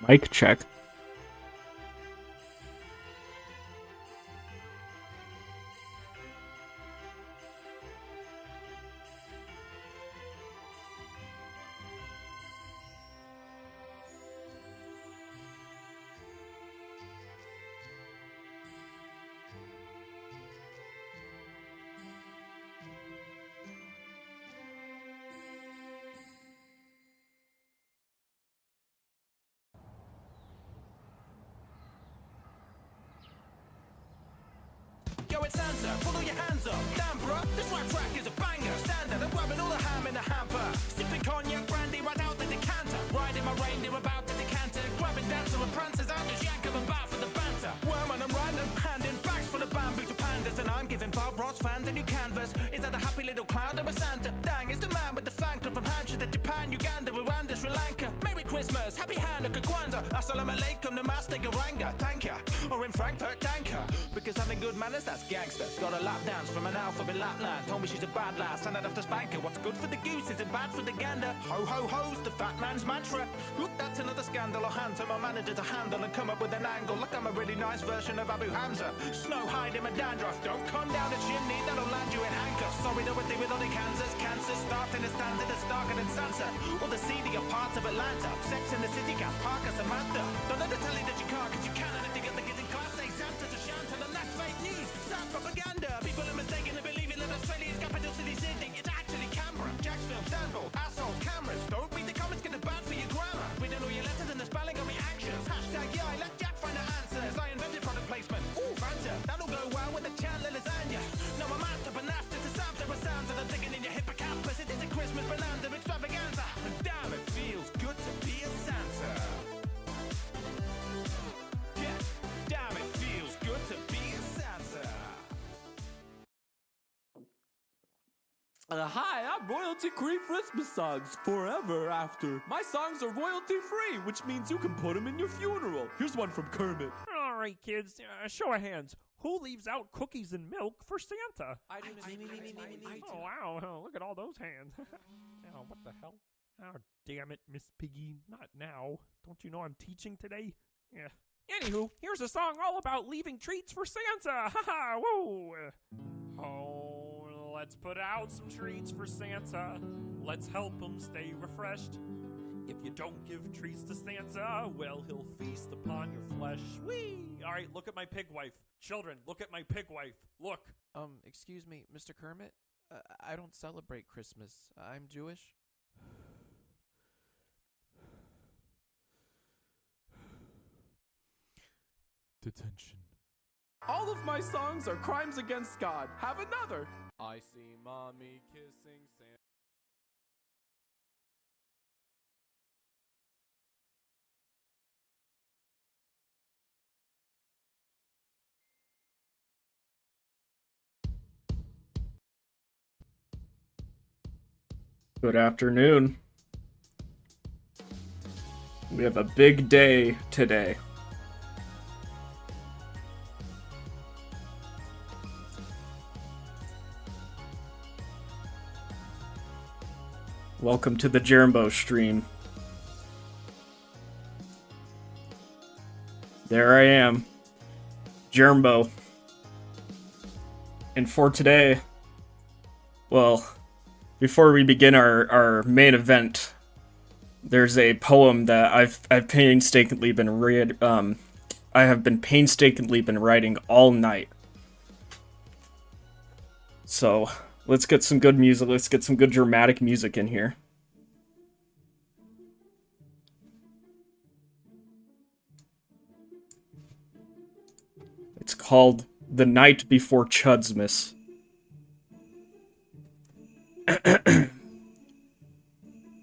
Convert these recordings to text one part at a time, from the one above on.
Mic check. Yo, it's Santa, pull all your hands up. Damn, bro, this rap track is a banger. Standard, I'm grabbing all the ham in the hamper. Sipping cognac, brandy, right out the decanter. Riding my reindeer about the decanter. Grabbing dancer and prancers out, just yank 'em about for the banter. Worm and I'm random, handing bags full of bamboo to pandas. And I'm giving Bob Ross fans a new canvas. Is that a happy little cloud or a Santa? Dang, it's the man with the fan club from Hampshire to Japan, Uganda, Rwanda, Sri Lanka. Merry Christmas, Happy Hanukkah, Kwanzaa. Assalamu alaikum, namaste, garanga. Thank ya. Or in Frankfurt, tanker. Because having good manners, that's gangster. Got a lap dance from an alphabet Lapland. Told me she's a bad lass, and I'd have to spank her. What's good for the goose isn't bad for the gander. Ho ho ho's the fat man's mantra. Look, that's another scandal. I'll hand to my manager to handle and come up with an angle. Like I'm a really nice version of Abu Hamza. Snow hide in my dandruff. Don't come down a chimney, that'll land you in handcuffs. Sorry, no one with all the Kansas. Cancer starting to stand in the darker than Sansa. All the seedier parts of Atlanta. Sex in the city, gas, Parker, Samantha. Don't let her tell you that you can't, cause you can. And if they get the kids in class, say Santa's a shanta. And that's fake news. Sad propaganda. People are mistaken to believing that Australia's capital city Sydney. It's actually Canberra. Jack's film, Stanville, assholes, cameras. Don't read the comments, get it bad for your grammar. Reading all your letters and the spelling of reactions. Hashtag yeah, I let Jack find the answers. I invented product placement. Ooh, Fanta. That'll go well with the Chandler lasagna. No, I'm after but after to sound there are sounds and I'm digging in your hippocampus. It is a Christmas bonanza extravaganza. And damn, it feels good to be a Santa. Yeah, damn, it feels good to be a Santa. Hi, I'm Royalty Free Christmas Songs Forever After. My songs are royalty free, which means you can put them in your funeral. Here's one from Kermit. All right, kids, show of hands. Who leaves out cookies and milk for Santa? Oh, wow, look at all those hands. Oh, what the hell? Oh, damn it, Miss Piggy, not now. Don't you know I'm teaching today? Yeah. Anywho, here's a song all about leaving treats for Santa. Haha, woo! Oh, let's put out some treats for Santa. Let's help him stay refreshed. If you don't give treats to Santa, well, he'll feast upon your flesh. Whee! All right, look at my pig wife. Children, look at my pig wife. Look. Excuse me, Mr. Kermit? I don't celebrate Christmas. I'm Jewish. Detention. All of my songs are crimes against God. Have another. I see mommy kissing Santa. Good afternoon. We have a big day today. Welcome to the Jermbo stream. There I am, Jermbo. And for today, well, before we begin our main event, there's a poem that I've painstakingly been I have been painstakingly writing all night. So let's get some good music. Let's get some good dramatic music in here. It's called The Night Before Chudsmas.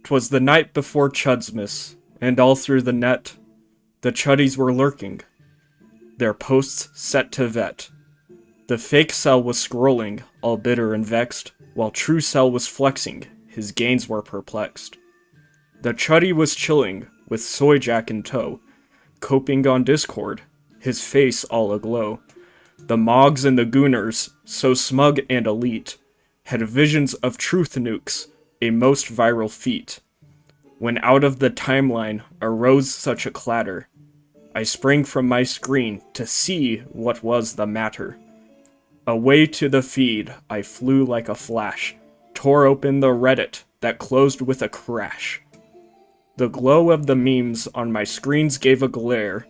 'Twas the night before Chudsmas, and all through the net, the chuddies were lurking, their posts set to vet. The fake cell was scrolling, all bitter and vexed, while true cell was flexing, his gains were perplexed. The chuddy was chilling, with soy jack in tow, coping on Discord, his face all aglow. The Mogs and the Gooners, so smug and elite, had visions of truth nukes, a most viral feat. when out of the timeline arose such a clatter. I sprang from my screen to see what was the matter. Away to the feed I flew like a flash, tore open the Reddit that closed with a crash. The glow of the memes on my screens gave a glare,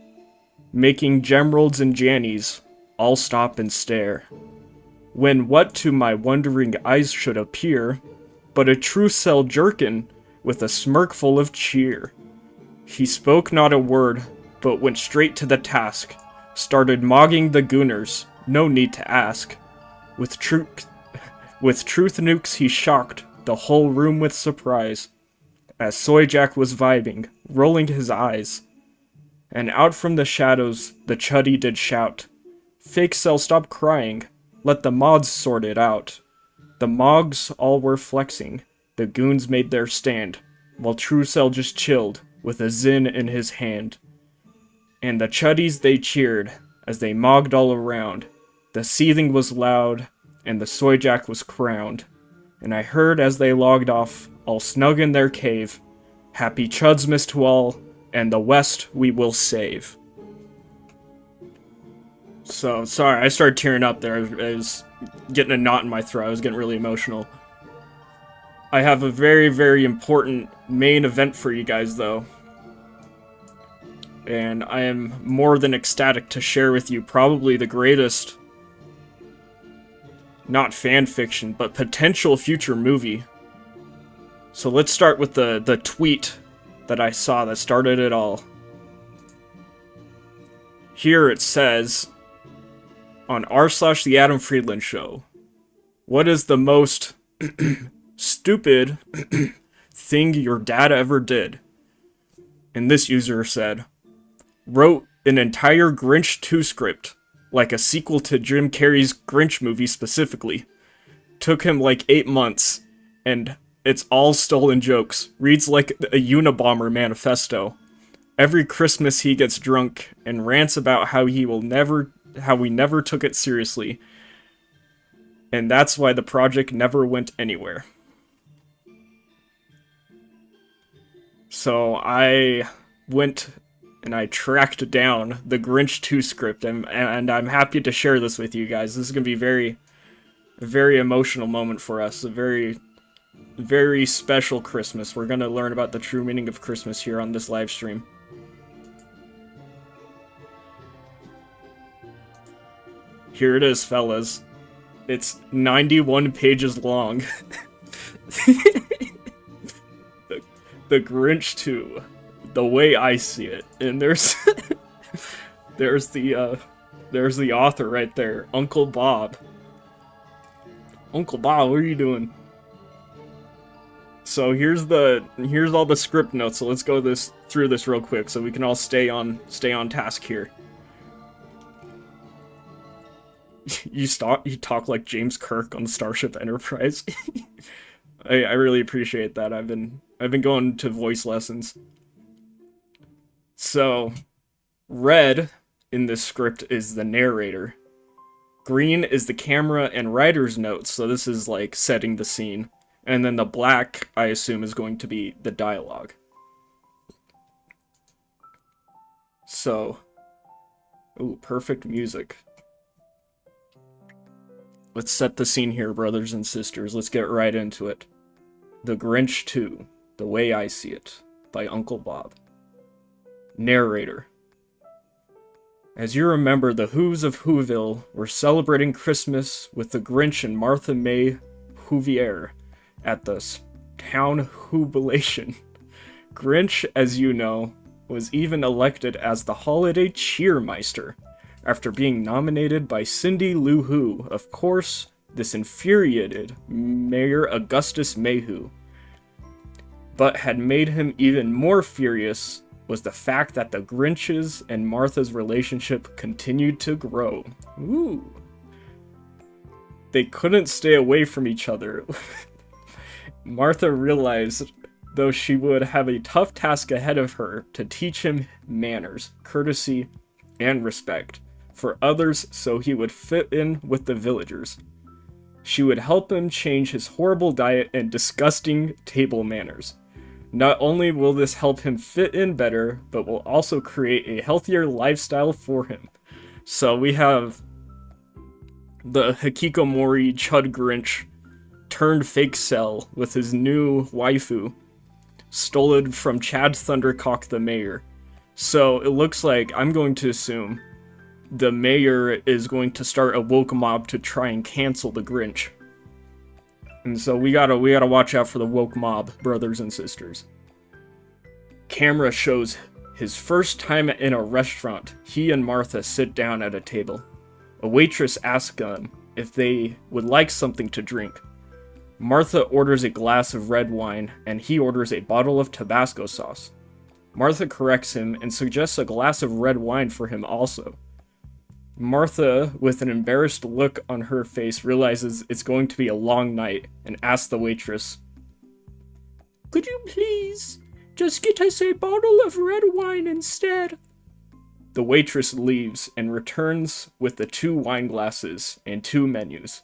making Gemrolds and Jannies all stop and stare. When what to my wondering eyes should appear, but a true cell jerkin with a smirk full of cheer. He spoke not a word, but went straight to the task, started mogging the gooners, no need to ask. With truth nukes he shocked the whole room with surprise, as Soyjack was vibing, rolling his eyes. And out from the shadows the Chuddy did shout, "Fake cell, stop crying, let the mods sort it out." The mogs all were flexing, the goons made their stand, while True Cell just chilled with a Zin in his hand. And the Chuddies they cheered as they mogged all around. The seething was loud, and the Soyjack was crowned. And I heard as they logged off, all snug in their cave, "Happy Chudsmas to all, and the West we will save." So, sorry, I started tearing up there. I was getting a knot in my throat. I was getting really emotional. I have a very, very important main event for you guys, though. And I am more than ecstatic to share with you probably the greatest, not fan fiction, but potential future movie. So let's start with the tweet that I saw that started it all. Here it says, on r/The Adam Friedland Show, what is the most stupid thing your dad ever did? And this user said, wrote an entire Grinch 2 script, like a sequel to Jim Carrey's Grinch movie specifically. Took him like 8 months, and it's all stolen jokes. Reads like a Unabomber manifesto. Every Christmas he gets drunk and rants about how we never took it seriously. And that's why the project never went anywhere. So I went and I tracked down the Grinch 2 script, and I'm happy to share this with you guys. This is going to be a very emotional moment for us. A very, very special Christmas. We're going to learn about the true meaning of Christmas here on this live stream. Here it is, fellas. It's 91 pages long. The Grinch 2, the way I see it, and there's there's the author right there, Uncle Bob. Uncle Bob, what are you doing? So here's all the script notes. So let's go through this real quick so we can all stay on task here. You talk like James Kirk on Starship Enterprise. I really appreciate that. I've been going to voice lessons. So, red in this script is the narrator. Green is the camera and writer's notes, so this is like setting the scene. And then the black, I assume, is going to be the dialogue. So, ooh, perfect music. Let's set the scene here, brothers and sisters. Let's get right into it. The Grinch 2, The Way I See It, by Uncle Bob. Narrator. As you remember, the Who's of Whoville were celebrating Christmas with the Grinch and Martha May Whovier at the town jubilation. Grinch, as you know, was even elected as the holiday cheermeister after being nominated by Cindy Lou Who. Of course, this infuriated Mayor Augustus Mayhew. But had made him even more furious was the fact that the Grinch's and Martha's relationship continued to grow. Ooh. They couldn't stay away from each other. Martha realized, though she would have a tough task ahead of her to teach him manners, courtesy, and respect for others so he would fit in with the villagers. She would help him change his horrible diet and disgusting table manners. Not only will this help him fit in better, but will also create a healthier lifestyle for him. So we have the Hikikomori Chud Grinch turned fake cell with his new waifu, stolen from Chad Thundercock the mayor. So it looks like, I'm going to assume, the mayor is going to start a woke mob to try and cancel the Grinch. And so we gotta watch out for the woke mob, brothers and sisters. Camera shows his first time in a restaurant. He and Martha sit down at a table. A waitress asks them if they would like something to drink. Martha orders a glass of red wine, and he orders a bottle of Tabasco sauce. Martha corrects him and suggests a glass of red wine for him also. Martha, with an embarrassed look on her face, realizes it's going to be a long night and asks the waitress, "Could you please just get us a bottle of red wine instead?" The waitress leaves and returns with the 2 wine glasses and 2 menus.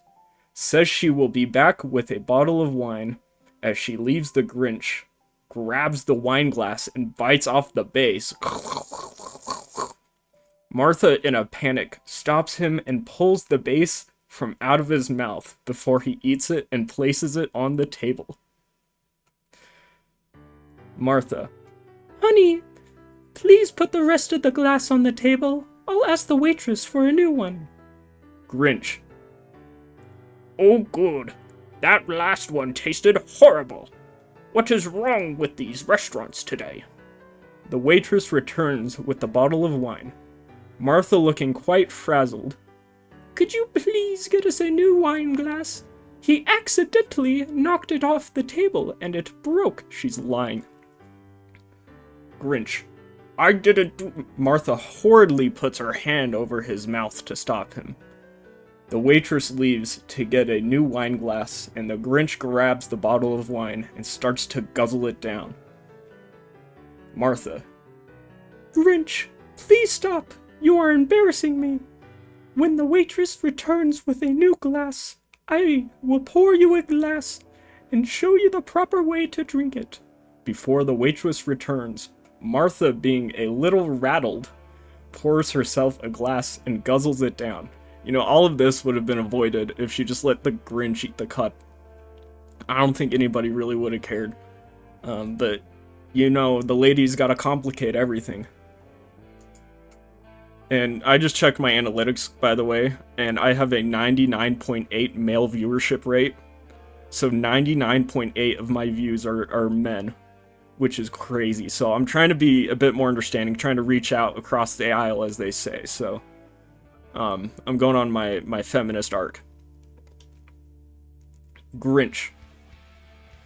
Says she will be back with a bottle of wine. As she leaves, the Grinch grabs the wine glass and bites off the base. Martha, in a panic, stops him and pulls the base from out of his mouth before he eats it and places it on the table. Martha, "Honey, please put the rest of the glass on the table. I'll ask the waitress for a new one." Grinch, "Oh good, that last one tasted horrible. What is wrong with these restaurants today?" The waitress returns with the bottle of wine. Martha, looking quite frazzled, "Could you please get us a new wine glass? He accidentally knocked it off the table and it broke." She's lying. Grinch, "I didn't do—" Martha horridly puts her hand over his mouth to stop him. The waitress leaves to get a new wine glass, and the Grinch grabs the bottle of wine and starts to guzzle it down. Martha, "Grinch, please stop. You are embarrassing me. When the waitress returns with a new glass, I will pour you a glass and show you the proper way to drink it." Before the waitress returns, Martha, being a little rattled, pours herself a glass and guzzles it down. You know, all of this would have been avoided if she just let the Grinch eat the cup. I don't think anybody really would have cared. But, you know, the lady's gotta complicate everything. And I just checked my analytics, by the way, and I have a 99.8 male viewership rate. So 99.8 of my views are men, which is crazy. So I'm trying to be a bit more understanding, trying to reach out across the aisle, as they say. So I'm going on my feminist arc. Grinch,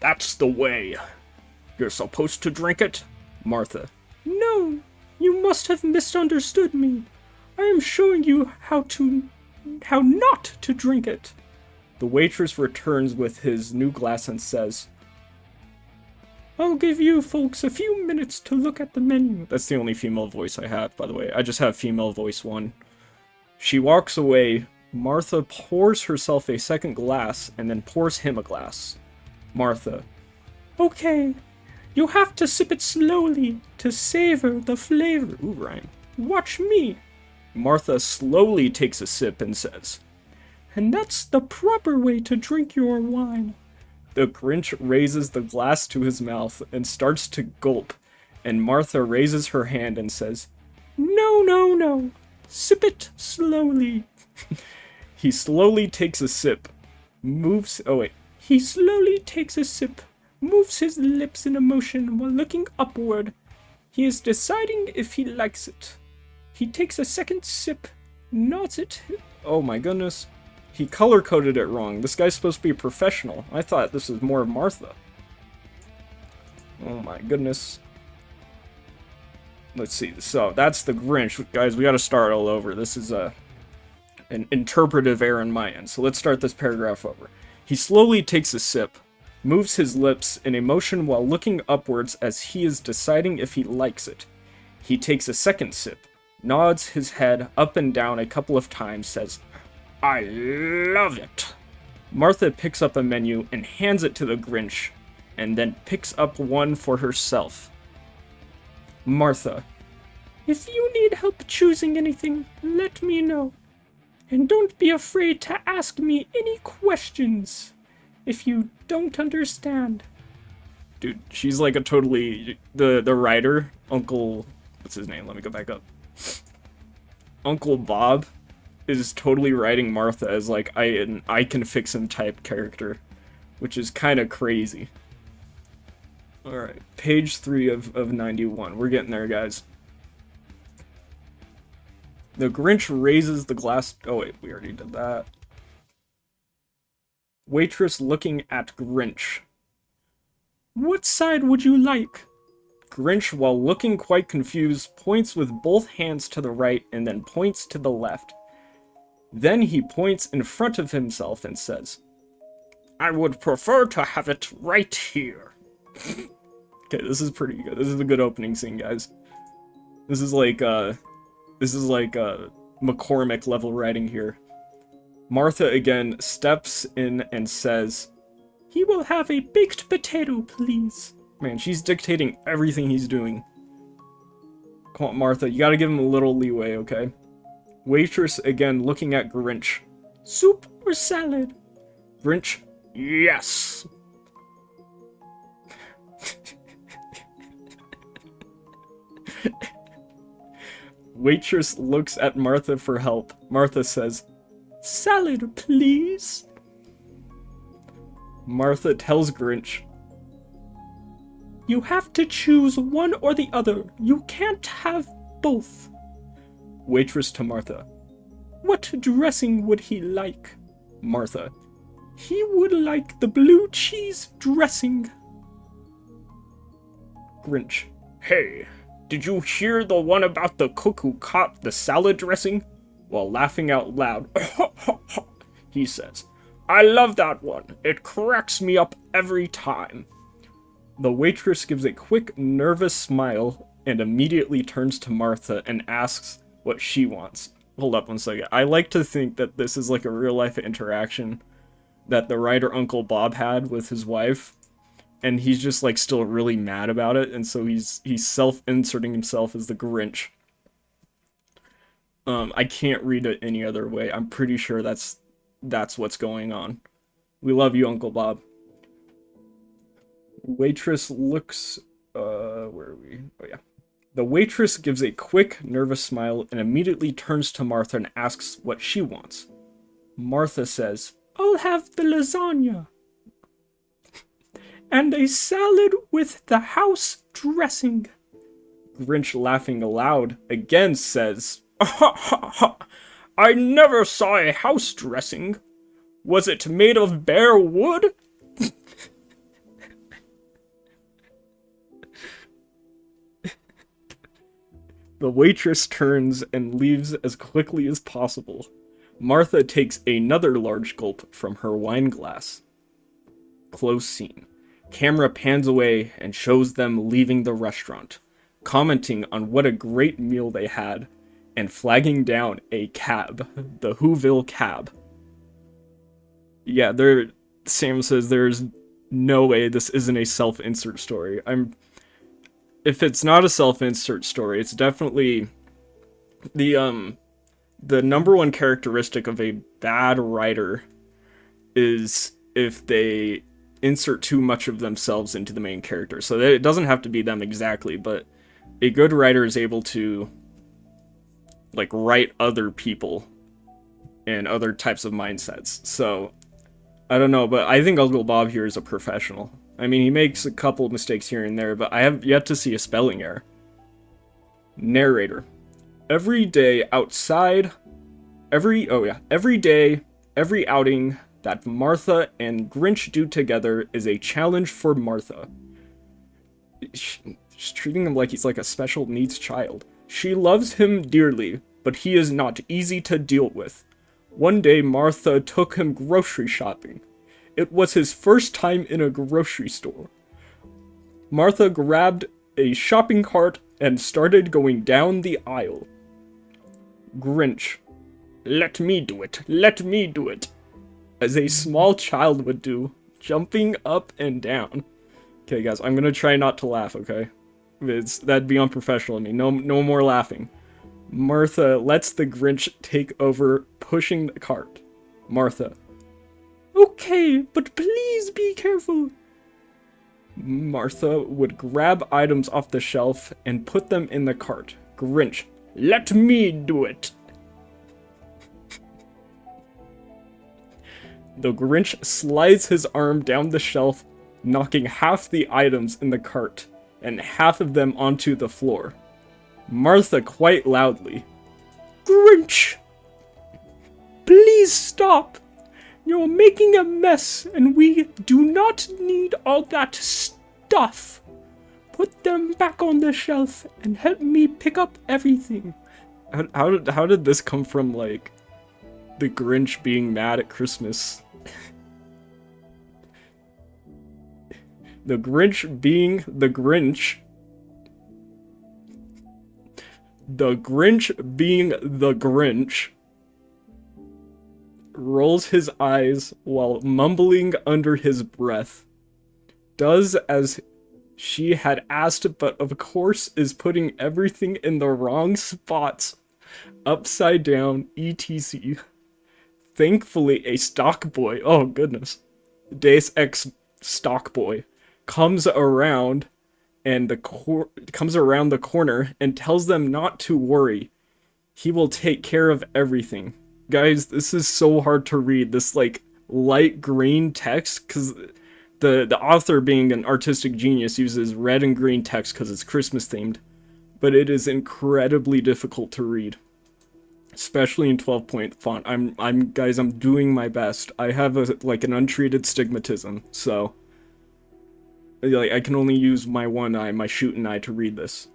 "That's the way. You're supposed to drink it?" Martha, "No, you must have misunderstood me. I am showing you how not to drink it." The waitress returns with his new glass and says, "I'll give you folks a few minutes to look at the menu." That's the only female voice I have, by the way. I just have female voice 1. She walks away. Martha pours herself a second glass and then pours him a glass. Martha, "Okay, you have to sip it slowly to savor the flavor." Ooh, rhyme. "Watch me." Martha slowly takes a sip and says, "And that's the proper way to drink your wine." The Grinch raises the glass to his mouth and starts to gulp, and Martha raises her hand and says, "No, no, no. Sip it slowly." He slowly takes a sip, He slowly takes a sip, moves his lips in a motion while looking upward. He is deciding if he likes it. He takes a second sip, nods it. Oh my goodness. He color-coded it wrong. This guy's supposed to be a professional. I thought this was more of Martha. Oh my goodness. Let's see. So, that's the Grinch. Guys, we gotta start all over. This is an interpretive error on my end. So let's start this paragraph over. He slowly takes a sip, moves his lips in a motion while looking upwards as he is deciding if he likes it. He takes a second sip, nods his head up and down a couple of times, says, "I love it." Martha picks up a menu and hands it to the Grinch. and then picks up one for herself. Martha. If you need help choosing anything, let me know. And don't be afraid to ask me any questions if you don't understand. Dude, she's like a totally... The writer, Uncle... What's his name? Let me go back up. Uncle Bob is totally writing Martha as like I can fix him type character, which is kind of crazy. Alright, page 3 of 91. We're getting there, guys. The Grinch raises the glass... Oh wait, we already did that. Waitress looking at Grinch. What side would you like? Grinch, while looking quite confused, points with both hands to the right and then points to the left. Then he points in front of himself and says, I would prefer to have it right here. Okay, this is pretty good. This is a good opening scene, guys. This is like McCormick level writing here. Martha again steps in and says, He will have a baked potato, please. Man, she's dictating everything he's doing. Come on, Martha, you gotta give him a little leeway, okay? Waitress again looking at Grinch. Soup or salad? Grinch, yes. Waitress looks at Martha for help. Martha says, Salad, please. Martha tells Grinch, You have to choose one or the other. You can't have both. Waitress to Martha, What dressing would he like? Martha, He would like the blue cheese dressing. Grinch, Hey, did you hear the one about the cook who caught the salad dressing? While laughing out loud, he says, I love that one. It cracks me up every time. The waitress gives a quick, nervous smile and immediately turns to Martha and asks what she wants. Hold up one second. I like to think that this is like a real-life interaction that the writer Uncle Bob had with his wife, and he's just like still really mad about it, and so he's self-inserting himself as the Grinch. I can't read it any other way. I'm pretty sure that's what's going on. We love you, Uncle Bob. Waitress looks... where are we? Oh, yeah. The waitress gives a quick, nervous smile and immediately turns to Martha and asks what she wants. Martha says, I'll have the lasagna. And a salad with the house dressing. Grinch, laughing aloud, again says, I never saw a house dressing. Was it made of bare wood? The waitress turns and leaves as quickly as possible. Martha takes another large gulp from her wine glass. Close scene. Camera pans away and shows them leaving the restaurant, commenting on what a great meal they had, and flagging down a cab, the Whoville cab. Yeah, Sam says there's no way this isn't a self-insert story. If it's not a self-insert story, it's definitely the number one characteristic of a bad writer is if they insert too much of themselves into the main character. So that it doesn't have to be them exactly, but a good writer is able to like write other people and other types of mindsets. So I don't know, but I think Uncle Bob here is a professional. I mean, he makes a couple of mistakes here and there, but I have yet to see a spelling error. Narrator. Every day outside, every day, every outing that Martha and Grinch do together is a challenge for Martha. She's treating him like he's like a special needs child. She loves him dearly, but he is not easy to deal with. One day, Martha took him grocery shopping. It was his first time in a grocery store. Martha grabbed a shopping cart and started going down the aisle. Grinch. Let me do it. Let me do it. As a small child would do, jumping up and down. Okay, guys, I'm gonna try not to laugh, okay? That'd be unprofessional of me. No more laughing. Martha lets the Grinch take over, pushing the cart. Martha. Okay, but please be careful. Martha would grab items off the shelf and put them in the cart. Grinch. Let me do it. The Grinch slides his arm down the shelf, knocking half the items in the cart and half of them onto the floor. Martha quite loudly. Grinch! Please stop! You're making a mess, and we do not need all that stuff. Put them back on the shelf and help me pick up everything. How did this come from, like, the Grinch being mad at Christmas? The Grinch being the Grinch. The Grinch being the Grinch rolls his eyes while mumbling under his breath. Does as she had asked, but of course is putting everything in the wrong spots. Upside down, etc. Thankfully, a stock boy, oh goodness, Deus Ex stock boy, comes around the corner and tells them not to worry. He will take care of everything. Guys, this is so hard to read, this like light green text, because the author, being an artistic genius, uses red and green text because it's Christmas themed, but it is incredibly difficult to read, especially in 12-point font. I'm doing my best. I have an untreated stigmatism, so I can only use my one eye, my shooting eye, to read this.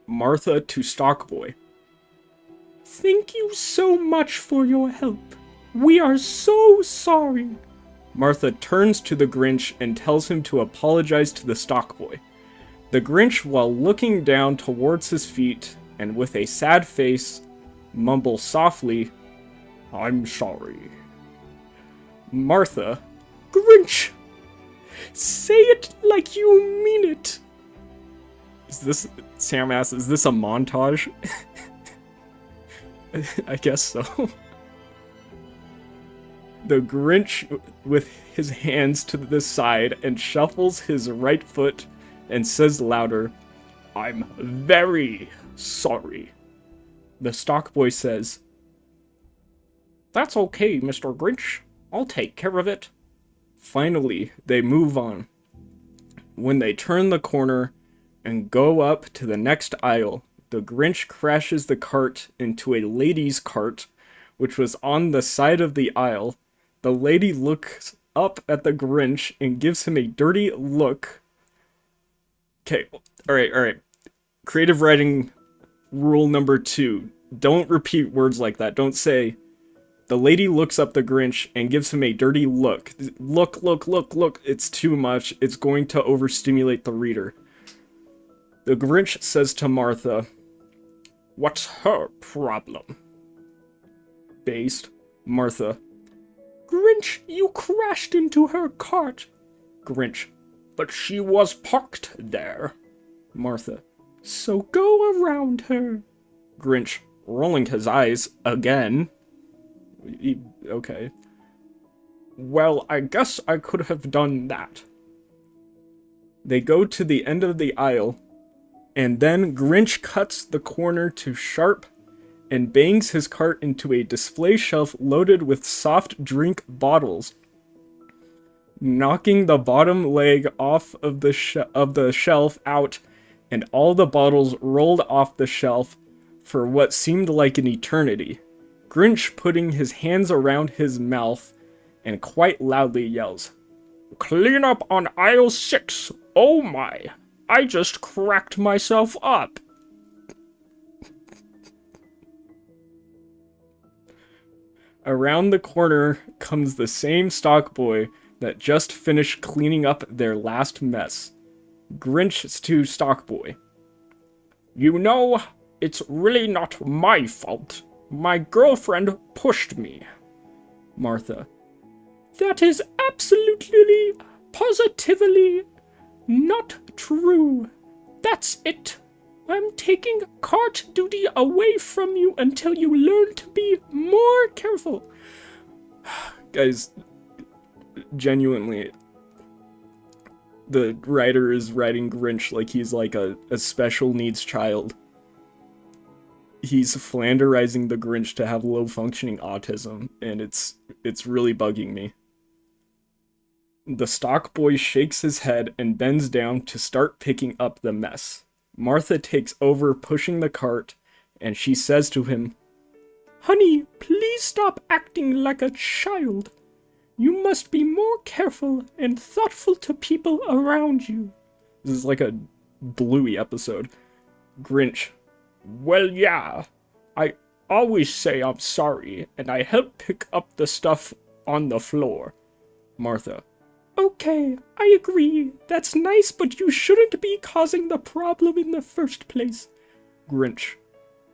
Martha to Stockboy. Thank you so much for your help. We are so sorry. Martha turns to the Grinch and tells him to apologize to the Stockboy. The Grinch, while looking down towards his feet and with a sad face, mumbles softly, I'm sorry. Martha. Grinch! Say it like you mean it! Sam asks, is this a montage? I guess so. The Grinch, with his hands to the side, and shuffles his right foot and says louder, I'm very sorry. The Stockboy says, That's okay, Mr. Grinch. I'll take care of it. Finally, they move on. When they turn the corner and go up to the next aisle, the Grinch crashes the cart into a lady's cart, which was on the side of the aisle. The lady looks up at the Grinch and gives him a dirty look. Okay, alright. Creative writing rule number 2. Don't repeat words like that. Don't say, the lady looks up the Grinch and gives him a dirty look. Look. It's too much. It's going to overstimulate the reader. The Grinch says to Martha, What's her problem? Based. Martha. Grinch, you crashed into her cart. Grinch. But she was parked there. Martha. So go around her. Grinch, rolling his eyes again. Okay. Well, I guess I could have done that. They go to the end of the aisle, and then Grinch cuts the corner to sharp and bangs his cart into a display shelf loaded with soft drink bottles, knocking the bottom leg off of the shelf out, and all the bottles rolled off the shelf for what seemed like an eternity. Grinch, putting his hands around his mouth, and quite loudly yells, Clean up on aisle 6! Oh my! I just cracked myself up! Around the corner comes the same stock boy that just finished cleaning up their last mess. Grinch to stock boy. You know, it's really not my fault. My girlfriend pushed me. Martha. That is absolutely, positively Not true. That's it. I'm taking cart duty away from you until you learn to be more careful. Guys, genuinely, the writer is writing Grinch like he's like a special needs child. He's flanderizing the Grinch to have low functioning autism, and it's really bugging me. The stock boy shakes his head and bends down to start picking up the mess. Martha takes over pushing the cart, and she says to him, "Honey, please stop acting like a child. You must be more careful and thoughtful to people around you." This is like a Bluey episode. Grinch, "Well, yeah. I always say I'm sorry, and I help pick up the stuff on the floor." Martha, "Okay, I agree. That's nice, but you shouldn't be causing the problem in the first place." Grinch,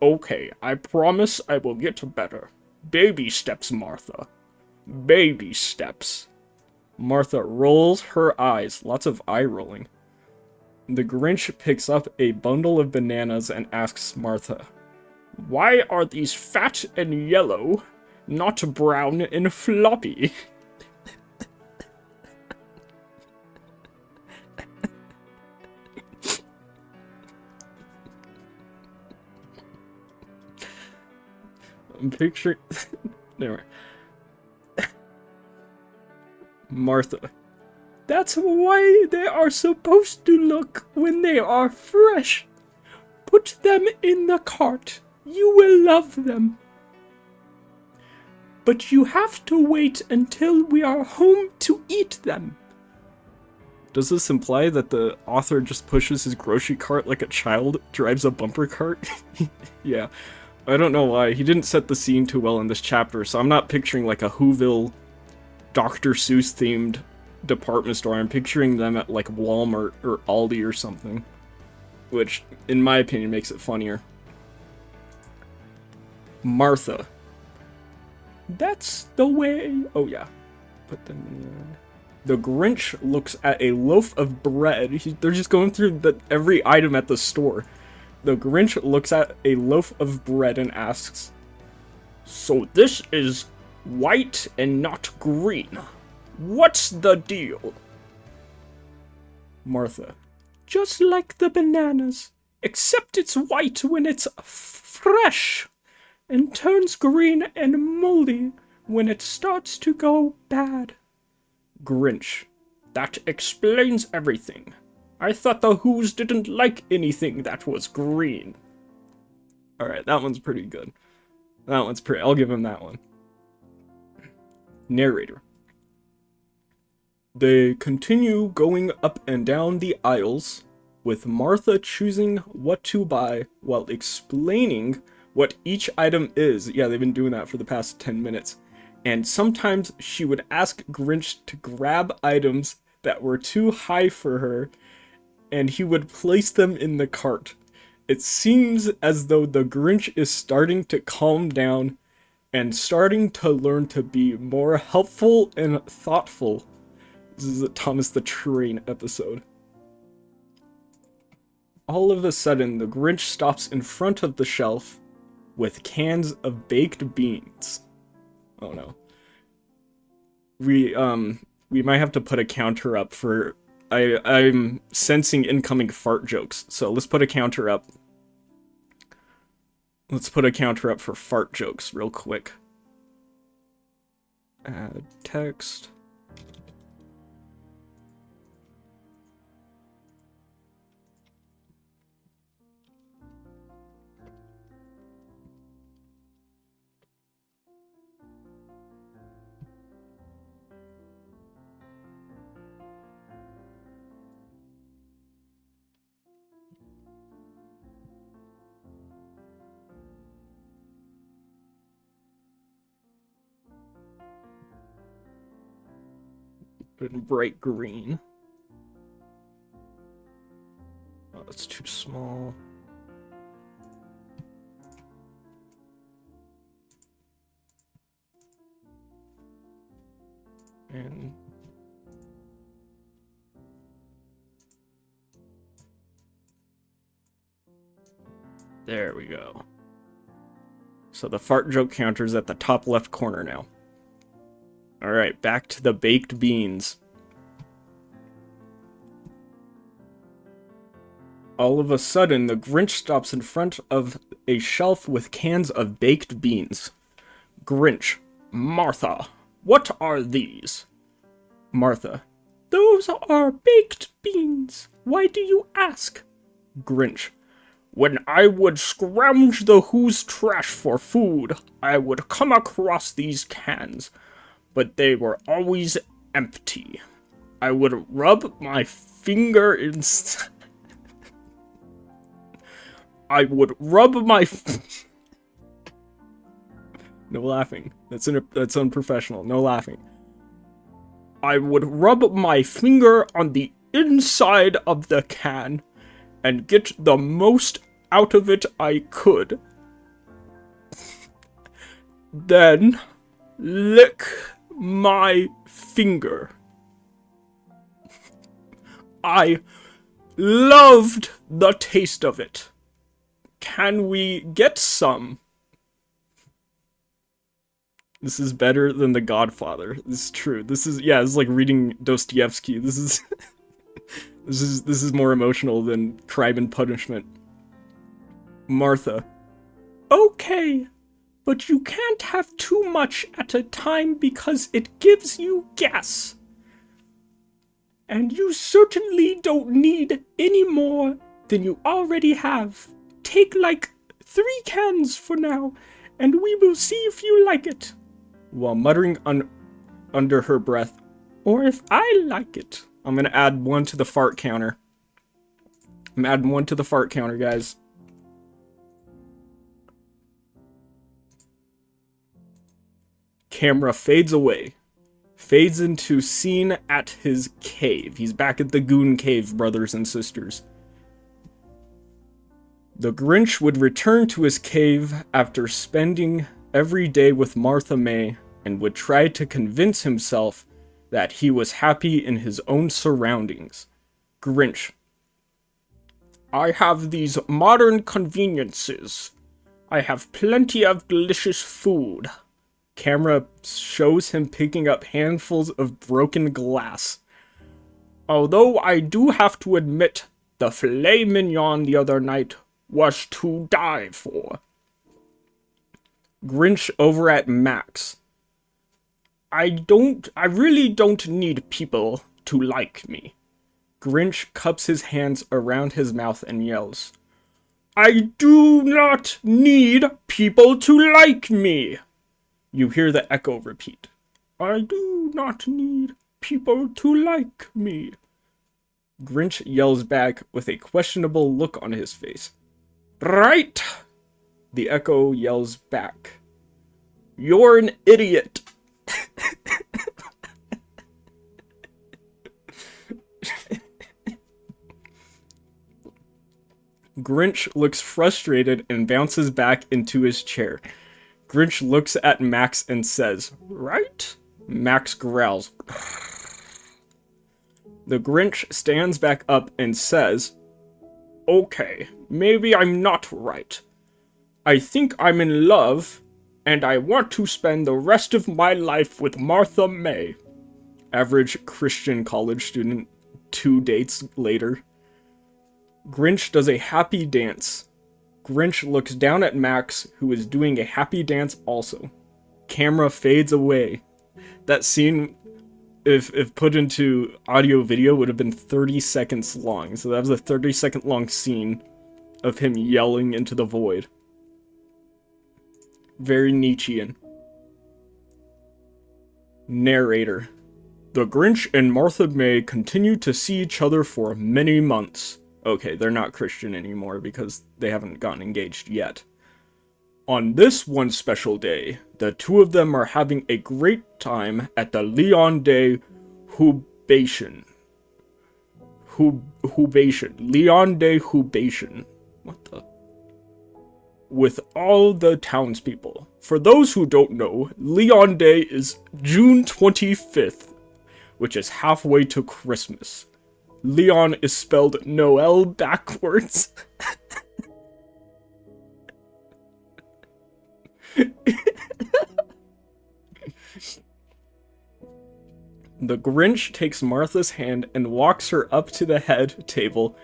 "Okay, I promise I will get better. Baby steps, Martha. Baby steps." Martha rolls her eyes. Lots of eye rolling. The Grinch picks up a bundle of bananas and asks Martha, "Why are these fat and yellow, not brown and floppy?" I'm picturing... Never. Martha, "That's why they are supposed to look when they are fresh. Put them in the cart. You will love them. But you have to wait until we are home to eat them." Does this imply that the author just pushes his grocery cart like a child drives a bumper cart? Yeah. I don't know why. He didn't set the scene too well in this chapter, so I'm not picturing like a Whoville Dr. Seuss themed department store. I'm picturing them at like Walmart or Aldi or something, which in my opinion makes it funnier. Martha, "That's the way." Oh yeah, put them in there. The Grinch looks at a loaf of bread. They're just going through every item at the store. The Grinch looks at a loaf of bread and asks, "So this is white and not green. What's the deal?" Martha, "Just like the bananas, except it's white when it's fresh, and turns green and moldy when it starts to go bad." Grinch, "That explains everything. I thought the Who's didn't like anything that was green." Alright, that one's pretty good. I'll give him that one. Narrator. They continue going up and down the aisles, with Martha choosing what to buy while explaining what each item is. Yeah, they've been doing that for the past 10 minutes. And sometimes she would ask Grinch to grab items that were too high for her, and he would place them in the cart. It seems as though the Grinch is starting to calm down and starting to learn to be more helpful and thoughtful. This is a Thomas the Train episode. All of a sudden, the Grinch stops in front of the shelf with cans of baked beans. Oh no. We might have to put a counter up for... I'm sensing incoming fart jokes, so let's put a counter up. Let's put a counter up for fart jokes real quick. Add text. Put it in bright green. Oh, that's too small. And There we go. So the fart joke counter's at the top left corner now. Alright, back to the baked beans. All of a sudden, the Grinch stops in front of a shelf with cans of baked beans. Grinch, Martha, what are these? Martha, those are baked beans. Why do you ask? Grinch, when I would scrounge the Who's trash for food, I would come across these cans, but they were always empty. I would rub my finger in... I would rub my... No laughing. That's unprofessional. No laughing. I would rub my finger on the inside of the can and get the most out of it I could. Then lick my finger. I loved the taste of it. Can we get some? This is better than The Godfather. This is true. This is like reading Dostoevsky. This is this is more emotional than Crime and Punishment. Martha. Okay, but you can't have too much at a time because it gives you gas. And you certainly don't need any more than you already have. Take like 3 cans for now, and we will see if you like it. While muttering under her breath, or if I like it. I'm gonna add 1 to the fart counter. I'm adding 1 to the fart counter, guys. Camera fades away. Fades into scene at his cave. He's back at the Goon Cave, brothers and sisters. The Grinch would return to his cave after spending every day with Martha May and would try to convince himself that he was happy in his own surroundings. Grinch. I have these modern conveniences. I have plenty of delicious food. Camera shows him picking up handfuls of broken glass. Although I do have to admit, the filet mignon the other night was to die for. Grinch over at Max. I really don't need people to like me. Grinch cups his hands around his mouth and yells, I do not need people to like me. You hear the echo repeat. I do not need people to like me. Grinch yells back with a questionable look on his face. Right! The echo yells back. You're an idiot! Grinch looks frustrated and bounces back into his chair. Grinch looks at Max and says, Right? Max growls. The Grinch stands back up and says, Okay, maybe I'm not right. I think I'm in love, and I want to spend the rest of my life with Martha May. Average Christian college student 2 dates later. Grinch does a happy dance. Grinch looks down at Max, who is doing a happy dance also. Camera fades away. That scene, if put into audio video, would have been 30 seconds long. So that was a 30-second long scene of him yelling into the void. Very Nietzschean. Narrator. The Grinch and Martha May continue to see each other for many months. Okay, they're not Christian anymore because they haven't gotten engaged yet. On this one special day, the two of them are having a great time at the Leon Day Hubation. Leon Day Hubation. What the? With all the townspeople. For those who don't know, Leon Day is June 25th, which is halfway to Christmas. Leon is spelled Noel backwards. The Grinch takes Martha's hand and walks her up to the head table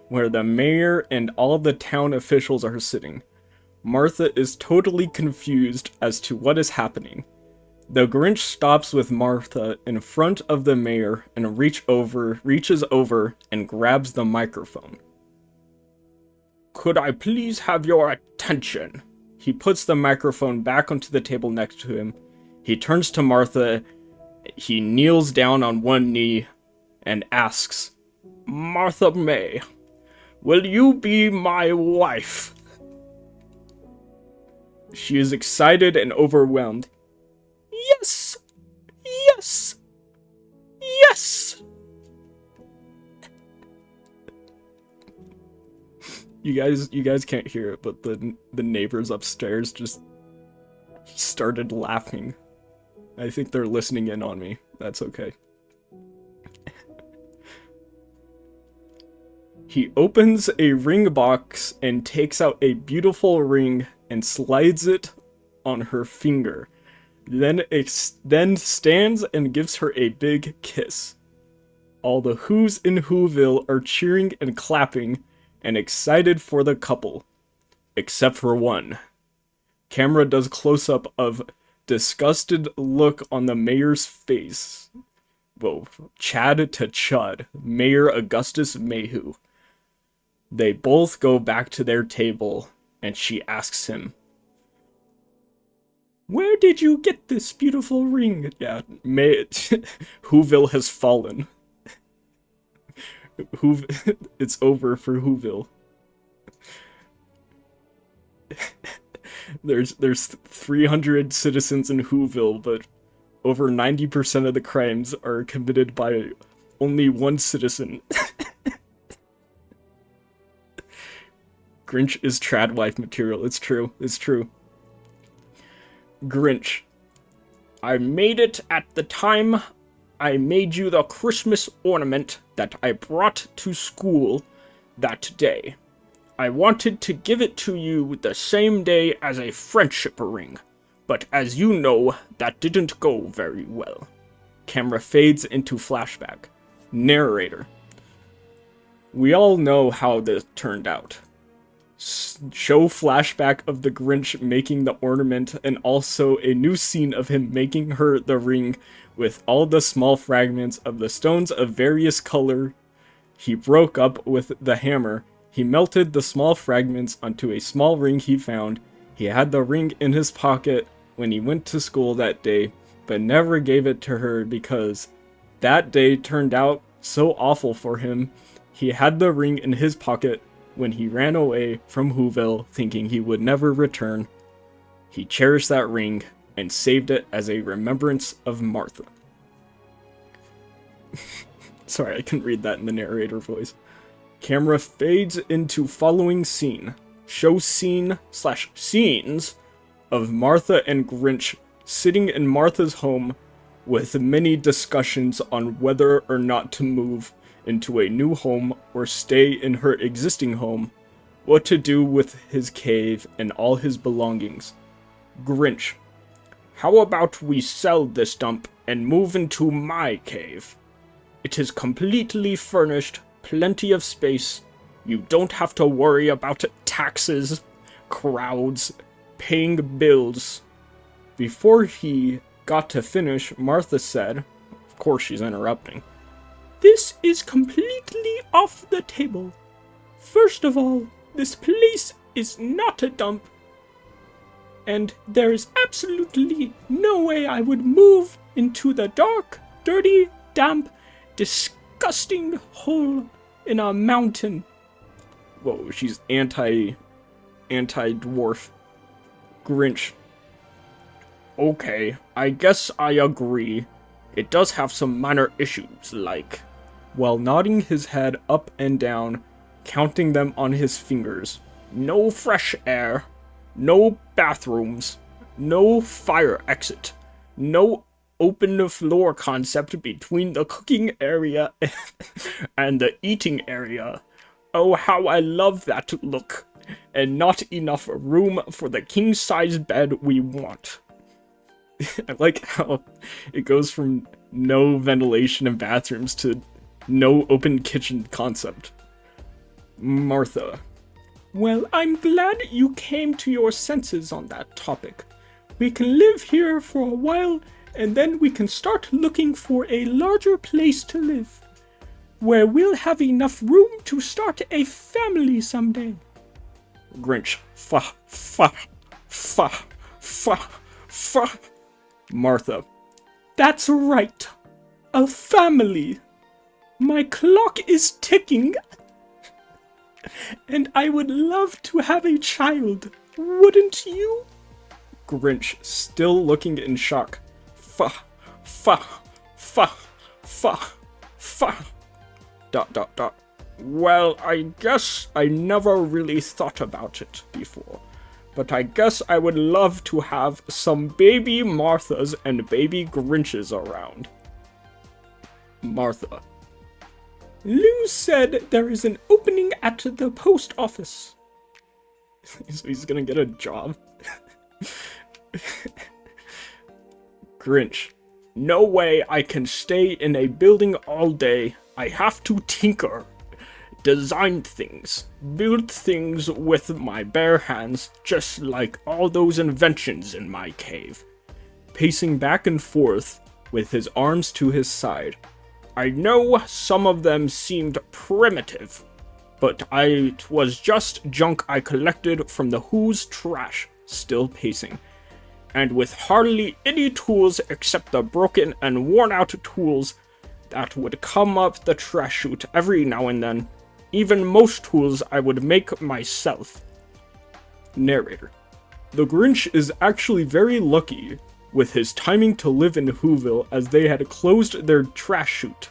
where the mayor and all the town officials are sitting. Martha is totally confused as to what is happening. The Grinch stops with Martha in front of the mayor and reaches over and grabs the microphone. "Could I please have your attention?" He puts the microphone back onto the table next to him. He turns to Martha. He kneels down on one knee and asks, "Martha May, will you be my wife?" She is excited and overwhelmed. "Yes! Yes! Yes!" You guys can't hear it, but the neighbors upstairs just started laughing. I think they're listening in on me. That's okay. He opens a ring box and takes out a beautiful ring and slides it on her finger. Then stands and gives her a big kiss. All the Who's in Whoville are cheering and clapping and excited for the couple. Except for one. Camera does close-up of disgusted look on the mayor's face. Whoa, Chad to Chud, Mayor Augustus Mayhew. They both go back to their table, and she asks him, "Where did you get this beautiful ring?" Yeah, Whoville has fallen. It's over for Whoville. There's 300 citizens in Whoville, but over 90% of the crimes are committed by only one citizen. Grinch is trad wife material. It's true. It's true. Grinch. I made it at the time I made you the Christmas ornament that I brought to school that day. I wanted to give it to you the same day as a friendship ring, but as you know, that didn't go very well. Camera fades into flashback. Narrator. We all know how this turned out. Show flashback of the Grinch making the ornament and also a new scene of him making her the ring with all the small fragments of the stones of various color he broke up with the hammer. He melted the small fragments onto a small ring he found. He had the ring in his pocket when he went to school that day, but never gave it to her because that day turned out so awful for him. He had the ring in his pocket when he ran away from Whoville, thinking he would never return. He cherished that ring and saved it as a remembrance of Martha. Sorry, I couldn't read that in the narrator voice. Camera fades into following scene. Show scene/scenes of Martha and Grinch sitting in Martha's home with many discussions on whether or not to move into a new home or stay in her existing home, what to do with his cave and all his belongings. Grinch. How about we sell this dump and move into my cave? It is completely furnished, plenty of space. You don't have to worry about taxes, crowds, paying bills. Before he got to finish, Martha said, of course she's interrupting, "This is completely off the table. First of all, this place is not a dump. And there is absolutely no way I would move into the dark, dirty, damp, disgusting hole in a mountain." Whoa, she's anti-dwarf. Grinch. Okay, I guess I agree. It does have some minor issues, like... While nodding his head up and down, counting them on his fingers. No fresh air. No bathrooms. No fire exit. No open floor concept between the cooking area and the eating area. Oh, how I love that look. and not enough room for the king-size bed we want. I like how it goes from no ventilation in bathrooms to no open kitchen concept. Martha. Well, I'm glad you came to your senses on that topic. We can live here for a while, and then we can start looking for a larger place to live, where we'll have enough room to start a family someday. Grinch. Fa. Martha. That's right. A family. My clock is ticking. And I would love to have a child. Wouldn't you? Grinch, still looking in shock. Fa. Well, I guess I never really thought about it before. But I guess I would love to have some baby Marthas and baby Grinches around. Martha. Lou said there is an opening at the post office. So he's gonna get a job? Grinch. No way I can stay in a building all day. I have to tinker. Design things. Build things with my bare hands, just like all those inventions in my cave. Pacing back and forth with his arms to his side. I know some of them seemed primitive, but it was just junk I collected from the Who's trash, still pacing. And with hardly any tools except the broken and worn out tools that would come up the trash chute every now and then, even most tools I would make myself. Narrator. The Grinch is actually very lucky with his timing to live in Whoville, as they had closed their trash chute.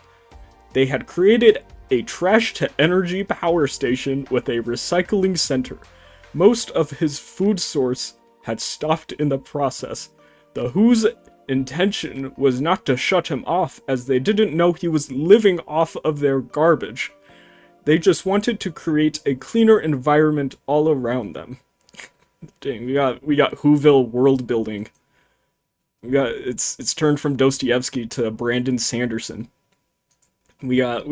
They had created a trash-to-energy power station with a recycling center. Most of his food source had stopped in the process. The Who's intention was not to shut him off, as they didn't know he was living off of their garbage. They just wanted to create a cleaner environment all around them. Dang, we got Whoville world building. It's turned from Dostoevsky to Brandon Sanderson. We got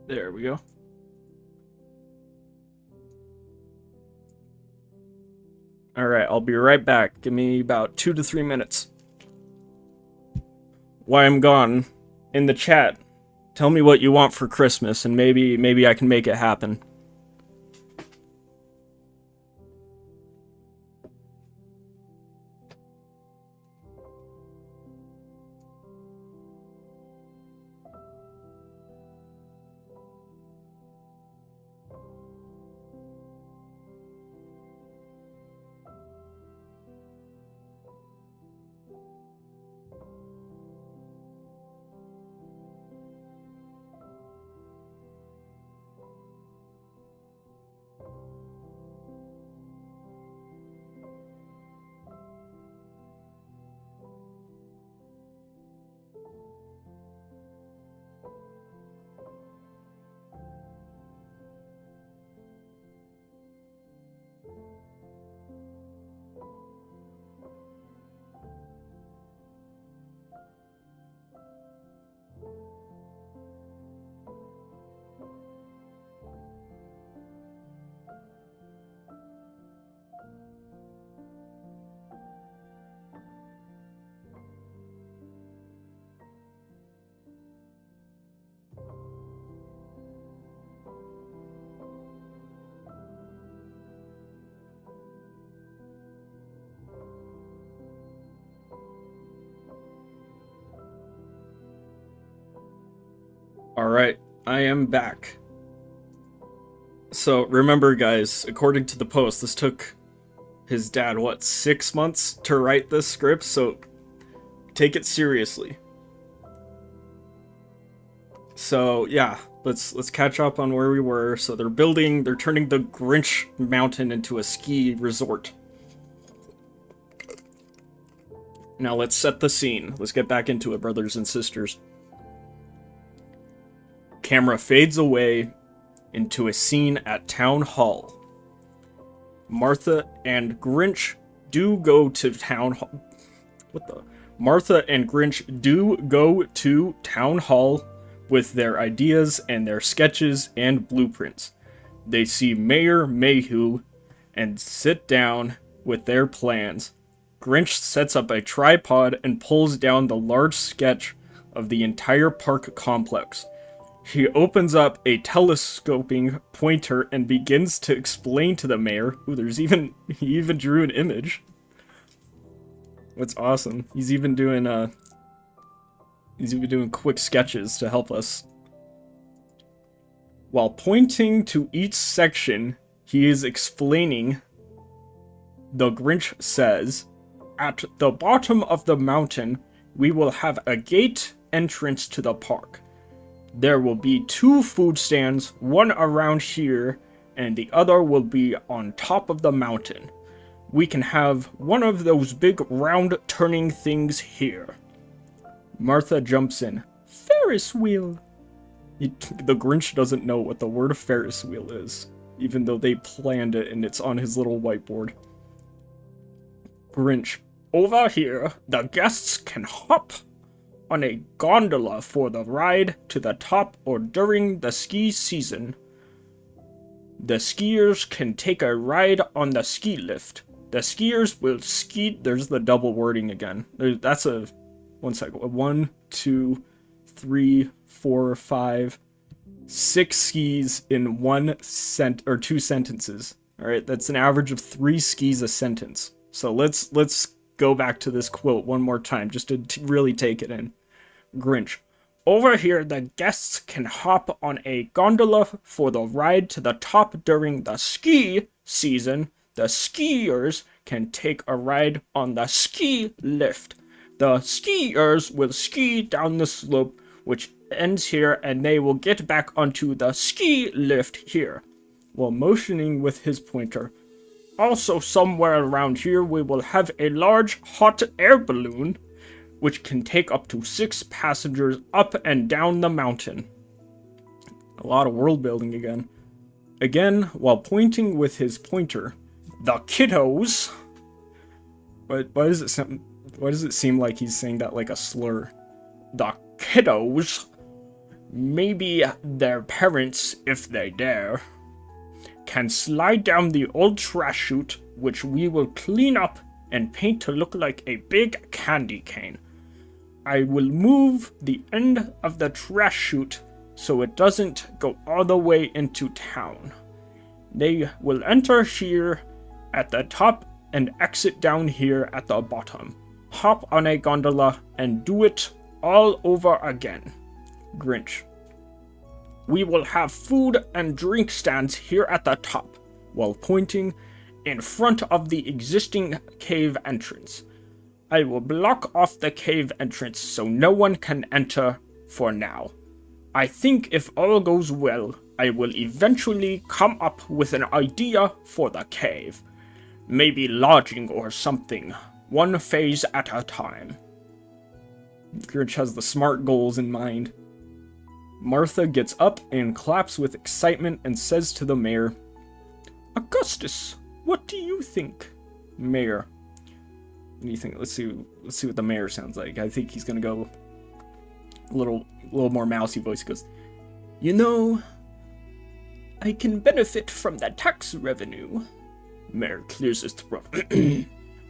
There we go. Alright, I'll be right back. Give me about 2 to 3 minutes. While I'm gone, in the chat, tell me what you want for Christmas, and maybe I can make it happen. Alright, I am back. So, remember guys, according to the post, this took his dad, 6 months to write this script, so take it seriously. So, yeah, let's catch up on where we were. So they're turning the Grinch mountain into a ski resort. Now let's set the scene. Let's get back into it, brothers and sisters. Camera fades away into a scene at Town Hall. Martha and Grinch do go to Town Hall. Martha and Grinch do go to Town Hall with their ideas and their sketches and blueprints. They see Mayor Mayhew and sit down with their plans. Grinch sets up a tripod and pulls down the large sketch of the entire park complex. He opens up a telescoping pointer and begins to explain to the mayor. Ooh, he even drew an image. That's awesome. He's even doing quick sketches to help us. While pointing to each section, he is explaining. The Grinch says, "At the bottom of the mountain, we will have a gate entrance to the park. There will be 2 food stands, one around here, and the other will be on top of the mountain. We can have one of those big round turning things here." Martha jumps in. "Ferris wheel." The Grinch doesn't know what the word Ferris wheel is, even though they planned it and it's on his little whiteboard. Grinch, "Over here, the guests can hop on a gondola for the ride to the top or during the ski season. The skiers can take a ride on the ski lift. The skiers will ski..." There's the double wording again. That's a... One second. 1, 2, 3, 4, 5, 6 skis in 2 sentences. Alright, that's an average of 3 skis a sentence. So let's go back to this quote one more time, just to really take it in. Grinch, "Over here, the guests can hop on a gondola for the ride to the top during the ski season. The skiers can take a ride on the ski lift. The skiers will ski down the slope, which ends here, and they will get back onto the ski lift here," while motioning with his pointer. "Also, somewhere around here, we will have a large hot air balloon, which can take up to 6 passengers up and down the mountain." A lot of world building again. Again, while pointing with his pointer, "The kiddos..." But why does it seem like he's saying that like a slur? "The kiddos maybe their parents, if they dare, can slide down the old trash chute, which we will clean up and paint to look like a big candy cane. I will move the end of the trash chute so it doesn't go all the way into town. They will enter here at the top and exit down here at the bottom. Hop on a gondola and do it all over again. Grinch. We will have food and drink stands here at the top, while pointing in front of the existing cave entrance. I will block off the cave entrance so no one can enter for now. I think if all goes well, I will eventually come up with an idea for the cave. Maybe lodging or something, one phase at a time. Grinch has the smart goals in mind. Martha gets up and claps with excitement and says to the mayor, Augustus, what do you think? Mayor. What do you think? Let's see what the mayor sounds like. I think he's gonna go a little more mousy voice. He goes, you know, I can benefit from that tax revenue. Mayor clears his throat.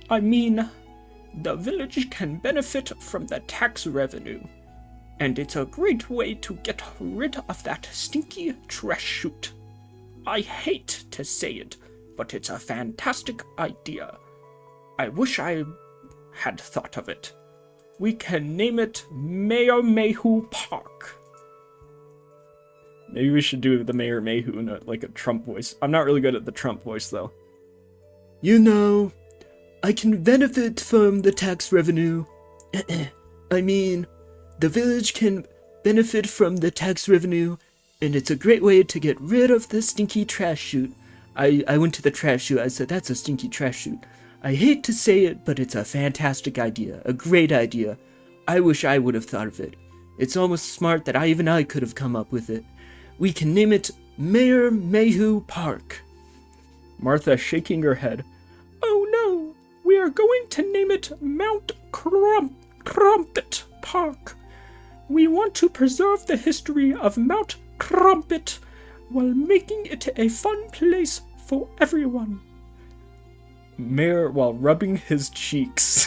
I mean, the village can benefit from the tax revenue, and it's a great way to get rid of that stinky trash chute. I hate to say it, but it's a fantastic idea. I wish I had thought of it. We can name it Mayor Mayhew Park. Maybe we should do the Mayor Mayhew in a Trump voice. I'm not really good at the Trump voice, though. You know, I can benefit from the tax revenue. I mean, the village can benefit from the tax revenue, and it's a great way to get rid of the stinky trash chute. I went to the trash chute, I said, that's a stinky trash chute. I hate to say it, but it's a fantastic idea, a great idea. I wish I would have thought of it. It's almost smart that even I could have come up with it. We can name it Mayor Mayhew Park. Martha shaking her head. Oh no, we are going to name it Mount Crumpet Park. We want to preserve the history of Mount Crumpet while making it a fun place for everyone. Mayor while rubbing his cheeks.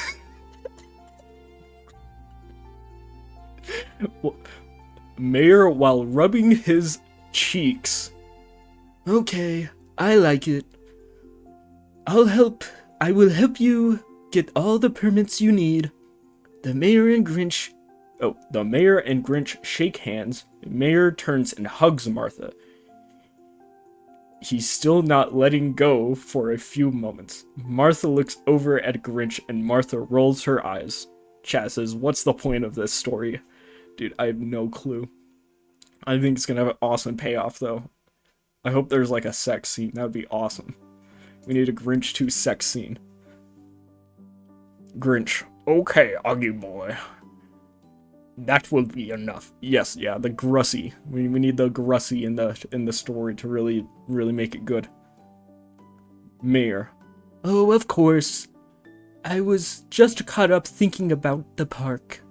Mayor while rubbing his cheeks. Okay, I like it. I will help you get all the permits you need. The mayor and Grinch shake hands. The mayor turns and hugs Martha. He's still not letting go for a few moments. Martha looks over at Grinch and Martha rolls her eyes. Chad says, what's the point of this story? Dude, I have no clue. I think it's gonna have an awesome payoff, though. I hope there's like a sex scene. That would be awesome. We need a Grinch 2 sex scene. Grinch. Okay, Augie boy. That will be enough. Yes, yeah, the Grussy. We need the Grussy in the story to really make it good. Mayor. Oh, of course. I was just caught up thinking about the park.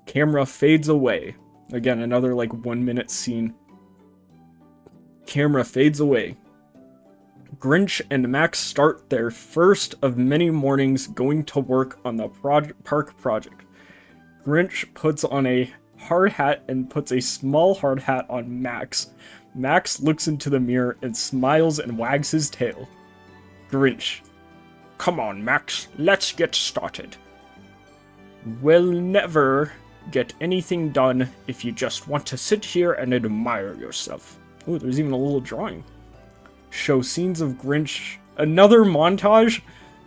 Camera fades away. Again, another 1 minute scene. Camera fades away. Grinch and Max start their first of many mornings going to work on the park project. Grinch puts on a hard hat and puts a small hard hat on Max. Max looks into the mirror and smiles and wags his tail. Grinch. Come on, Max, let's get started. We'll never get anything done if you just want to sit here and admire yourself. Ooh, there's even a little drawing. Show scenes of Grinch. Another montage?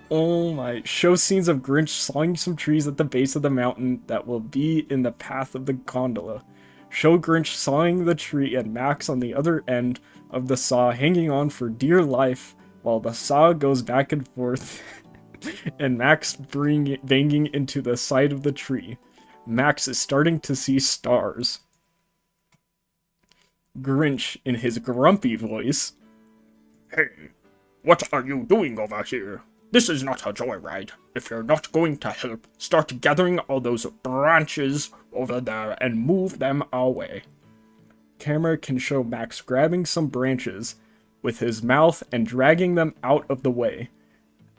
Oh my. Show scenes of Grinch sawing some trees at the base of the mountain that will be in the path of the gondola. Show Grinch sawing the tree and Max on the other end of the saw hanging on for dear life while the saw goes back and forth and Max banging into the side of the tree. Max is starting to see stars. Grinch in his grumpy voice. Hey, what are you doing over here? This is not a joyride. If you're not going to help, start gathering all those branches over there and move them away. camera can show Max grabbing some branches with his mouth and dragging them out of the way.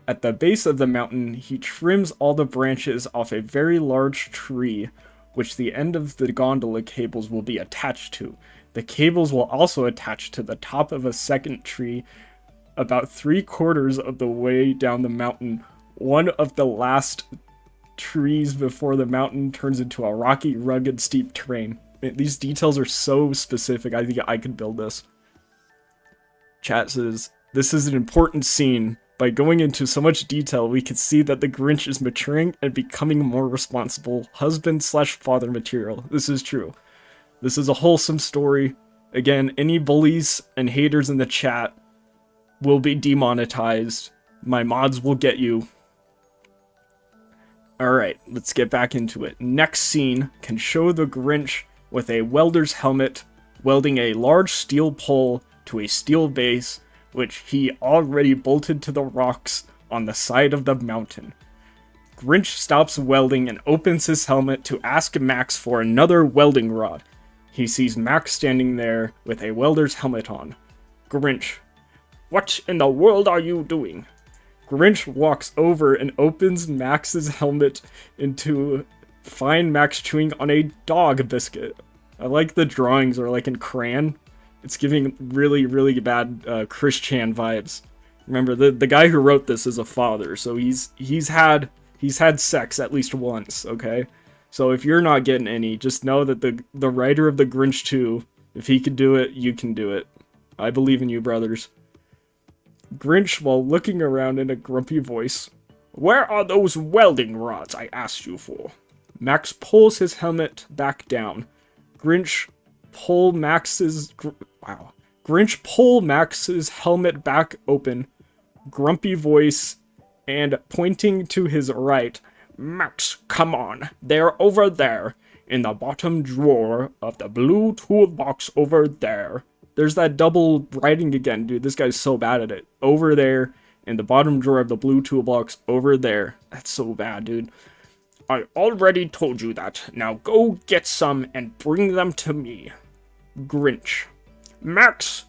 At the base of the mountain, he trims all the branches off a very large tree, which the end of the gondola cables will be attached to. The cables will also attach to the top of a second tree about 3/4 of the way down the mountain, one of the last trees before the mountain turns into a rocky, rugged, steep terrain. These details are so specific, I think I could build this. Chat says, this is an important scene. By going into so much detail, we can see that the Grinch is maturing and becoming more responsible husband/father material. This is true. This is a wholesome story. Again, any bullies and haters in the chat will be demonetized. My mods will get you. Alright, let's get back into it. Next scene can show the Grinch with a welder's helmet welding a large steel pole to a steel base, which he already bolted to the rocks on the side of the mountain. Grinch stops welding and opens his helmet to ask Max for another welding rod. He sees Max standing there with a welder's helmet on. Grinch, what in the world are you doing? Grinch walks over and opens Max's helmet into find Max chewing on a dog biscuit. I like the drawings are like in crayon. It's giving really, really bad Chris Chan vibes. Remember, the guy who wrote this is a father, so he's had sex at least once, okay? So if you're not getting any, just know that the writer of the Grinch 2, if he could do it, you can do it. I believe in you, brothers. Grinch, while looking around in a grumpy voice, where are those welding rods I asked you for? Max pulls his helmet back down. Grinch pull Max's helmet back open, grumpy voice, and pointing to his right, Max, come on, they're over there, in the bottom drawer of the blue toolbox over there. There's that double writing again, dude, this guy's so bad at it. Over there, in the bottom drawer of the blue toolbox, over there. That's so bad, dude. I already told you that, now go get some and bring them to me. Grinch. Max,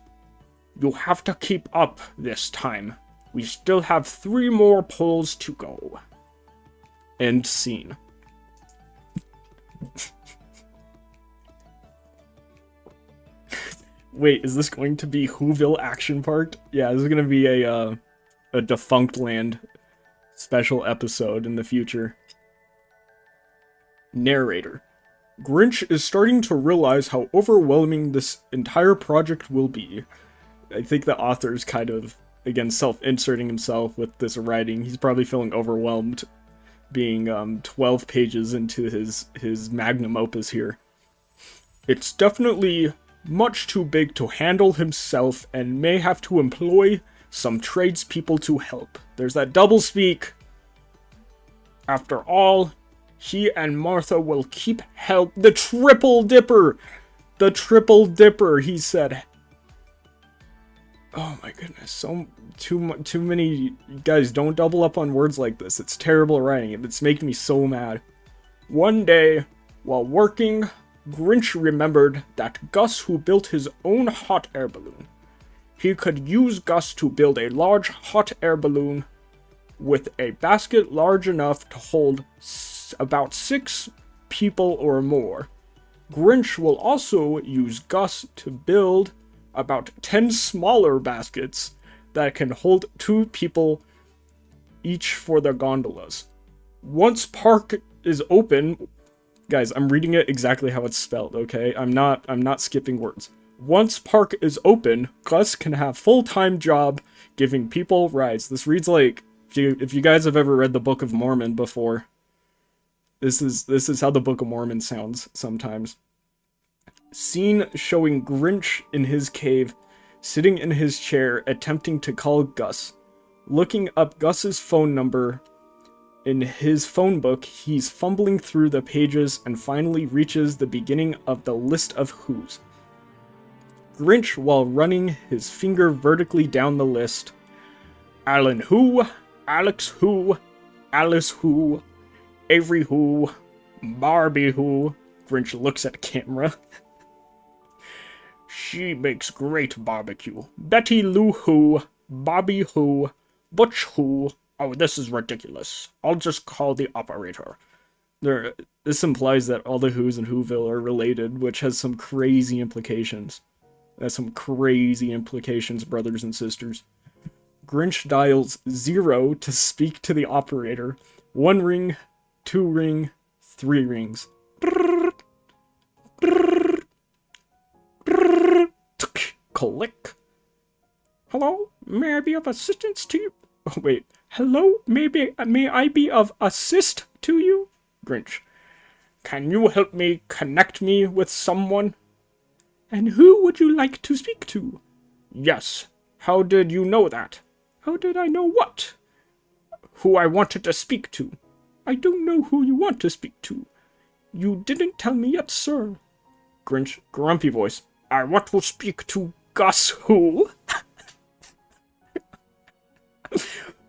you have to keep up this time. We still have 3 more pulls to go. End scene. Wait, is this going to be Whoville Action Park? Yeah, this is going to be a Defunct Land special episode in the future. Narrator. Grinch is starting to realize how overwhelming this entire project will be. I think the author's kind of, again, self-inserting himself with this writing. He's probably feeling overwhelmed being 12 pages into his magnum opus here. It's definitely much too big to handle himself and may have to employ some tradespeople to help. There's that doublespeak. After all, he and Martha will keep help. The Triple Dipper! The Triple Dipper, he said. Oh my goodness, too many guys, don't double up on words like this. It's terrible writing. It's making me so mad. One day, while working, Grinch remembered that Gus, who built his own hot air balloon. He could use Gus to build a large hot air balloon with a basket large enough to hold about 6 people or more. Grinch will also use Gus to build about 10 smaller baskets that can hold 2 people each for the gondolas. Once park is open, guys, I'm reading it exactly how it's spelled, okay? I'm not skipping words. Once park is open, Gus can have full-time job giving people rides. This reads like, if you guys have ever read the Book of Mormon before, this is how the Book of Mormon sounds sometimes. Scene showing Grinch in his cave, sitting in his chair, attempting to call Gus. Looking up Gus's phone number in his phone book, he's fumbling through the pages and finally reaches the beginning of the list of who's. Grinch, while running his finger vertically down the list. Alan who, Alex who, Alice who, Avery who, Barbie who. Grinch looks at camera. She makes great barbecue. Betty Lou who, Bobby who, Butch who. Oh, this is ridiculous. I'll just call the operator. This implies that all the Who's in Whoville are related, which has some crazy implications. That's some crazy implications, brothers and sisters. Grinch dials 0 to speak to the operator. 1 ring, 2 ring, 3 rings. Click. Hello? May I be of assistance to you? Oh, wait. Hello? May I be of assist to you? Grinch. Can you help me connect me with someone? And who would you like to speak to? Yes. How did you know that? How did I know what? Who I wanted to speak to. I don't know who you want to speak to. You didn't tell me yet, sir. Grinch, grumpy voice. I want to speak to Gus who?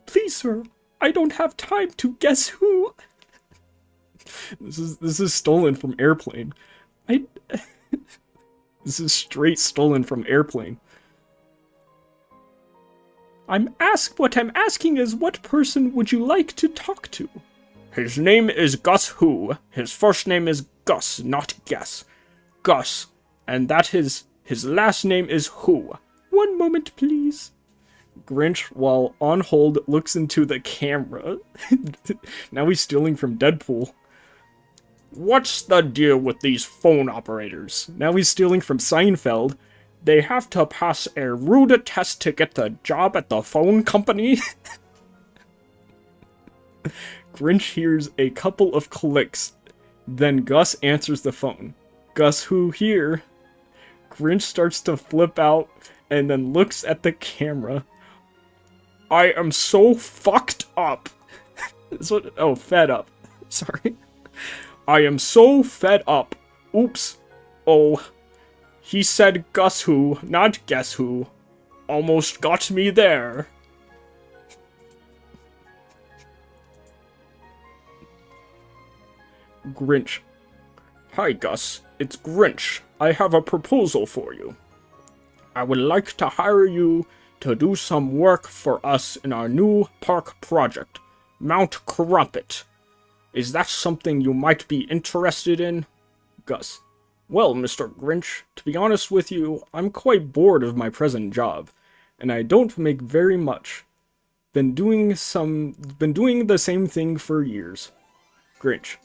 Please, sir, I don't have time to guess who. This is stolen from Airplane. This is straight stolen from Airplane. What I'm asking is, what person would you like to talk to? His name is Gus who. His first name is Gus, not Guess. Gus. And that his last name is who. 1 moment, please. Grinch, while on hold, looks into the camera. Now he's stealing from Deadpool. What's the deal with these phone operators? Now he's stealing from Seinfeld. They have to pass a rude test to get the job at the phone company? Grinch hears a couple of clicks. Then Gus answers the phone. Gus who here? Grinch starts to flip out and then looks at the camera. I am so fucked up. Fed up. Sorry. I am so fed up. Oops. Oh. He said Gus who, not guess who. Almost got me there. Grinch. Hi, Gus. It's Grinch. I have a proposal for you. I would like to hire you to do some work for us in our new park project, Mount Crumpet. Is that something you might be interested in? Gus. Well, Mr. Grinch, to be honest with you, I'm quite bored of my present job, and I don't make very much. Been doing the same thing for years. Grinch.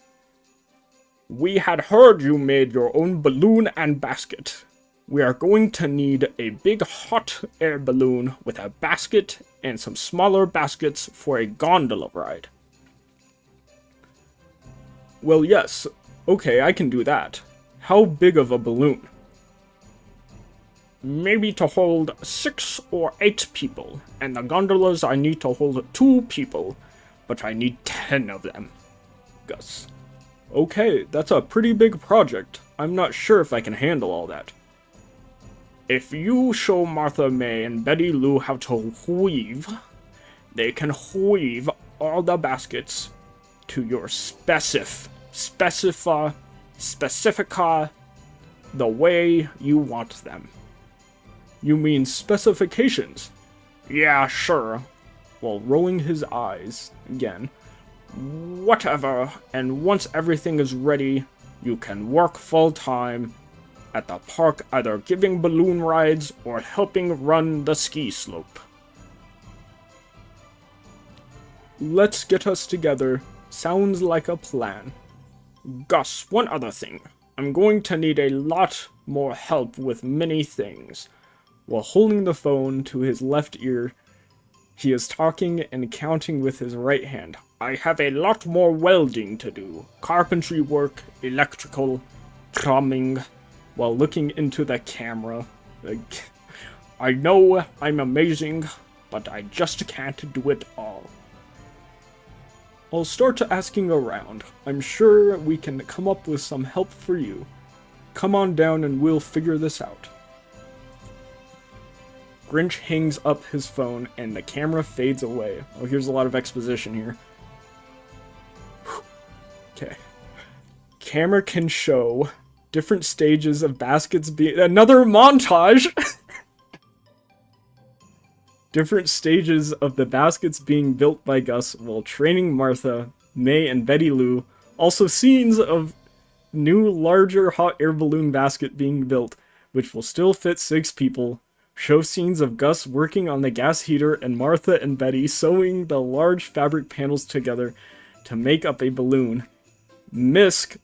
We had heard you made your own balloon and basket. We are going to need a big hot air balloon with a basket and some smaller baskets for a gondola ride. Well, yes. Okay, I can do that. How big of a balloon? Maybe to hold 6 or 8 people, and the gondolas I need to hold 2 people, but I need 10 of them. Gus. Okay, that's a pretty big project. I'm not sure if I can handle all that. If you show Martha May and Betty Lou how to weave, they can weave all the baskets to your specifica, the way you want them. You mean specifications? Yeah, sure. While rolling his eyes again. Whatever, and once everything is ready, you can work full-time at the park, either giving balloon rides or helping run the ski slope. Let's get us together. Sounds like a plan. Gus, one other thing. I'm going to need a lot more help with many things. While holding the phone to his left ear, he is talking and counting with his right hand. I have a lot more welding to do. Carpentry work, electrical, plumbing, while looking into the camera. I know I'm amazing, but I just can't do it all. I'll start asking around. I'm sure we can come up with some help for you. Come on down and we'll figure this out. Grinch hangs up his phone and the camera fades away. Oh, here's a lot of exposition here. Okay. Camera can show Different stages of baskets being... Another montage! Different stages of the baskets being built by Gus while training Martha, May, and Betty Lou. Also scenes of new, larger hot air balloon basket being built, which will still fit 6 people. Show scenes of Gus working on the gas heater and Martha and Betty sewing the large fabric panels together to make up a balloon. Miscellaneous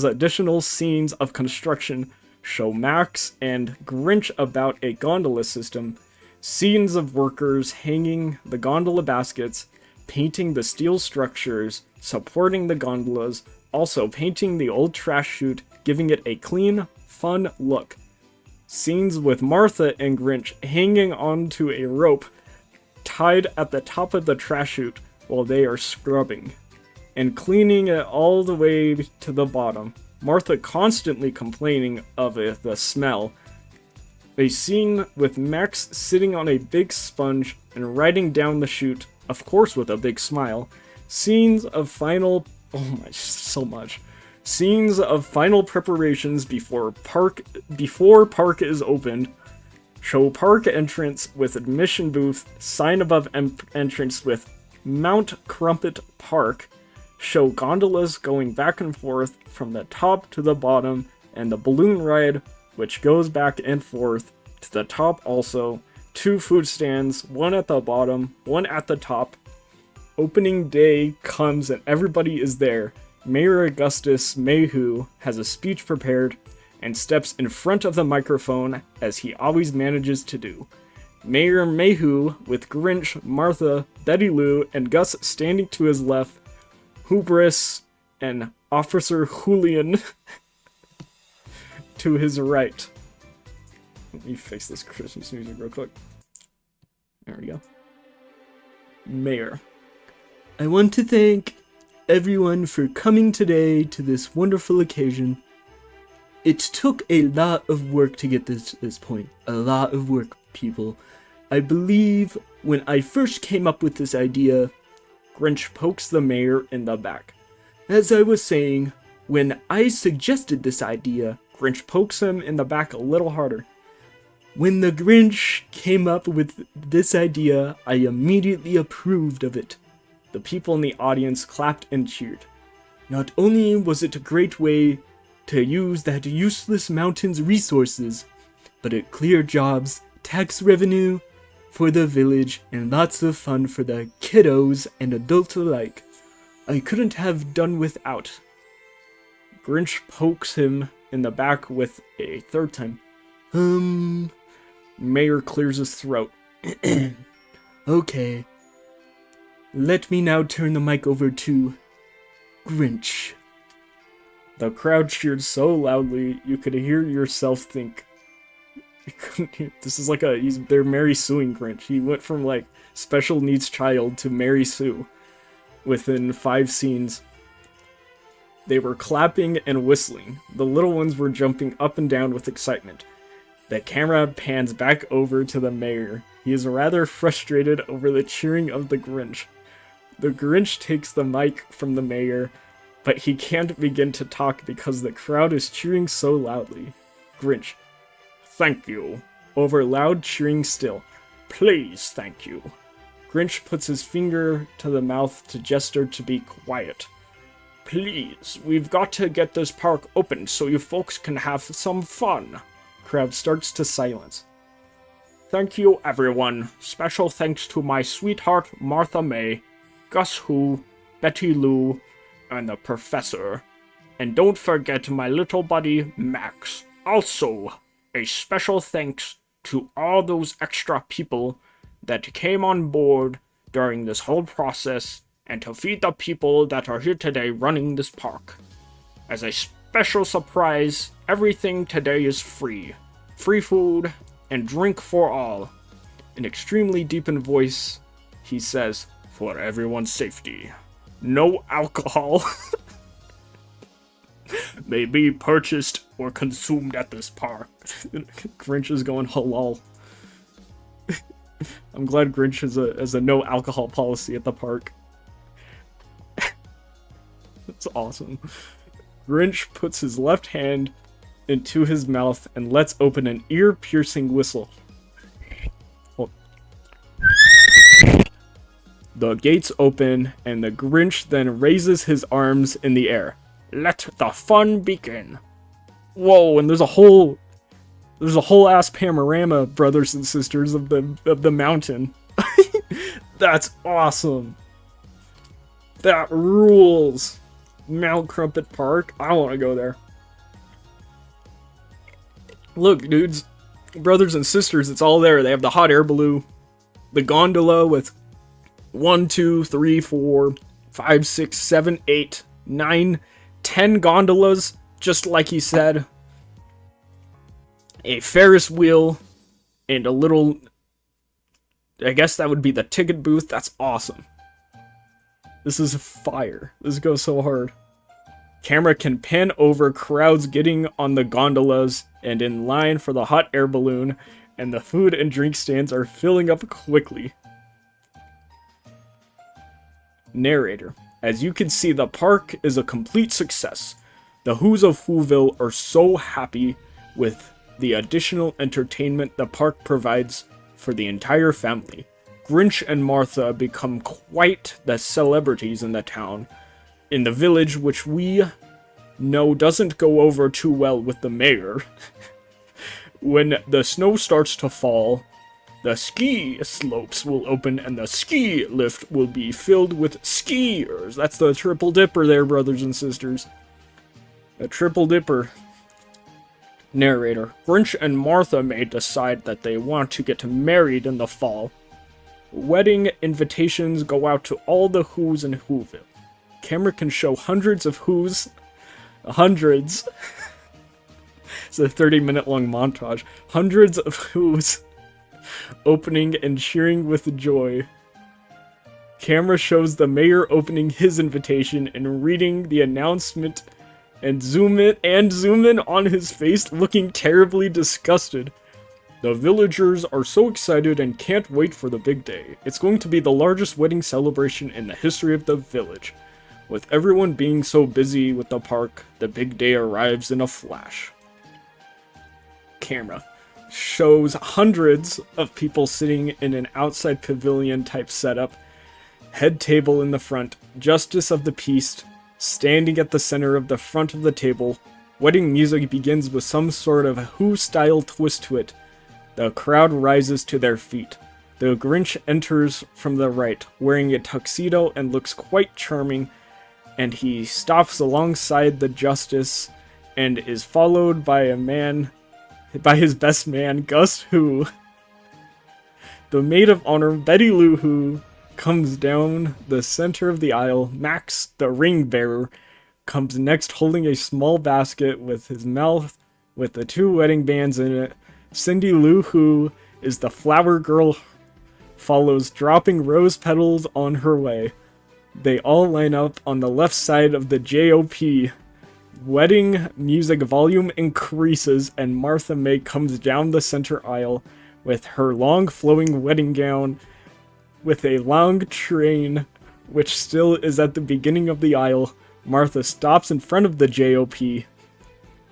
additional scenes of construction show Max and Grinch about a gondola system, scenes of workers hanging the gondola baskets, painting the steel structures, supporting the gondolas, also painting the old trash chute, giving it a clean, fun look. Scenes with Martha and Grinch hanging onto a rope tied at the top of the trash chute while they are scrubbing and cleaning it all the way to the bottom. Martha constantly complaining of the smell. A scene with Max sitting on a big sponge and riding down the chute, of course with a big smile. Scenes of final... Oh my, so much. Scenes of final preparations before park is opened. Show park entrance with admission booth, sign above entrance with Mount Crumpet Park. Show gondolas going back and forth from the top to the bottom, and the balloon ride, which goes back and forth to the top also. 2 food stands, one at the bottom, one at the top. Opening day comes and everybody is there. Mayor Augustus Mayhew has a speech prepared and steps in front of the microphone as he always manages to do. Mayor Mayhew with Grinch, Martha, Betty Lou, and Gus standing to his left, Hubris and Officer Julian to his right. Let me fix this Christmas music real quick. There we go. Mayor. I want to thank everyone for coming today to this wonderful occasion. It took a lot of work to get this to this point. A lot of work, people. I believe when I first came up with this idea, Grinch pokes the mayor in the back. As I was saying, when I suggested this idea, Grinch pokes him in the back a little harder. When the Grinch came up with this idea, I immediately approved of it. The people in the audience clapped and cheered. Not only was it a great way to use that useless mountain's resources, but it cleared jobs, tax revenue for the village, and lots of fun for the kiddos and adults alike. I couldn't have done without. Grinch pokes him in the back with a third time. Mayor clears his throat. Okay. Let me now turn the mic over to Grinch. The crowd cheered so loudly you could hear yourself think. This is like they're Mary Suing Grinch. He went from like special needs child to Mary Sue within 5 scenes. They were clapping and whistling. The little ones were jumping up and down with excitement. The camera pans back over to the mayor. He is rather frustrated over the cheering of the Grinch. The Grinch takes the mic from the mayor, but he can't begin to talk because the crowd is cheering so loudly. Grinch. Thank you. Over loud cheering still. Please, thank you. Grinch puts his finger to the mouth to gesture to be quiet. Please, we've got to get this park open so you folks can have some fun. Crowd starts to silence. Thank you, everyone. Special thanks to my sweetheart, Martha May, Gus Who, Betty Lou, and the Professor. And don't forget my little buddy, Max. Also, a special thanks to all those extra people that came on board during this whole process and to feed the people that are here today running this park. As a special surprise, everything today is free. Free food and drink for all. In extremely deepened voice, he says, for everyone's safety. No alcohol may be purchased or consumed at this park. Grinch is going halal. I'm glad Grinch has a no alcohol policy at the park. That's awesome. Grinch puts his left hand into his mouth and lets open an ear-piercing whistle. Oh. The gates open, and the Grinch then raises his arms in the air. Let the fun begin. Whoa, and there's a whole ass panorama, brothers and sisters, of the mountain. That's awesome. That rules. Mount Crumpet Park. I want to go there. Look, dudes, brothers and sisters, it's all there. They have the hot air balloon, the gondola with 1, 2, 3, 4, 5, 6, 7, 8, 9, 10 gondolas, just like he said. A Ferris wheel, and a little, I guess that would be the ticket booth. That's awesome. This is fire. This goes so hard. Camera can pan over crowds getting on the gondolas and in line for the hot air balloon, and the food and drink stands are filling up quickly. Narrator. As you can see, the park is a complete success. The Who's of Whoville are so happy with the additional entertainment the park provides for the entire family. Grinch and Martha become quite the celebrities in the town, in the village, which we know doesn't go over too well with the mayor. When the snow starts to fall, the ski slopes will open and the ski lift will be filled with skiers. That's the triple dipper there, brothers and sisters. A triple dipper. Narrator. Grinch and Martha may decide that they want to get married in the fall. Wedding invitations go out to all the Who's in Whoville. Camera can show hundreds of Who's. Hundreds. It's a 30-minute long montage. Hundreds of Who's opening and cheering with joy. Camera shows the mayor opening his invitation and reading the announcement and zoom in on his face, looking terribly disgusted. The villagers are so excited and can't wait for the big day. It's going to be the largest wedding celebration in the history of the village. With everyone being so busy with the park, the big day arrives in a flash. Camera shows hundreds of people sitting in an outside pavilion type setup. Head table in the front, justice of the peace standing at the center of the front of the table. Wedding music begins with some sort of Who-style twist to it. The crowd rises to their feet. The Grinch enters from the right, wearing a tuxedo and looks quite charming, and he stops alongside the justice and is followed by his best man, Gus Who. The maid of honor, Betty Lou Who, comes down the center of the aisle. Max, the ring bearer, comes next holding a small basket with his mouth with the 2 wedding bands in it. Cindy Lou Who is the flower girl, follows dropping rose petals on her way. They all line up on the left side of the JOP. Wedding music volume increases and Martha May comes down the center aisle with her long flowing wedding gown with a long train, which still is at the beginning of the aisle. Martha stops in front of the JOP.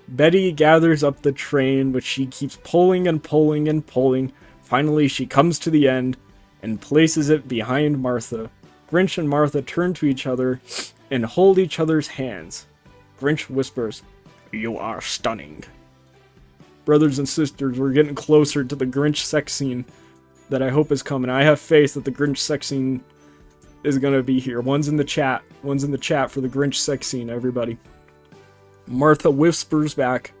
Betty gathers up the train, which she keeps pulling and pulling and pulling. Finally, she comes to the end and places it behind Martha. Grinch and Martha turn to each other and hold each other's hands. Grinch whispers, "You are stunning." Brothers and sisters, we're getting closer to the Grinch sex scene that I hope is coming. I have faith that the Grinch sex scene is gonna be here. One's in the chat. One's in the chat for the Grinch sex scene, everybody. Martha whispers back,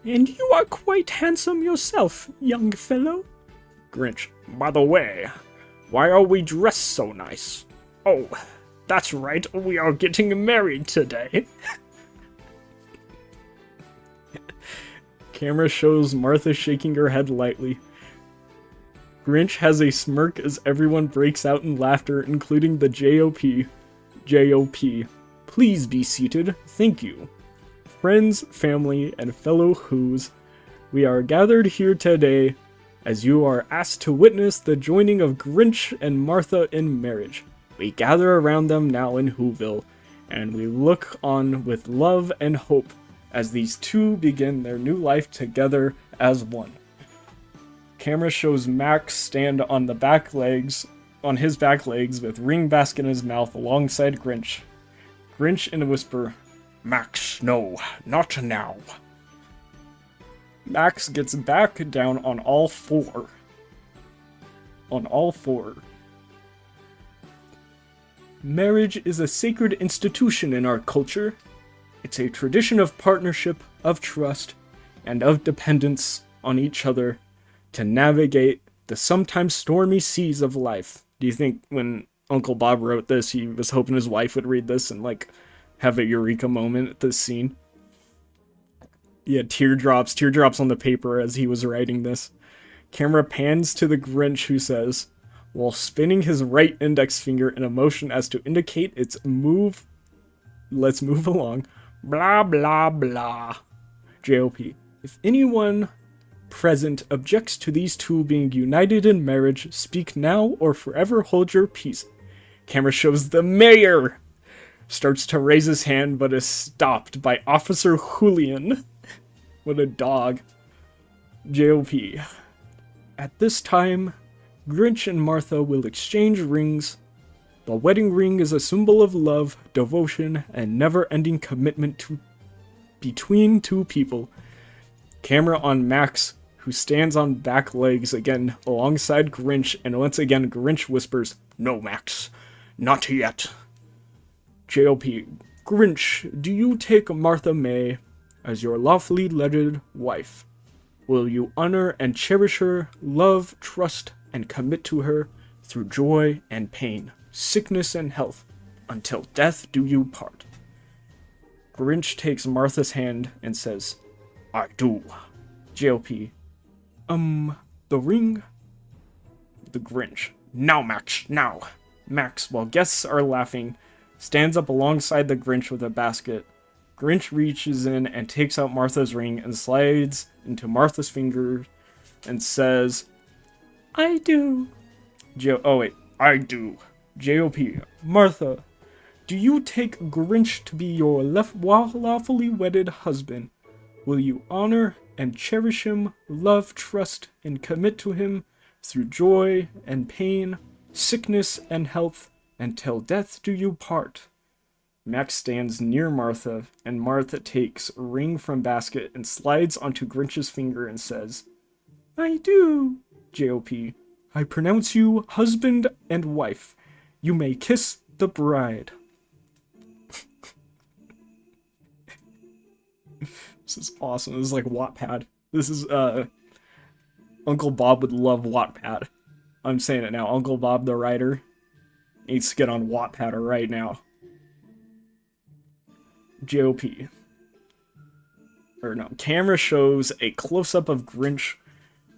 "And you are quite handsome yourself, young fellow." Grinch, "By the way, why are we dressed so nice? Oh, that's right, we are getting married today." Camera shows Martha shaking her head lightly. Grinch has a smirk as everyone breaks out in laughter, including the JOP. JOP. Please be seated. Thank you. Friends, family, and fellow Who's, we are gathered here today as you are asked to witness the joining of Grinch and Martha in marriage. We gather around them now in Whoville, and we look on with love and hope as these two begin their new life together as one. Camera shows Max stand on his back legs with ring basket in his mouth alongside Grinch. Grinch in a whisper, "Max, no, not now." Max gets back down on all four. Marriage is a sacred institution in our culture. It's a tradition of partnership, of trust, and of dependence on each other to navigate the sometimes stormy seas of life. Do you think when Uncle Bob wrote this, he was hoping his wife would read this and, like, have a eureka moment at this scene? Yeah, teardrops on the paper as he was writing this. Camera pans to the Grinch, who says, while spinning his right index finger in a motion as to indicate its move, "Let's move along. Blah, blah, blah." JOP. If anyone present objects to these two being united in marriage, speak now or forever hold your peace. Camera shows the mayor starts to raise his hand but is stopped by Officer Julian. What a dog. JOP. At this time, Grinch and Martha will exchange rings. The wedding ring is a symbol of love, devotion, and never-ending commitment between two people. Camera on Max, who stands on back legs again alongside Grinch, and once again Grinch whispers, "No, Max, not yet." JOP. Grinch, do you take Martha May as your lawfully wedded wife? Will you honor and cherish her, love, trust, and commit to her through joy and pain, sickness and health, until death do you part? Grinch takes Martha's hand and says, "I do." JOP. The ring? The Grinch. Now, Max, now. Max, while guests are laughing, stands up alongside the Grinch with a basket. Grinch reaches in and takes out Martha's ring and slides into Martha's finger and says, "I do." I do. JOP. Martha, do you take Grinch to be your lawfully wedded husband? Will you honor and cherish him, love, trust, and commit to him through joy and pain, sickness and health, until death do you part? Max stands near Martha, and Martha takes a ring from basket and slides onto Grinch's finger and says, "I do." JOP. I pronounce you husband and wife. You may kiss the bride. This is awesome. This is like Wattpad. This is, Uncle Bob would love Wattpad. I'm saying it now. Uncle Bob, the writer, needs to get on Wattpad right now. JOP. Camera shows a close-up of Grinch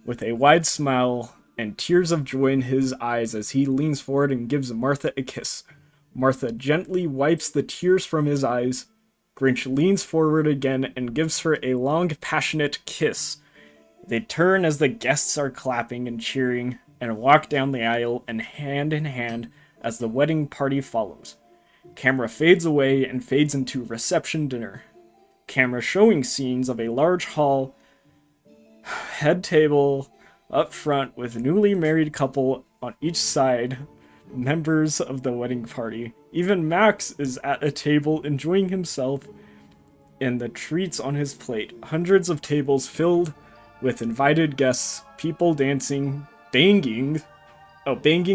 with a wide smile and tears of joy in his eyes as he leans forward and gives Martha a kiss. Martha gently wipes the tears from his eyes. Grinch leans forward again and gives her a long, passionate kiss. They turn as the guests are clapping and cheering and walk down the aisle and hand in hand as the wedding party follows. Camera fades away and fades into reception dinner. Camera showing scenes of a large hall, head table up front with a newly married couple on each side, members of the wedding party. Even Max is at a table enjoying himself and the treats on his plate. Hundreds of tables filled with invited guests, people dancing, banging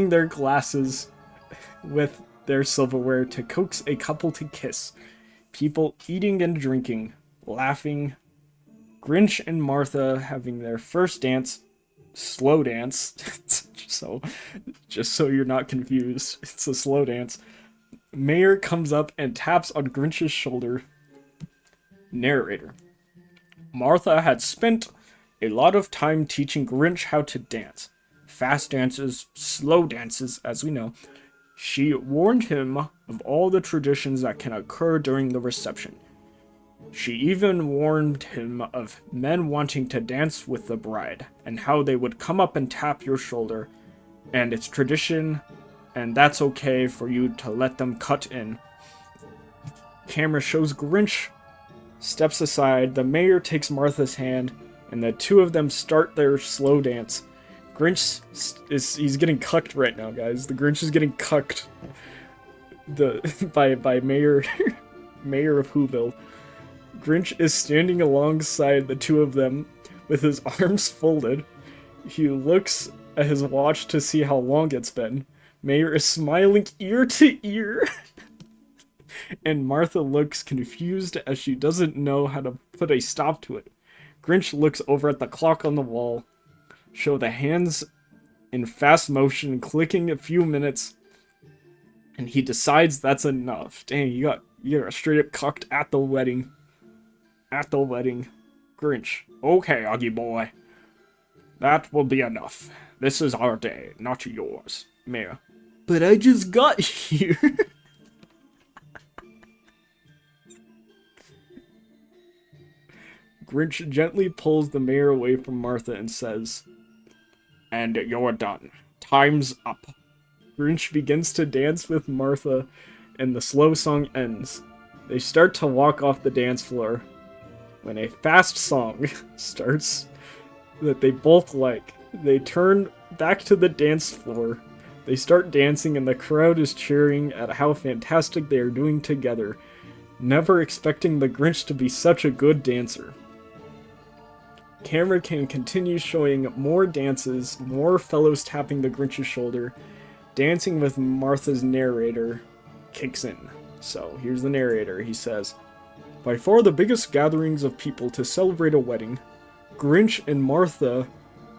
their glasses with their silverware to coax a couple to kiss. People eating and drinking, laughing. Grinch and Martha having their first dance, slow dance. just so you're not confused, it's a slow dance. Mayor comes up and taps on Grinch's shoulder. Narrator. Martha had spent a lot of time teaching Grinch how to dance. Fast dances, slow dances, as we know. She warned him of all the traditions that can occur during the reception. She even warned him of men wanting to dance with the bride, and how they would come up and tap your shoulder, and it's tradition, and that's okay for you to let them cut in. Camera shows Grinch steps aside, the mayor takes Martha's hand, and the two of them start their slow dance. Grinch he's getting cucked right now, guys. The Grinch is getting cucked by Mayor Mayor of Whoville. Grinch is standing alongside the two of them with his arms folded. He looks at his watch to see how long it's been. Mayor is smiling ear to ear. And Martha looks confused as she doesn't know how to put a stop to it. Grinch looks over at the clock on the wall, show the hands in fast motion, clicking a few minutes, and he decides that's enough. Dang, you got straight up cucked at the wedding. At the wedding. Grinch. Okay, Augie boy. That will be enough. This is our day, not yours. Mayor. But I just got here. Grinch gently pulls the mayor away from Martha and says, "And you're done. Time's up." Grinch begins to dance with Martha, and the slow song ends. They start to walk off the dance floor when a fast song starts that they both like. They turn back to the dance floor. They start dancing, and the crowd is cheering at how fantastic they are doing together, never expecting the Grinch to be such a good dancer. Camera can continue showing more dances, more fellows tapping the Grinch's shoulder. Dancing with Martha's narrator kicks in. So, here's the narrator. He says, "By far the biggest gatherings of people to celebrate a wedding, Grinch and Martha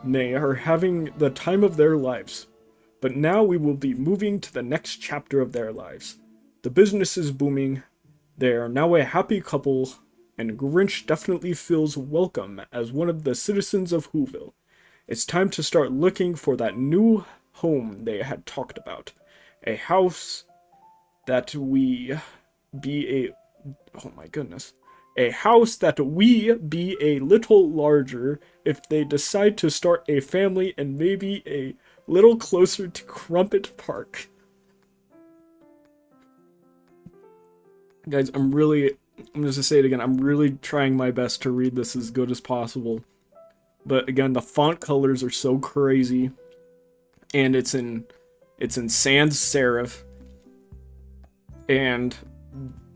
May are having the time of their lives. But now we will be moving to the next chapter of their lives. The business is booming. They are now a happy couple, and Grinch definitely feels welcome as one of the citizens of Whoville. It's time to start looking for that new home they had talked about. A house that we be a... Oh my goodness. A house that we be a little larger if they decide to start a family and maybe a little closer to Crumpet Park." Guys, I'm just to say it again, I'm really trying my best to read this as good as possible. But again, the font colors are so crazy. And it's in sans serif. And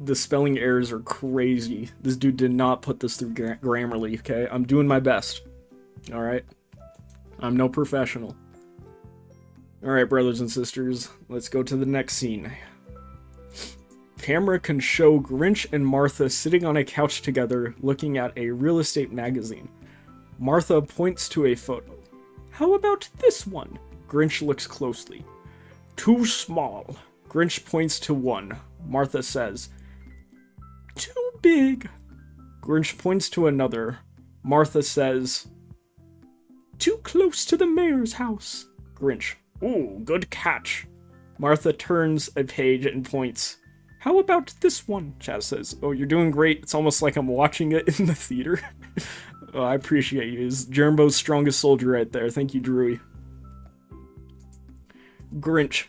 the spelling errors are crazy. This dude did not put this through Grammarly, okay? I'm doing my best. Alright? I'm no professional. Alright, brothers and sisters, let's go to the next scene. Camera can show Grinch and Martha sitting on a couch together, looking at a real estate magazine. Martha points to a photo. "How about this one?" Grinch looks closely. "Too small." Grinch points to one. Martha says, "Too big." Grinch points to another. Martha says, "Too close to the mayor's house." Grinch, "Ooh, good catch." Martha turns a page and points. "How about this one?" Chaz says. "Oh, you're doing great. It's almost like I'm watching it in the theater." Oh, I appreciate you. It's Jermbo's strongest soldier right there. Thank you, Drewy. Grinch.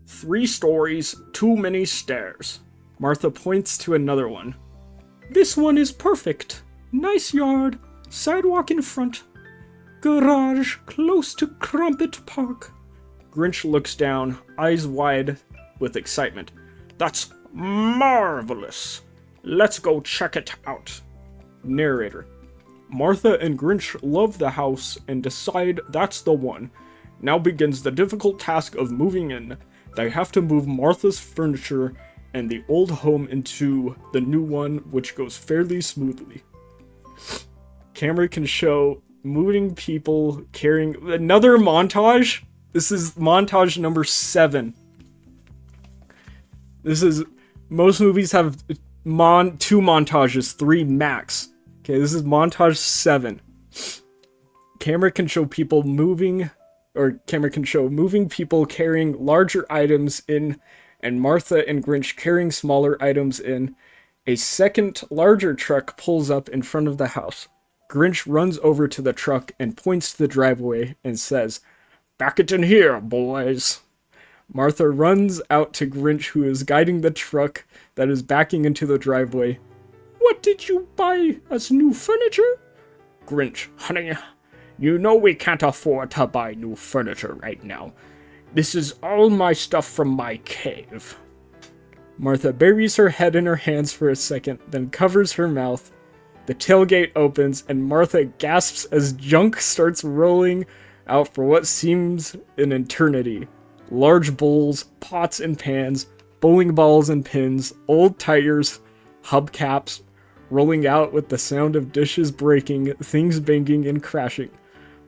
3 stories, too many stairs. Martha points to another one. "This one is perfect. Nice yard, sidewalk in front, garage close to Crumpet Park." Grinch looks down, eyes wide with excitement. "That's marvelous. Let's go check it out." Narrator. Martha and Grinch love the house and decide that's the one. Now begins the difficult task of moving in. They have to move Martha's furniture and the old home into the new one, which goes fairly smoothly. Camera can show moving people carrying... Another montage? This is montage number 7. This is... Most movies have 2 montages, 3 max. Okay, this is montage 7. Camera can show people moving... Or camera can show moving people carrying larger items in, and Martha and Grinch carrying smaller items in. A second, larger truck pulls up in front of the house. Grinch runs over to the truck and points to the driveway and says, "Back it in here, boys." Martha runs out to Grinch, who is guiding the truck that is backing into the driveway. What did you buy as new furniture? Grinch, honey, you know we can't afford to buy new furniture right now. This is all my stuff from my cave. Martha buries her head in her hands for a second, then covers her mouth. The tailgate opens, and Martha gasps as junk starts rolling out for what seems an eternity. Large bowls, pots and pans, bowling balls and pins, old tires, hubcaps, rolling out with the sound of dishes breaking, things banging and crashing.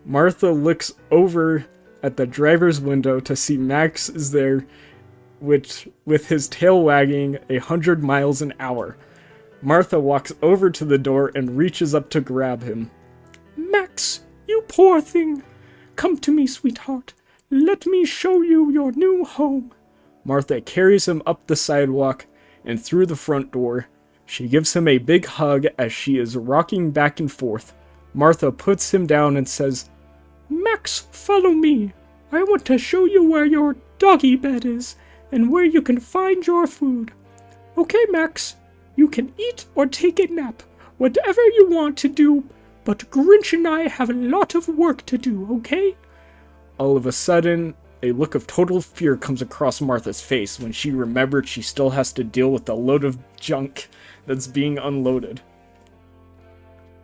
Martha looks over at the driver's window to see Max is there, with his tail wagging 100 miles an hour. Martha walks over to the door and reaches up to grab him. Max, you poor thing. Come to me, sweetheart. Let me show you your new home. Martha carries him up the sidewalk and through the front door. She gives him a big hug as she is rocking back and forth. Martha puts him down and says, Max, follow me. I want to show you where your doggy bed is and where you can find your food. Okay, Max, you can eat or take a nap, whatever you want to do, but Grinch and I have a lot of work to do, okay? All of a sudden, a look of total fear comes across Martha's face when she remembered she still has to deal with the load of junk that's being unloaded.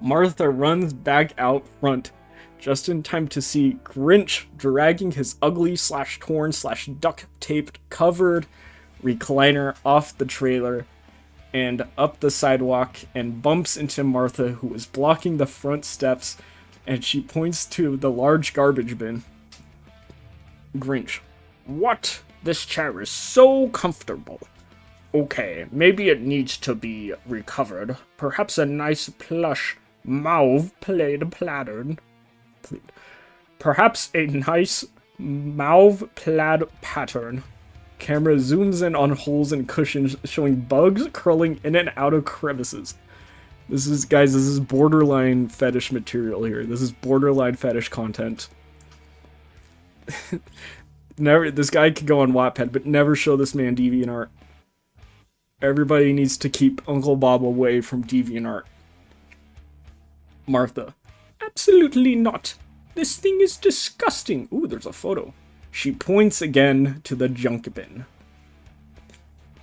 Martha runs back out front, just in time to see Grinch dragging his ugly torn duct taped covered recliner off the trailer and up the sidewalk and bumps into Martha, who is blocking the front steps, and she points to the large garbage bin. Grinch, what? This chair is so comfortable. Okay, maybe it needs to be recovered. Perhaps a nice plush mauve plaid pattern. Perhaps a nice mauve plaid pattern. Camera zooms in on holes and cushions, showing bugs crawling in and out of crevices. This is borderline fetish material here. This is borderline fetish content. This guy could go on Wattpad, but never show this man DeviantArt. Everybody needs to keep Uncle Bob away from DeviantArt. Martha, absolutely not. This thing is disgusting. Ooh, there's a photo. She points again to the junk bin.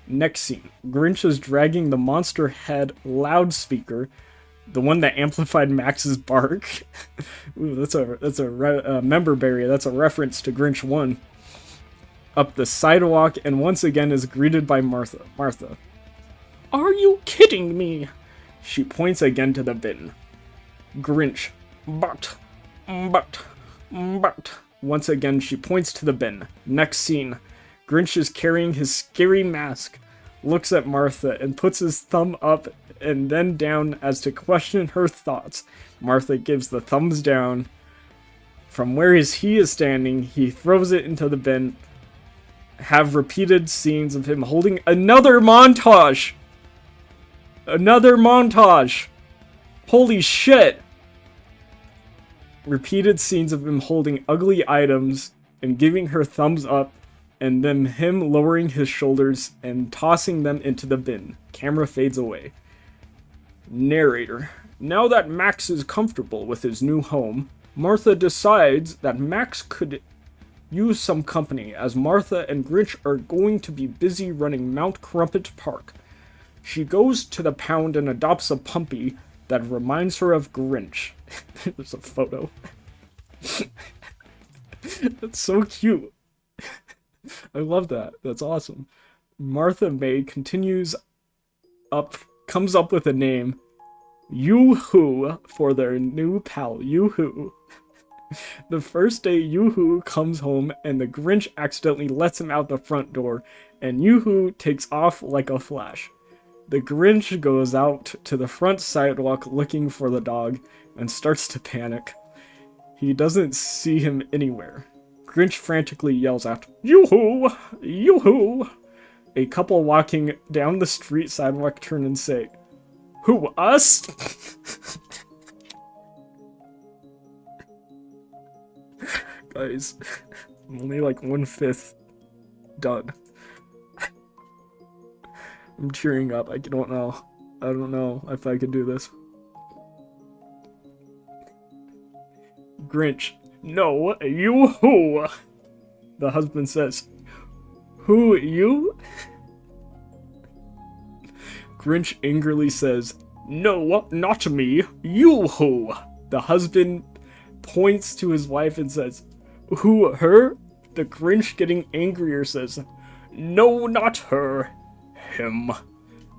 Next scene, Grinch is dragging the monster head loudspeaker, the one that amplified Max's bark. Ooh, that's a member berry. That's a reference to Grinch 1. Up the sidewalk, and once again is greeted by Martha. Martha, are you kidding me? She points again to the bin. Grinch, but. Once again, she points to the bin. Next scene, Grinch is carrying his scary mask, looks at Martha, and puts his thumb up and then down as to question her thoughts. Martha gives the thumbs down. From where he is standing, he throws it into the bin. Have repeated scenes of him holding another montage! Another montage! Holy shit! Repeated scenes of him holding ugly items and giving her thumbs up, and then him lowering his shoulders and tossing them into the bin. Camera fades away. Narrator. Now that Max is comfortable with his new home, Martha decides that Max could use some company, as Martha and Grinch are going to be busy running Mount Crumpet Park. She goes to the pound and adopts a puppy that reminds her of Grinch. There's a photo. That's so cute. I love that. That's awesome. Martha May comes up with a name, Yoo-Hoo, for their new pal, Yoo-Hoo. The first day, Yoo-Hoo comes home and the Grinch accidentally lets him out the front door, and Yoo-Hoo takes off like a flash. The Grinch goes out to the front sidewalk looking for the dog and starts to panic. He doesn't see him anywhere. Grinch frantically yells out, Yoo-Hoo! Yoo-Hoo! A couple walking down the street sidewalk turn and say, Who, us? Guys, I'm only like 1/5 Done. I'm tearing up. I don't know. I don't know if I could do this. Grinch. No, you who? The husband says, who, you? Grinch angrily says, no, not me, you who? The husband points to his wife and says, who, her? The Grinch, getting angrier, says, no, not her, him.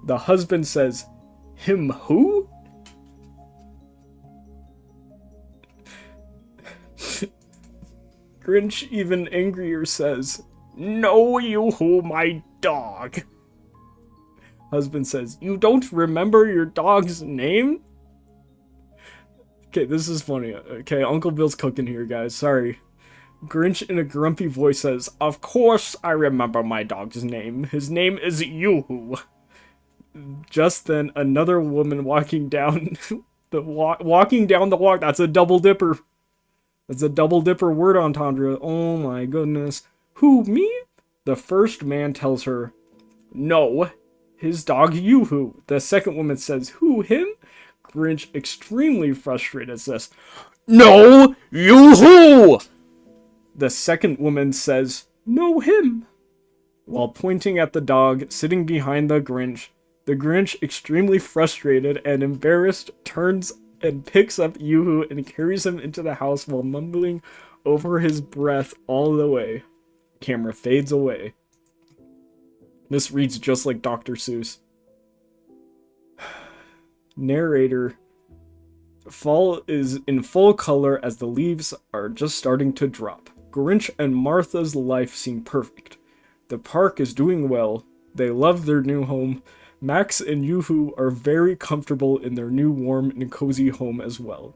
The husband says, him who? Grinch, even angrier, says, no, you who, my dog. Husband says, you don't remember your dog's name? Okay, this is funny. Okay, Uncle Bill's cooking here, guys. Sorry. Grinch, in a grumpy voice, says, of course I remember my dog's name. His name is Yoo-Hoo. Just then, another woman walking down walking down the walk. That's a double dipper. That's a double dipper word entendre. Oh my goodness. Who, me? The first man tells her, no, his dog Yoo-Hoo. The second woman says, who, him? Grinch, extremely frustrated, says, no, Yoo-Hoo! The second woman says, no, him. While pointing at the dog sitting behind the Grinch, extremely frustrated and embarrassed, turns and picks up Yoo-Hoo and carries him into the house while mumbling over his breath all the way. Camera fades away. This reads just like Dr. Seuss. Narrator. Fall is in full color as the leaves are just starting to drop. Grinch and Martha's life seem perfect. The park is doing well. They love their new home. Max and Yoo-Hoo are very comfortable in their new warm and cozy home as well.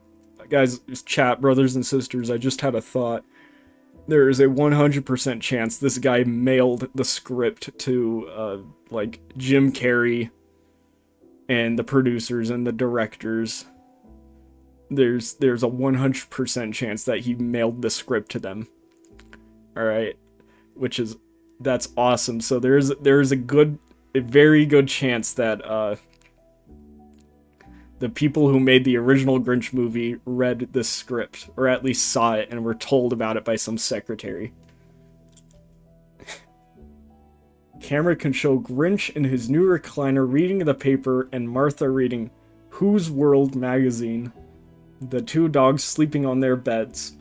Guys, chat, brothers and sisters, I just had a thought. There is a 100% chance this guy mailed the script to, like, Jim Carrey and the producers and the directors. There's a 100% chance that he mailed the script to them. Alright? That's awesome. So there's a very good chance that, the people who made the original Grinch movie read the script, or at least saw it and were told about it by some secretary. Camera can show Grinch in his new recliner reading the paper and Martha reading Whose World magazine. The two dogs sleeping on their beds.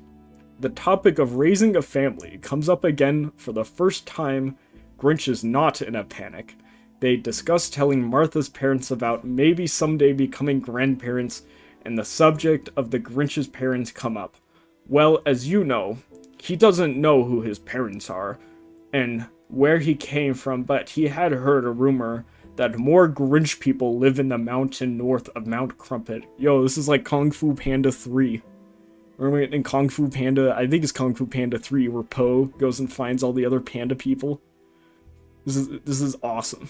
The topic of raising a family comes up again for the first time. Grinch is not in a panic. They discuss telling Martha's parents about maybe someday becoming grandparents, and the subject of the Grinch's parents come up. Well, as you know, he doesn't know who his parents are, and where he came from, but he had heard a rumor that more Grinch people live in the mountain north of Mount Crumpet. Yo, this is like Kung Fu Panda 3. Remember in Kung Fu Panda, I think it's Kung Fu Panda 3, where Po goes and finds all the other panda people? This is awesome.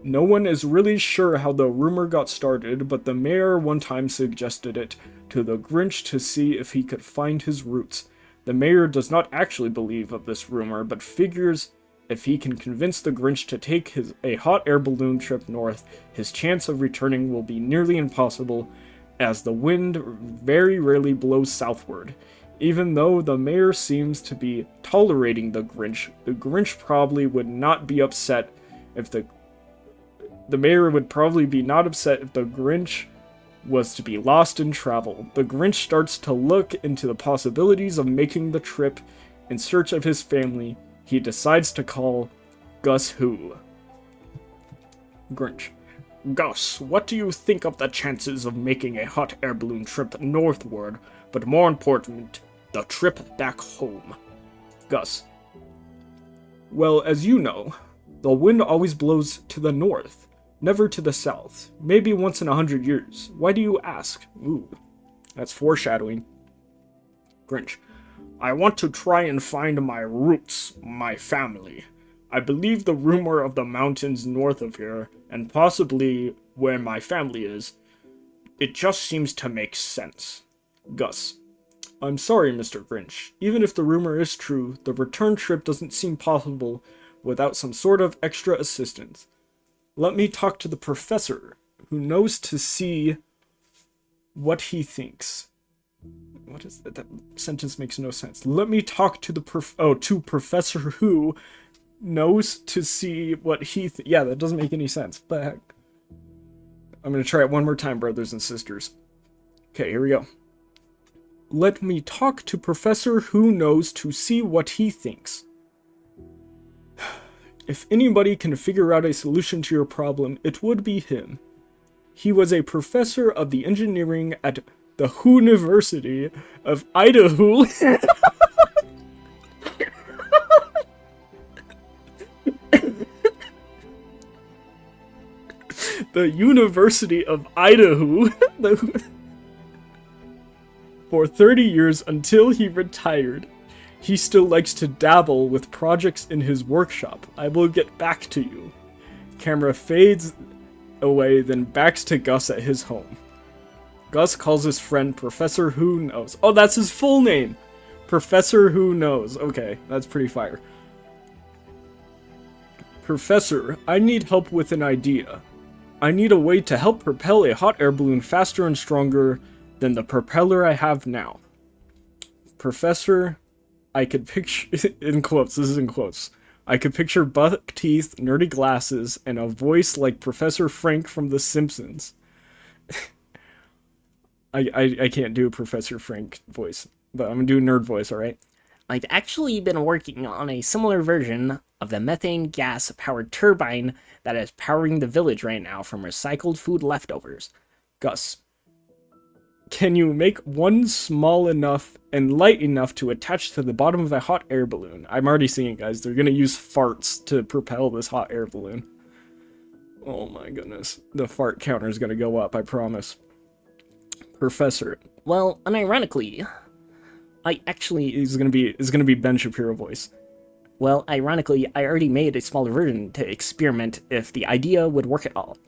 No one is really sure how the rumor got started, but the mayor one time suggested it to the Grinch to see if he could find his roots. The mayor does not actually believe of this rumor, but figures if he can convince the Grinch to take a hot air balloon trip north, his chance of returning will be nearly impossible, as the wind very rarely blows southward. Even though the mayor seems to be tolerating the Grinch probably would not be upset if the mayor would probably be not upset if the Grinch was to be lost in travel. The Grinch starts to look into the possibilities of making the trip in search of his family. He decides to call Gus Who. Grinch. Gus, what do you think of the chances of making a hot air balloon trip northward, but more important, the trip back home? Gus. Well, as you know, the wind always blows to the north. Never to the south. Maybe once in 100 years. Why do you ask? Ooh, that's foreshadowing. Grinch. I want to try and find my roots, my family. I believe the rumor of the mountains north of here, and possibly where my family is, it just seems to make sense. Gus. I'm sorry, Mr. Grinch. Even if the rumor is true, the return trip doesn't seem possible without some sort of extra assistance. Let me talk to the professor, who knows to see what he thinks. What is that? That sentence makes no sense. Let me talk to the to Professor Who knows to see what he yeah, that doesn't make any sense. What the heck? I'm gonna try it one more time, brothers and sisters. Okay, here we go. Let me talk to Professor Who knows to see what he thinks. If anybody can figure out a solution to your problem, it would be him. He was a professor of the engineering at the University of Idaho. The University of Idaho. For 30 years until he retired. He still likes to dabble with projects in his workshop. I will get back to you. Camera fades away, then backs to Gus at his home. Gus calls his friend Professor Who Knows. Oh, that's his full name! Professor Who Knows. Okay, that's pretty fire. Professor, I need help with an idea. I need a way to help propel a hot air balloon faster and stronger than the propeller I have now. Professor, I could picture, in quotes, this is in quotes, I could picture buck teeth, nerdy glasses, and a voice like Professor Frank from The Simpsons. I can't do Professor Frank voice, but I'm gonna do nerd voice, alright? I've actually been working on a similar version of the methane gas-powered turbine that is powering the village right now from recycled food leftovers. Gus, can you make one small enough and light enough to attach to the bottom of a hot air balloon? I'm already seeing it, guys. They're gonna use farts to propel this hot air balloon. Oh my goodness. The fart counter is gonna go up, I promise. Professor. Well, unironically, It's gonna be Ben Shapiro voice. Well, ironically, I already made a smaller version to experiment if the idea would work at all.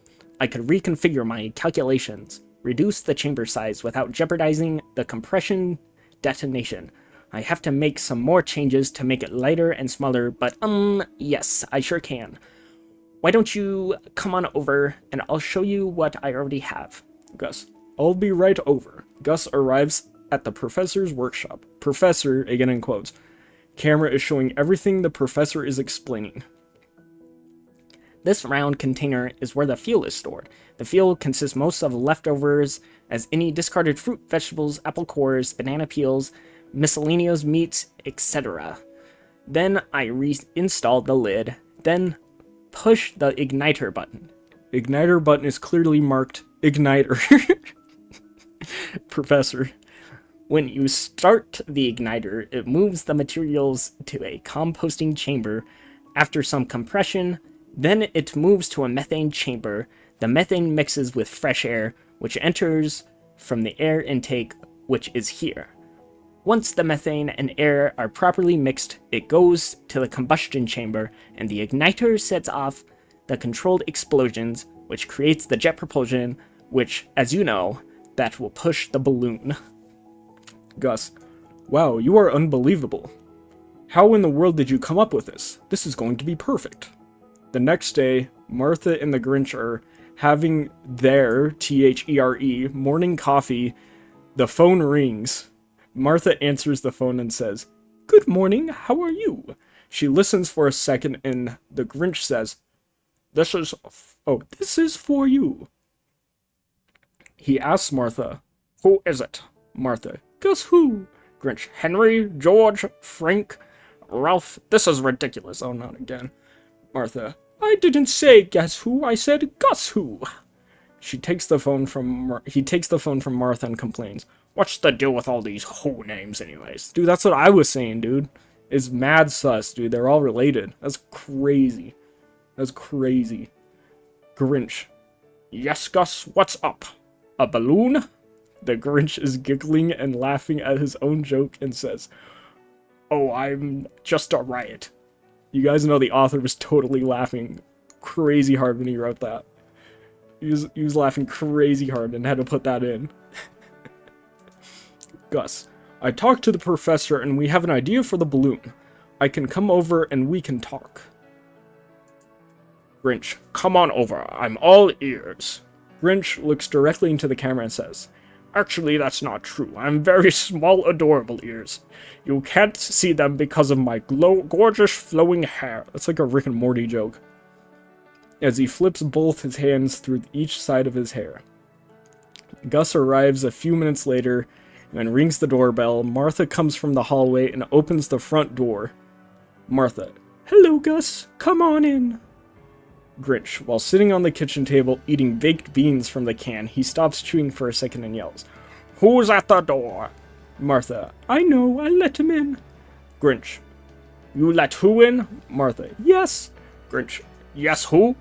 I could reconfigure my calculations, reduce the chamber size without jeopardizing the compression detonation. I have to make some more changes to make it lighter and smaller, but yes, I sure can. Why don't you come on over and I'll show you what I already have. Gus, I'll be right over. Gus arrives at the professor's workshop. Professor, again in quotes. Camera is showing everything the professor is explaining. This round container is where the fuel is stored. The fuel consists most of leftovers, as any discarded fruit, vegetables, apple cores, banana peels, miscellaneous meats, etc. Then I reinstall the lid, then push the igniter button. Igniter button is clearly marked igniter. Professor. When you start the igniter, it moves the materials to a composting chamber. After some compression, then it moves to a methane chamber. The methane mixes with fresh air, which enters from the air intake, which is here. Once the methane and air are properly mixed, it goes to the combustion chamber, and the igniter sets off the controlled explosions, which creates the jet propulsion, which, as you know, that will push the balloon. Gus, wow, you are unbelievable. How in the world did you come up with this? This is going to be perfect. The next day, Martha and the Grinch are having their, THERE, morning coffee. The phone rings. Martha answers the phone and says, "Good morning, how are you?" She listens for a second and the Grinch says, this is for you." He asks Martha, "Who is it?" Martha, "Guess who?" Grinch, "Henry, George, Frank, Ralph, this is ridiculous." Oh, not again. Martha, "I didn't say guess who, I said Gus who." He takes the phone from Martha and complains, "What's the deal with all these who names anyways?" Dude, that's what I was saying, dude. It's mad sus, dude. They're all related. That's crazy. That's crazy. Grinch, "Yes, Gus, what's up? A balloon?" The Grinch is giggling and laughing at his own joke and says, "Oh, I'm just a riot." You guys know the author was totally laughing crazy hard when he wrote that. He was laughing crazy hard and had to put that in. Gus, I talked to the professor and we have an idea for the balloon. I can come over and we can talk. Grinch, come on over. I'm all ears. Grinch looks directly into the camera and says, actually, that's not true. I'm very small, adorable ears. You can't see them because of my gorgeous flowing hair. That's like a Rick and Morty joke. As he flips both his hands through each side of his hair. Gus arrives a few minutes later and rings the doorbell. Martha comes from the hallway and opens the front door. Martha, hello, Gus. Come on in. Grinch, while sitting on the kitchen table eating baked beans from the can, he stops chewing for a second and yells, who's at the door? Martha, I know, I let him in. Grinch, you let who in? Martha, yes. Grinch, yes who?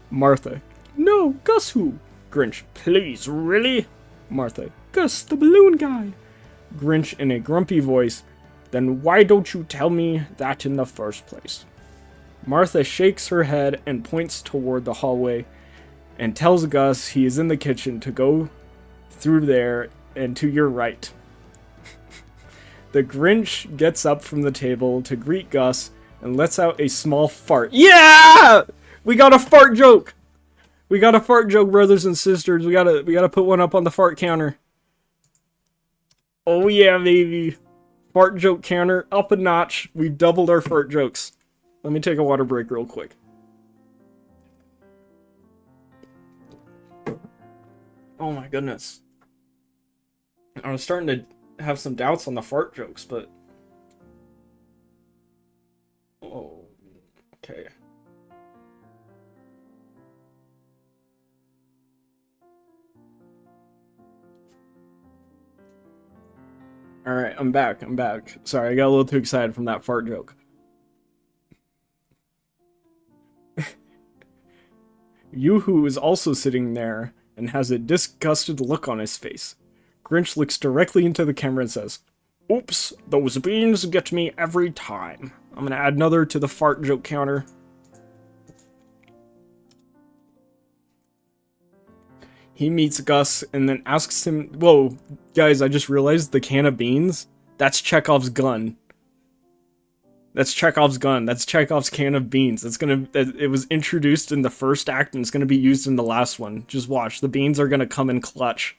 Martha, no, Gus who? Grinch, please, really? Martha, Gus, the balloon guy. Grinch in a grumpy voice, then why don't you tell me that in the first place? Martha shakes her head and points toward the hallway and tells Gus he is in the kitchen to go through there and to your right. The Grinch gets up from the table to greet Gus and lets out a small fart. Yeah! We got a fart joke! We got a fart joke, brothers and sisters. We gotta put one up on the fart counter. Oh yeah, baby. Fart joke counter up a notch. We've doubled our fart jokes. Let me take a water break real quick. Oh my goodness. I was starting to have some doubts on the fart jokes, but... Oh, okay. Alright, I'm back. Sorry, I got a little too excited from that fart joke. Yoo-hoo is also sitting there and has a disgusted look on his face. Grinch looks directly into the camera and says, oops, those beans get me every time. I'm gonna add another to the fart joke counter. He meets Gus and then asks him, whoa, guys, I just realized the can of beans, that's Chekhov's gun. That's Chekhov's gun. That's Chekhov's can of beans. It was introduced in the first act and it's gonna be used in the last one. Just watch. The beans are gonna come in clutch.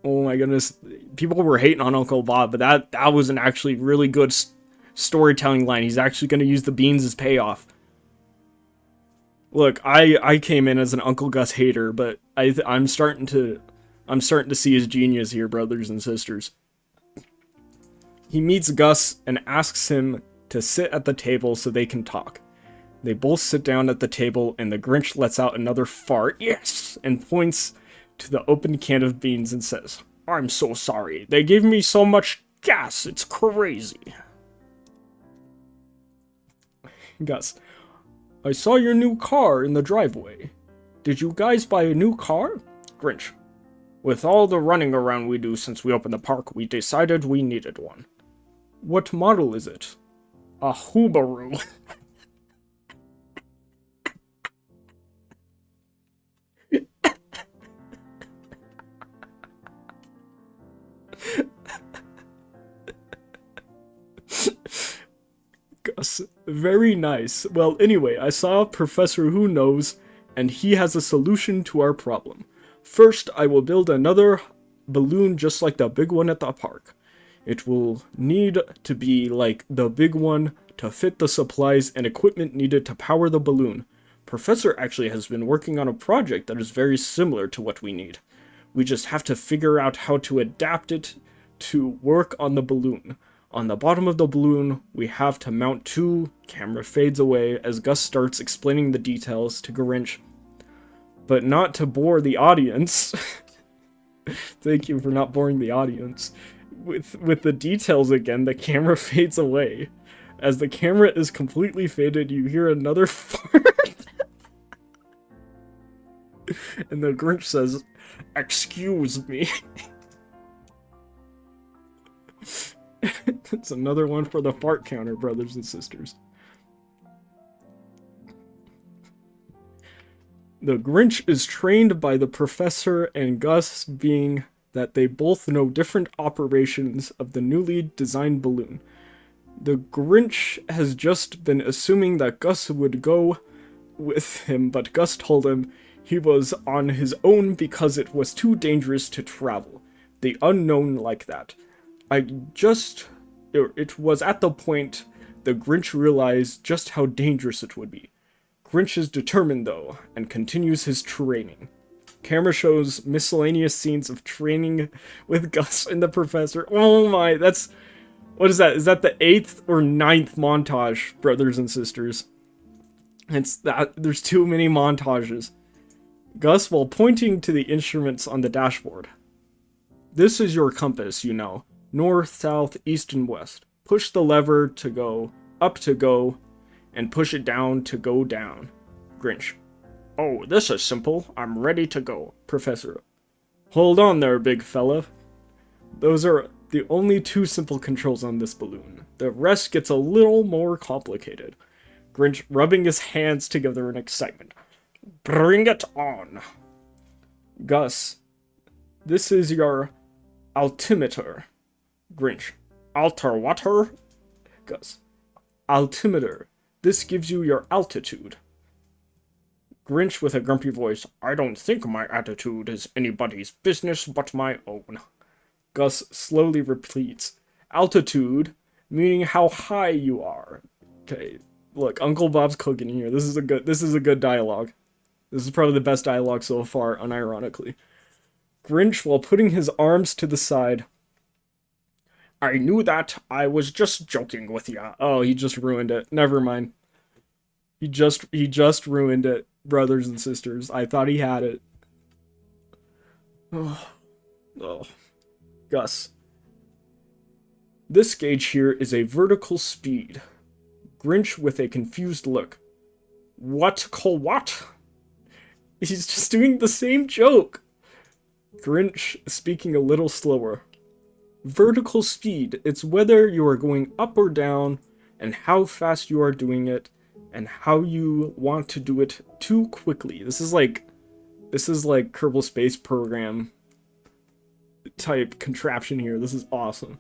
Oh my goodness. People were hating on Uncle Bob, but that was an actually really good storytelling line. He's actually gonna use the beans as payoff. Look, I came in as an Uncle Gus hater, but I'm starting to see his genius here, brothers and sisters. He meets Gus and asks him to sit at the table so they can talk. They both sit down at the table and the Grinch lets out another fart, yes, and points to the open can of beans and says, I'm so sorry. They gave me so much gas, it's crazy. Gus, I saw your new car in the driveway. Did you guys buy a new car? Grinch, with all the running around we do since we opened the park, we decided we needed one. What model is it? A Hoobaroo. Gus, very nice. Well, anyway, I saw Professor Who Knows, and he has a solution to our problem. First, I will build another balloon just like the big one at the park. It will need to be like the big one to fit the supplies and equipment needed to power the balloon. Professor actually has been working on a project that is very similar to what we need. We just have to figure out how to adapt it to work on the balloon. On the bottom of the balloon, we have to mount two. Camera fades away as Gus starts explaining the details to Grinch. But not to bore the audience. Thank you for not boring the audience. With the details again, the camera fades away. As the camera is completely faded, you hear another fart. And the Grinch says, excuse me. It's another one for the fart counter, brothers and sisters. The Grinch is trained by the professor and Gus being that they both know different operations of the newly designed balloon. The Grinch has just been assuming that Gus would go with him, but Gus told him he was on his own because it was too dangerous to travel. The unknown like that. It was at the point the Grinch realized just how dangerous it would be. Grinch is determined though, and continues his training. Camera shows miscellaneous scenes of training with Gus and the professor. Oh my, what is that? Is that the 8th or 9th montage, brothers and sisters? There's too many montages. Gus, while pointing to the instruments on the dashboard. This is your compass, you know. North, south, east, and west. Push the lever to go up to go, and push it down to go down. Grinch. Oh, this is simple. I'm ready to go. Professor. Hold on there, big fella. Those are the only 2 simple controls on this balloon. The rest gets a little more complicated. Grinch rubbing his hands together in excitement. Bring it on. Gus. This is your altimeter. Grinch. Altimeter? Gus. Altimeter. This gives you your altitude. Grinch with a grumpy voice. I don't think my attitude is anybody's business but my own. Gus slowly repeats. Altitude, meaning how high you are. Okay, look, Uncle Bob's cooking here. This is a good dialogue. This is probably the best dialogue so far, unironically. Grinch, while putting his arms to the side. I knew that. I was just joking with ya. Oh, he just ruined it. Never mind. He just ruined it, brothers and sisters. I thought he had it. Oh. Gus. This gauge here is a vertical speed. Grinch with a confused look. What? Call what? He's just doing the same joke. Grinch speaking a little slower. Vertical speed. It's whether you are going up or down, and how fast you are doing it, and how you want to do it too quickly. This is like Kerbal Space Program type contraption here. This is awesome.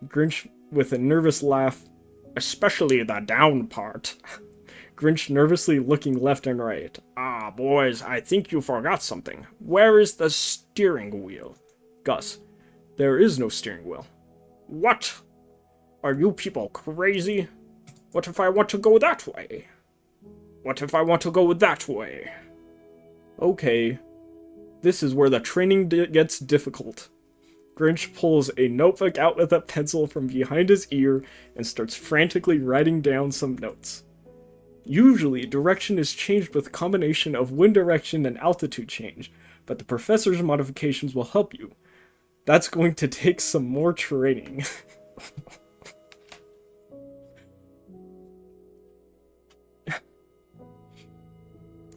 Grinch with a nervous laugh. Especially the down part. Grinch nervously looking left and right. Ah, boys, I think you forgot something. Where is the steering wheel? Gus. There is no steering wheel. What? Are you people crazy? What if I want to go that way? What if I want to go that way? Okay. This is where the training gets difficult. Grinch pulls a notebook out with a pencil from behind his ear and starts frantically writing down some notes. Usually, direction is changed with a combination of wind direction and altitude change, but the professor's modifications will help you. That's going to take some more training.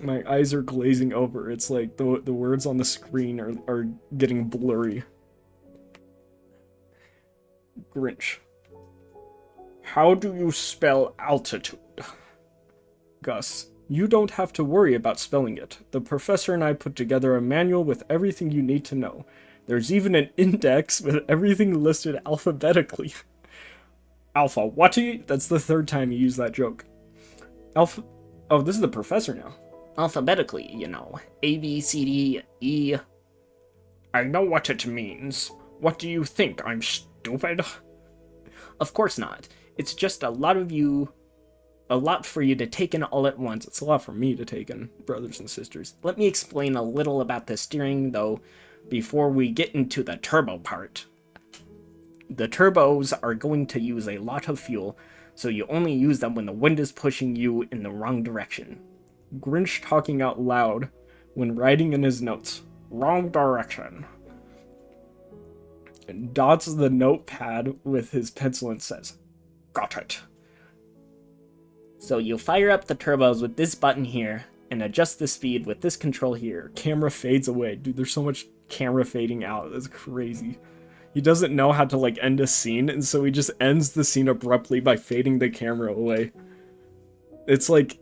My eyes are glazing over. It's like the words on the screen are getting blurry. Grinch. How do you spell altitude? Gus. You don't have to worry about spelling it. The professor and I put together a manual with everything you need to know. There's even an index with everything listed alphabetically. Alpha whatty? That's the 3rd time you use that joke. Alpha... Oh, this is the professor now. Alphabetically, you know. A, B, C, D, E... I know what it means. What do you think? I'm stupid? Of course not. It's just a lot for you to take in all at once. It's a lot for me to take in, brothers and sisters. Let me explain a little about the steering, though, before we get into the turbo part. The turbos are going to use a lot of fuel, so you only use them when the wind is pushing you in the wrong direction. Grinch talking out loud when writing in his notes. Wrong direction. And dots the notepad with his pencil and says, Got it. So you fire up the turbos with this button here, and adjust the speed with this control here. Camera fades away. Dude, there's so much camera fading out. That's crazy. He doesn't know how to, like, end a scene, and so he just ends the scene abruptly by fading the camera away. It's like,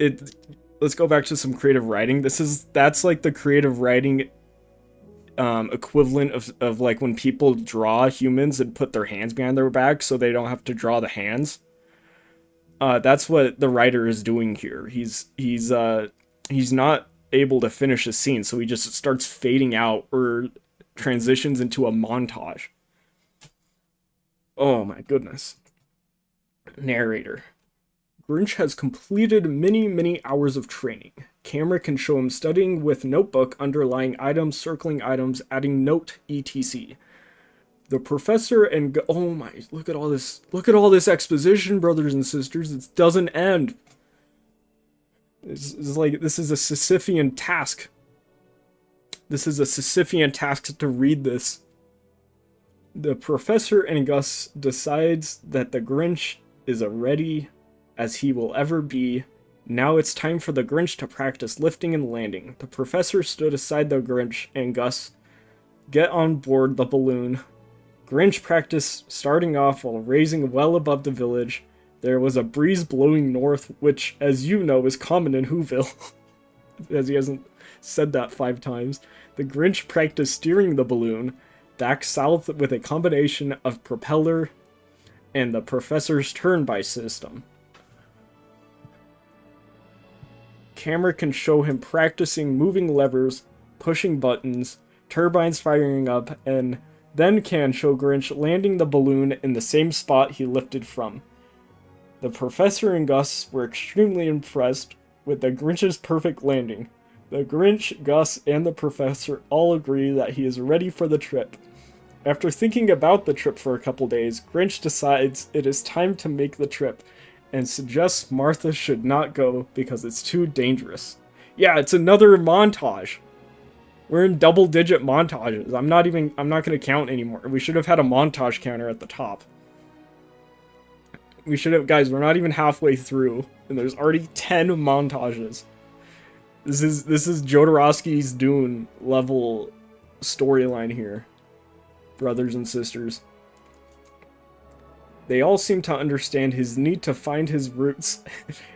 let's go back to some creative writing. That's like the creative writing equivalent of like when people draw humans and put their hands behind their back so they don't have to draw the hands. That's what the writer is doing here. He's not able to finish a scene, so he just starts fading out or transitions into a montage. Oh my goodness. Narrator. Grinch has completed many hours of training. Camera can show him studying with notebook, underlying items, circling items, adding note, etc. The professor and oh my, look at all this exposition, brothers and sisters. It doesn't end. This is a Sisyphean task. This is a Sisyphean task to read this. The professor and Gus decides that the Grinch is as ready as he will ever be. Now it's time for the Grinch to practice lifting and landing. The professor stood aside the Grinch and Gus get on board the balloon. Grinch practiced starting off while raising well above the village. There was a breeze blowing north, which, as you know, is common in Whoville. As he hasn't said that 5 times. The Grinch practiced steering the balloon back south with a combination of propeller and the professor's turn-by system. Camera can show him practicing moving levers, pushing buttons, turbines firing up, and then can show Grinch landing the balloon in the same spot he lifted from. The professor and Gus were extremely impressed with the Grinch's perfect landing. The Grinch, Gus, and the professor all agree that he is ready for the trip. After thinking about the trip for a couple days, Grinch decides it is time to make the trip, and suggests Martha should not go because it's too dangerous. Yeah, it's another montage. We're in double-digit montages. I'm not gonna count anymore. We should have had a montage counter at the top. We should have, guys, we're not even halfway through, and there's already 10 montages. This is Jodorowsky's Dune level storyline here, brothers and sisters. They all seem to understand his need to find his roots,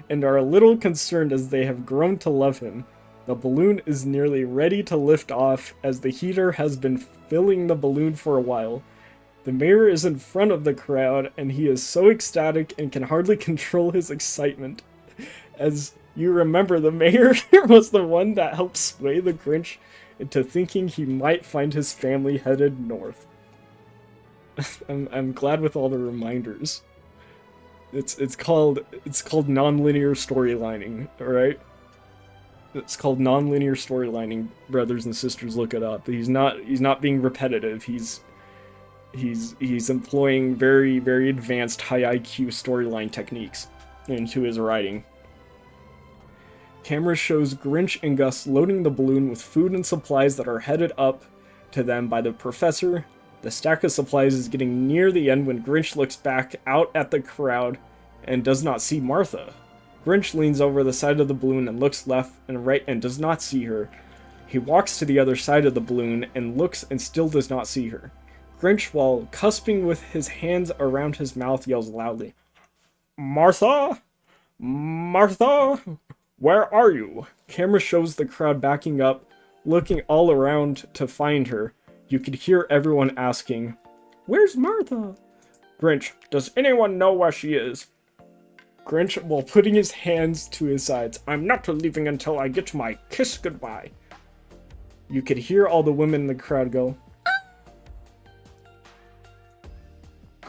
and are a little concerned as they have grown to love him. The balloon is nearly ready to lift off, as the heater has been filling the balloon for a while. The mayor is in front of the crowd, and he is so ecstatic and can hardly control his excitement. As you remember, the mayor was the one that helped sway the Grinch into thinking he might find his family headed north. I'm glad with all the reminders. It's called non-linear storylining, alright? It's called non-linear storylining, brothers and sisters, look it up. He's not being repetitive. He's employing very advanced high IQ storyline techniques into his writing. Camera shows Grinch and Gus loading the balloon with food and supplies that are headed up to them by the professor. The stack of supplies is getting near the end when Grinch looks back out at the crowd and does not see Martha. Grinch leans over the side of the balloon and looks left and right and does not see her. He walks to the other side of the balloon and looks and still does not see her. Grinch, while cusping with his hands around his mouth, yells loudly, "Martha? Martha? Where are you?" Camera shows the crowd backing up, looking all around to find her. You could hear everyone asking, "Where's Martha?" Grinch, "Does anyone know where she is?" Grinch, while putting his hands to his sides, "I'm not leaving until I get my kiss goodbye." You could hear all the women in the crowd go,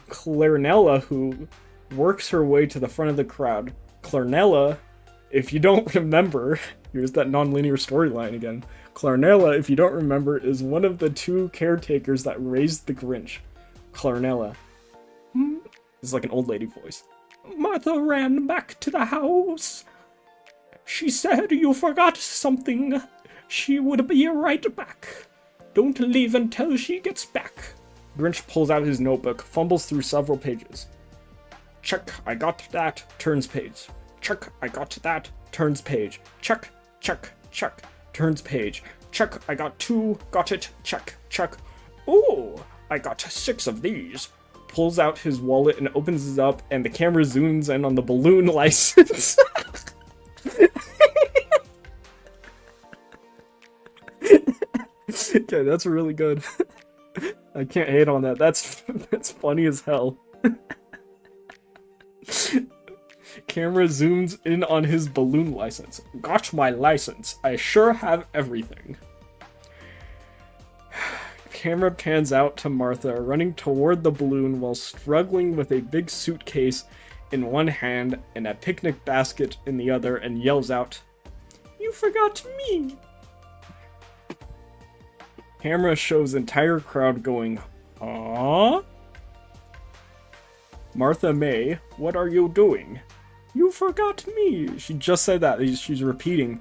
Clarnella, who works her way to the front of the crowd. Clarnella, if you don't remember, here's that non-linear storyline again. Clarnella, if you don't remember, is one of the 2 caretakers that raised the Grinch. Clarnella. It's like an old lady voice. "Martha ran back to the house. She said you forgot something. She would be right back. Don't leave until she gets back." Grinch pulls out his notebook, fumbles through several pages. Check, I got that, turns page. Check, I got that, turns page. Check, check, check, turns page. Check, I got 2, got it, check, check. Ooh, I got 6 of these. Pulls out his wallet and opens it up, and the camera zooms in on the balloon license. Okay, that's really good. I can't hate on that. That's funny as hell. Camera zooms in on his balloon license. Got my license. I sure have everything. Camera pans out to Martha running toward the balloon while struggling with a big suitcase in one hand and a picnic basket in the other, and yells out, "You forgot me!" Camera shows entire crowd going, "Huh?" Martha May, what are you doing? You forgot me. She just said that. She's repeating.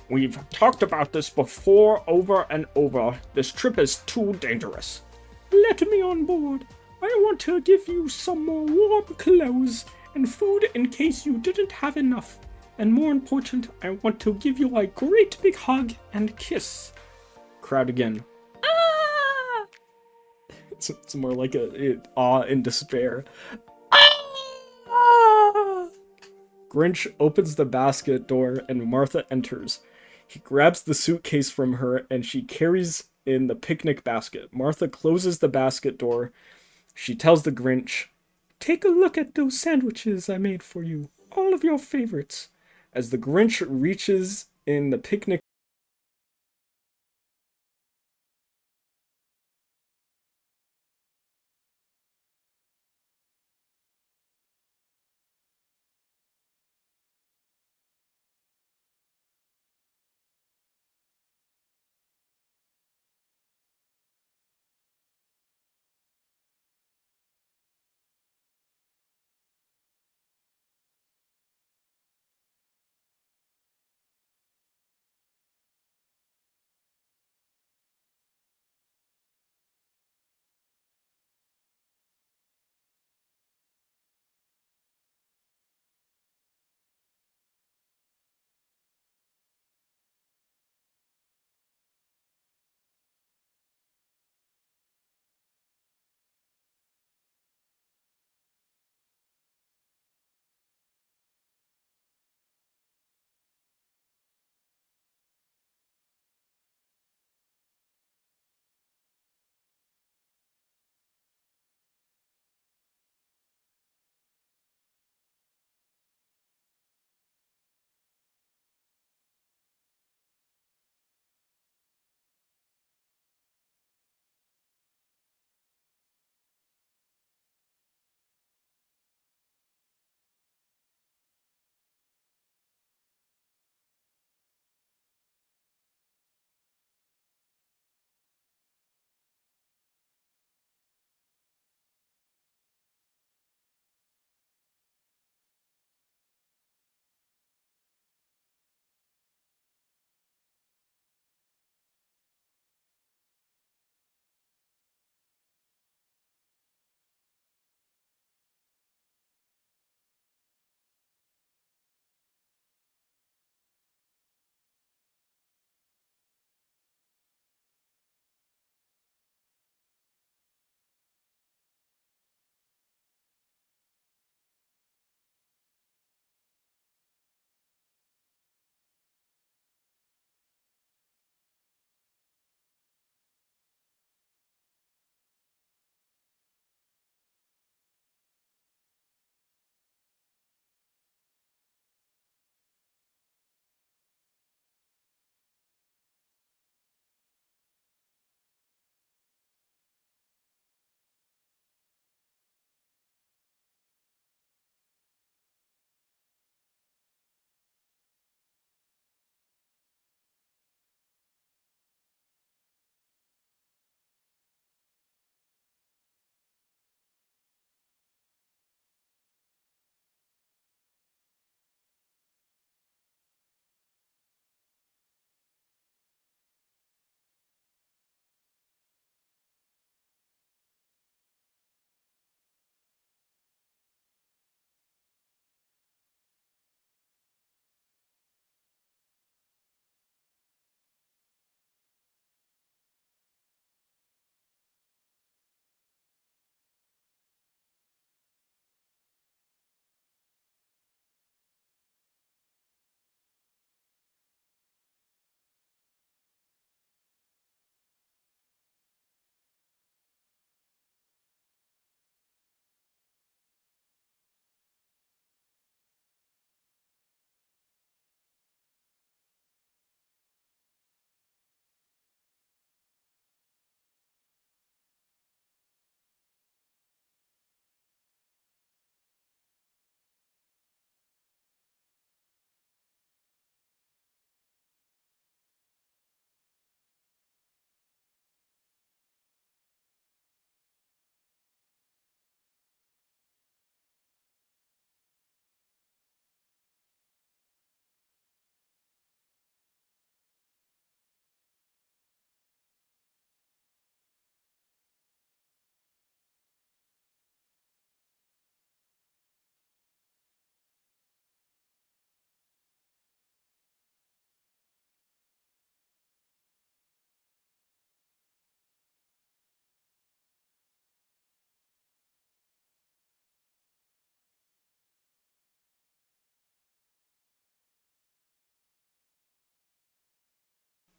We've talked about this before, over and over. This trip is too dangerous. Let me on board. I want to give you some more warm clothes and food in case you didn't have enough. And more important, I want to give you a great big hug and kiss. Crowd again. Ah! It's more like a awe and despair. Ah! Grinch opens the basket door and Martha enters. He grabs the suitcase from her and she carries in the picnic basket. Martha closes the basket door. She tells the Grinch, "Take a look at those sandwiches I made for you. All of your favorites." As the Grinch reaches in the picnic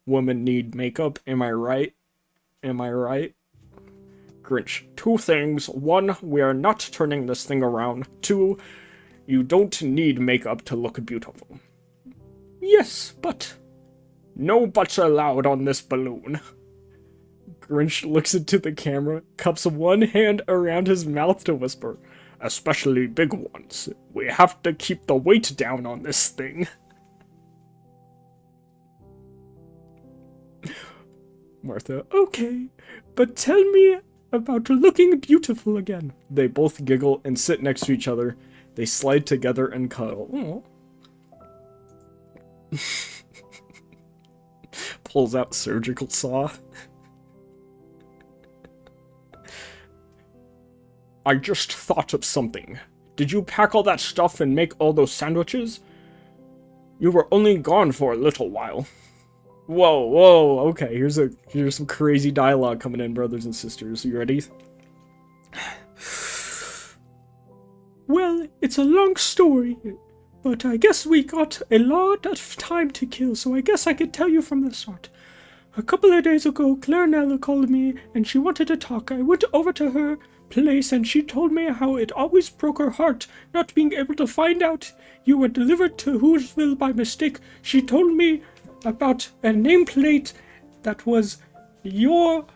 Women need makeup, am I right? Am I right? Grinch, 2 things. 1, we are not turning this thing around. 2, you don't need makeup to look beautiful. Yes, but... No buts allowed on this balloon. Grinch looks into the camera, cups one hand around his mouth to whisper, especially big ones. We have to keep the weight down on this thing. Martha, okay, but tell me about looking beautiful again. They both giggle and sit next to each other. They slide together and cuddle. Pulls out surgical saw. I just thought of something. Did you pack all that stuff and make all those sandwiches? You were only gone for a little while. Whoa, okay, here's some crazy dialogue coming in, brothers and sisters. You ready? Well, it's a long story, but I guess we got a lot of time to kill, so I guess I could tell you from the start. A couple of days ago, Clarinella called me, and she wanted to talk. I went over to her place, and she told me how it always broke her heart not being able to find out you were delivered to Whoville by mistake. She told me about a nameplate that was your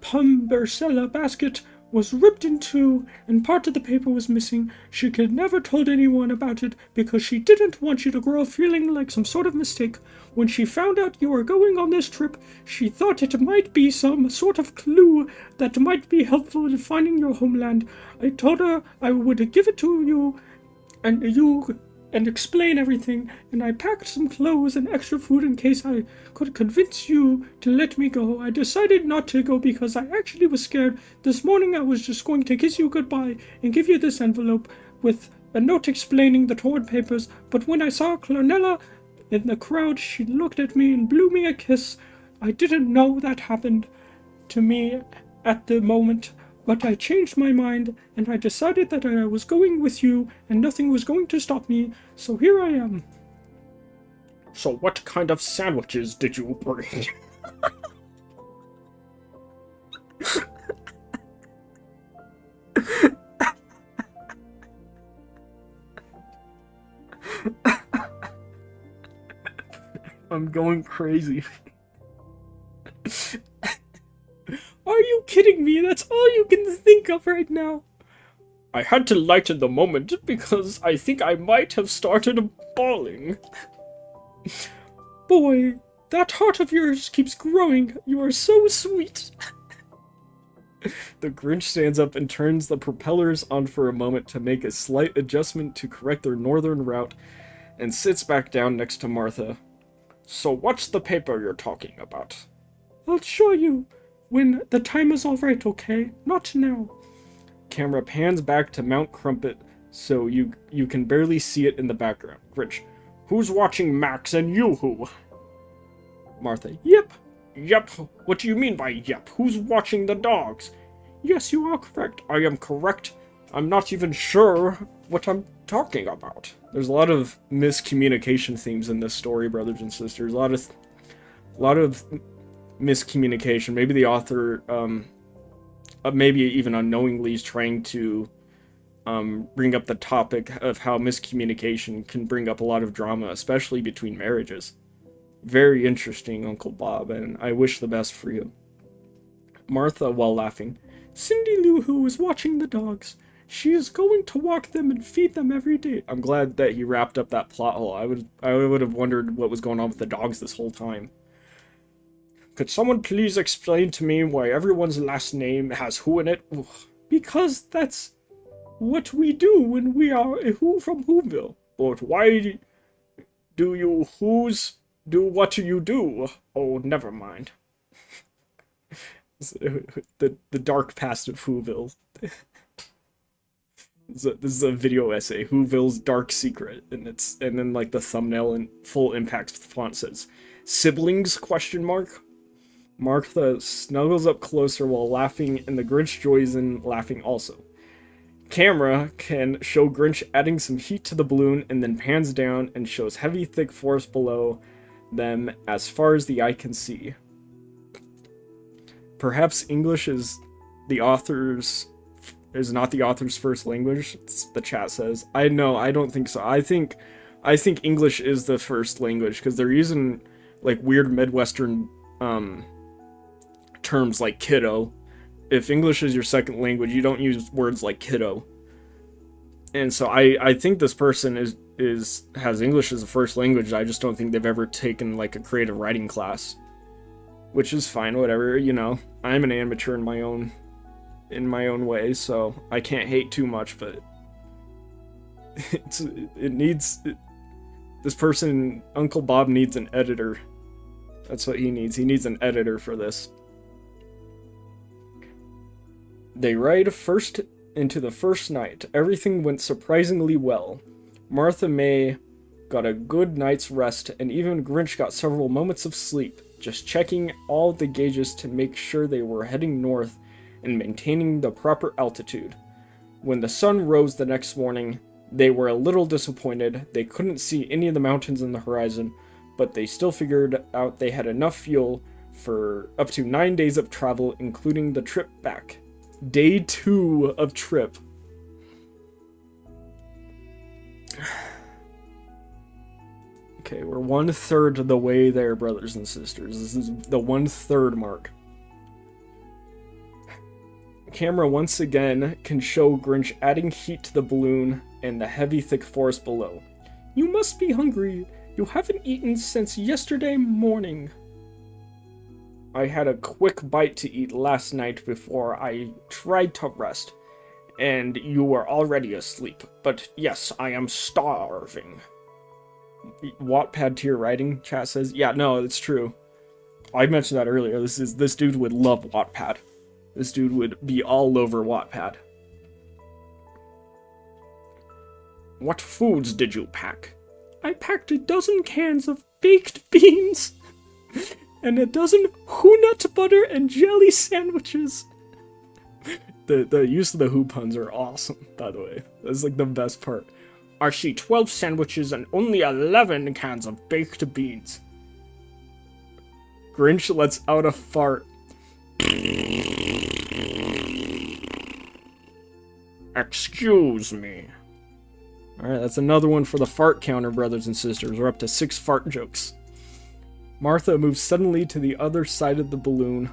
Pumbercella basket was ripped in two and part of the paper was missing. She could never told anyone about it because she didn't want you to grow up feeling like some sort of mistake. When she found out you were going on this trip, she thought it might be some sort of clue that might be helpful in finding your homeland. I told her I would give it to you and explain everything, and I packed some clothes and extra food in case I could convince you to let me go. I decided not to go because I actually was scared. This morning I was just going to kiss you goodbye and give you this envelope with a note explaining the torn papers, but when I saw Clarnella in the crowd, she looked at me and blew me a kiss. I didn't know that happened to me at the moment, but I changed my mind, and I decided that I was going with you, and nothing was going to stop me, so here I am. So what kind of sandwiches did you bring? I'm going crazy. Are you kidding me? That's all you can think of right now. I had to lighten the moment because I think I might have started bawling. Boy, that heart of yours keeps growing. You are so sweet. The Grinch stands up and turns the propellers on for a moment to make a slight adjustment to correct their northern route and sits back down next to Martha. So what's the paper you're talking about? I'll show you. When the time is all right, okay? Not now. Camera pans back to Mount Crumpet, so you can barely see it in the background. Grinch, who's watching Max and Yoo-hoo? Martha, yep. Yep. What do you mean by yep? Who's watching the dogs? Yes, you are correct. I am correct. I'm not even sure what I'm talking about. There's a lot of miscommunication themes in this story, brothers and sisters. A lot of miscommunication. Maybe the author, maybe even unknowingly, is trying to bring up the topic of how miscommunication can bring up a lot of drama, especially between marriages. Very interesting, Uncle Bob, and I wish the best for you. Martha, while laughing, Cindy Lou Who is watching the dogs. She is going to walk them and feed them every day. I'm glad that he wrapped up that plot hole. I would have wondered what was going on with the dogs this whole time. Could someone please explain to me why everyone's last name has Who in it? Ugh. Because that's what we do when we are a Who from Whoville. But why do you Who's do what you do? Oh, never mind. the dark past of Whoville. This is a video essay, Whoville's Dark Secret, and then like the thumbnail in full impact font says, "Siblings?" ? Martha snuggles up closer while laughing, and the Grinch joins in laughing also. Camera can show Grinch adding some heat to the balloon, and then pans down and shows heavy, thick forest below. them as far as the eye can see. Perhaps English is not the author's first language, the chat says. I don't think so. I think English is the first language, because they're using, like, weird Midwestern, terms like kiddo. If English is your second language, you don't use words like kiddo. And so I think this person has English as a first language. I just don't think they've ever taken, like, a creative writing class. Which is fine, whatever, you know. I'm an amateur in my own way, so I can't hate too much, but this person, Uncle Bob, needs an editor. That's what he needs. He needs an editor for this. They ride first into the first night. Everything went surprisingly well. Martha May got a good night's rest, and even Grinch got several moments of sleep, just checking all the gauges to make sure they were heading north and maintaining the proper altitude. When the sun rose the next morning, they were a little disappointed. They couldn't see any of the mountains in the horizon, but they still figured out they had enough fuel for up to 9 days of travel, including the trip back. Day 2 of trip. Okay, we're 1/3 of the way there, brothers and sisters. This is the 1/3 mark. Camera once again can show Grinch adding heat to the balloon and the heavy, thick forest below. You must be hungry. You haven't eaten since yesterday morning. I had a quick bite to eat last night before I tried to rest, and you were already asleep. But yes, I am starving. Wattpad tier writing, chat says. Yeah, no, it's true. I mentioned that earlier. This dude would love Wattpad. This dude would be all over Wattpad. What foods did you pack? I packed 12 cans of baked beans and 12 nut butter and jelly sandwiches. The use of the who puns are awesome, by the way. That's like the best part. I see 12 sandwiches and only 11 cans of baked beans. Grinch lets out a fart. Excuse me. Alright, that's another one for the fart counter, brothers and sisters. We're up to 6 fart jokes. Martha moves suddenly to the other side of the balloon.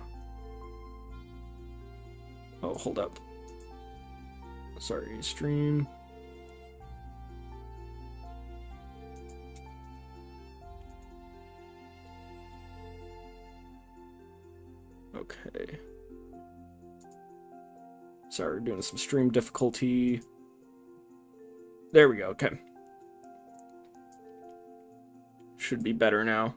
Oh, hold up. Sorry, stream. Okay. Sorry, we're doing some stream difficulty. There we go, okay. Should be better now.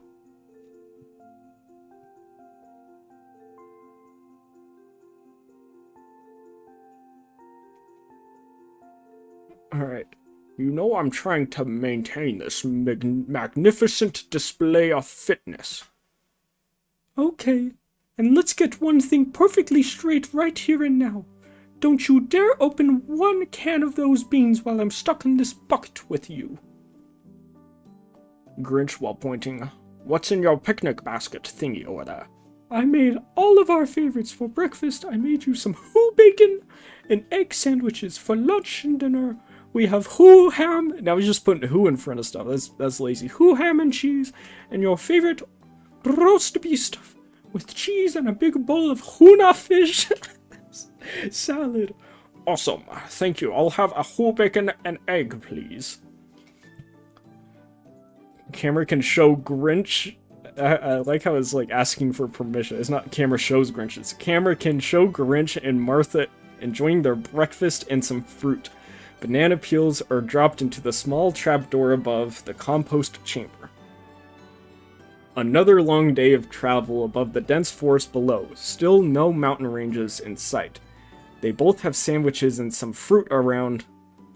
Alright. You know I'm trying to maintain this magnificent display of fitness. Okay. And let's get one thing perfectly straight right here and now. Don't you dare open one can of those beans while I'm stuck in this bucket with you. Grinch while pointing. What's in your picnic basket thingy over there? I made all of our favorites for breakfast. I made you some who bacon and egg sandwiches for lunch and dinner. We have who ham. Now he's just putting who in front of stuff. That's lazy. Who ham and cheese. And your favorite roast beef with cheese and a big bowl of tuna fish salad. Awesome. Thank you. I'll have a whole bacon and egg, please. Camera can show Grinch. I like how it's like asking for permission. It's not camera shows Grinch. It's camera can show Grinch and Martha enjoying their breakfast and some fruit. Banana peels are dropped into the small trapdoor above the compost chamber. Another long day of travel above the dense forest below. Still no mountain ranges in sight. They both have sandwiches and some fruit around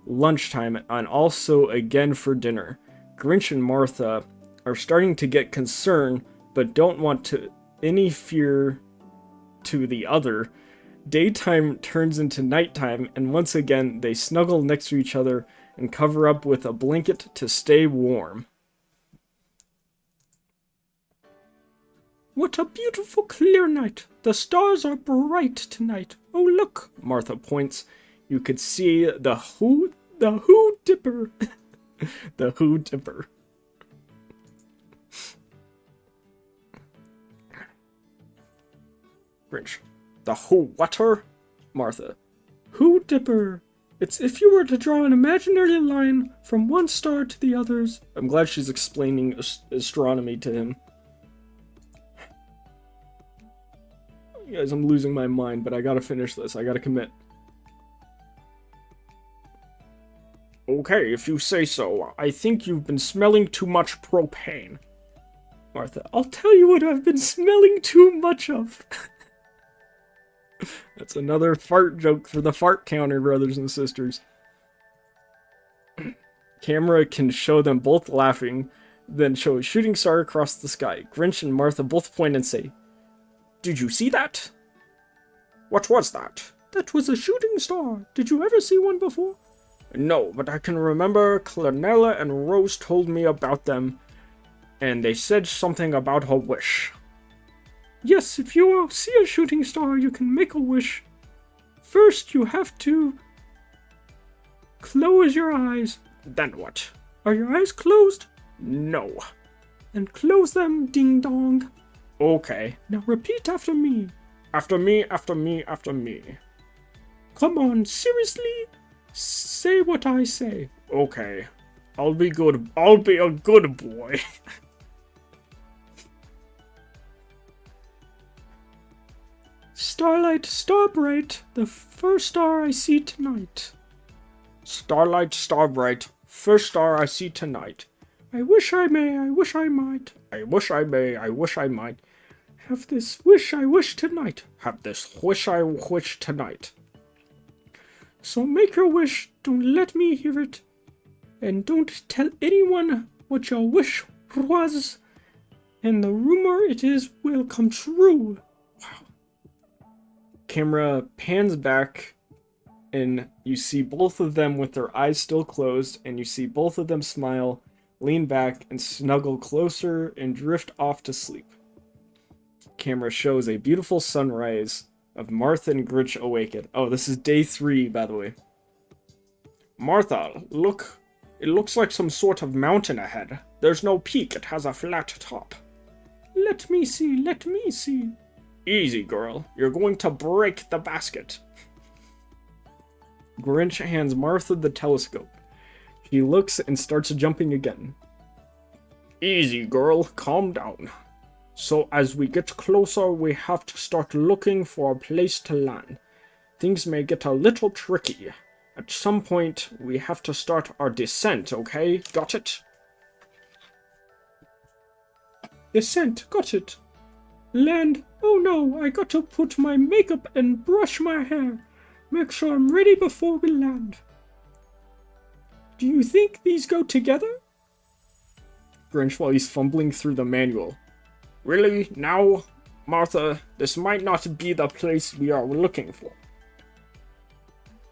lunchtime, and also again for dinner. Grinch and Martha are starting to get concerned, but don't want to any fear to the other. Daytime turns into nighttime, and once again they snuggle next to each other and cover up with a blanket to stay warm. What a beautiful clear night. The stars are bright tonight. Oh, look. Martha points. You could see the Who Dipper. The Who Dipper. Grinch. The Who Whatter? Martha. Who Dipper. It's if you were to draw an imaginary line from one star to the others. I'm glad she's explaining astronomy to him. Guys, I'm losing my mind, but I gotta finish this. I gotta commit. Okay, if you say so. I think you've been smelling too much propane. Martha, I'll tell you what I've been smelling too much of. That's another fart joke for the fart counter, brothers and sisters. Camera can show them both laughing, then show a shooting star across the sky. Grinch and Martha both point and say, Did you see that? What was that? That was a shooting star. Did you ever see one before? No, but I can remember Clanella and Rose told me about them, and they said something about a wish. Yes, if you see a shooting star, you can make a wish. First, you have to close your eyes. Then what? Are your eyes closed? No. Then close them, ding dong. Okay. Now repeat after me. After me, after me, after me. Come on, seriously? Say what I say. Okay. I'll be good. I'll be a good boy. Starlight, star bright, the first star I see tonight. Starlight, star bright, first star I see tonight. I wish I may, I wish I might. I wish I may, I wish I might. Have this wish I wish tonight. Have this wish I wish tonight. So make your wish, don't let me hear it. And don't tell anyone what your wish was. And the rumor it is will come true. Camera pans back, and you see both of them with their eyes still closed, and you see both of them smile, lean back, and snuggle closer and drift off to sleep. Camera shows a beautiful sunrise of Martha and Grinch awaken. Oh, this is day 3, by the way. Martha, look. It looks like some sort of mountain ahead. There's no peak, it has a flat top. Let me see, let me see. Easy, girl. You're going to break the basket. Grinch hands Martha the telescope. She looks and starts jumping again. Easy, girl. Calm down. So as we get closer, we have to start looking for a place to land. Things may get a little tricky. At some point, we have to start our descent, okay? Got it? Descent, got it. Land. Oh no, I got to put my makeup and brush my hair. Make sure I'm ready before we land. Do you think these go together? Grinch while he's fumbling through the manual. Really? Now? Martha, this might not be the place we are looking for.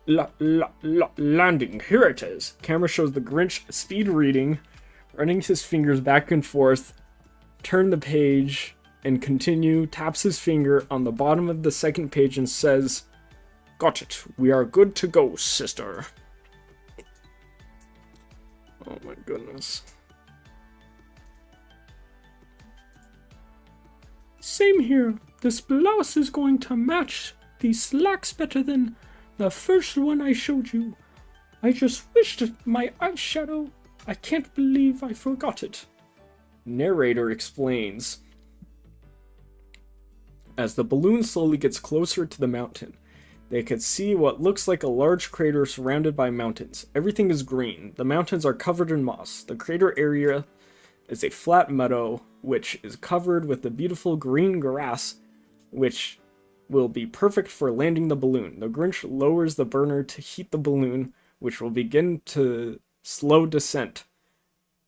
Landing. Here it is. Camera shows the Grinch speed reading, running his fingers back and forth, turn the page, and continue, taps his finger on the bottom of the second page and says, Got it. We are good to go, sister. Oh my goodness. Same here. This blouse is going to match these slacks better than the first one I showed you. I just wished my eyeshadow. I can't believe I forgot it. Narrator explains. As the balloon slowly gets closer to the mountain, they can see what looks like a large crater surrounded by mountains. Everything is green. The mountains are covered in moss. The crater area is a flat meadow, which is covered with the beautiful green grass, which will be perfect for landing the balloon. The Grinch lowers the burner to heat the balloon, which will begin to slow descent.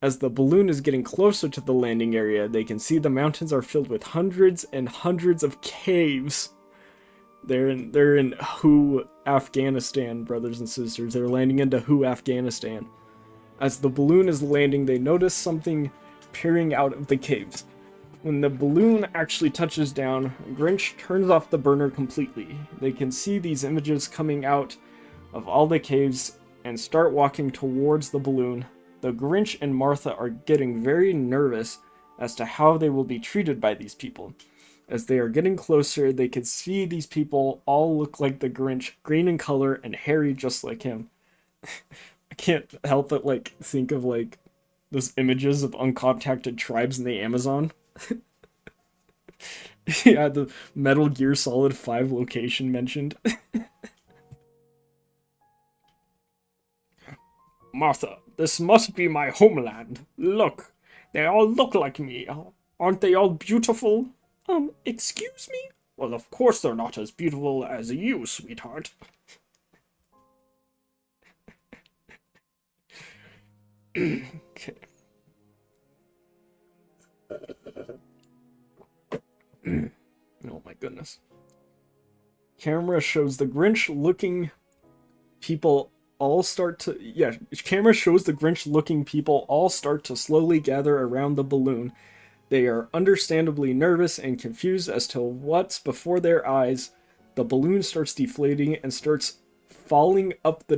As the balloon is getting closer to the landing area, they can see the mountains are filled with hundreds and hundreds of caves. They're in Who, Afghanistan, brothers and sisters. They're landing into Who, Afghanistan. As the balloon is landing, they notice something peering out of the caves. When the balloon actually touches down, Grinch turns off the burner completely. They can see these images coming out of all the caves and start walking towards the balloon. The Grinch and Martha are getting very nervous as to how they will be treated by these people. As they are getting closer, they can see these people all look like the Grinch, green in color and hairy just like him. I can't help but think of those images of uncontacted tribes in the Amazon. Yeah, the Metal Gear Solid 5 location mentioned. Martha, this must be my homeland. Look, they all look like me. Aren't they all beautiful? Excuse me? Well, of course they're not as beautiful as you, sweetheart. Okay. Oh my goodness. Camera shows the Grinch looking people all start to... Yeah, camera shows the Grinch looking people all start to slowly gather around the balloon. They are understandably nervous and confused as to what's before their eyes. The balloon starts deflating and starts falling up the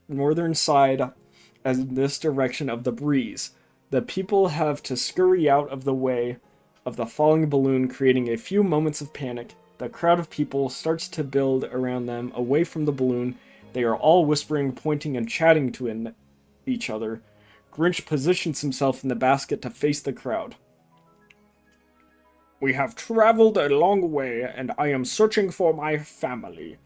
northern side as in this direction of the breeze. The people have to scurry out of the way of the falling balloon, creating a few moments of panic. The crowd of people starts to build around them, away from the balloon. They are all whispering, pointing, and chatting to each other. Grinch positions himself in the basket to face the crowd. We have traveled a long way, and I am searching for my family.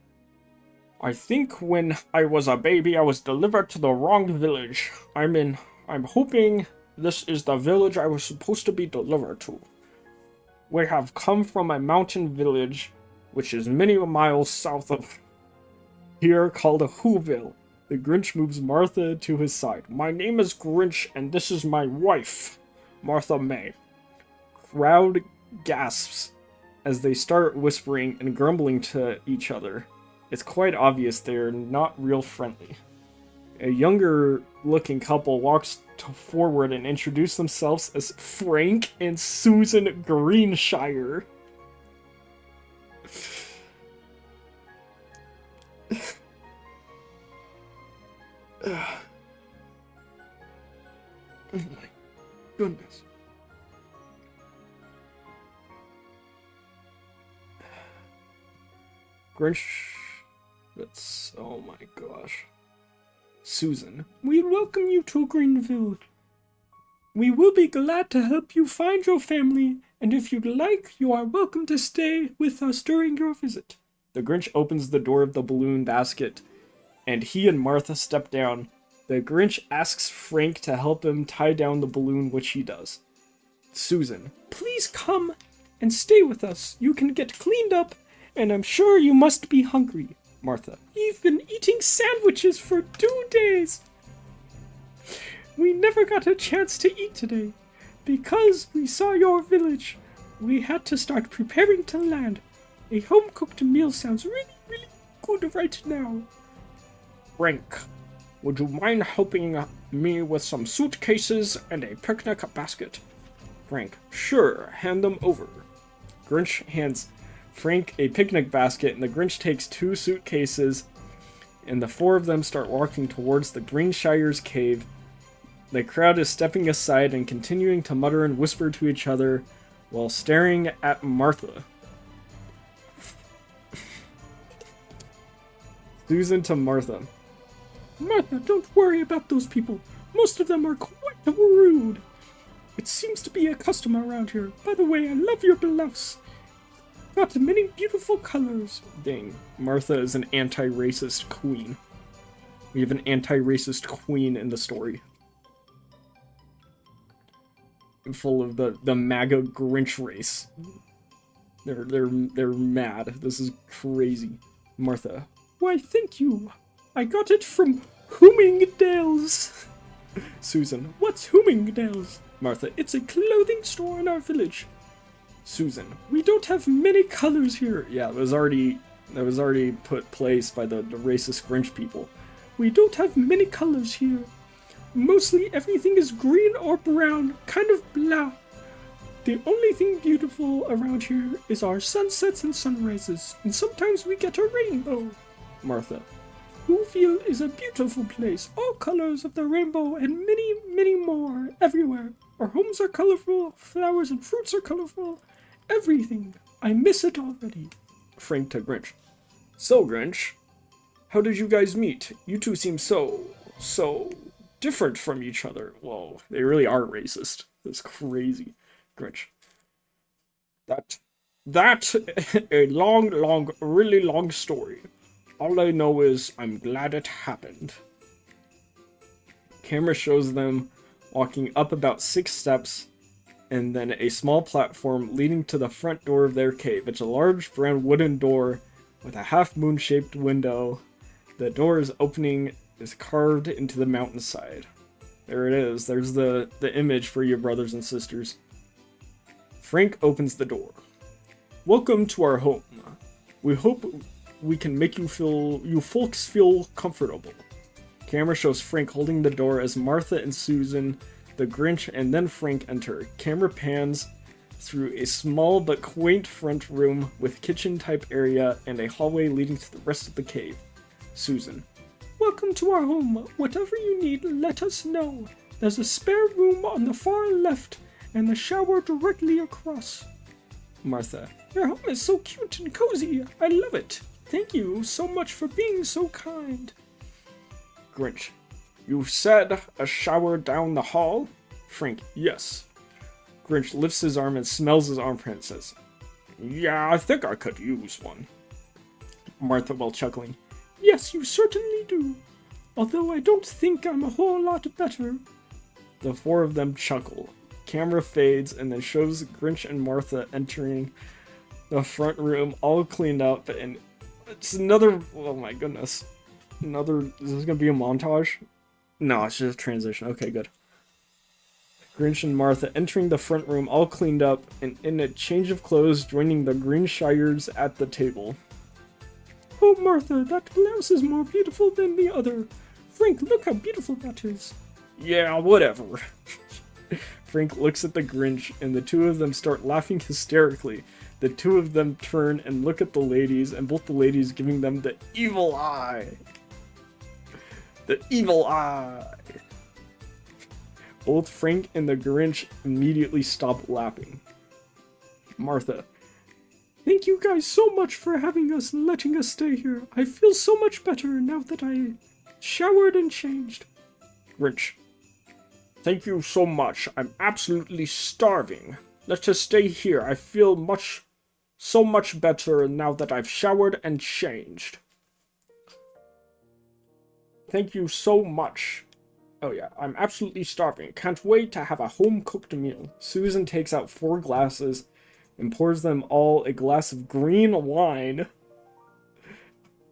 I think when I was a baby, I was delivered to the wrong village. I'm hoping this is the village I was supposed to be delivered to. We have come from a mountain village, which is many miles south of here, called a Whoville. The Grinch moves Martha to his side. My name is Grinch, and this is my wife, Martha May. Crowd gasps as they start whispering and grumbling to each other. It's quite obvious they're not real friendly. A younger-looking couple walks forward and introduce themselves as Frank and Susan Greenshire. Oh my goodness. Grinch. Oh my gosh. Susan. We welcome you to Greenville. We will be glad to help you find your family, and if you'd like, you are welcome to stay with us during your visit. The Grinch opens the door of the balloon basket, and he and Martha step down. The Grinch asks Frank to help him tie down the balloon, which he does. Susan. Please come and stay with us. You can get cleaned up, and I'm sure you must be hungry. Martha. We've been eating sandwiches for 2 days. We never got a chance to eat today. Because we saw your village, we had to start preparing to land. A home-cooked meal sounds really, really good right now. Frank, would you mind helping me with some suitcases and a picnic basket? Frank. Sure, hand them over. Grinch hands Frank a picnic basket, and the Grinch takes 2 suitcases, and the 4 of them start walking towards the Greenshire's cave. The crowd is stepping aside and continuing to mutter and whisper to each other while staring at Martha. Susan to Martha. Martha, don't worry about those people. Most of them are quite rude. It seems to be a custom around here. By the way, I love your blouse. Got many beautiful colors. Dang, Martha is an anti-racist queen. We have an anti-racist queen in the story. Full of the MAGA Grinch race. They're mad. This is crazy. Martha. Why, thank you. I got it from Hoomingdale's. Susan. What's Hoomingdale's? Martha. It's a clothing store in our village. Susan. We don't have many colors here. Yeah, that was already put place by the racist Grinch people. We don't have many colors here. Mostly everything is green or brown, kind of blah. The only thing beautiful around here is our sunsets and sunrises, and sometimes we get a rainbow. Martha. Whoville is a beautiful place, all colors of the rainbow and many, many more, everywhere. Our homes are colorful, flowers and fruits are colorful, everything. I miss it already. Frank to Grinch. So, Grinch, how did you guys meet? You two seem so different from each other. Whoa, they really are racist. That's crazy. Grinch. That's a really long story. All I know is I'm glad it happened. Camera shows them walking up about 6 steps and then a small platform leading to the front door of their cave. It's a large brown wooden door with a half-moon shaped window. The door's opening is carved into the mountainside. There it is. There's the image for your brothers and sisters. Frank opens the door. Welcome to our home. We hope we can make you folks feel comfortable. Camera shows Frank holding the door as Martha and Susan, the Grinch, and then Frank enter. Camera pans through a small but quaint front room with kitchen-type area and a hallway leading to the rest of the cave. Susan. Welcome to our home. Whatever you need, let us know. There's a spare room on the far left and the shower directly across. Martha. Your home is so cute and cozy. I love it. Thank you so much for being so kind. Grinch. You said a shower down the hall? Frank. Yes. Grinch lifts his arm and smells his armpit and says, yeah, I think I could use one. Martha while chuckling. Yes, you certainly do. Although I don't think I'm a whole lot better. The four of them chuckle. Camera fades and then shows Grinch and Martha entering the front room all cleaned up, and it's another, oh my goodness. Is this gonna be a montage? No, it's just a transition. Okay, good. Grinch and Martha entering the front room all cleaned up and in a change of clothes joining the Greenshires at the table. Oh, Martha, that blouse is more beautiful than the other. Frank, look how beautiful that is. Yeah, whatever. Frank looks at the Grinch and the two of them start laughing hysterically. The two of them turn and look at the ladies, and both the ladies giving them the evil eye. The evil eye. Both Frank and the Grinch immediately stop laughing. Martha. Thank you guys so much for having us and letting us stay here. I feel so much better now that I showered and changed. Grinch. Thank you so much. I'm absolutely starving. Let's just stay here. I feel so much better now that I've showered and changed. Thank you so much. Oh yeah, I'm absolutely starving. Can't wait to have a home-cooked meal. Susan takes out 4 glasses and pours them all a glass of green wine.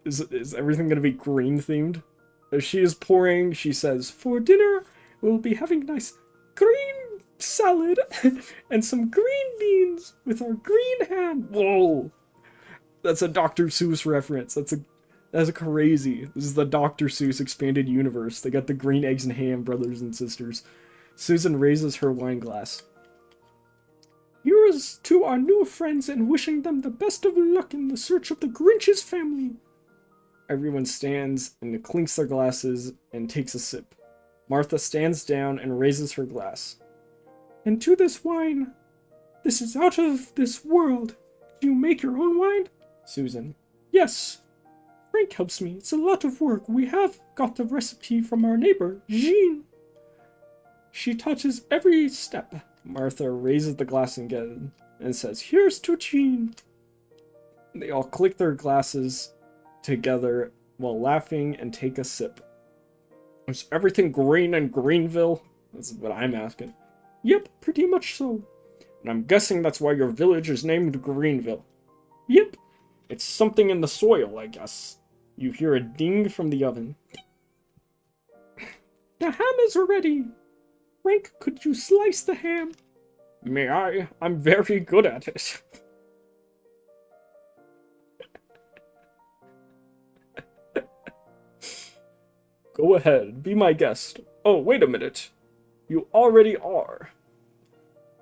Is everything going to be green themed? As she is pouring, she says, for dinner, we'll be having nice green salad and some green beans with our green ham. Whoa! That's a Dr. Seuss reference. That's crazy. This is the Dr. Seuss expanded universe. They got the green eggs and ham, brothers and sisters. Susan raises her wine glass. Here's to our new friends and wishing them the best of luck in the search of the Grinch's family. Everyone stands and clinks their glasses and takes a sip. Martha stands down and raises her glass. And to this wine, this is out of this world. Do you make your own wine? Susan. Yes. Frank helps me. It's a lot of work. We have got the recipe from our neighbor, Jean. She touches every step. Martha raises the glass again and says, here's to Jean. They all click their glasses together while laughing and take a sip. Is everything green in Greenville? That's what I'm asking. Yep, pretty much so. And I'm guessing that's why your village is named Greenville. Yep. It's something in the soil, I guess. You hear a ding from the oven. The ham is ready. Frank, could you slice the ham? May I? I'm very good at it. Go ahead, be my guest. Oh, wait a minute. You already are.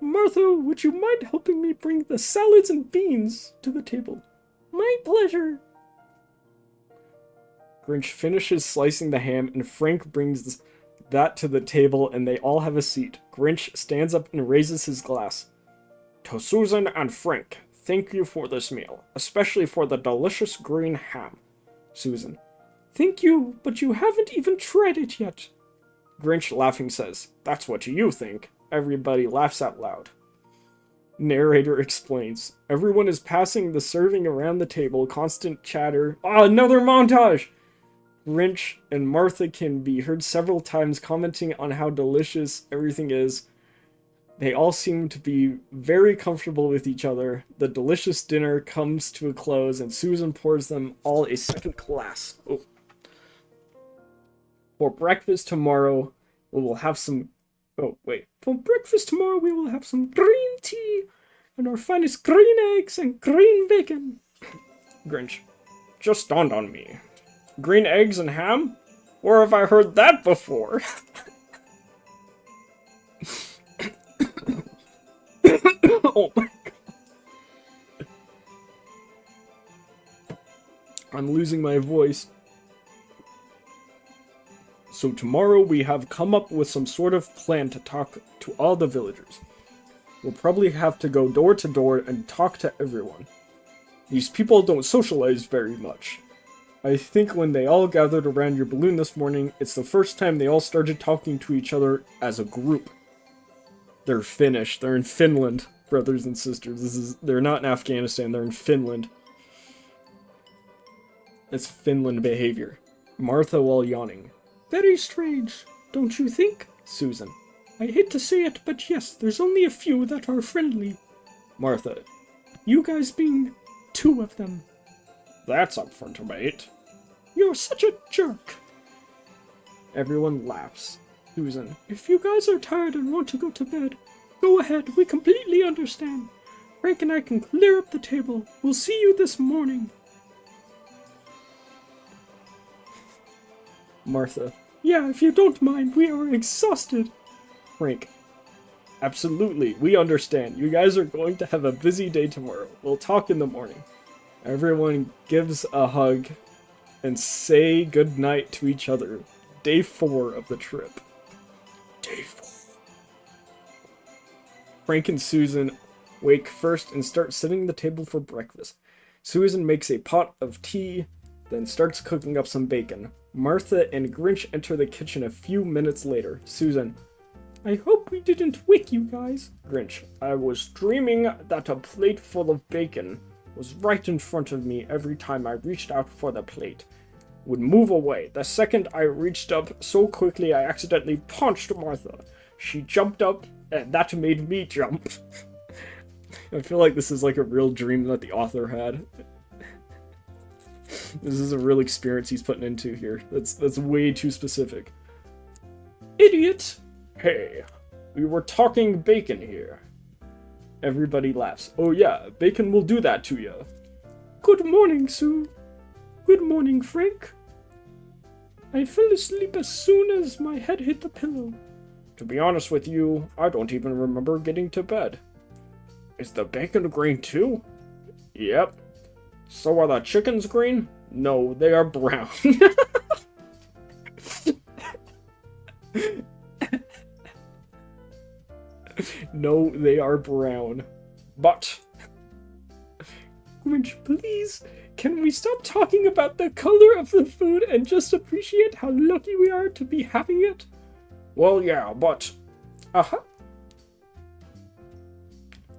Martha, would you mind helping me bring the salads and beans to the table? My pleasure. Grinch finishes slicing the ham, and Frank brings that to the table, and they all have a seat. Grinch stands up and raises his glass. To Susan and Frank, thank you for this meal, especially for the delicious green ham. Susan. Thank you, but you haven't even tried it yet. Grinch, laughing, says, That's what you think. Everybody laughs out loud. Narrator explains. Everyone is passing the serving around the table, constant chatter. Another montage! Grinch and Martha can be heard several times commenting on how delicious everything is. They all seem to be very comfortable with each other. The delicious dinner comes to a close, and Susan pours them all a second glass. Oh. For breakfast tomorrow, we will have some... Oh, wait. For breakfast tomorrow, we will have some green tea and our finest green eggs and green bacon. Grinch. Just dawned on me. Green eggs and ham? Where have I heard that before? Oh my god. I'm losing my voice. So tomorrow we have come up with some sort of plan to talk to all the villagers. We'll probably have to go door to door and talk to everyone. These people don't socialize very much. I think when they all gathered around your balloon this morning, it's the first time they all started talking to each other as a group. They're Finnish. They're in Finland, brothers and sisters. They're not in Afghanistan. They're in Finland. It's Finland behavior. Martha while yawning. Very strange, don't you think? Susan. I hate to say it, but yes, there's only a few that are friendly. Martha. You guys being two of them. That's up for debate. You're such a jerk. Everyone laughs. Susan. If you guys are tired and want to go to bed, go ahead, we completely understand. Frank and I can clear up the table. We'll see you this morning. Martha. Yeah, if you don't mind, we are exhausted. Frank. Absolutely, we understand. You guys are going to have a busy day tomorrow. We'll talk in the morning. Everyone gives a hug and say goodnight to each other. Day 4 of the trip. Day 4. Frank and Susan wake first and start setting the table for breakfast. Susan makes a pot of tea, then starts cooking up some bacon. Martha and Grinch enter the kitchen a few minutes later. Susan. I hope we didn't wake you guys. Grinch. I was dreaming that a plate full of bacon was right in front of me every time I reached out for the plate. Would move away. The second I reached up so quickly I accidentally punched Martha. She jumped up, and that made me jump. I feel like this is like a real dream that the author had. This is a real experience he's putting into here. That's way too specific. Idiot! Hey, we were talking bacon here. Everybody laughs. Oh yeah, bacon will do that to you. Good morning, Sue. Good morning, Frank. I fell asleep as soon as my head hit the pillow. To be honest with you, I don't even remember getting to bed. Is the bacon green too? Yep. So are the chickens green? No, they are brown. No, they are brown. But... Grinch, please, can we stop talking about the color of the food and just appreciate how lucky we are to be having it? Well, yeah, but... Uh-huh.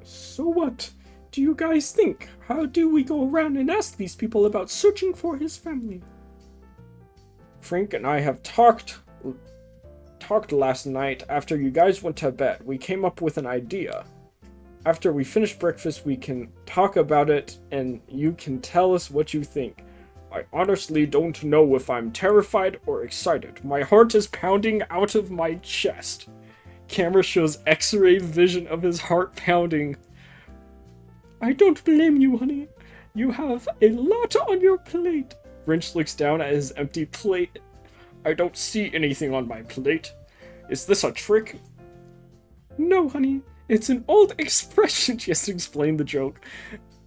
So what do you guys think? How do we go around and ask these people about searching for his family? Frank and I have talked last night after you guys went to bed. We came up with an idea. After we finish breakfast, we can talk about it and you can tell us what you think. I honestly don't know if I'm terrified or excited. My heart is pounding out of my chest. Camera shows X-ray vision of his heart pounding. I don't blame you, honey. You have a lot on your plate. Grinch looks down at his empty plate. I don't see anything on my plate. Is this a trick? No, honey. It's an old expression. She has to explain the joke.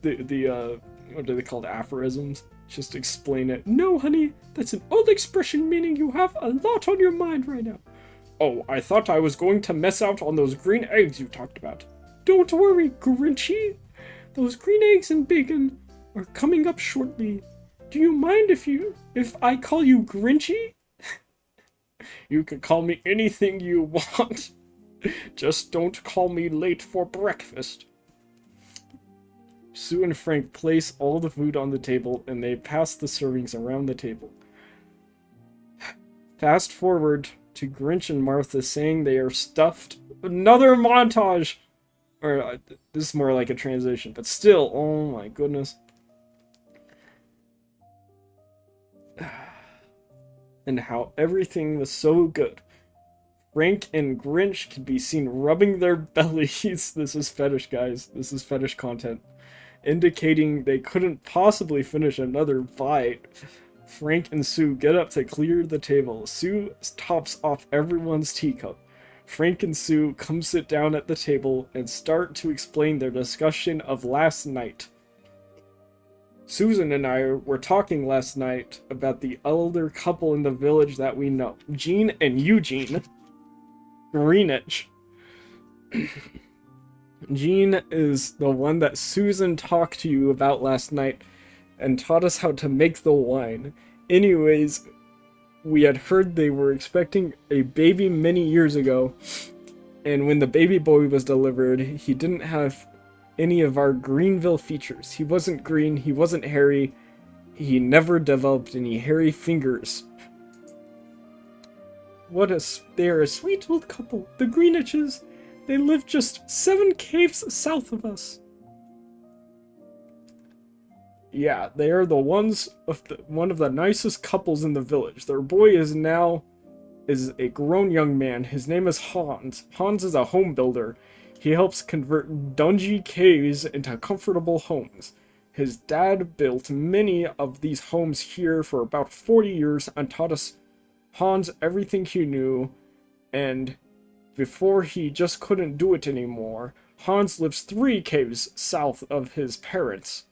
The what are they called? Aphorisms? Just explain it. No, honey, that's an old expression meaning you have a lot on your mind right now. Oh, I thought I was going to miss out on those green eggs you talked about. Don't worry, Grinchy. Those green eggs and bacon are coming up shortly. Do you mind if I call you Grinchy? You can call me anything you want. Just don't call me late for breakfast. Sue and Frank place all the food on the table and they pass the servings around the table. Fast forward to Grinch and Martha saying they are stuffed. Another montage! Or, this is more like a transition, but still, oh my goodness. And how everything was so good. Frank and Grinch can be seen rubbing their bellies. This is fetish, guys. This is fetish content. Indicating they couldn't possibly finish another bite. Frank and Sue get up to clear the table. Sue tops off everyone's teacup. Frank and Sue come sit down at the table and start to explain their discussion of last night. Susan and I were talking last night about the elder couple in the village that we know. Gene and Eugene Greenwich. Gene is the one that Susan talked to you about last night and taught us how to make the wine. Anyways, we had heard they were expecting a baby many years ago, and when the baby boy was delivered, he didn't have any of our Greenville features. He wasn't green, he wasn't hairy, he never developed any hairy fingers. They are a sweet old couple, the Greenwiches. They live just 7 caves south of us. Yeah, they are the ones of one of the nicest couples in the village. Their boy is a grown young man. His name is Hans. Hans is a home builder. He helps convert dungy caves into comfortable homes. His dad built many of these homes here for about 40 years and taught us Hans everything he knew, and before he just couldn't do it anymore, Hans lives 3 caves south of his parents.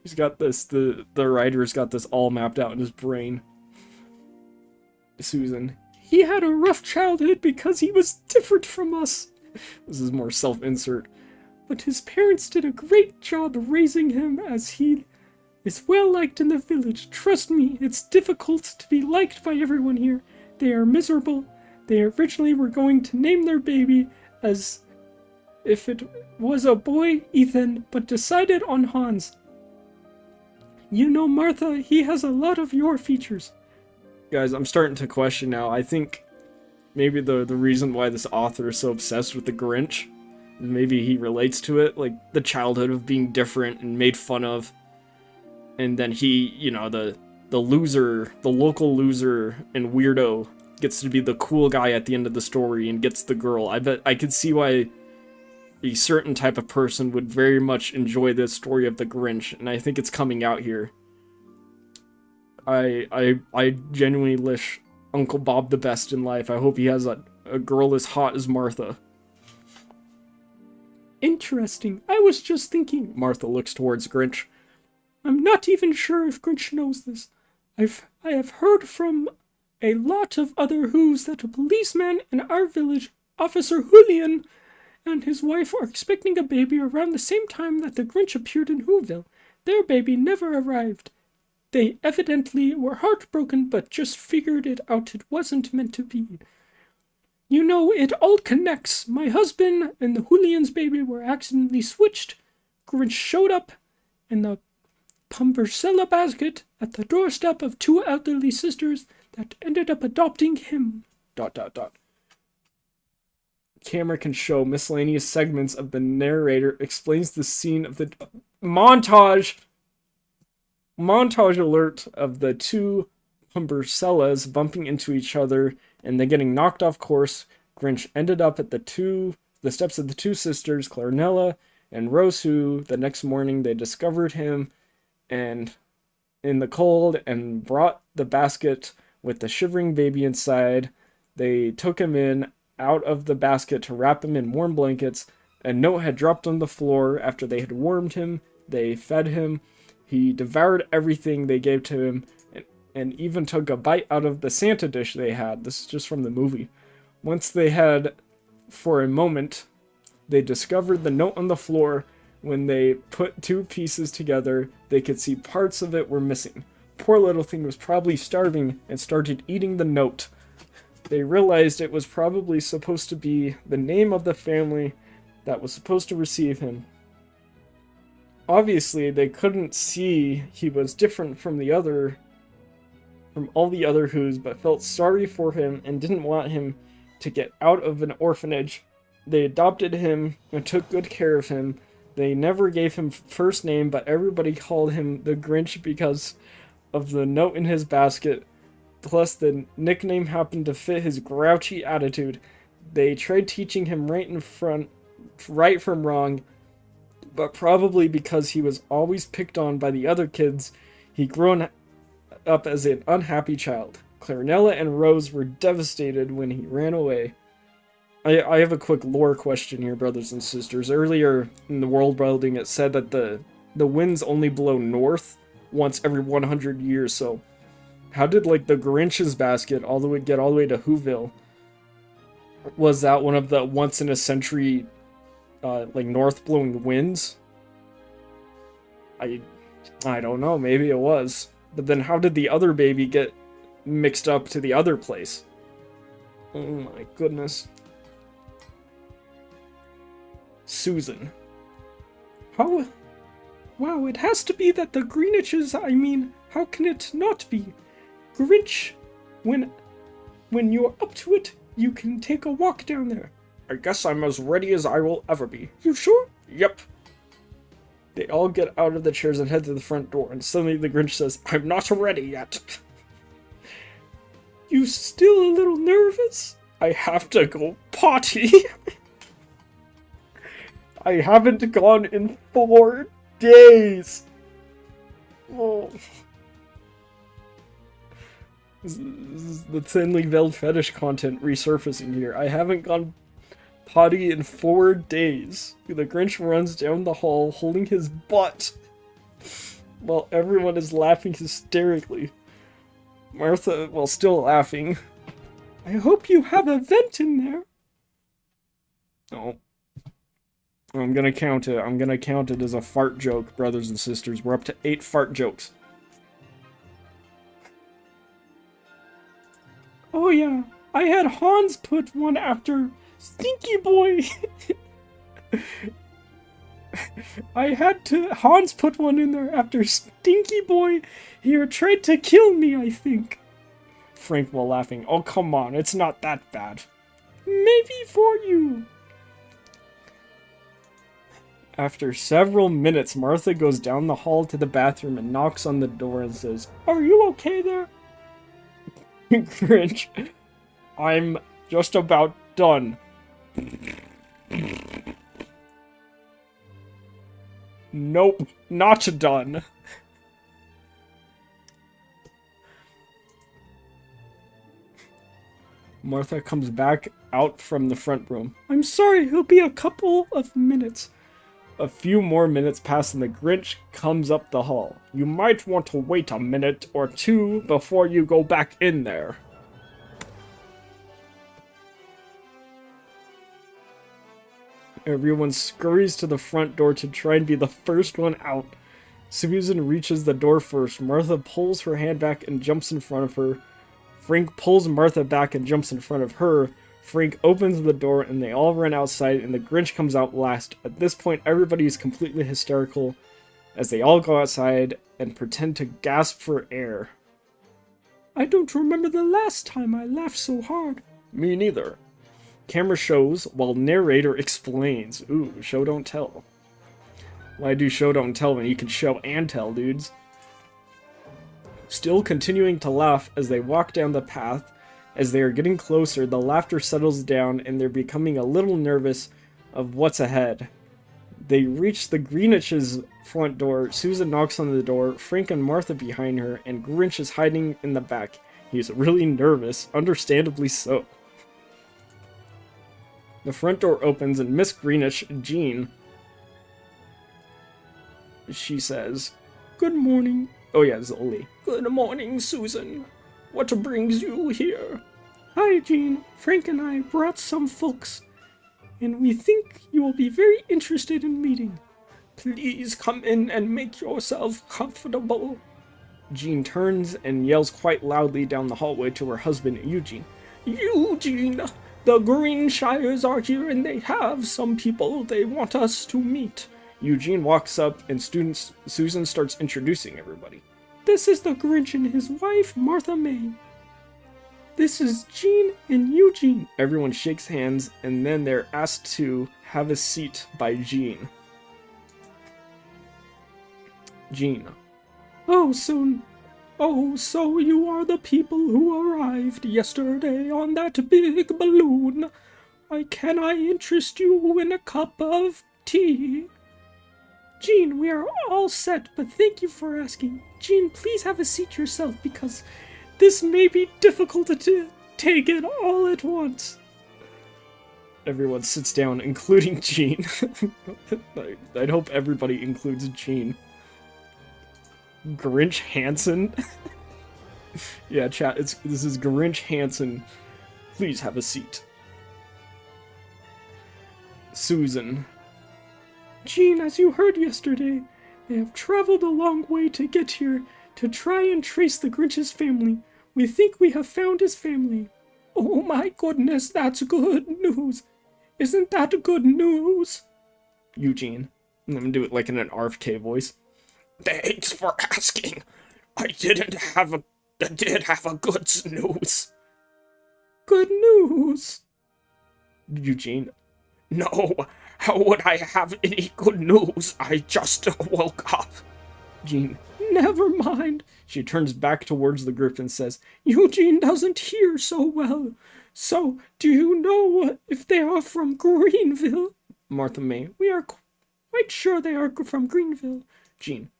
He's got this, the writer's got this all mapped out in his brain. Susan. He had a rough childhood because he was different from us. This is more self-insert. But his parents did a great job raising him as he is well liked in the village. Trust me, it's difficult to be liked by everyone here. They are miserable. They originally were going to name their baby as if it was a boy, Ethan, but decided on Hans. You know, Martha, he has a lot of your features. Guys, I'm starting to question now. I think maybe the reason why this author is so obsessed with the Grinch, maybe he relates to it, like the childhood of being different and made fun of. And then he, you know, the loser, the local loser and weirdo gets to be the cool guy at the end of the story and gets the girl. I bet I could see why a certain type of person would very much enjoy this story of the Grinch, and I think it's coming out here. I genuinely wish Uncle Bob the best in life. I hope he has a girl as hot as Martha. Interesting. I was just thinking. Martha looks towards Grinch. I'm not even sure if Grinch knows this. I have heard from a lot of other Who's that a policeman in our village, Officer Julian, and his wife are expecting a baby around the same time that the Grinch appeared in Whoville. Their baby never arrived. They evidently were heartbroken, but just figured it out. It wasn't meant to be. You know, it all connects. My husband and the Julian's baby were accidentally switched. Grinch showed up in the Pumpercella basket at the doorstep of 2 elderly sisters that ended up adopting him. ... Camera can show miscellaneous segments of the narrator explains the scene of the montage alert of the 2 Pumpercellas bumping into each other and then getting knocked off course. Grinch ended up at the steps of the 2 sisters, Clarnella and Rose, who the next morning they discovered him and in the cold and brought the basket with the shivering baby inside. They took him in out of the basket to wrap him in warm blankets. A note had dropped on the floor after they had warmed him. They fed him. He devoured everything they gave to him, and even took a bite out of the Santa dish they had. This is just from the movie. Once they had, for a moment, they discovered the note on the floor. When they put two pieces together, they could see parts of it were missing. Poor little thing was probably starving and started eating the note. They realized it was probably supposed to be the name of the family that was supposed to receive him. Obviously, they couldn't see he was different from all the other Who's, but felt sorry for him and didn't want him to get out of an orphanage. They adopted him and took good care of him. They never gave him first name, but everybody called him the Grinch because of the note in his basket. Plus, the nickname happened to fit his grouchy attitude. They tried teaching him right from wrong, but probably because he was always picked on by the other kids, he grown up as an unhappy child. Clarinella and Rose were devastated when he ran away. I have a quick lore question here, brothers and sisters. Earlier in the world building, it said that the winds only blow north once every 100 years, so how did, like, the Grinch's basket get all the way to Whoville? Was that one of the once-in-a-century, like, north-blowing winds? I don't know, maybe it was. But then how did the other baby get mixed up to the other place? Oh my goodness. Susan. How? Wow, it has to be that the Greenwiches, I mean, how can it not be? Grinch, when you're up to it, you can take a walk down there. I guess I'm as ready as I will ever be. You sure? Yep. They all get out of the chairs and head to the front door, and suddenly the Grinch says, I'm not ready yet. You still a little nervous? I have to go potty. I haven't gone in 4 days. Oh. This is the thinly veiled fetish content resurfacing here. I haven't gone potty in 4 days. The Grinch runs down the hall holding his butt while everyone is laughing hysterically. Martha, while still laughing, I hope you have a vent in there. Oh. I'm gonna count it. I'm gonna count it as a fart joke, brothers and sisters. We're up to 8 fart jokes. Oh yeah, I had Hans put one after Stinky Boy. Hans put one in there after Stinky Boy here tried to kill me, I think. Frank while laughing. Oh, come on, it's not that bad. Maybe for you. After several minutes, Martha goes down the hall to the bathroom and knocks on the door and says, Are you okay there? Grinch, I'm just about done. Nope, not done. Martha comes back out from the front room. I'm sorry, it'll be a couple of minutes. A few more minutes pass and the Grinch comes up the hall. You might want to wait a minute or two before you go back in there. Everyone scurries to the front door to try and be the first one out. Susan reaches the door first. Martha pulls her hand back and jumps in front of her. Frank pulls Martha back and jumps in front of her. Frank opens the door and they all run outside and the Grinch comes out last. At this point, everybody is completely hysterical as they all go outside and pretend to gasp for air. I don't remember the last time I laughed so hard. Me neither. Camera shows while narrator explains. Ooh, show don't tell. Why do show don't tell when you can show and tell, dudes? Still continuing to laugh as they walk down the path. As they are getting closer, the laughter settles down and they're becoming a little nervous of what's ahead. They reach the Greenwich's front door. Susan knocks on the door, Frank and Martha behind her, and Grinch is hiding in the back. He's really nervous, understandably so. The front door opens and Miss Greenish, Jean, she says, "Good morning." Oh yeah, Zoli. "Good morning, Susan. What brings you here?" "Hi, Jean. Frank and I brought some folks, and we think you will be very interested in meeting. Please come in and make yourself comfortable." Jean turns and yells quite loudly down the hallway to her husband, Eugene. "Eugene, the Greenshires are here and they have some people they want us to meet." Eugene walks up and Susan starts introducing everybody. "This is the Grinch and his wife, Martha May. This is Jean and Eugene." Everyone shakes hands and then they're asked to have a seat by Jean. Jean. Oh, so you are the people who arrived yesterday on that big balloon. Can I interest you in a cup of tea?" "Jean, we are all set, but thank you for asking. Jean, please have a seat yourself because this may be difficult to take it all at once." Everyone sits down, including Jean. I'd hope everybody includes Jean. Grinch Hansen? Yeah, chat, this is Grinch Hansen. Please have a seat. Susan. "Jean, as you heard yesterday, they have traveled a long way to get here to try and trace the Grinch's family. We think we have found his family." "Oh my goodness, that's good news. Isn't that good news?" Eugene. I'm gonna do it like in an RFK voice. "Thanks for asking. I did have a good news." "Good news?" Eugene. "No, how would I have any good news? I just woke up." Jean. "Never mind." She turns back towards the group and says, "Eugene doesn't hear so well. So, do you know if they are from Greenville?" Martha May. "We are quite sure they are from Greenville." Jean.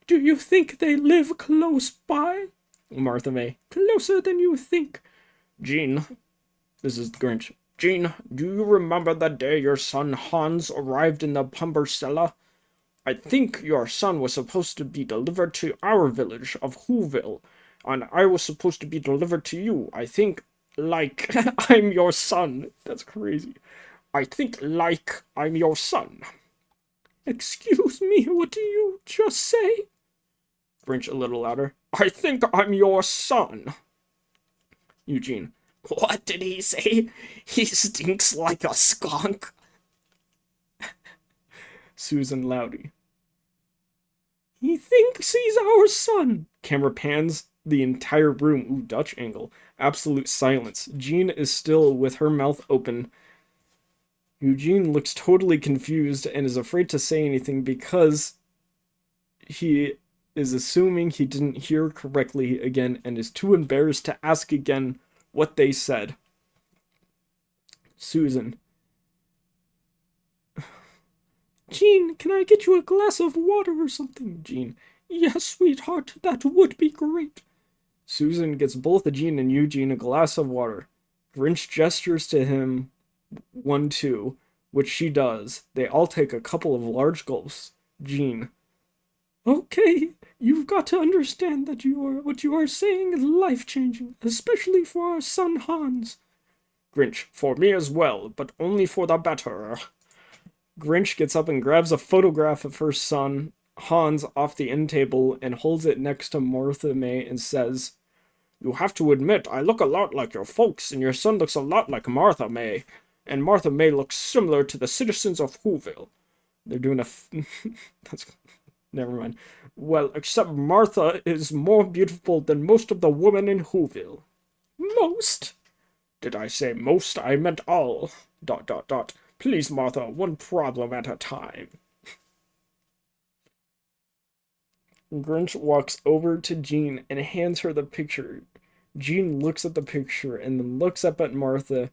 "Do you think they live close by?" Martha May. "Closer than you think." Jean. This is Grinch. "Jean, do you remember the day your son Hans arrived in the Pumber cellar? I think your son was supposed to be delivered to our village of Whoville, and I was supposed to be delivered to you. I think, like, I'm your son." That's crazy. "I think, like, I'm your son." "Excuse me, what do you just say?" Grinch a little louder. "I think I'm your son." Eugene. "What did he say? He stinks like a skunk." Susan Loudy. "He thinks he's our son." Camera pans the entire room. Ooh, Dutch angle. Absolute silence. Jean is still with her mouth open. Eugene looks totally confused and is afraid to say anything because he is assuming he didn't hear correctly again and is too embarrassed to ask again what they said. Susan. "Jean, can I get you a glass of water or something?" Jean. "Yes, sweetheart, that would be great." Susan gets both Jean and Eugene a glass of water. Grinch gestures to him 1-2, which she does. They all take a couple of large gulps. Jean. "Okay, you've got to understand that what you are saying is life-changing, especially for our son Hans." Grinch. "For me as well, but only for the better." Grinch gets up and grabs a photograph of her son, Hans, off the end table and holds it next to Martha May and says, "You have to admit, I look a lot like your folks, and your son looks a lot like Martha May, and Martha May looks similar to the citizens of Whoville." They're doing that's... Never mind. "Well, except Martha is more beautiful than most of the women in Whoville." "Most?" "Did I say most? I meant all. ... Please, Martha, one problem at a time." Grinch walks over to Jean and hands her the picture. Jean looks at the picture and then looks up at Martha.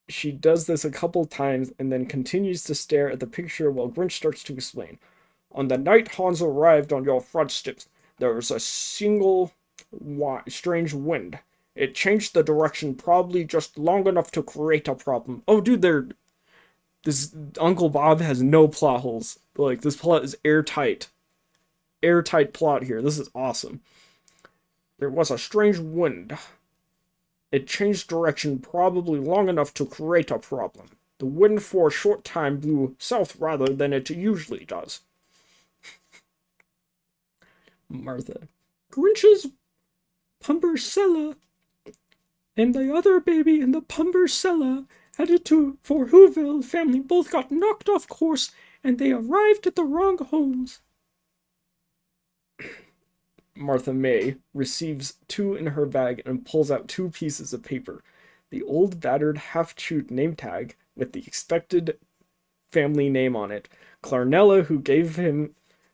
She does this a couple times and then continues to stare at the picture while Grinch starts to explain. "On the night Hans arrived on your front steps, there was a single strange wind. It changed the direction probably just long enough to create a problem. Oh, dude, this Uncle Bob has no plot holes. Like, this plot is airtight. Airtight plot here. This is awesome. There was a strange wind. It changed direction probably long enough to create a problem. The wind for a short time blew south rather than it usually does. Martha. Grinch's Pumbercella and the other baby in the Pumbercella headed for Whoville family both got knocked off course and they arrived at the wrong homes. Martha May receives two in her bag and pulls out 2 pieces of paper. The old battered half-chewed name tag with the expected family name on it. Clarnella, who gave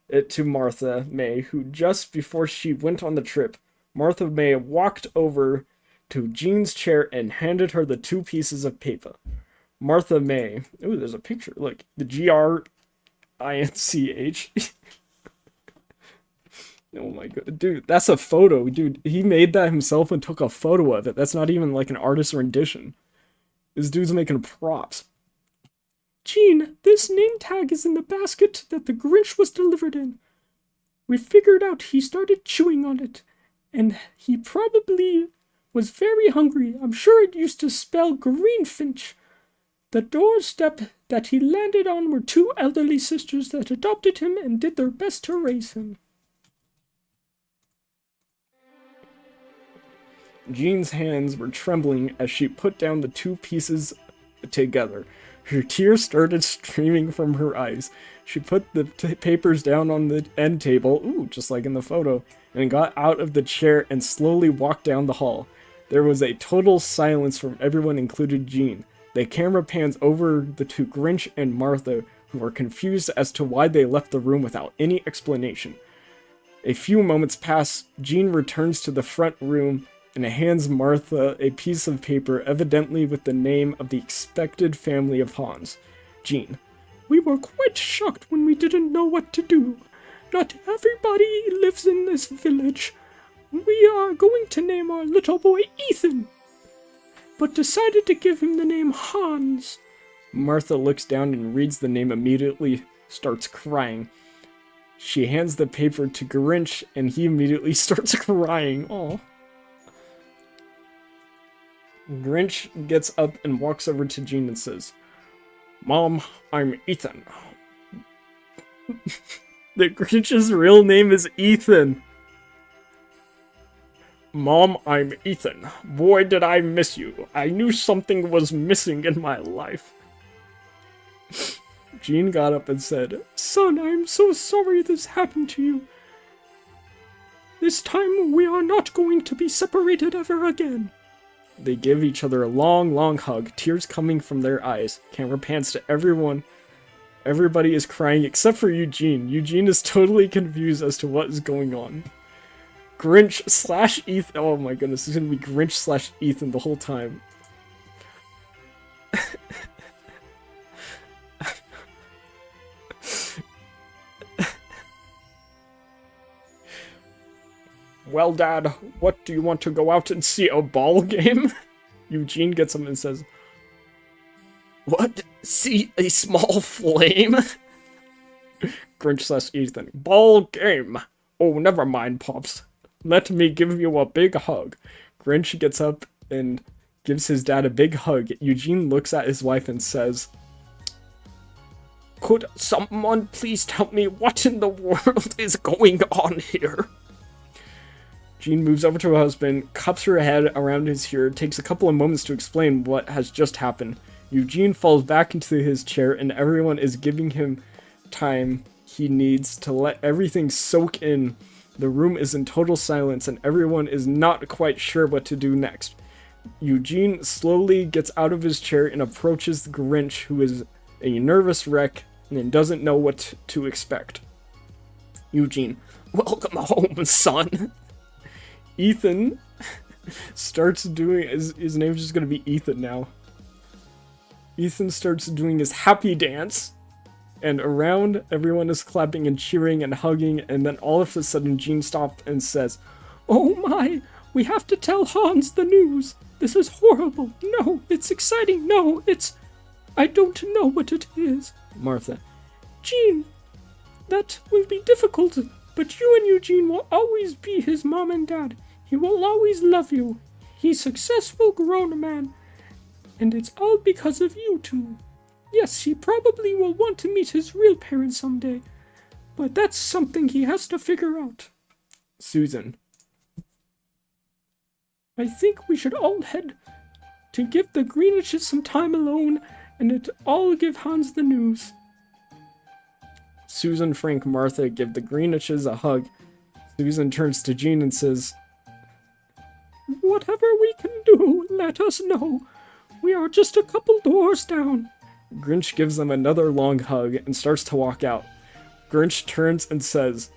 it to Martha May, who just before she went on the trip, Martha May walked over to Jean's chair and handed her the 2 pieces of paper. Martha May. Ooh, there's a picture. Look, the Grinch. Oh my god. Dude, that's a photo. Dude, he made that himself and took a photo of it. That's not even like an artist's rendition. This dude's making props. Jean, this name tag is in the basket that the Grinch was delivered in. We figured out he started chewing on it, and he probably was very hungry. I'm sure it used to spell Greenfinch. The doorstep that he landed on were 2 elderly sisters that adopted him and did their best to raise him. Jean's hands were trembling as she put down the 2 pieces together. Her tears started streaming from her eyes. She put the papers down on the end table, ooh, just like in the photo, and got out of the chair and slowly walked down the hall. There was a total silence from everyone, including Jean. The camera pans over the 2 Grinch and Martha, who were confused as to why they left the room without any explanation. A few moments pass. Jean returns to the front room and hands Martha a piece of paper, evidently with the name of the expected family of Hans. Jean. We were quite shocked when we didn't know what to do. Not everybody lives in this village. We are going to name our little boy Ethan, but decided to give him the name Hans. Martha looks down and reads the name immediately, starts crying. She hands the paper to Grinch, and he immediately starts crying. Aw. Grinch gets up and walks over to Jean and says, Mom, I'm Ethan. The Grinch's real name is Ethan. Mom, I'm Ethan. Boy, did I miss you. I knew something was missing in my life. Jean got up and said, Son, I'm so sorry this happened to you. This time we are not going to be separated ever again. They give each other a long, long hug, tears coming from their eyes. Camera pans to everyone. Everybody is crying except for Eugene. Eugene is totally confused as to what is going on. Grinch/Ethan. Oh my goodness, it's gonna be Grinch/Ethan the whole time. Well, Dad, what do you want to go out and see, a ball game? Eugene gets him and says, What? See a small flame? Grinch/Ethan. Ball game. Oh, never mind, Pops. Let me give you a big hug. Grinch gets up and gives his dad a big hug. Eugene looks at his wife and says, Could someone please tell me what in the world is going on here? Jean moves over to her husband, cups her head around his ear, takes a couple of moments to explain what has just happened. Eugene falls back into his chair and everyone is giving him time he needs to let everything soak in. The room is in total silence and everyone is not quite sure what to do next. Eugene slowly gets out of his chair and approaches the Grinch, who is a nervous wreck and doesn't know what to expect. Eugene. Welcome home, son. Ethan starts doing, his name's just gonna be Ethan now. Ethan starts doing his happy dance, and around everyone is clapping and cheering and hugging, and then all of a sudden Jean stops and says, Oh my, We have to tell Hans the news. This is horrible. No, it's exciting. No, it's... I don't know what it is. Martha. Jean, that will be difficult, but you and Eugene will always be his mom and dad. He will always love you. He's a successful grown man, and it's all because of you two. Yes, he probably will want to meet his real parents someday, but that's something he has to figure out. Susan. I think we should all head to give the Greenwiches some time alone and all give Hans the news. Susan, Frank, Martha give the Greenwiches a hug. Susan turns to Jean and says, Whatever we can do, let us know. We are just a couple doors down. Grinch gives them another long hug and starts to walk out. Grinch turns and says,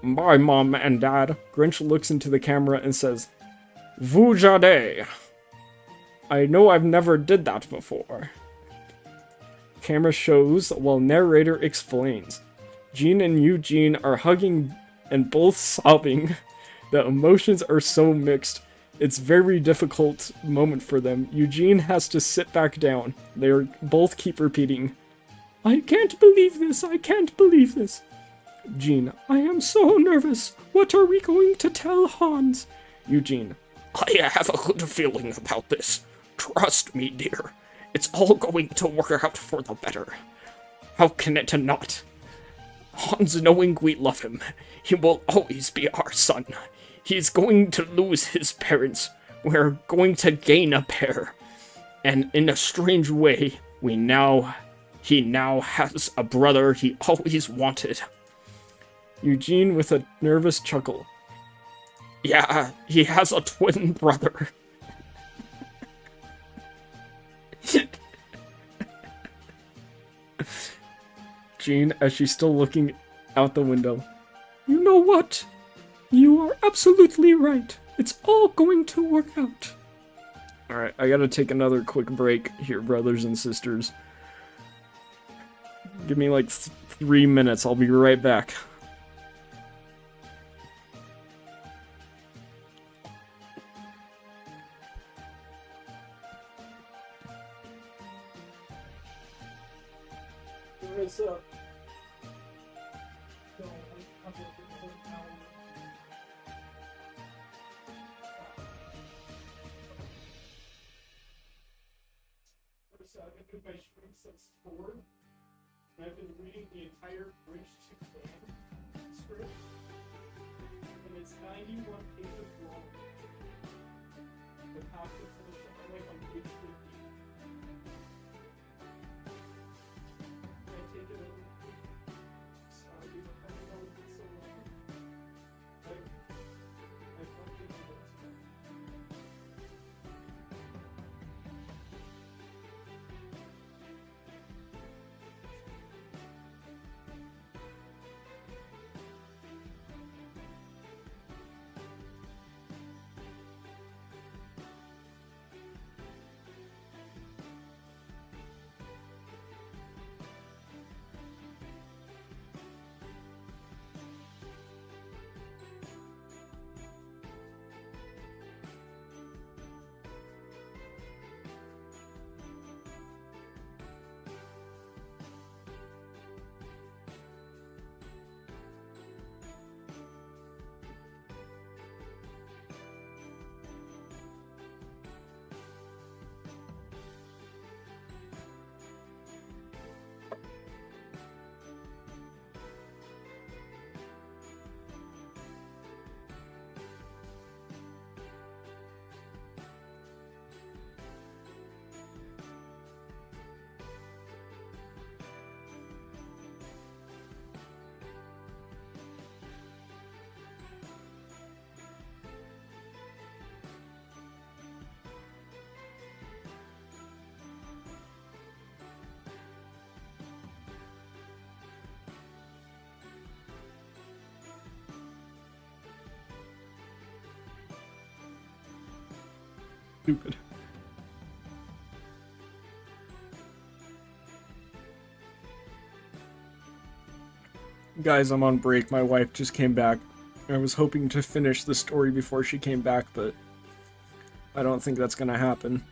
Bye, Mom and Dad. Grinch looks into the camera and says, Vujade. I know I've never did that before. Camera shows while narrator explains. Jean and Eugene are hugging and both sobbing. The emotions are so mixed. It's very difficult moment for them. Eugene has to sit back down. They both keep repeating, I can't believe this. I can't believe this. Jean, I am so nervous. What are we going to tell Hans? Eugene, I have a good feeling about this. Trust me, dear. It's all going to work out for the better. How can it not? Hans, knowing we love him, he will always be our son. He's going to lose his parents. We're going to gain a pair. And in a strange way, he now has a brother he always wanted. Eugene with a nervous chuckle. Yeah, he has a twin brother. Jean, as she's still looking out the window. You know what? You are absolutely right. It's all going to work out. Alright, I gotta take another quick break here, brothers and sisters. Give me like 3 minutes, I'll be right back. What's up? I've been doing my stream since 4, and I've been reading the entire Grinch 2 fan script, and it's 91 pages long. The half is finished, I'm like on page 50. Can I take it over? Sorry, I don't know it's so long. I fucking love it. Stupid. Guys, I'm on break. My wife just came back. I was hoping to finish the story before she came back, but I don't think that's gonna happen.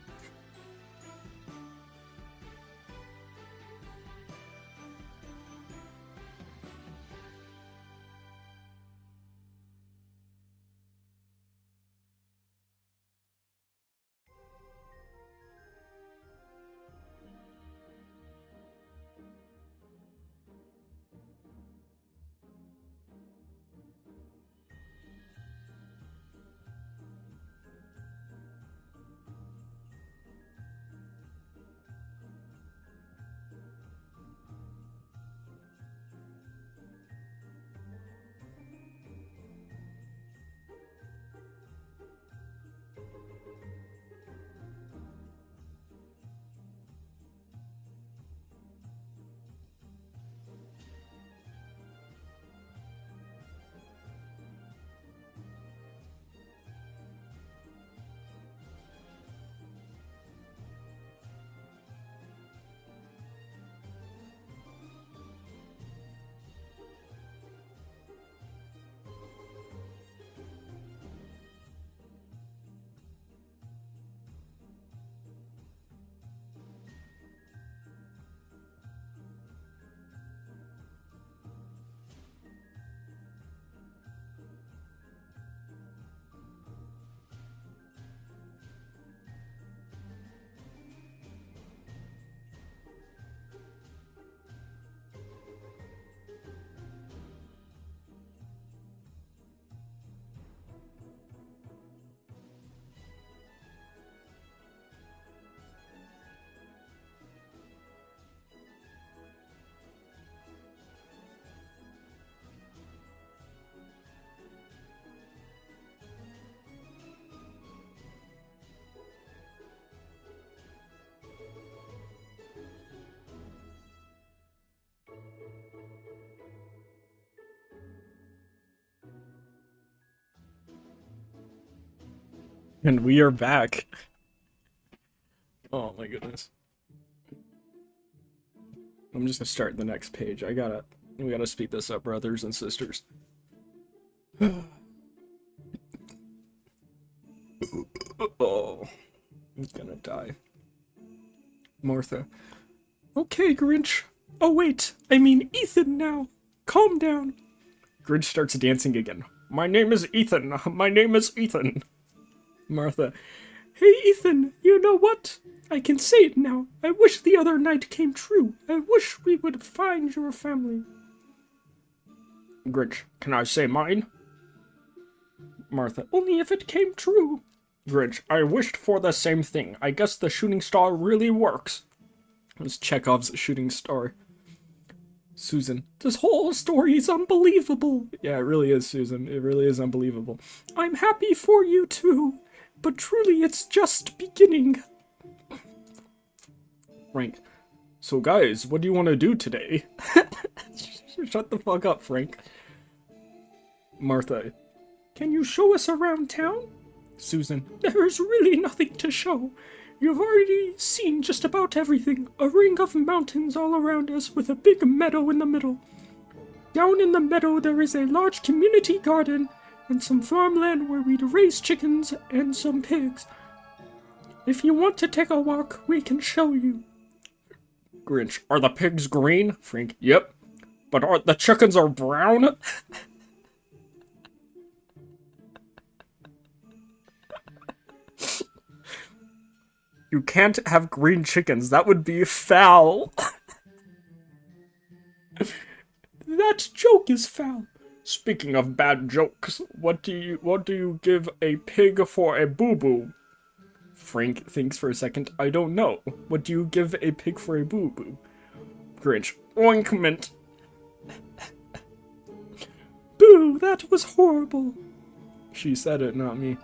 And we are back. Oh my goodness. I'm just gonna start the next page. We gotta speed this up, brothers and sisters. Oh, he's gonna die. Martha. Okay, Grinch. Oh wait, I mean Ethan now. Calm down. Grinch starts dancing again. My name is Ethan. My name is Ethan. Martha. Hey Ethan, you know what? I can say it now. I wish the other night came true. I wish we would find your family. Grinch. Can I say mine? Martha. Only if it came true. Grinch. I wished for the same thing. I guess the shooting star really works. It's Chekhov's shooting star. Susan. This whole story is unbelievable. Yeah, it really is, Susan. It really is unbelievable. I'm happy for you too. But truly, it's just beginning. Frank. So guys, what do you want to do today? Shut the fuck up, Frank. Martha. Can you show us around town? Susan. There's really nothing to show. You've already seen just about everything. A ring of mountains all around us with a big meadow in the middle. Down in the meadow there is a large community garden and some farmland where we'd raise chickens and some pigs. If you want to take a walk, we can show you. Grinch. Are the pigs green? Frank. Yep. But the chickens are brown? You can't have green chickens. That would be foul. That joke is foul. Speaking of bad jokes, what do you give a pig for a boo-boo? Frank thinks for a second. I don't know. What do you give a pig for a boo-boo? Grinch. Ointment. Boo, that was horrible. She said it, not me.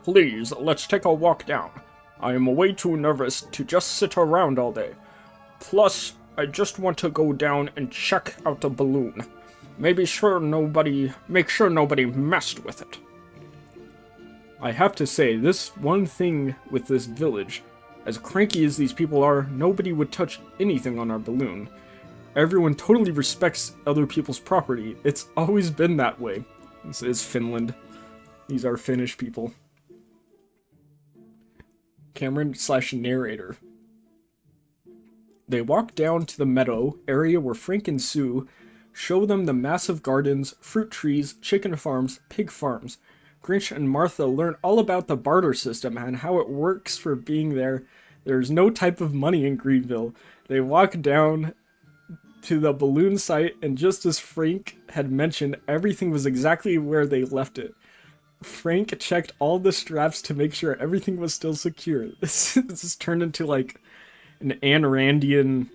Please, let's take a walk down. I am way too nervous to just sit around all day. Plus, I just want to go down and check out the balloon. Make sure nobody messed with it. I have to say, this one thing with this village, as cranky as these people are, nobody would touch anything on our balloon. Everyone totally respects other people's property. It's always been that way. This is Finland. These are Finnish people. Cameron/narrator. They walk down to the meadow area where Frank and Sue show them the massive gardens, fruit trees, chicken farms, pig farms. Grinch and Martha learn all about the barter system and how it works for being there. There's no type of money in Greenville. They walk down to the balloon site, and just as Frank had mentioned, everything was exactly where they left it. Frank checked all the straps to make sure everything was still secure. This is turned into like an Ayn Randian,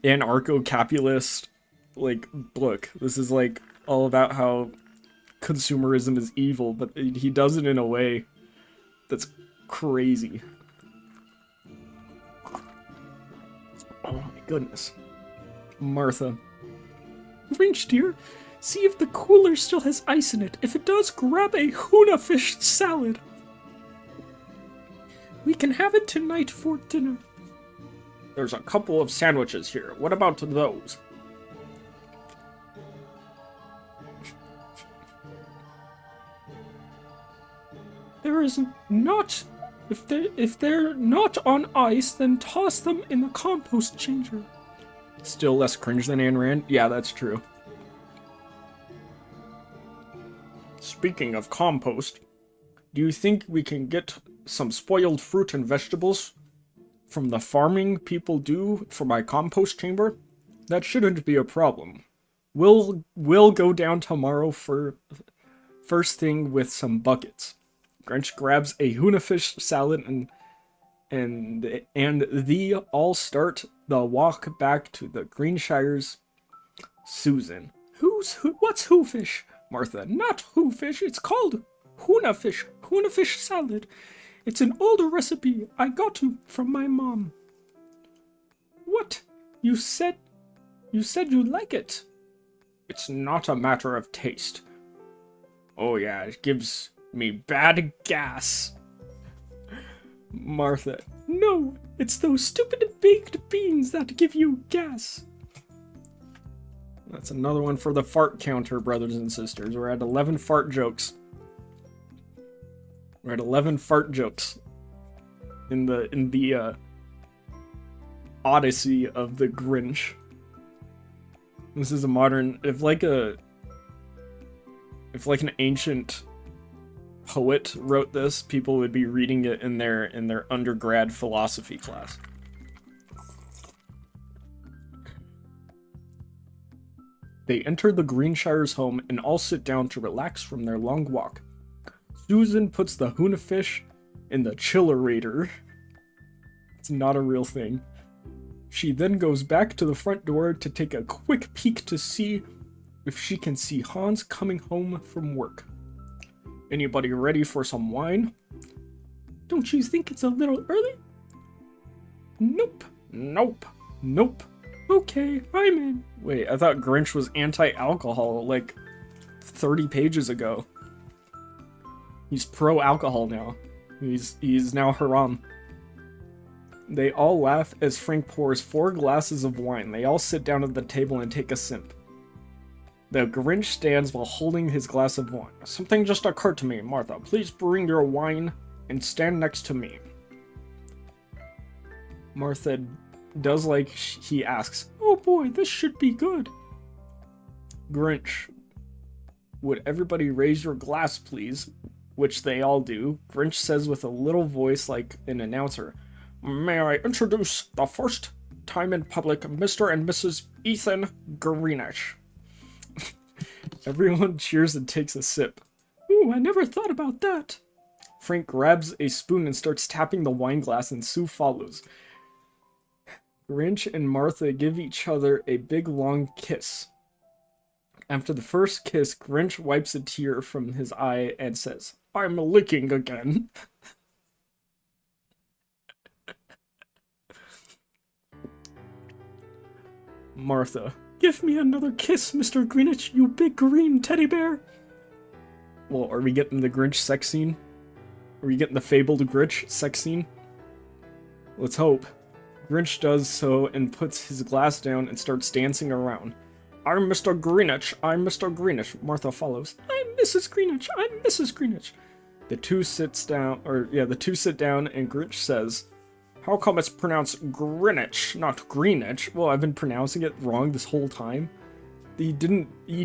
anarcho-capitalist like book. This is like all about how consumerism is evil, but he does it in a way that's crazy. Oh my goodness. Martha. Grinch, dear, see if the cooler still has ice in it. If it does, grab a tuna fish salad. We can have it tonight for dinner. There's a couple of sandwiches here. What about those? There is not. If they're not on ice, then toss them in the compost changer. Still less cringe than Ayn Rand? Yeah, that's true. Speaking of compost, do you think we can get some spoiled fruit and vegetables from the farming people do for my compost chamber? That shouldn't be a problem. We'll go down tomorrow for first thing with some buckets. Grinch grabs a tuna fish salad and they all start the walk back to the Greenshire's. Susan. What's who fish? Martha. Not who fish, it's called tuna fish salad. It's an older recipe I got from my mom. What? You said you like it. It's not a matter of taste. Oh yeah, it gives me bad gas. Martha. No, it's those stupid baked beans that give you gas. That's another one for the fart counter, brothers and sisters. We're at 11 fart jokes. We're at 11 fart jokes in the Odyssey of the Grinch. This is a modern, if like an ancient poet wrote this, people would be reading it in their undergrad philosophy class. They enter the Greenshire's home and all sit down to relax from their long walk. Susan puts the tuna fish in the chillerator. It's not a real thing. She then goes back to the front door to take a quick peek to see if she can see Hans coming home from work. Anybody ready for some wine? Don't you think it's a little early? Nope. Okay, I'm in. Wait, I thought Grinch was anti-alcohol like 30 pages ago. He's pro-alcohol now. He's now haram. They all laugh as Frank pours 4 glasses of wine. They all sit down at the table and take a sip. The Grinch stands while holding his glass of wine. Something just occurred to me, Martha. Please bring your wine and stand next to me. Martha does like he asks. Oh boy, this should be good. Grinch. Would everybody raise your glass, please? Which they all do. Grinch says with a little voice like an announcer. May I introduce the first time in public, Mr. and Mrs. Ethan Greenwich. Everyone cheers and takes a sip. Ooh, I never thought about that. Frank grabs a spoon and starts tapping the wine glass, and Sue follows. Grinch and Martha give each other a big long kiss. After the first kiss, Grinch wipes a tear from his eye and says, I'm licking again. Martha. Give me another kiss, Mr. Greenwich, you big green teddy bear. Well, are we getting the Grinch sex scene? Are we getting the fabled Grinch sex scene? Let's hope. Grinch does so and puts his glass down and starts dancing around. I'm Mr. Greenwich, I'm Mr. Greenwich. Martha follows. I'm Mrs. Greenwich, I'm Mrs. Greenwich. The two sit down, and Grinch says, "How come it's pronounced Greenwich, not Greenwich?" Well, I've been pronouncing it wrong this whole time. He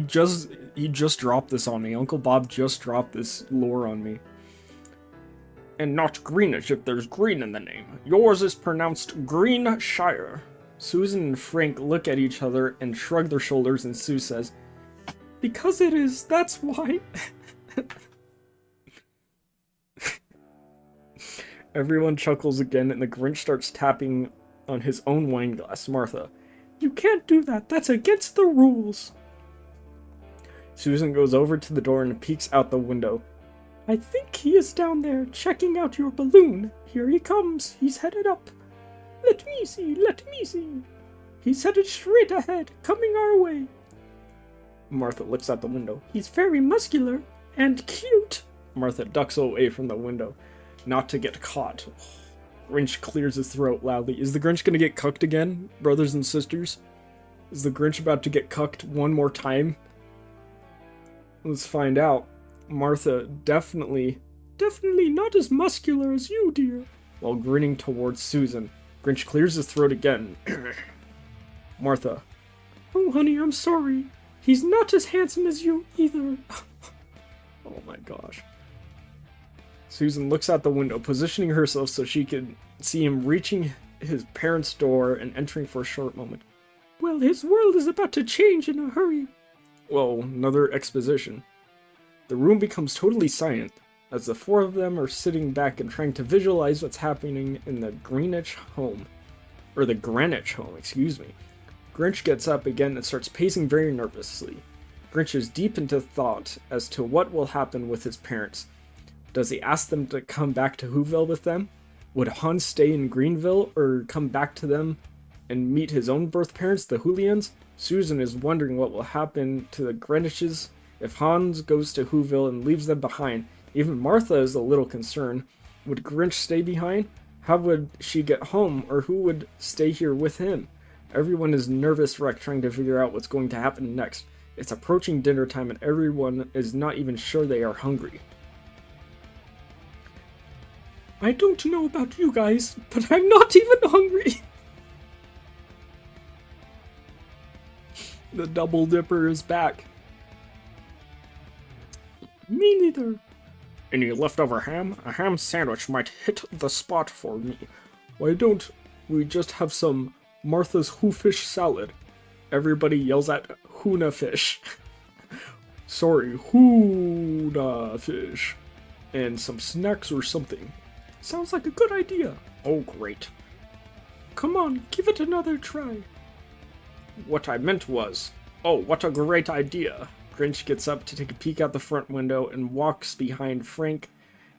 just dropped this on me. Uncle Bob just dropped this lore on me. And not Greenwich if there's green in the name. Yours is pronounced Greenshire. Susan and Frank look at each other and shrug their shoulders, and Sue says, "Because it is, that's why." Everyone chuckles again, and the Grinch starts tapping on his own wine glass. Martha, "You can't do that. That's against the rules." Susan goes over to the door and peeks out the window. "I think he is down there, checking out your balloon. Here he comes. He's headed up. Let me see, let me see. He's headed straight ahead, coming our way." Martha looks out the window. "He's very muscular and cute." Martha ducks away from the window, not to get caught. Grinch clears his throat loudly. Is the Grinch gonna get cucked again, brothers and sisters? Is the Grinch about to get cucked one more time? Let's find out. Martha, definitely not as muscular as you, dear. While grinning towards Susan, Grinch clears his throat again. Martha, "Oh, honey, I'm sorry. He's not as handsome as you, either." Oh my gosh. Susan looks out the window, positioning herself so she can see him reaching his parents' door and entering for a short moment. "Well, his world is about to change in a hurry." Whoa, another exposition. The room becomes totally silent, as the four of them are sitting back and trying to visualize what's happening in the Greenwich home. Or the Greenwich home, excuse me. Grinch gets up again and starts pacing very nervously. Grinch is deep into thought as to what will happen with his parents. Does he ask them to come back to Whoville with them? Would Hans stay in Greenville or come back to them and meet his own birth parents, the Julians? Susan is wondering what will happen to the Greenwiches if Hans goes to Whoville and leaves them behind. Even Martha is a little concerned. Would Grinch stay behind? How would she get home, or who would stay here with him? Everyone is nervous wreck trying to figure out what's going to happen next. It's approaching dinner time and everyone is not even sure they are hungry. "I don't know about you guys, but I'm not even hungry." The Double Dipper is back. "Me neither." "Any leftover ham? A ham sandwich might hit the spot for me. Why don't we just have some Martha's Who-Fish salad?" Everybody yells at Huna Fish. Sorry, Huna Fish. And some snacks or something. Sounds like a good idea. Oh, great. Come on, give it another try. What I meant was, oh, what a great idea. Grinch gets up to take a peek out the front window and walks behind Frank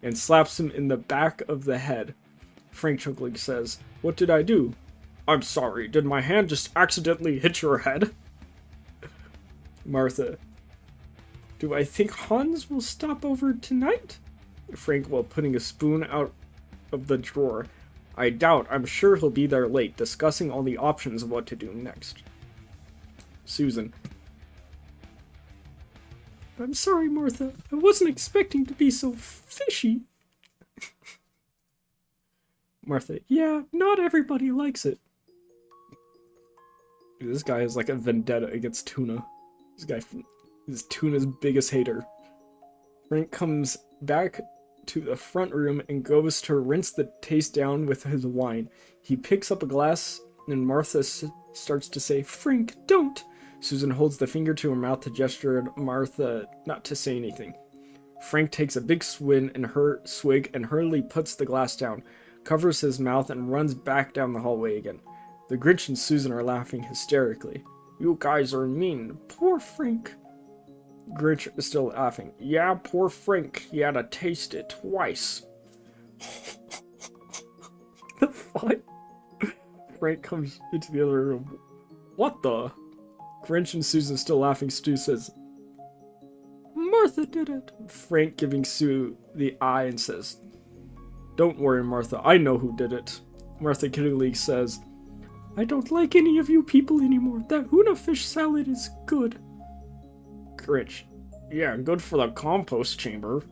and slaps him in the back of the head. Frank chuckling says, "What did I do?" "I'm sorry, did my hand just accidentally hit your head?" Martha, "Do I think Hans will stop over tonight?" Frank, while putting a spoon out of the drawer, "I doubt. I'm sure he'll be there late, discussing all the options of what to do next." Susan, "I'm sorry, Martha. I wasn't expecting to be so fishy." Martha, "Yeah, not everybody likes it." Dude, this guy is like a vendetta against Tuna. This guy is Tuna's biggest hater. Frank comes back to the front room and goes to rinse the taste down with his wine. He picks up a glass and Martha starts to say, "Frank, don't." Susan holds the finger to her mouth to gesture at Martha not to say anything. Frank takes a big swig and hurriedly puts the glass down, covers his mouth, and runs back down the hallway again. The Grinch and Susan are laughing hysterically. "You guys are mean. Poor Frank." Grinch is still laughing. "Yeah, poor Frank. He had to taste it twice." The fuck? Frank comes into the other room. "What the?" Grinch and Susan still laughing. Stu says, "Martha did it." Frank giving Sue the eye and says, "Don't worry, Martha. I know who did it." Martha kiddingly says, "I don't like any of you people anymore. That Huna fish salad is good." Grinch, "Yeah, good for the compost chamber."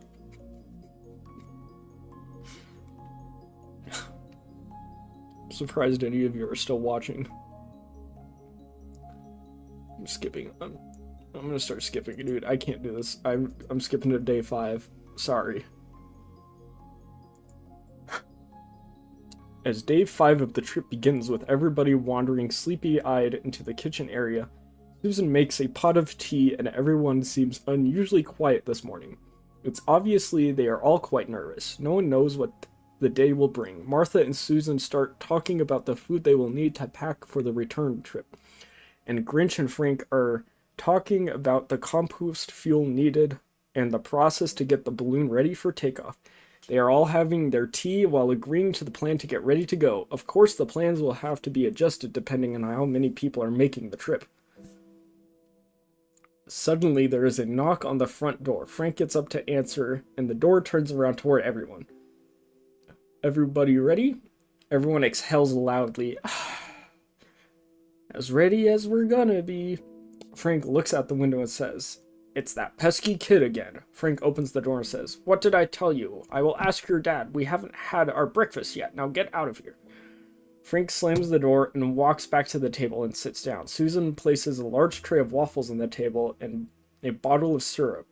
surprised any of you are still watching. I'm skipping. I'm gonna start skipping, dude. I can't do this. I'm skipping to day 5. Sorry. As day 5 of the trip begins with everybody wandering sleepy-eyed into the kitchen area, Susan makes a pot of tea and everyone seems unusually quiet this morning. It's obviously they are all quite nervous. No one knows what the day will bring. Martha and Susan start talking about the food they will need to pack for the return trip. And Grinch and Frank are talking about the compost fuel needed and the process to get the balloon ready for takeoff. They are all having their tea while agreeing to the plan to get ready to go. Of course, the plans will have to be adjusted depending on how many people are making the trip. Suddenly, there is a knock on the front door. Frank gets up to answer, and the door turns around toward everyone. Everybody ready? Everyone exhales loudly. As ready as we're gonna be. Frank looks out the window and says, "It's that pesky kid again." Frank opens the door and says, "What did I tell you? I will ask your dad. We haven't had our breakfast yet. Now get out of here." Frank slams the door and walks back to the table and sits down. Susan places a large tray of waffles on the table and a bottle of syrup.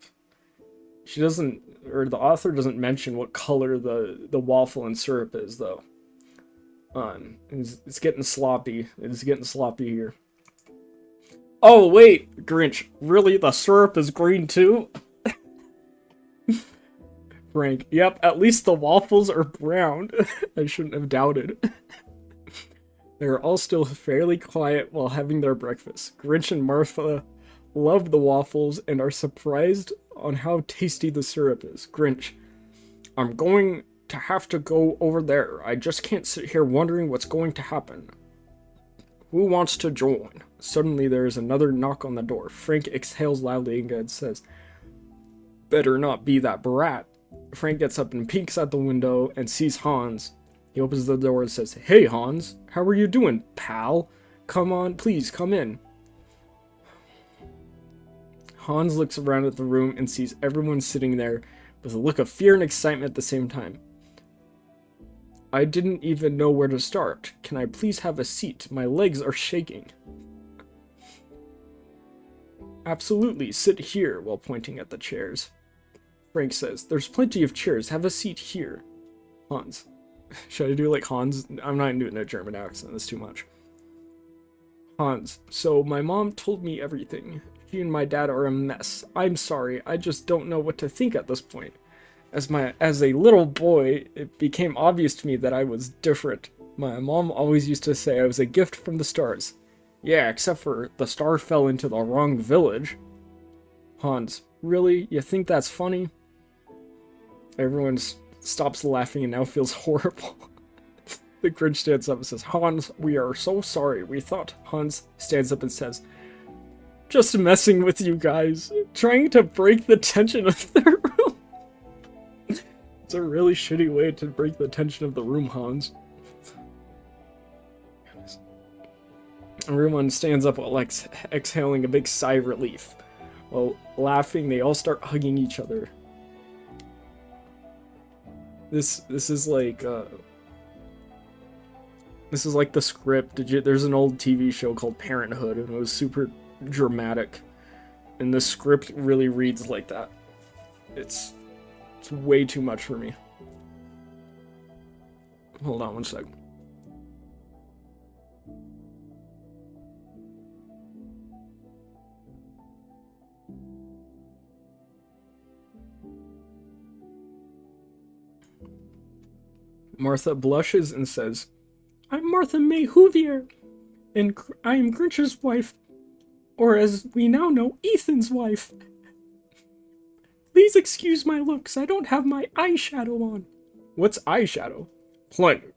She doesn't, or the author doesn't mention what color the waffle and syrup is, though. It's getting sloppy. It's getting sloppy here. Oh, wait, Grinch. Really? The syrup is green, too? Frank. Yep, at least the waffles are brown. I shouldn't have doubted. They are all still fairly quiet while having their breakfast. Grinch and Martha love the waffles and are surprised on how tasty the syrup is. Grinch. I'm going to have to go over there. I just can't sit here wondering what's going to happen. Who wants to join? Suddenly there is another knock on the door. Frank exhales loudly and says, "Better not be that brat." Frank gets up and peeks out the window and sees Hans. He opens the door and says, "Hey Hans, how are you doing, pal? Come on, please, come in." Hans looks around at the room and sees everyone sitting there with a look of fear and excitement at the same time. "I didn't even know where to start. Can I please have a seat? My legs are shaking." "Absolutely, sit here," while pointing at the chairs. Frank says, "There's plenty of chairs. Have a seat here." Hans. Should I do like Hans? I'm not doing a German accent. That's too much. Hans. "So my mom told me everything. She and my dad are a mess. I'm sorry. I just don't know what to think at this point. As a little boy, it became obvious to me that I was different. My mom always used to say I was a gift from the stars. Yeah, except for the star fell into the wrong village." Hans. "Really? You think that's funny?" Everyone stops laughing and now feels horrible. The Grinch stands up and says, "Hans, we are so sorry. We thought..." Hans stands up and says, "Just messing with you guys. Trying to break the tension of the room." It's a really shitty way to break the tension of the room, Hans. Everyone stands up while exhaling a big sigh of relief. While laughing, they all start hugging each other. This is like the script. There's an old TV show called Parenthood, and it was super dramatic. And the script really reads like that. It's way too much for me. Hold on one sec. Martha blushes and says, "I'm Martha May Houvier, and I am Grinch's wife, or as we now know, Ethan's wife. Please excuse my looks, I don't have my eyeshadow on." "What's eyeshadow?"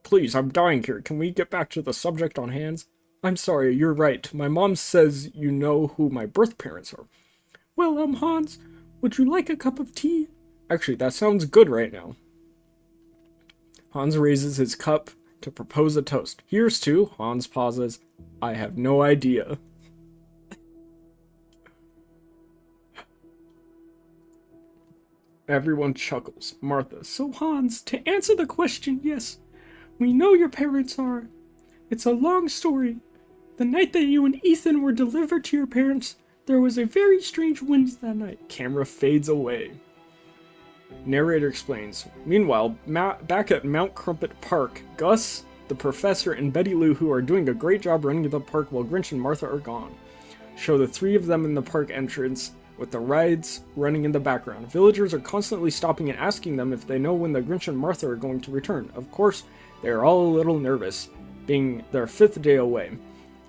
Please, I'm dying here. Can we get back to the subject on hand?" "I'm sorry, you're right. My mom says you know who my birth parents are." "Well, Hans, would you like a cup of tea?" "Actually, that sounds good right now." Hans raises his cup to propose a toast. "Here's to..." Hans pauses. "I have no idea." Everyone chuckles. Martha. "So Hans, to answer the question, yes, we know your parents are..." It's a long story. The night that you and Ethan were delivered to your parents, there was a very strange wind that night. Camera fades away. Narrator explains. Meanwhile, back at Mount Crumpet Park, Gus, the professor, and Betty Lou, who are doing a great job running the park while Grinch and Martha are gone, show the three of them in the park entrance with the rides running in the background. Villagers are constantly stopping and asking them if they know when the Grinch and Martha are going to return. Of course, they are all a little nervous, being their 5th day away.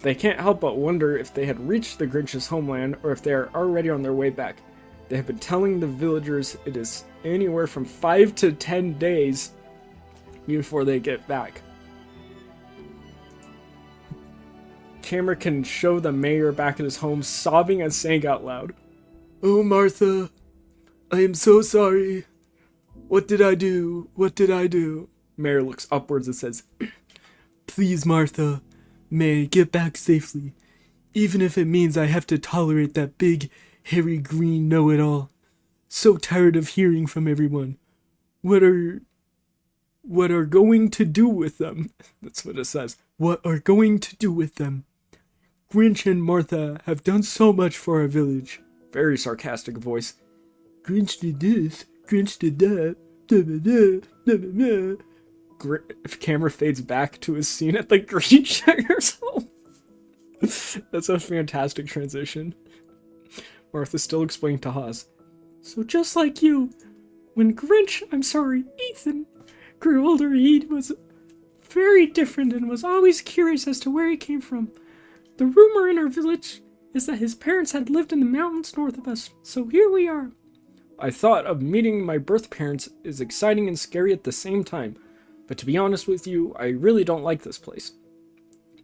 They can't help but wonder if they had reached the Grinch's homeland or if they are already on their way back. They have been telling the villagers it is anywhere from 5 to 10 days before they get back. Camera can show the mayor back at his home sobbing and saying out loud, "Oh, Martha, I am so sorry. What did I do? What did I do?" Mayor looks upwards and says, "Please, Martha, may I get back safely, even if it means I have to tolerate that big, hairy green know-it-all. So tired of hearing from everyone. What are going to do with them?" That's what it says. "What are going to do with them? Grinch and Martha have done so much for our village." Very sarcastic voice. "Grinch did this, Grinch did that, da da da da da da." Camera fades back to his scene at the Grinch home. That's a fantastic transition. Martha still explaining to Haas. "So just like you, when Ethan grew older, he was very different and was always curious as to where he came from. The rumor in our village is that his parents had lived in the mountains north of us, so here we are. I thought of meeting my birth parents is exciting and scary at the same time, but to be honest with you, I really don't like this place.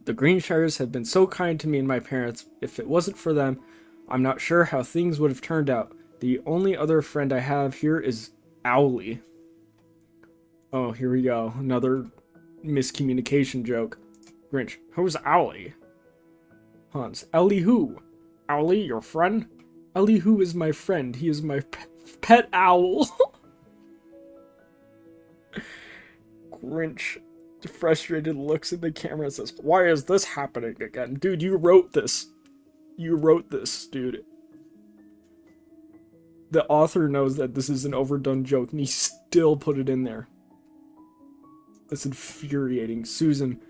The Greenshires have been so kind to me and my parents. If it wasn't for them, I'm not sure how things would have turned out. The only other friend I have here is Owlie." Oh, here we go. Another miscommunication joke. Grinch, "Who's Owlie?" Hans, "Owlie who? Owlie, your friend?" "Owlie who is my friend. He is my pet owl." Grinch, frustrated, looks at the camera and says, "Why is this happening again? Dude, you wrote this. You wrote this, dude." The author knows that this is an overdone joke, and he still put it in there. That's infuriating. Susan,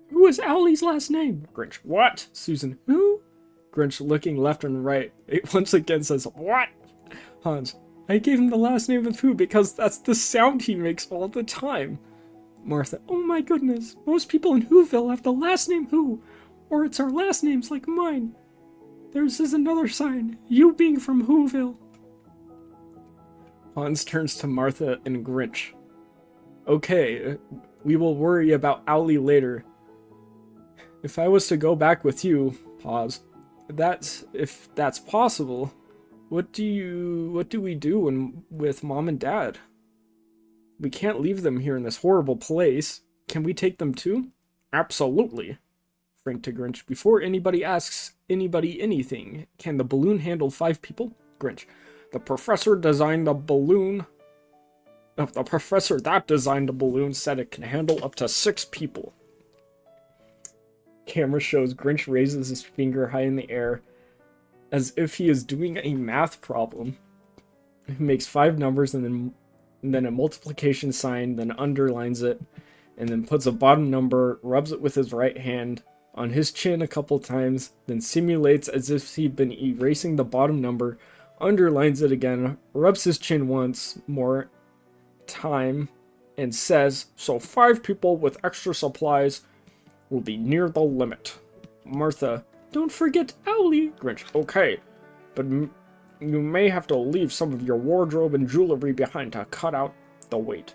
"Who is Owlie's last name?" Grinch, "What?" Susan, "Who?" Grinch, looking left and right, it once again says, "What?" Hans, "I gave him the last name of Who because that's the sound he makes all the time." Martha, "Oh my goodness, most people in Whoville have the last name Who, or it's our last names like mine. There's another sign, you being from Whoville." Hans turns to Martha and Grinch. "Okay, we will worry about Owlie later. If I was to go back with you," pause, if that's possible, what do we do with Mom and Dad? We can't leave them here in this horrible place. Can we take them too?" "Absolutely." Frank to Grinch, "Before anybody asks anybody anything, can the balloon handle 5 people? Grinch, "The professor designed the balloon. The professor that designed the balloon said it can handle up to 6 people." Camera shows Grinch raises his finger high in the air as if he is doing a math problem. He makes 5 numbers and then a multiplication sign, then underlines it, and then puts a bottom number, rubs it with his right hand on his chin a couple times, then simulates as if he'd been erasing the bottom number, underlines it again, rubs his chin once more time, and says, "So 5 people with extra supplies will be near the limit." Martha, "Don't forget Owlie." Grinch, "Okay, but you may have to leave some of your wardrobe and jewelry behind to cut out the weight."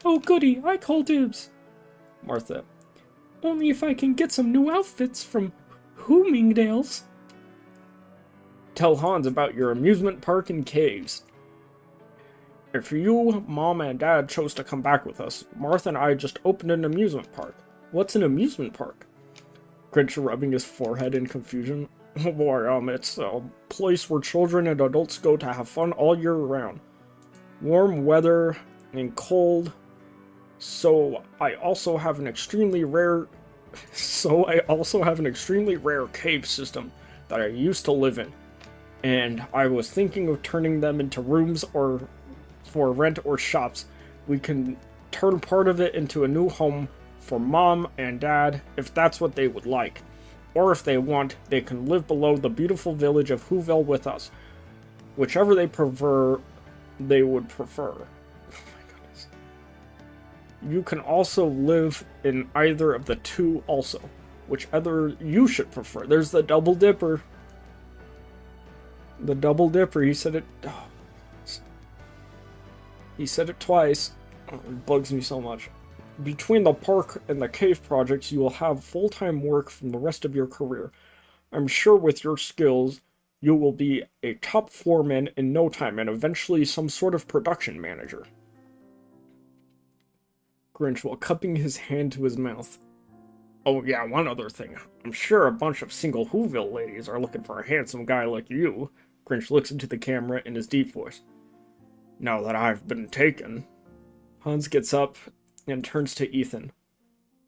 "Oh goody, I call dibs." Martha, "Only if I can get some new outfits from Hoomingdale's." Tell Hans about your amusement park and caves. If you, Mom, and Dad chose to come back with us, Martha and I just opened an amusement park. What's an amusement park? Grinch rubbing his forehead in confusion. Oh boy, it's a place where children and adults go to have fun all year round. Warm weather and cold. So I also have an extremely rare So I also have an extremely rare cave system that I used to live in, and I was thinking of turning them into rooms or for rent or shops. We can turn part of it into a new home for Mom and Dad if that's what they would like. Or if they want, they can live below the beautiful village of Whoville with us. Whichever they prefer, they would prefer. Oh my goodness. You can also live in either of the two also. Whichever you should prefer. There's the Double Dipper. The Double Dipper, he said it... Oh, he said it twice. Oh, it bugs me so much. Between the park and the cave projects, you will have full-time work from the rest of your career. I'm sure with your skills, you will be a top foreman in no time and eventually some sort of production manager. Grinch, while cupping his hand to his mouth. Oh yeah, one other thing. I'm sure a bunch of single Whoville ladies are looking for a handsome guy like you. Grinch looks into the camera in his deep voice. Now that I've been taken. Hans gets up and turns to Ethan.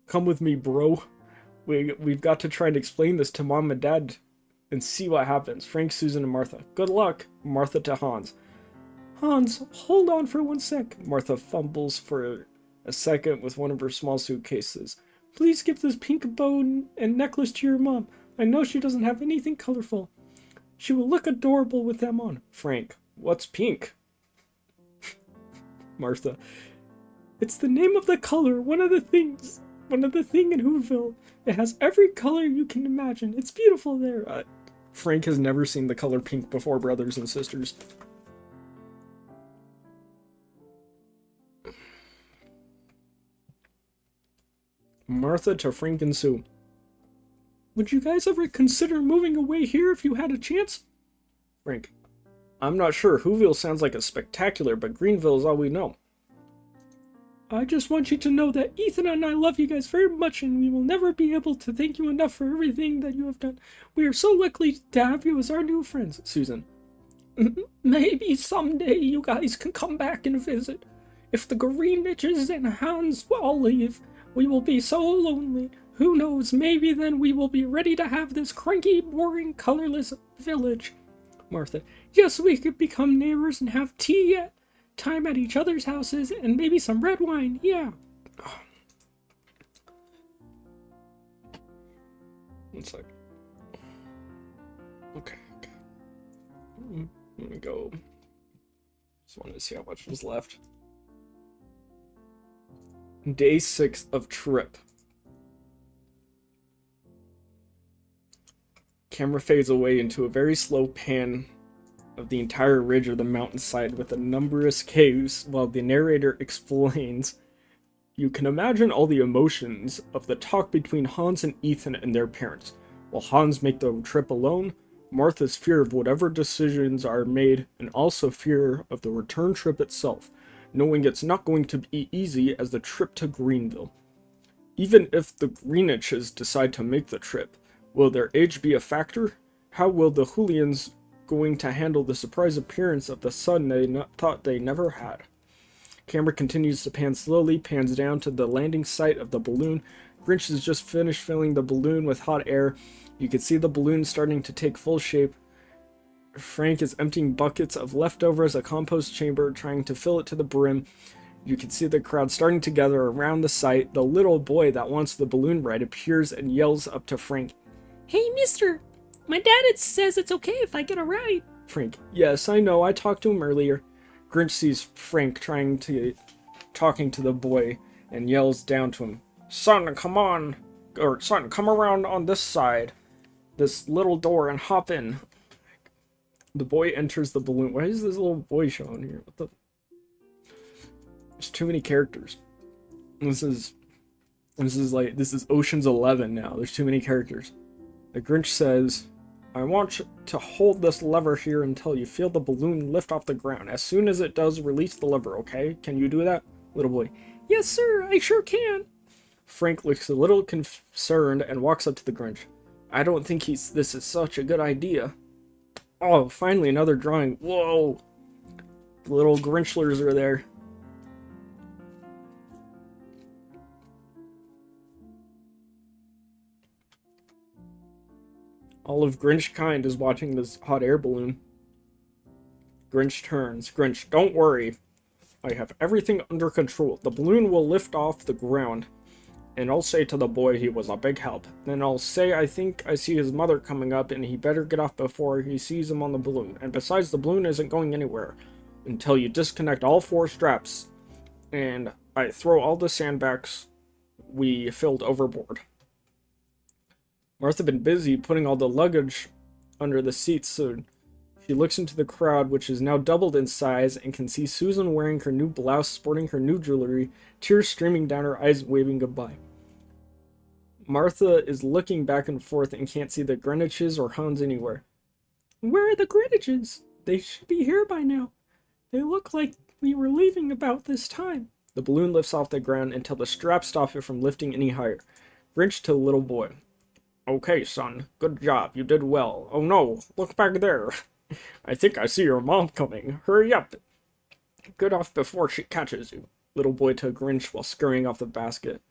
Come with me, bro. We've got to try and explain this to Mom and Dad and see what happens. Frank, Susan, and Martha. Good luck. Martha to Hans. Hans, hold on for 1 sec. Martha fumbles for a second with one of her small suitcases. Please give this pink bow and necklace to your mom. I know she doesn't have anything colorful. She will look adorable with them on. Frank, what's pink? Martha. It's the name of the color, one of the thing in Whoville. It has every color you can imagine. It's beautiful there. Frank has never seen the color pink before, brothers and sisters. Martha to Frank and Sue. Would you guys ever consider moving away here if you had a chance? Frank. I'm not sure. Whoville sounds like a spectacular, but Greenville is all we know. I just want you to know that Ethan and I love you guys very much, and we will never be able to thank you enough for everything that you have done. We are so lucky to have you as our new friends. Susan. Maybe someday you guys can come back and visit. If the Greenwiches and Hans all leave, we will be so lonely. Who knows, maybe then we will be ready to have this cranky, boring, colorless village. Martha. Yes, we could become neighbors and have tea at time at each other's houses, and maybe some red wine, yeah. 1 sec. Okay. Let me go. Just wanted to see how much was left. Day 6 of trip. Camera fades away into a very slow pan of the entire ridge of the mountainside with the numerous caves while the narrator explains. You can imagine all the emotions of the talk between Hans and Ethan and their parents. While Hans make the trip alone, Martha's fear of whatever decisions are made and also fear of the return trip itself, knowing it's not going to be easy as the trip to Greenville. Even if the Greenwiches decide to make the trip, will their age be a factor? How will the Julians going to handle the surprise appearance of the son they thought they never had? Camera continues to pan slowly, pans down to the landing site of the balloon. Grinch has just finished filling the balloon with hot air. You can see the balloon starting to take full shape. Frank is emptying buckets of leftovers, a compost chamber, trying to fill it to the brim. You can see the crowd starting to gather around the site. The little boy that wants the balloon ride appears and yells up to Frank. Hey, mister! My dad says it's okay if I get a ride. Frank. Yes, I know. I talked to him earlier. Grinch sees Frank talking to the boy and yells down to him. Son, come on. Or, son, come around on this side. This little door and hop in. The boy enters the balloon. Why is this little boy showing here? What the? There's too many characters. This is Ocean's 11 now. There's too many characters. The Grinch says, I want you to hold this lever here until you feel the balloon lift off the ground. As soon as it does, release the lever, okay? Can you do that? Little boy. Yes, sir, I sure can. Frank looks a little concerned and walks up to the Grinch. I don't think this is such a good idea. Oh, finally another drawing. Whoa! The little Grinchlers are there. All of Grinch kind is watching this hot air balloon. Grinch turns. Grinch, don't worry. I have everything under control. The balloon will lift off the ground. And I'll say to the boy he was a big help. Then I'll say I think I see his mother coming up and he better get off before he sees him on the balloon. And besides, the balloon isn't going anywhere until you disconnect all 4 straps. And I throw all the sandbags we filled overboard. Martha been busy putting all the luggage under the seats, so she looks into the crowd, which is now doubled in size, and can see Susan wearing her new blouse, sporting her new jewelry, tears streaming down her eyes, waving goodbye. Martha is looking back and forth and can't see the Grinches or Hans anywhere. Where are the Grinches? They should be here by now. They look like we were leaving about this time. The balloon lifts off the ground until the straps stop it from lifting any higher. Grinch to the little boy. Okay, son. Good job. You did well. Oh no, look back there. I think I see your mom coming. Hurry up. Get off before she catches you. Little boy to Grinch while scurrying off the basket.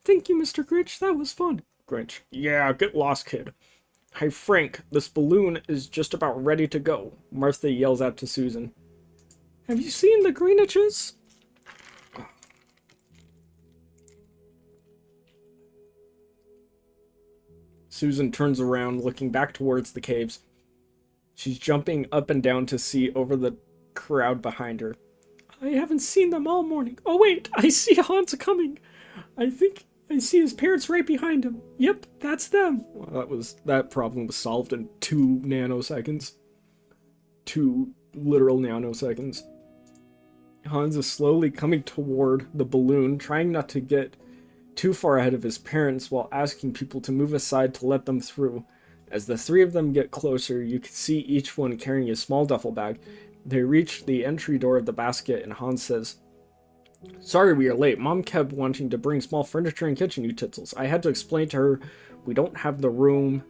Thank you, Mr. Grinch. That was fun. Grinch. Yeah, get lost, kid. Hey, Frank, this balloon is just about ready to go. Martha yells out to Susan. Have you seen the Grinches? Susan turns around, looking back towards the caves. She's jumping up and down to see over the crowd behind her. I haven't seen them all morning. Oh wait, I see Hans coming. I think I see his parents right behind him. Yep, that's them. Well, that problem was solved in 2 nanoseconds. 2 literal nanoseconds. Hans is slowly coming toward the balloon, trying not to get too far ahead of his parents while asking people to move aside to let them through. As the 3 of them get closer, you can see each one carrying a small duffel bag. They reach the entry door of the basket, and Hans says, Sorry we are late. Mom kept wanting to bring small furniture and kitchen utensils. I had to explain to her we don't have the room,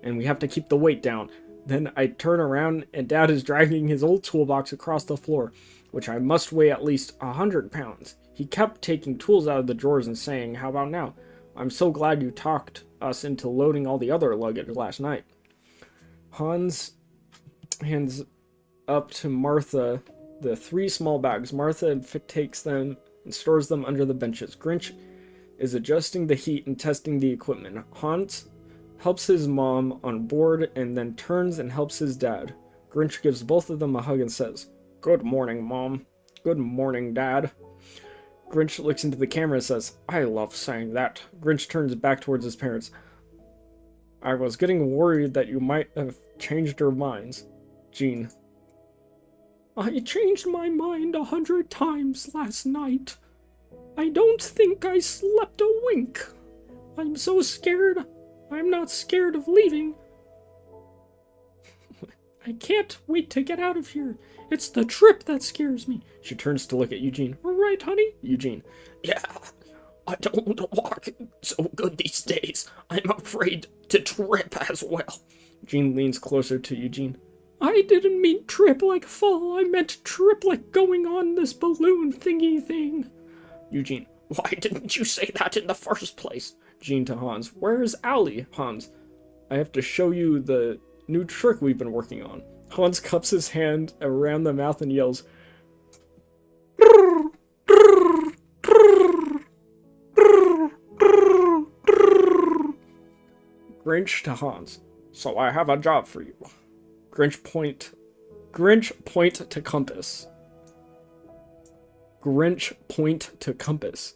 and we have to keep the weight down. Then I turn around, and Dad is dragging his old toolbox across the floor, which I must weigh at least 100 pounds. He kept taking tools out of the drawers and saying, How about now? I'm so glad you talked us into loading all the other luggage last night. Hans hands up to Martha the 3 small bags. Martha takes them and stores them under the benches. Grinch is adjusting the heat and testing the equipment. Hans helps his mom on board and then turns and helps his dad. Grinch gives both of them a hug and says, Good morning, Mom. Good morning, Dad. Grinch looks into the camera and says, I love saying that. Grinch turns back towards his parents. I was getting worried that you might have changed your minds. Jean. I changed my mind 100 times last night. I don't think I slept a wink. I'm so scared. I'm not scared of leaving. I can't wait to get out of here. It's the trip that scares me. She turns to look at Eugene. All right, honey? Eugene. Yeah, I don't walk so good these days. I'm afraid to trip as well. Jean leans closer to Eugene. I didn't mean trip like fall. I meant trip like going on this balloon thingy thing. Eugene. Why didn't you say that in the first place? Jean to Hans. Where's Allie? Hans. I have to show you the new trick we've been working on. Hans cups his hand around the mouth and yells, Grinch to Hans. So I have a job for you. Grinch point to compass. Grinch point to compass.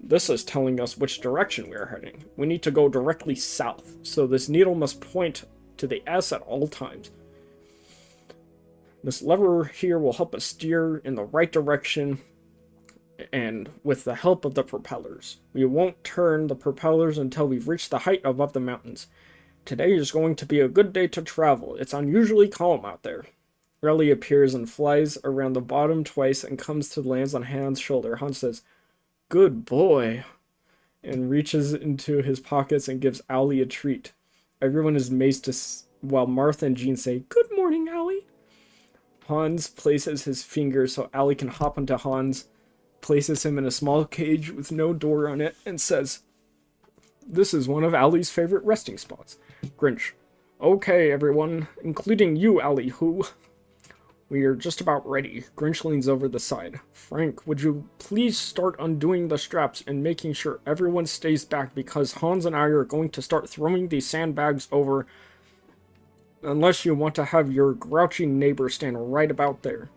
This is telling us which direction we are heading. We need to go directly south, so this needle must point to the S at all times. This lever here will help us steer in the right direction, and with the help of the propellers. We won't turn the propellers until we've reached the height above the mountains. Today is going to be a good day to travel. It's unusually calm out there. Relly appears and flies around the bottom twice and comes to lands on Hans' shoulder. Hans says, Good boy, and reaches into his pockets and gives Allie a treat. Everyone is amazed while Martha and Jean say, Good morning, Allie. Hans places his finger so Allie can hop onto Hans, places him in a small cage with no door on it, and says, This is one of Allie's favorite resting spots. Grinch. Okay, everyone, including you, Ally Who. We are just about ready. Grinch leans over the side. Frank, would you please start undoing the straps and making sure everyone stays back because Hans and I are going to start throwing these sandbags over unless you want to have your grouchy neighbor stand right about there.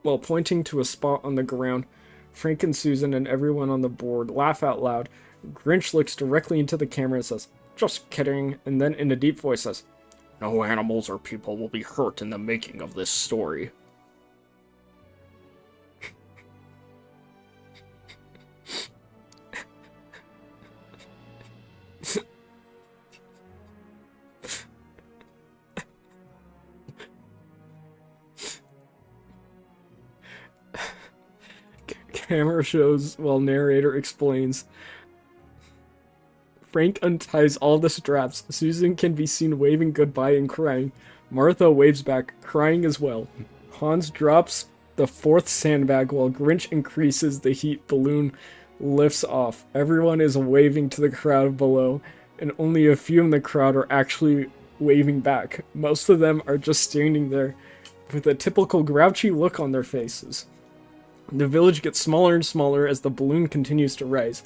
While pointing to a spot on the ground, Frank and Susan and everyone on the board laugh out loud. Grinch looks directly into the camera and says, "Just kidding," and then in a deep voice says, "No animals or people will be hurt in the making of this story." Camera shows while narrator explains. Frank unties all the straps. Susan can be seen waving goodbye and crying. Martha waves back, crying as well. Hans drops the fourth sandbag while Grinch increases the heat balloon lifts off. Everyone is waving to the crowd below, and only a few in the crowd are actually waving back. Most of them are just standing there with a typical grouchy look on their faces. The village gets smaller and smaller as the balloon continues to rise.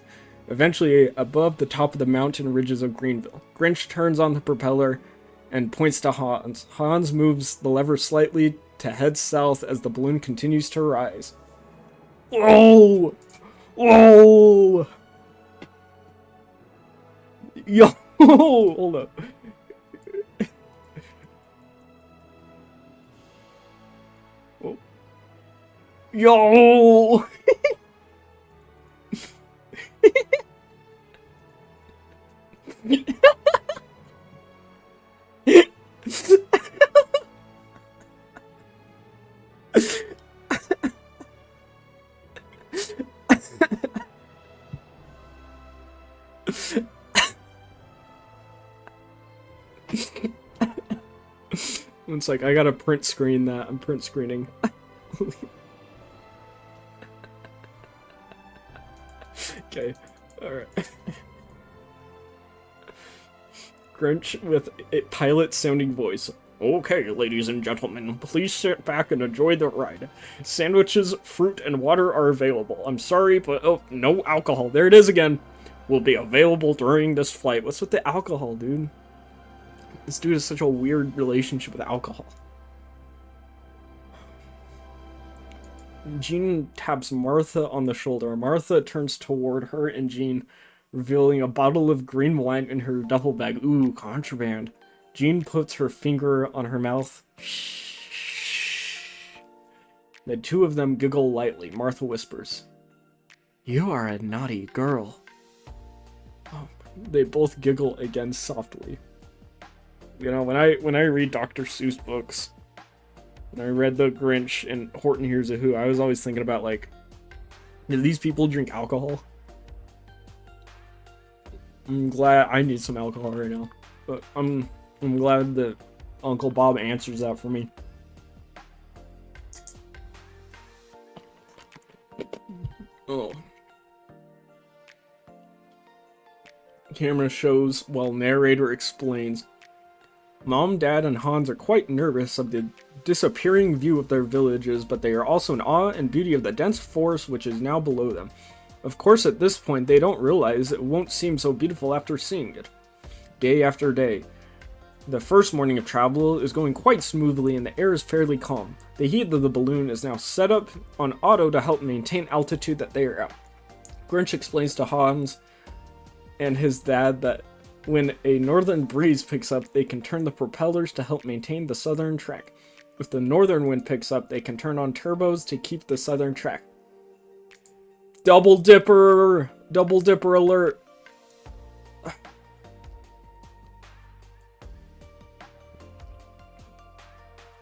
Eventually, above the top of the mountain ridges of Greenville, Grinch turns on the propeller and points to Hans. Hans moves the lever slightly to head south as the balloon continues to rise. Whoa! Whoa! Yo! Hold up. Oh. Yo! It's like, I gotta print screen that. I'm print screening. Okay, alright. Grinch with a pilot-sounding voice. Okay, ladies and gentlemen, please sit back and enjoy the ride. Sandwiches, fruit, and water are available. I'm sorry, but oh, no alcohol. There it is again. Will be available during this flight. What's with the alcohol, dude? This dude has such a weird relationship with alcohol. Jean taps Martha on the shoulder. Martha turns toward her and Jean, revealing a bottle of green wine in her duffel bag. Ooh, contraband. Jean puts her finger on her mouth. Shh. The two of them giggle lightly. Martha whispers, "You are a naughty girl." Oh, they both giggle again softly. You know, when I read Dr. Seuss books, when I read The Grinch and Horton Hears a Who, I was always thinking about, like, do these people drink alcohol? I'm glad I need some alcohol right now. But I'm glad that Uncle Bob answers that for me. Oh. Camera shows while narrator explains. Mom, Dad, and Hans are quite nervous of the disappearing view of their villages, but they are also in awe and beauty of the dense forest which is now below them. Of course, at this point, they don't realize it won't seem so beautiful after seeing it. Day after day. The first morning of travel is going quite smoothly and the air is fairly calm. The heat of the balloon is now set up on auto to help maintain altitude that they are at. Grinch explains to Hans and his dad that when a northern breeze picks up, they can turn the propellers to help maintain the southern track. If the northern wind picks up, they can turn on turbos to keep the southern track. Double dipper! Double dipper alert!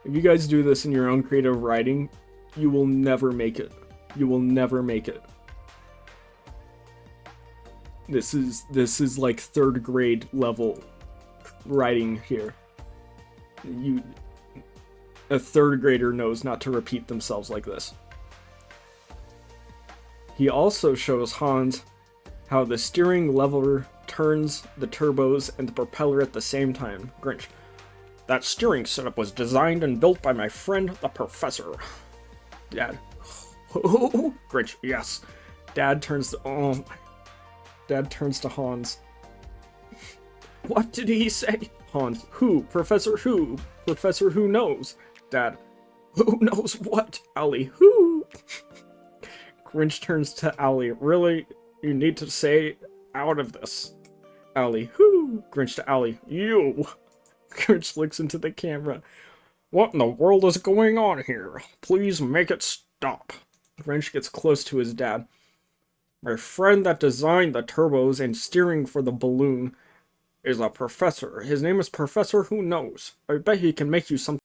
If you guys do this in your own creative writing, you will never make it. You will never make it. This is like third grade level writing here. A third grader knows not to repeat themselves like this. He also shows Hans how the steering lever turns the turbos and the propeller at the same time. Grinch. That steering setup was designed and built by my friend, the professor. Dad. Grinch, yes. Dad turns to Hans. What did he say? Hans, who? Professor who? Professor who knows? Dad, who knows what? Allie, who? Grinch turns to Allie. Really? You need to say out of this. Allie, who? Grinch to Allie, you. Grinch looks into the camera. What in the world is going on here? Please make it stop. Grinch gets close to his dad. My friend that designed the turbos and steering for the balloon is a professor. His name is Professor Who Knows. I bet he can make you something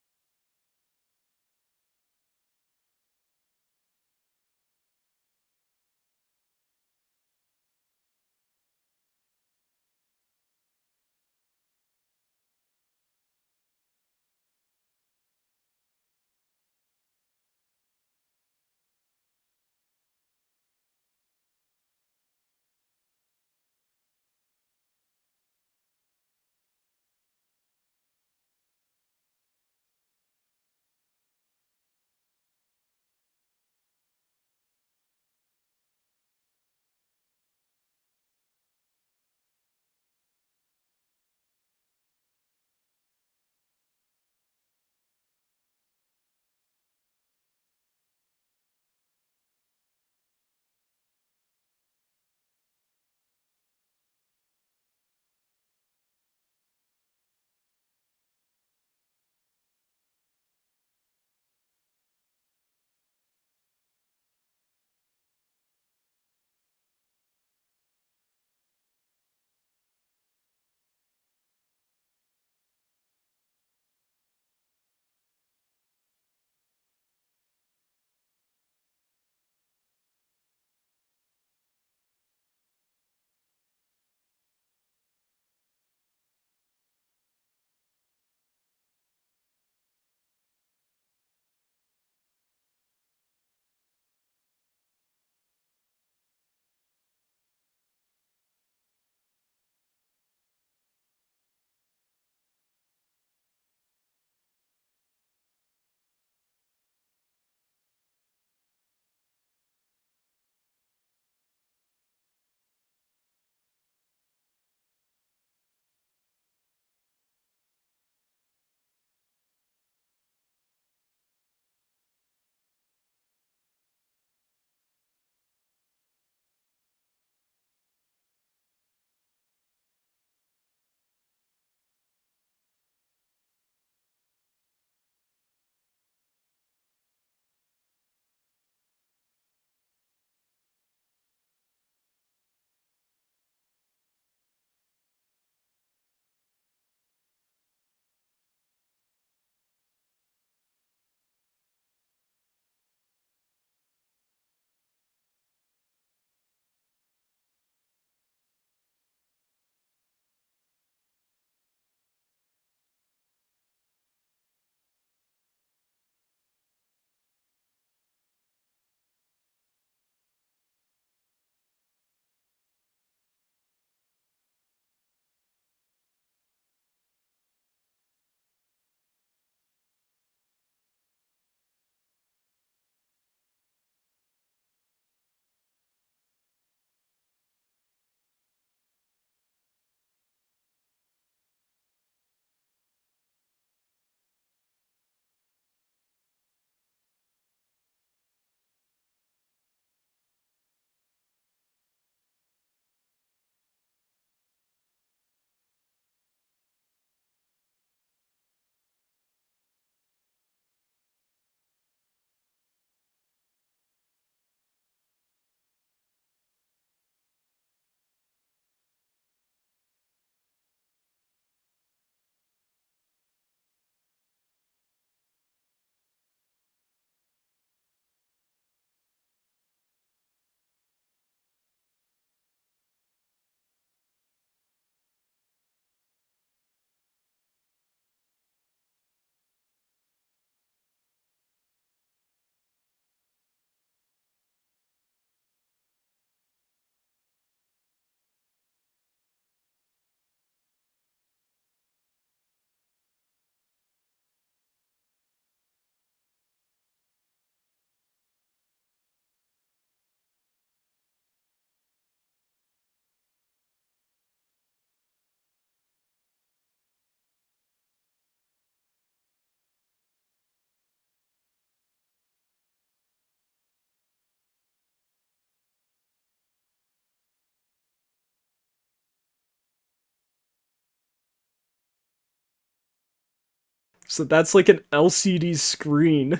So that's like an LCD screen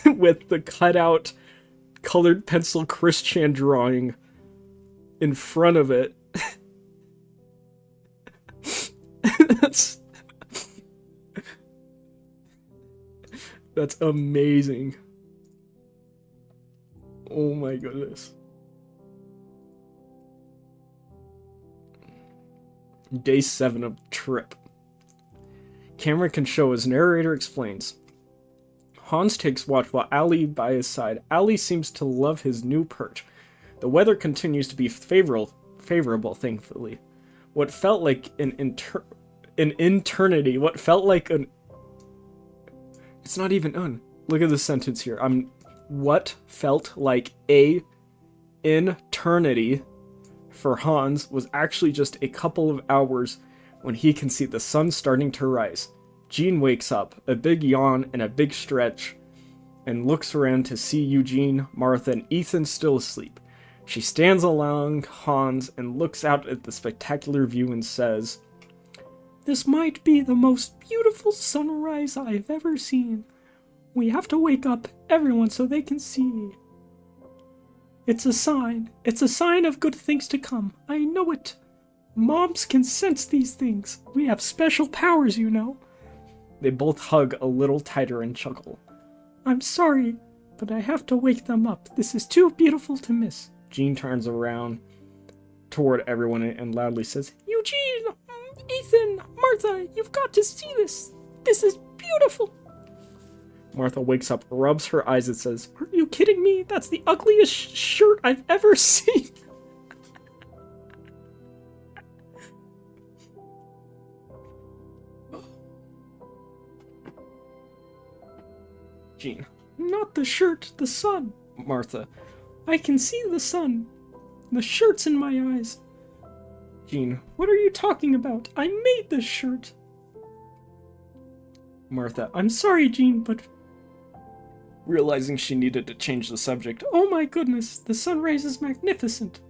with the cutout colored pencil Chris Chan drawing in front of it. That's amazing. Oh my goodness. Day 7 of trip. Camera can show as narrator explains. Hans takes watch while Ali by his side. Ali seems to love his new perch. The weather continues to be favorable, thankfully. What felt like an eternity. What felt like an... It's not even un. Look at the sentence here. What felt like a eternity for Hans was actually just a couple of hours when he can see the sun starting to rise. Jean wakes up, a big yawn and a big stretch, and looks around to see Eugene, Martha, and Ethan still asleep. She stands along Hans and looks out at the spectacular view and says, "This might be the most beautiful sunrise I've ever seen. We have to wake up everyone so they can see. It's a sign. It's a sign of good things to come. I know it. Moms can sense these things. We have special powers, you know." They both hug a little tighter and chuckle. "I'm sorry, but I have to wake them up. This is too beautiful to miss." Jean turns around toward everyone and loudly says, "Eugene, Ethan, Martha, you've got to see this. This is beautiful." Martha wakes up, rubs her eyes, and says, "Are you kidding me? That's the ugliest shirt I've ever seen." Jean, "Not the shirt, the sun." Martha, "I can see the sun. The shirt's in my eyes." Jean, "What are you talking about? I made this shirt." Martha, "I'm sorry, Jean, but..." Realizing she needed to change the subject, "Oh my goodness, the sunrise is magnificent."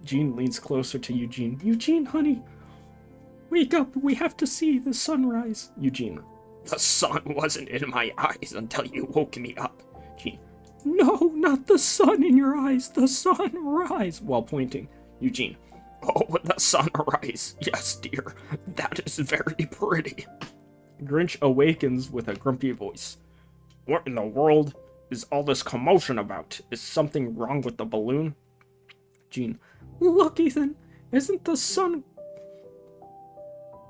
Jean leans closer to Eugene. "Eugene, honey, wake up, we have to see the sunrise." Eugene, "The sun wasn't in my eyes until you woke me up." Jean, "No, not the sun in your eyes, the sunrise," while pointing. Eugene, "Oh, the sunrise, yes dear, that is very pretty." Grinch awakens with a grumpy voice. "What in the world is all this commotion about? Is something wrong with the balloon?" Jean, "Look, Ethan, isn't the sun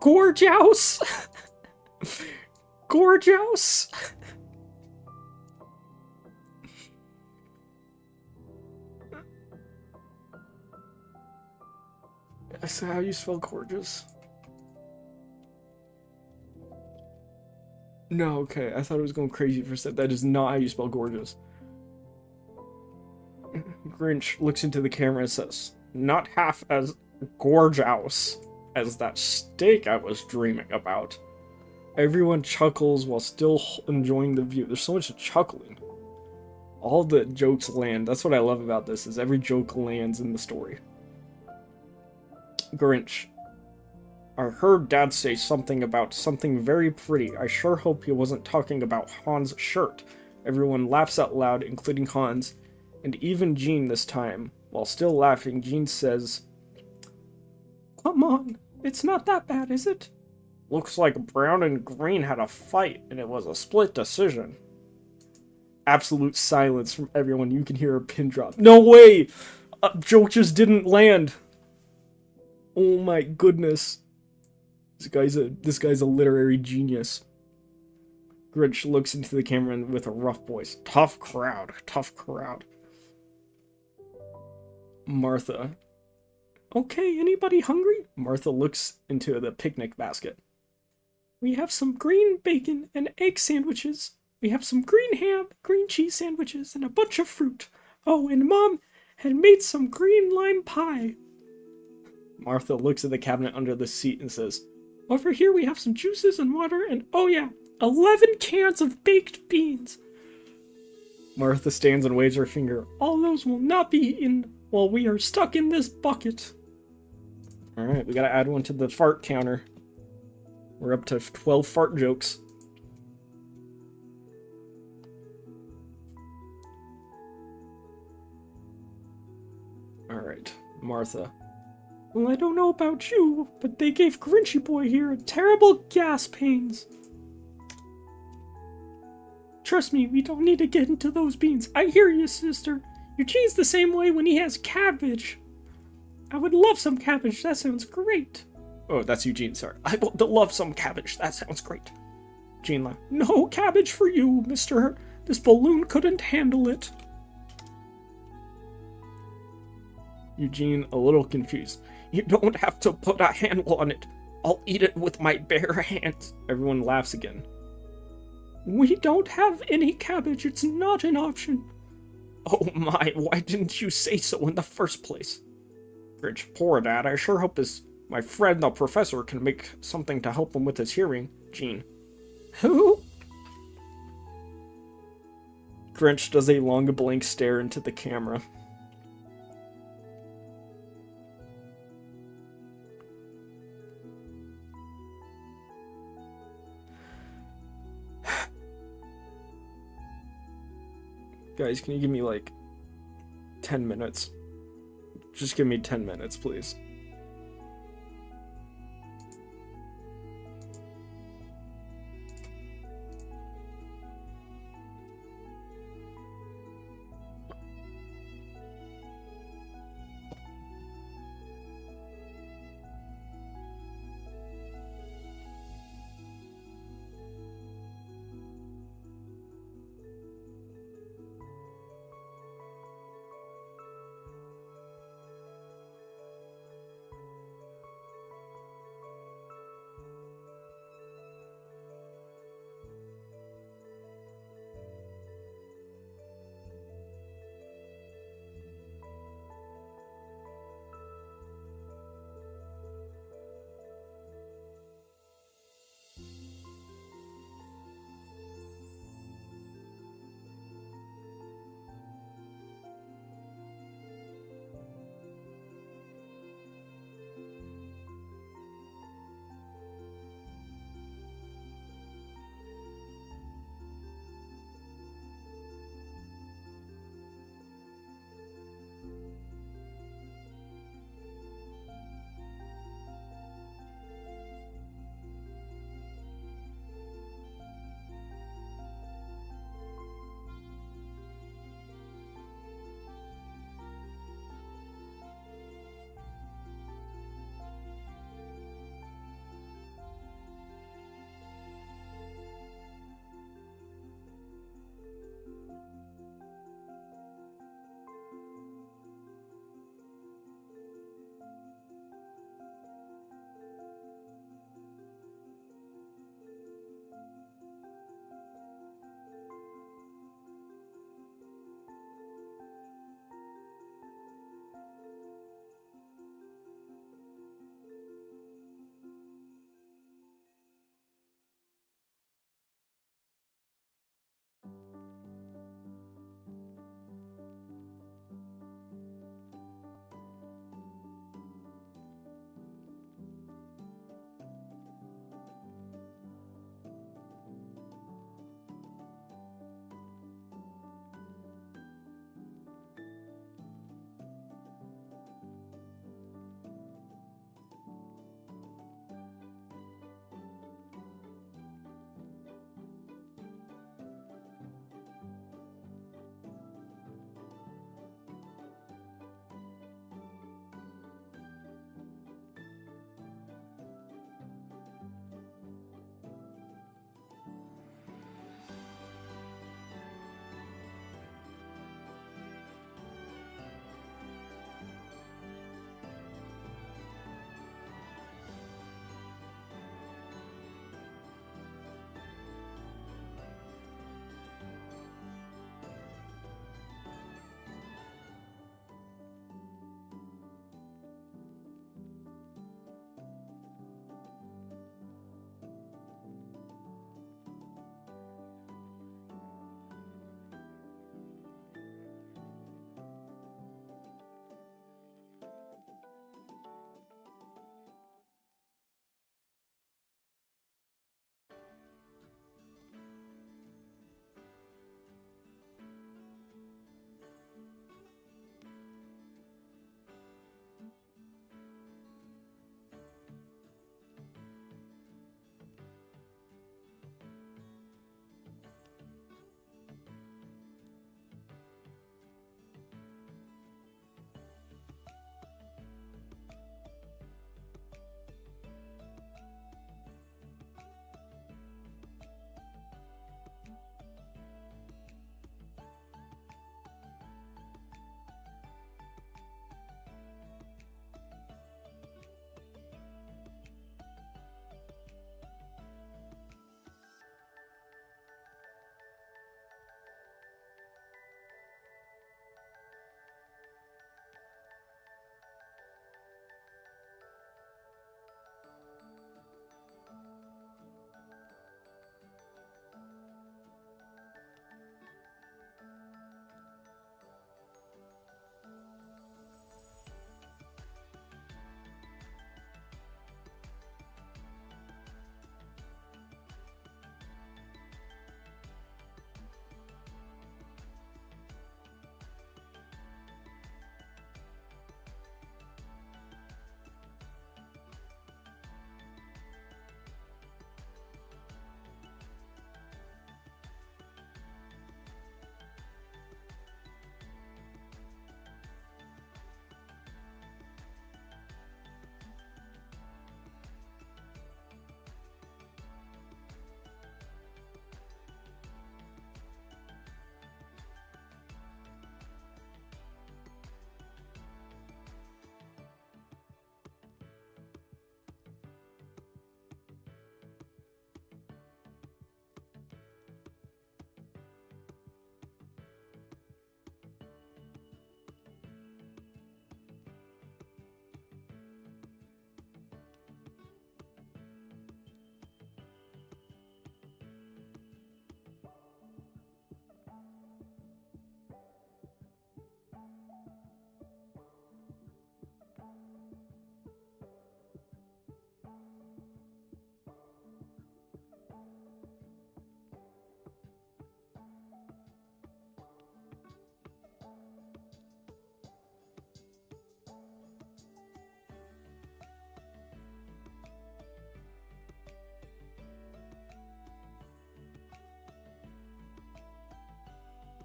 gorgeous?" Gorgeous? That's how you spell gorgeous? No, okay, I thought it was going crazy for a second. That is not how you spell gorgeous. Grinch looks into the camera and says, "Not half as gorgeous as that steak I was dreaming about." Everyone chuckles while still enjoying the view. There's so much chuckling. All the jokes land. That's what I love about this, is every joke lands in the story. Grinch, "I heard Dad say something about something very pretty. I sure hope he wasn't talking about Hans' shirt." Everyone laughs out loud, including Hans, and even Jean this time. While still laughing, Jean says, "Come on, it's not that bad, is it?" "Looks like Brown and Green had a fight, and it was a split decision." Absolute silence from everyone. You can hear a pin drop. No way! A joke just didn't land. Oh my goodness. This guy's a literary genius. Grinch looks into the camera with a rough voice. Tough crowd. Martha, "Okay, anybody hungry?" Martha looks into the picnic basket. "We have some green bacon and egg sandwiches. We have some green ham, green cheese sandwiches, and a bunch of fruit. Oh, and Mom had made some green lime pie." Martha looks at the cabinet under the seat and says, "Over here we have some juices and water, and oh yeah, 11 cans of baked beans." Martha stands and waves her finger. "All those will not be eaten while we are stuck in this bucket." Alright, we gotta add one to the fart counter. We're up to 12 fart jokes. Alright, Martha. Well, I don't know about you, but they gave Grinchy Boy here terrible gas pains. Trust me, we don't need to get into those beans. I hear you, sister. Eugene's the same way when he has cabbage. I would love some cabbage. That sounds great. Oh, that's Eugene, sorry. I would love some cabbage. That sounds great. Gene laughed. No cabbage for you, mister. This balloon couldn't handle it. Eugene, a little confused. You don't have to put a handle on it. I'll eat it with my bare hands. Everyone laughs again. We don't have any cabbage. It's not an option. Oh my, why didn't you say so in the first place? Grinch, poor Dad. I sure hope my friend the professor can make something to help him with his hearing. Gene. Who? Grinch does a long blank stare into the camera. Guys, can you give me like 10 minutes? Just give me 10 minutes, please.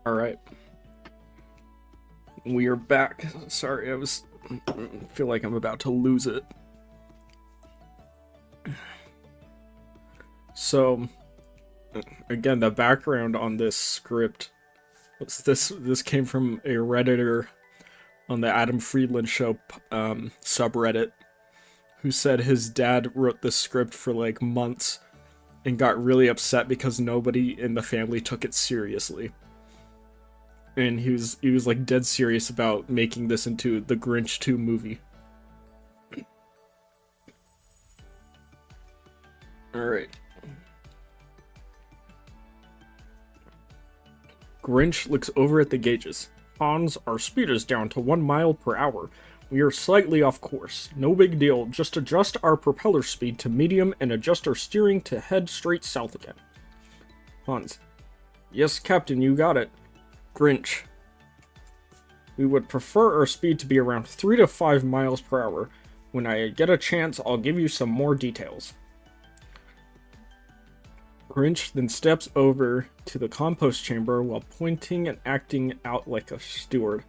Alright. We are back. Sorry, I feel like I'm about to lose it. So, again, the background on this script was this came from a Redditor on the Adam Friedland Show subreddit, who said his dad wrote this script for like months and got really upset because nobody in the family took it seriously. And he was like dead serious about making this into the Grinch 2 movie. Alright. Grinch looks over at the gauges. Hans, our speed is down to 1 mile per hour. We are slightly off course. No big deal, just adjust our propeller speed to medium and adjust our steering to head straight south again. Hans. Yes, Captain, you got it. Grinch. We would prefer our speed to be around 3 to 5 miles per hour. When I get a chance, I'll give you some more details. Grinch then steps over to the compost chamber while pointing and acting out like a steward,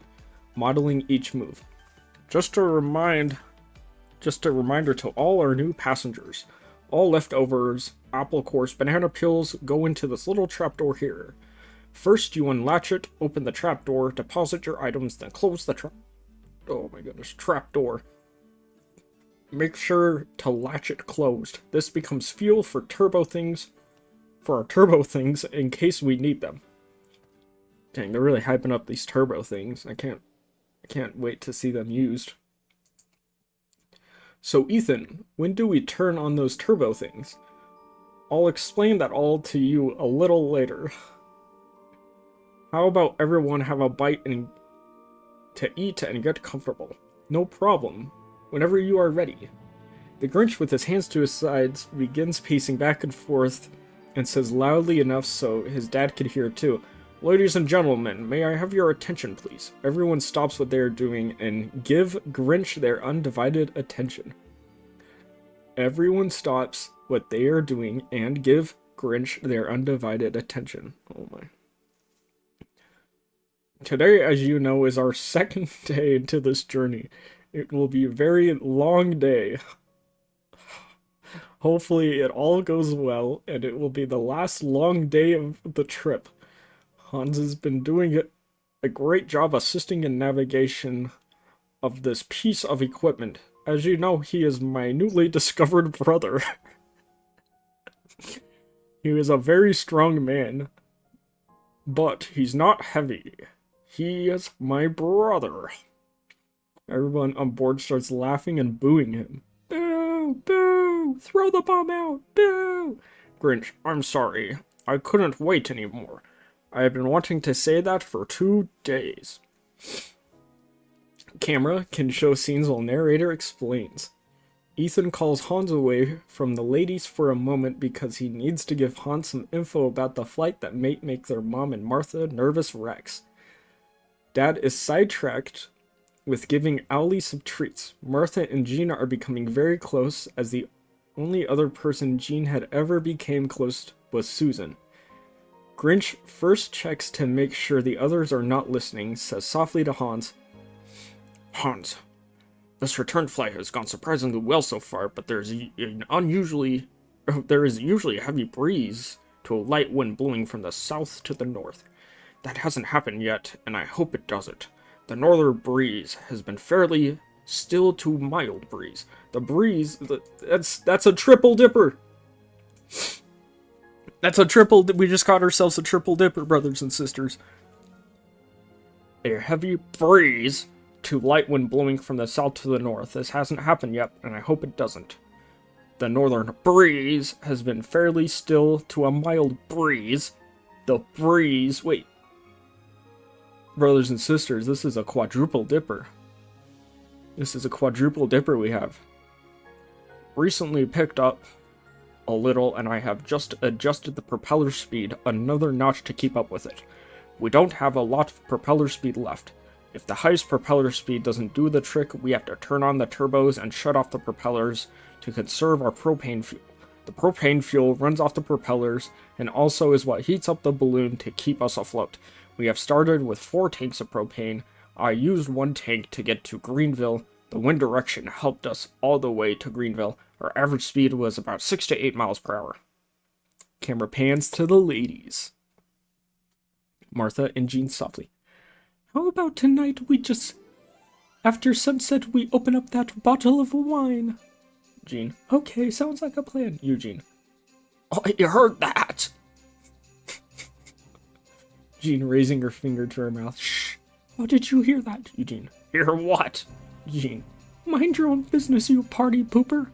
modeling each move. Just a reminder to all our new passengers. All leftovers, apple cores, banana peels go into this little trapdoor here. First, you unlatch it, open the trapdoor, deposit your items, then close the trapdoor. Make sure to latch it closed. This becomes fuel for our turbo things in case we need them. Dang, they're really hyping up these turbo things. I can't wait to see them used. So Ethan, when do we turn on those turbo things? I'll explain that all to you a little later. How about everyone have a bite to eat and get comfortable? No problem. Whenever you are ready. The Grinch, with his hands to his sides, begins pacing back and forth and says loudly enough so his dad could hear too. Ladies and gentlemen, may I have your attention, please? Everyone stops what they are doing and give Grinch their undivided attention. Everyone stops what they are doing and give Grinch their undivided attention. Oh my. Today, as you know, is our second day into this journey. It will be a very long day. Hopefully it all goes well, and it will be the last long day of the trip. Hans has been doing a great job assisting in navigation of this piece of equipment. As you know, he is my newly discovered brother. He is a very strong man, but he's not heavy. He is my brother. Everyone on board starts laughing and booing him. Boo! Boo! Throw the bomb out! Boo! Grinch, I'm sorry. I couldn't wait anymore. I have been wanting to say that for 2 days. Camera can show scenes while narrator explains. Ethan calls Hans away from the ladies for a moment because he needs to give Hans some info about the flight that may make their mom and Martha nervous wrecks. Dad is sidetracked with giving Owlie some treats. Martha and Gina are becoming very close, as the only other person Jean had ever became close was Susan. Grinch first checks to make sure the others are not listening, says softly to Hans, Hans, this return flight has gone surprisingly well so far, but there is usually a heavy breeze to a light wind blowing from the south to the north. That hasn't happened yet, and I hope it doesn't. The northern breeze has been fairly still to mild breeze. The breeze, that's a triple dipper. We just caught ourselves a triple dipper, brothers and sisters. A heavy breeze to light wind blowing from the south to the north. This hasn't happened yet, and I hope it doesn't. The northern breeze has been fairly still to a mild breeze. The breeze, wait. Brothers and sisters, this is a quadruple dipper. This is a quadruple dipper we have. Recently picked up a little, and I have just adjusted the propeller speed another notch to keep up with it. We don't have a lot of propeller speed left. If the highest propeller speed doesn't do the trick, we have to turn on the turbos and shut off the propellers to conserve our propane fuel. The propane fuel runs off the propellers and also is what heats up the balloon to keep us afloat. We have started with 4 tanks of propane. I used 1 tank to get to Greenville. The wind direction helped us all the way to Greenville. Our average speed was about 6 to 8 miles per hour. Camera pans to the ladies. Martha and Jean softly. How about tonight we just... After sunset, we open up that bottle of wine. Jean. Okay, sounds like a plan. Eugene. I heard that. Jean raising her finger to her mouth. Shh. How did you hear that, Eugene? Hear what? Jean. Mind your own business, you party pooper.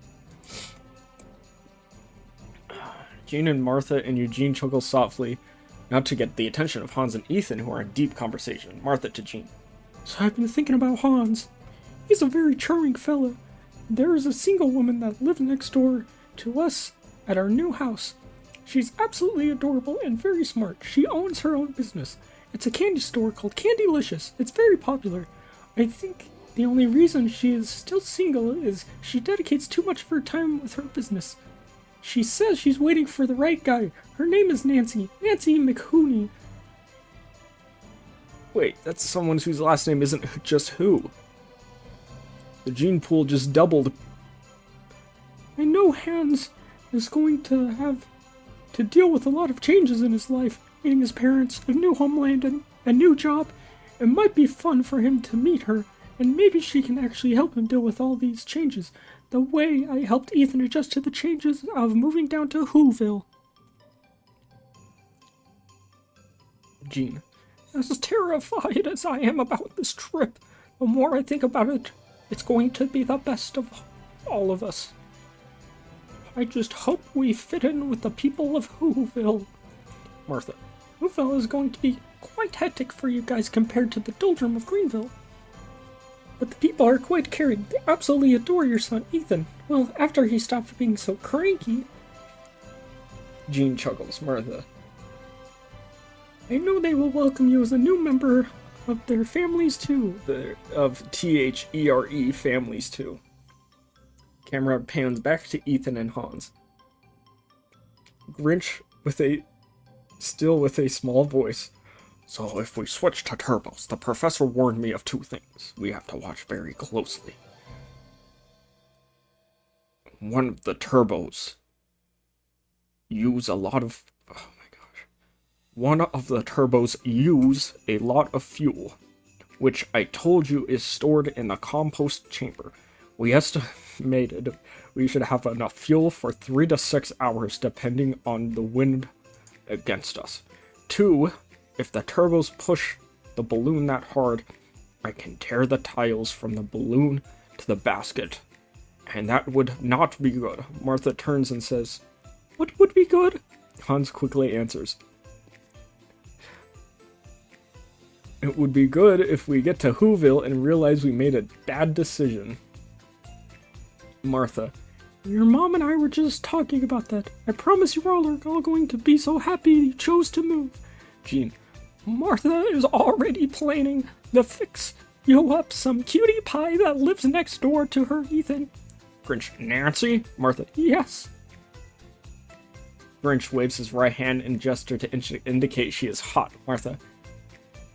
Jean and Martha and Eugene chuckle softly, not to get the attention of Hans and Ethan, who are in deep conversation. Martha to Jean. So I've been thinking about Hans. He's a very charming fellow. There is a single woman that lives next door to us at our new house. She's absolutely adorable and very smart. She owns her own business. It's a candy store called Candylicious. It's very popular. I think the only reason she is still single is she dedicates too much of her time with her business. She says she's waiting for the right guy. Her name is Nancy. Nancy McHooney. Wait, that's someone whose last name isn't just who. The gene pool just doubled. I know Hans is going to have to deal with a lot of changes in his life, meeting his parents, a new homeland, and a new job. It might be fun for him to meet her, and maybe she can actually help him deal with all these changes, the way I helped Ethan adjust to the changes of moving down to Whoville. Jean. As terrified as I am about this trip, the more I think about it, it's going to be the best of all of us. I just hope we fit in with the people of Whoville. Martha. Whoville is going to be quite hectic for you guys compared to the doldrum of Greenville. But the people are quite caring. They absolutely adore your son, Ethan. Well, after he stopped being so cranky. Jean chuckles. Martha. I know they will welcome you as a new member of their families too. Of THERE families too. Camera pans back to Ethan and Hans. Grinch still with a small voice. So if we switch to turbos, the professor warned me of 2 things we have to watch very closely. One of the turbos use a lot of... Oh my gosh. One of the turbos use a lot of fuel, which I told you is stored in the compost chamber. We estimated we should have enough fuel for 3 to 6 hours depending on the wind against us. 2, if the turbos push the balloon that hard, I can tear the tiles from the balloon to the basket. And that would not be good. Martha turns and says, What would be good? Hans quickly answers, It would be good if we get to Whoville and realize we made a bad decision. Martha. Your mom and I were just talking about that. I promise you all are all going to be so happy you chose to move. Jean. Martha is already planning to fix you up some cutie pie that lives next door to her, Ethan. Grinch. Nancy? Martha. Yes. Grinch waves his right hand in gesture to indicate she is hot. Martha.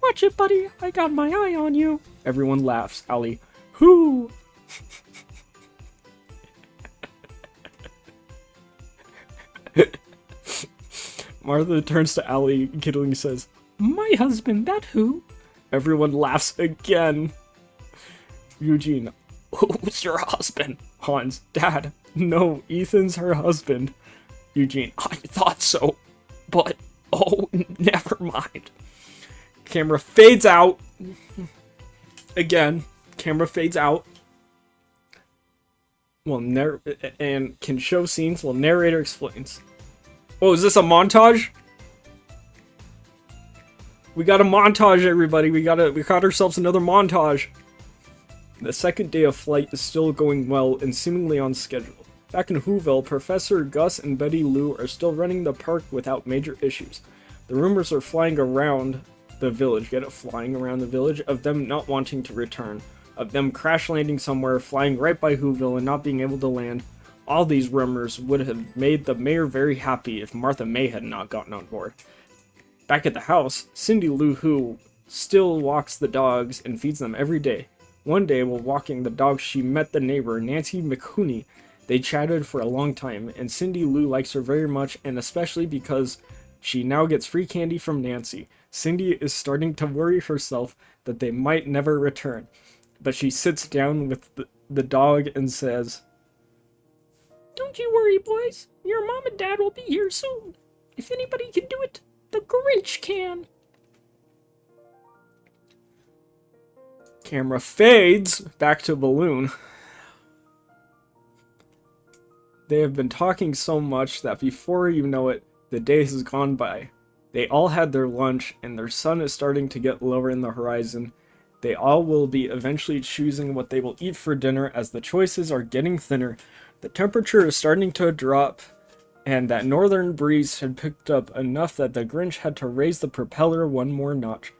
Watch it, buddy. I got my eye on you. Everyone laughs. Allie. Who? Martha turns to Allie, giggling, says, My husband, that who? Everyone laughs again. Eugene. Who's your husband? Hans. Dad. No, Ethan's her husband. Eugene. I thought so, but oh, never mind. Camera fades out. Again, camera fades out. And can show scenes while narrator explains. Oh, is this a montage? We got a montage, everybody. We got ourselves another montage. The second day of flight is still going well and seemingly on schedule. Back in Whoville, Professor Gus and Betty Lou are still running the park without major issues. The rumors are flying around the village, flying around the village, of them not wanting to return, of them crash landing somewhere, flying right by Whoville and not being able to land. All these rumors would have made the mayor very happy if Martha May had not gotten on board. Back at the house, Cindy Lou Who still walks the dogs and feeds them every day. One day, while walking the dogs, she met the neighbor, Nancy McHooney. They chatted for a long time, and Cindy Lou likes her very much, and especially because she now gets free candy from Nancy. Cindy is starting to worry herself that they might never return, but she sits down with the dog and says, "Don't you worry, boys. Your mom and dad will be here soon. If anybody can do it, the Grinch can." Camera fades back to Balloon. They have been talking so much that before you know it, the day has gone by. They all had their lunch, and their sun is starting to get lower in the horizon. They all will be eventually choosing what they will eat for dinner as the choices are getting thinner. The temperature is starting to drop, and that northern breeze had picked up enough that the Grinch had to raise the propeller one more notch.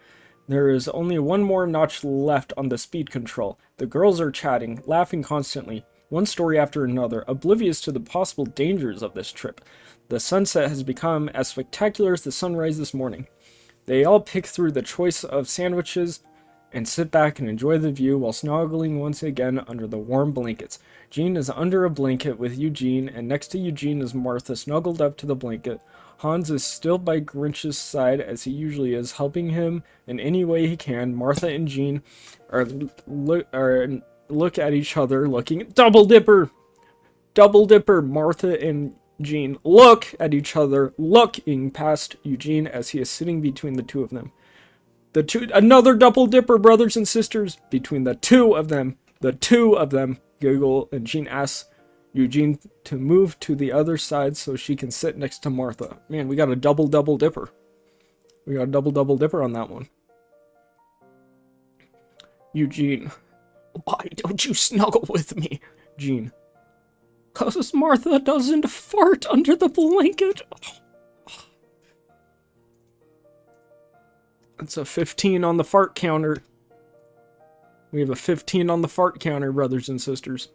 There is only one more notch left on the speed control. The girls are chatting, laughing constantly, one story after another, oblivious to the possible dangers of this trip. The sunset has become as spectacular as the sunrise this morning. They all pick through the choice of sandwiches and sit back and enjoy the view while snuggling once again under the warm blankets. Jean is under a blanket with Eugene, and next to Eugene is Martha, snuggled up to the blanket. Hans is still by Grinch's side, as he usually is, helping him in any way he can. Martha and Jean look at each other, looking. Double Dipper! Double Dipper! Martha and Jean look at each other, looking past Eugene as he is sitting between the two of them. Another double dipper, brothers and sisters, between the two of them. The two of them giggle, and Jean asks Eugene to move to the other side so she can sit next to Martha. Man, we got a double dipper. We got a double dipper on that one. Eugene. Why don't you snuggle with me? Jean. 'Cause Martha doesn't fart under the blanket. That's a 15 on the fart counter. We have a 15 on the fart counter, brothers and sisters.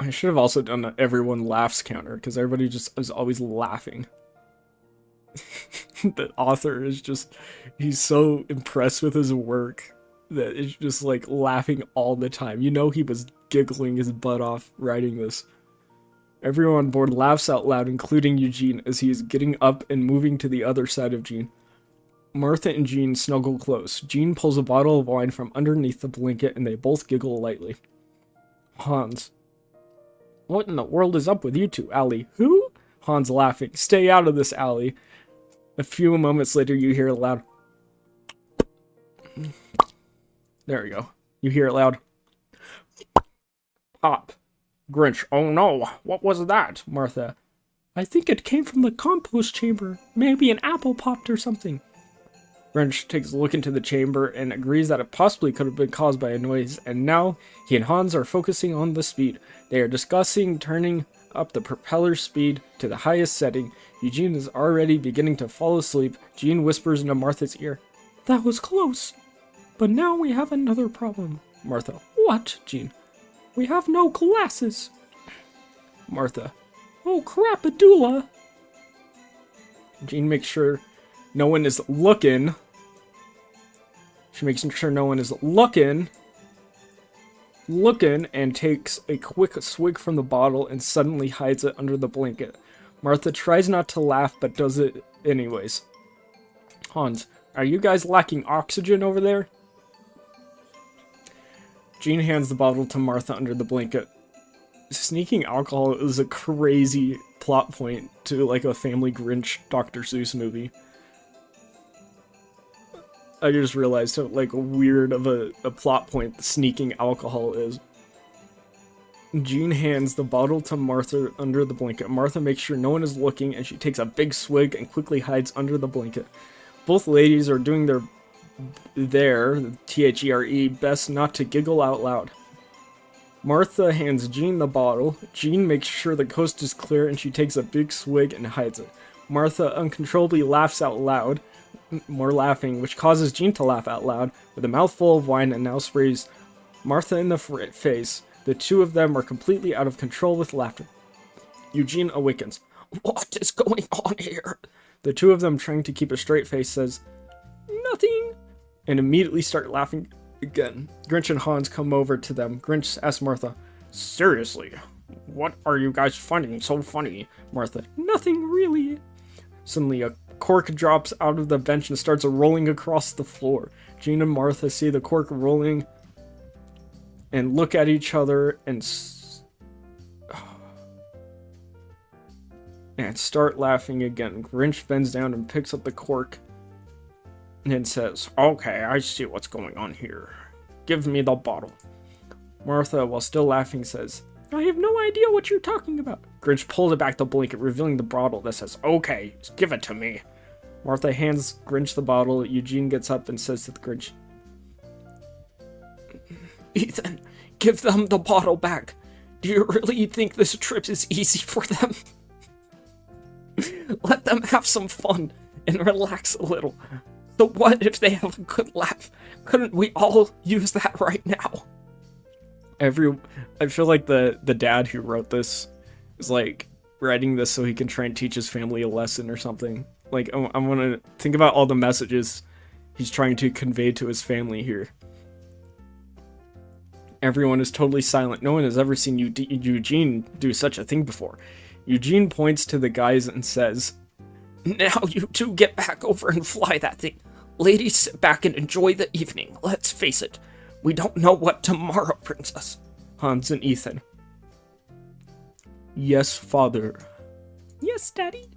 I should have also done an everyone laughs counter, because everybody just is always laughing. The author is just, he's so impressed with his work that it's just like laughing all the time. You know he was giggling his butt off writing this. Everyone on board laughs out loud, including Eugene, as he is getting up and moving to the other side of Jean. Martha and Jean snuggle close. Jean pulls a bottle of wine from underneath the blanket, and they both giggle lightly. Hans. What in the world is up with you two, Allie? Who? Hans laughing. Stay out of this, Allie. A few moments later, you hear it loud. There we go. You hear it loud. Pop. Grinch. Oh no, what was that? Martha. I think it came from the compost chamber. Maybe an apple popped or something. Grinch takes a look into the chamber and agrees that it possibly could have been caused by a noise, and now he and Hans are focusing on the speed. They are discussing turning up the propeller speed to the highest setting. Eugene is already beginning to fall asleep. Jean whispers into Martha's ear. That was close. But now we have another problem. Martha. What, Jean? We have no glasses. Martha. Oh crap, Adula. Jean makes sure no one is looking. She makes sure no one is looking, and takes a quick swig from the bottle and suddenly hides it under the blanket. Martha tries not to laugh, but does it anyways. Hans, are you guys lacking oxygen over there? Jean hands the bottle to Martha under the blanket. Sneaking alcohol is a crazy plot point to like a Family Grinch Dr. Seuss movie. I just realized how like weird of a plot point sneaking alcohol is. Jean hands the bottle to Martha under the blanket. Martha makes sure no one is looking, and she takes a big swig and quickly hides under the blanket. Both ladies are doing their THERE, best not to giggle out loud. Martha hands Jean the bottle. Jean makes sure the coast is clear, and she takes a big swig and hides it. Martha uncontrollably laughs out loud, more laughing, which causes Jean to laugh out loud, with a mouthful of wine, and now sprays Martha in the face. The two of them are completely out of control with laughter. Eugene awakens. What is going on here? The two of them, trying to keep a straight face, says, "Nothing," and immediately start laughing again. Grinch and Hans come over to them. Grinch asks Martha, "Seriously, what are you guys finding so funny?" Martha, "Nothing really." Suddenly, a cork drops out of the bench and starts rolling across the floor. Jean and Martha see the cork rolling and look at each other and start laughing again. Grinch bends down and picks up the cork and says, "Okay, I see what's going on here. Give me the bottle." Martha, while still laughing, says, "I have no idea what you're talking about." Grinch pulls back the blanket, revealing the bottle that says, "Okay, give it to me." Martha hands Grinch the bottle. Eugene gets up and says to the Grinch, "Ethan, give them the bottle back. Do you really think this trip is easy for them? Let them have some fun and relax a little. So what if they have a good laugh? Couldn't we all use that right now?" I feel like the dad who wrote this is like writing this so he can try and teach his family a lesson or something. Like, I want to think about all the messages he's trying to convey to his family here. Everyone is totally silent. No one has ever seen Eugene do such a thing before. Eugene points to the guys and says, "Now you two get back over and fly that thing. Ladies, sit back and enjoy the evening. Let's face it, we don't know what tomorrow brings us." Hans and Ethan. "Yes, father." "Yes, daddy."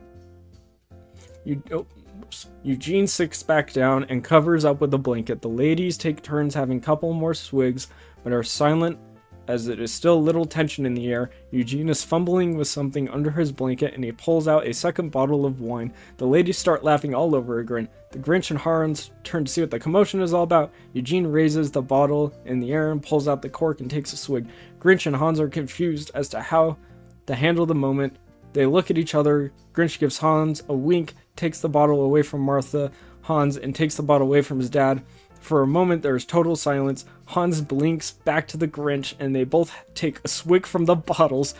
Eugene sits back down and covers up with a blanket. The ladies take turns having a couple more swigs, but are silent as it is still little tension in the air. Eugene is fumbling with something under his blanket and he pulls out a second bottle of wine. The ladies start laughing all over again. The Grinch and Hans turn to see what the commotion is all about. Eugene raises the bottle in the air and pulls out the cork and takes a swig. Grinch and Hans are confused as to how to handle the moment. They look at each other. Grinch gives Hans a wink, takes the bottle away from Martha, Hans, and takes the bottle away from his dad. For a moment, there is total silence. Hans blinks back to the Grinch, and they both take a swig from the bottles.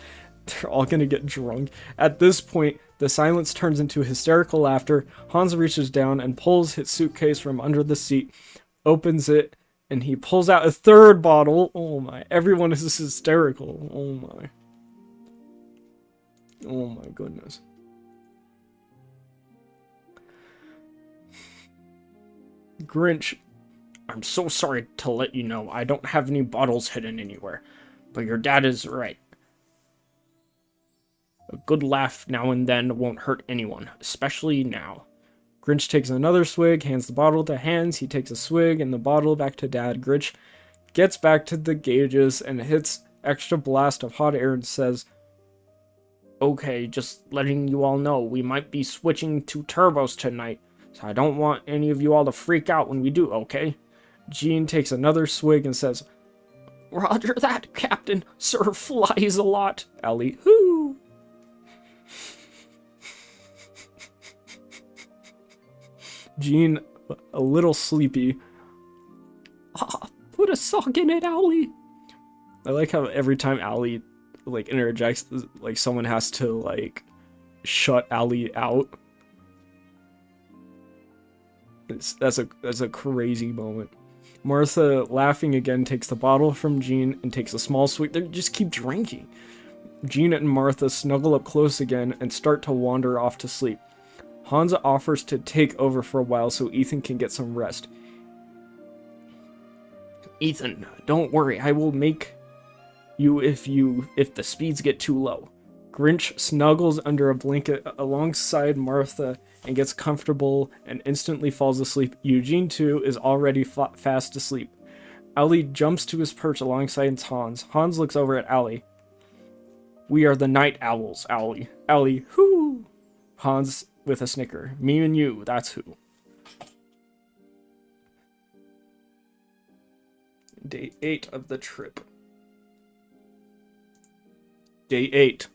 They're all gonna get drunk. At this point, the silence turns into hysterical laughter. Hans reaches down and pulls his suitcase from under the seat, opens it, and he pulls out a third bottle. Oh my, everyone is hysterical. Oh my. Oh my goodness. Grinch, "I'm so sorry to let you know I don't have any bottles hidden anywhere, but your dad is right. A good laugh now and then won't hurt anyone, especially now." Grinch takes another swig, hands the bottle to Hans. He takes a swig and the bottle back to Dad. Grinch gets back to the gauges and hits extra blast of hot air and says, "Okay, just letting you all know, we might be switching to turbos tonight, so I don't want any of you all to freak out when we do, okay?" Jean takes another swig and says, "Roger that, Captain. Sir flies a lot." Ellie, "Hoo." Jean, a little sleepy, "Put a sock in it, Owlie." I like how every time Owlie like interjects, like someone has to like shut Owlie out. That's a crazy moment. Martha, laughing again, takes the bottle from Jean and takes a small swig. They just keep drinking. Jean and Martha snuggle up close again and start to wander off to sleep. Hans offers to take over for a while so Ethan can get some rest. "Ethan, don't worry, I will make you if the speeds get too low." Grinch snuggles under a blanket alongside Martha and gets comfortable and instantly falls asleep. Eugene, too, is already fast asleep. Owlie jumps to his perch alongside Hans. Hans looks over at Owlie. "We are the night owls, Owlie." Owlie, "Whoo!" Hans with a snicker. "Me and you, that's who." Day 8 of the trip. Day 8.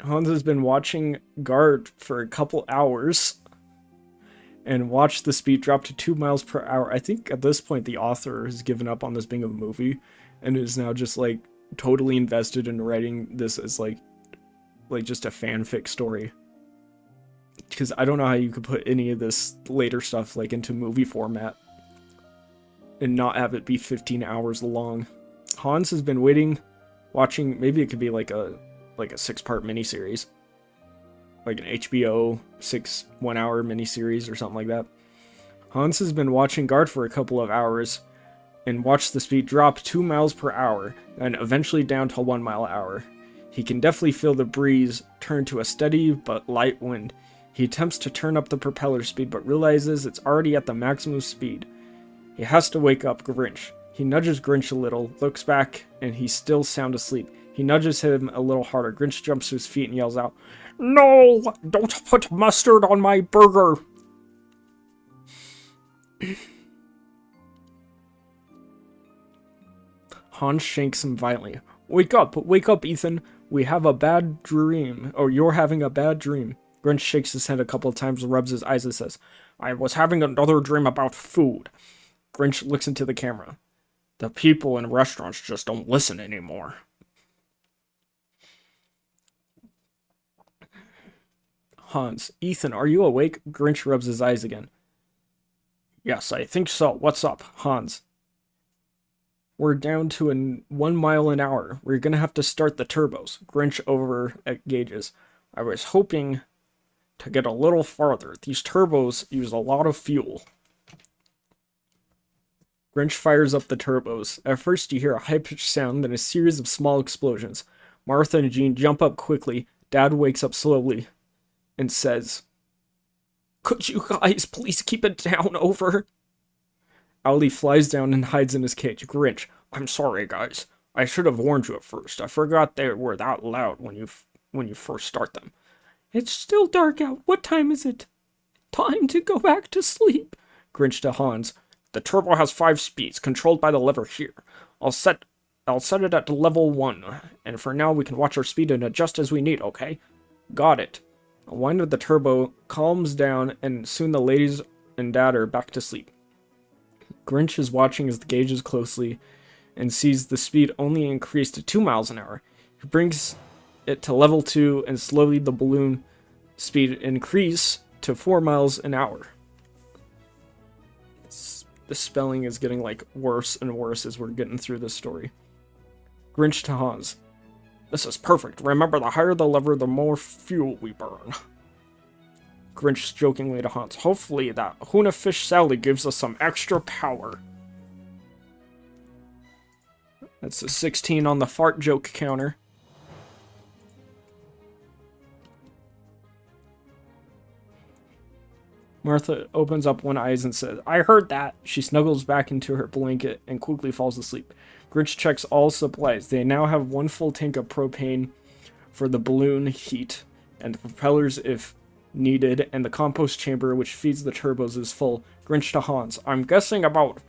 Hans has been watching guard for a couple hours and watched the speed drop to 2 miles per hour. I think at this point the author has given up on this being a movie and is now just like totally invested in writing this as like like just a fanfic story. Because I don't know how you could put any of this later stuff like into movie format and not have it be 15 hours long. Hans has been waiting, watching. Maybe it could be like a 6-part miniseries, like an HBO 1-hour miniseries or something like that. Hans has been watching guard for a couple of hours and watched the speed drop 2 miles per hour and eventually down to 1 mile an hour. He can definitely feel the breeze turn to a steady but light wind. He attempts to turn up the propeller speed but realizes it's already at the maximum speed. He has to wake up Grinch. He nudges Grinch a little, looks back, and he's still sound asleep. He nudges him a little harder. Grinch jumps to his feet and yells out, "No! Don't put mustard on my burger!" Hans shanks him violently. Wake up, Ethan. We have a bad dream. Or you're having a bad dream." Grinch shakes his head a couple of times, rubs his eyes, and says, "I was having another dream about food." Grinch looks into the camera. The people in restaurants just don't listen anymore. Hans, Ethan, are you awake? Grinch rubs his eyes again. Yes, I think so. What's up, Hans? We're down to 1 mile an hour. We're gonna have to start the turbos. Grinch over at gauges. I was hoping to get a little farther. These turbos use a lot of fuel. Grinch fires up the turbos. At first you hear a high-pitched sound, then a series of small explosions. Martha and Jean jump up quickly. Dad wakes up slowly and says, "Could you guys please keep it down, over?" Owlie flies down and hides in his cage. Grinch, I'm sorry, guys. I should have warned you at first. I forgot they were that loud when you first start them. It's still dark out. What time is it? Time to go back to sleep. Grinch to Hans. The turbo has 5 speeds, controlled by the lever here. I'll set it at level 1, and for now we can watch our speed and adjust as we need, okay? Got it. A whine of the turbo calms down, and soon the ladies and Dad are back to sleep. Grinch is watching his gauges closely and sees the speed only increase to 2 miles an hour. He brings it to level 2, and slowly the balloon speed increase to 4 miles an hour. The spelling is getting worse and worse as we're getting through this story. Grinch to Hans. This is perfect. Remember, the higher the lever, the more fuel we burn. Grinch jokingly to Hans. Hopefully that Huna Fish Sally gives us some extra power. That's a 16 on the fart joke counter. Martha opens up one eye and says, I heard that. She snuggles back into her blanket and quickly falls asleep. Grinch checks all supplies. They now have 1 full tank of propane for the balloon heat, and the propellers if needed, and the compost chamber which feeds the turbos is full. Grinch to Hans. I'm guessing about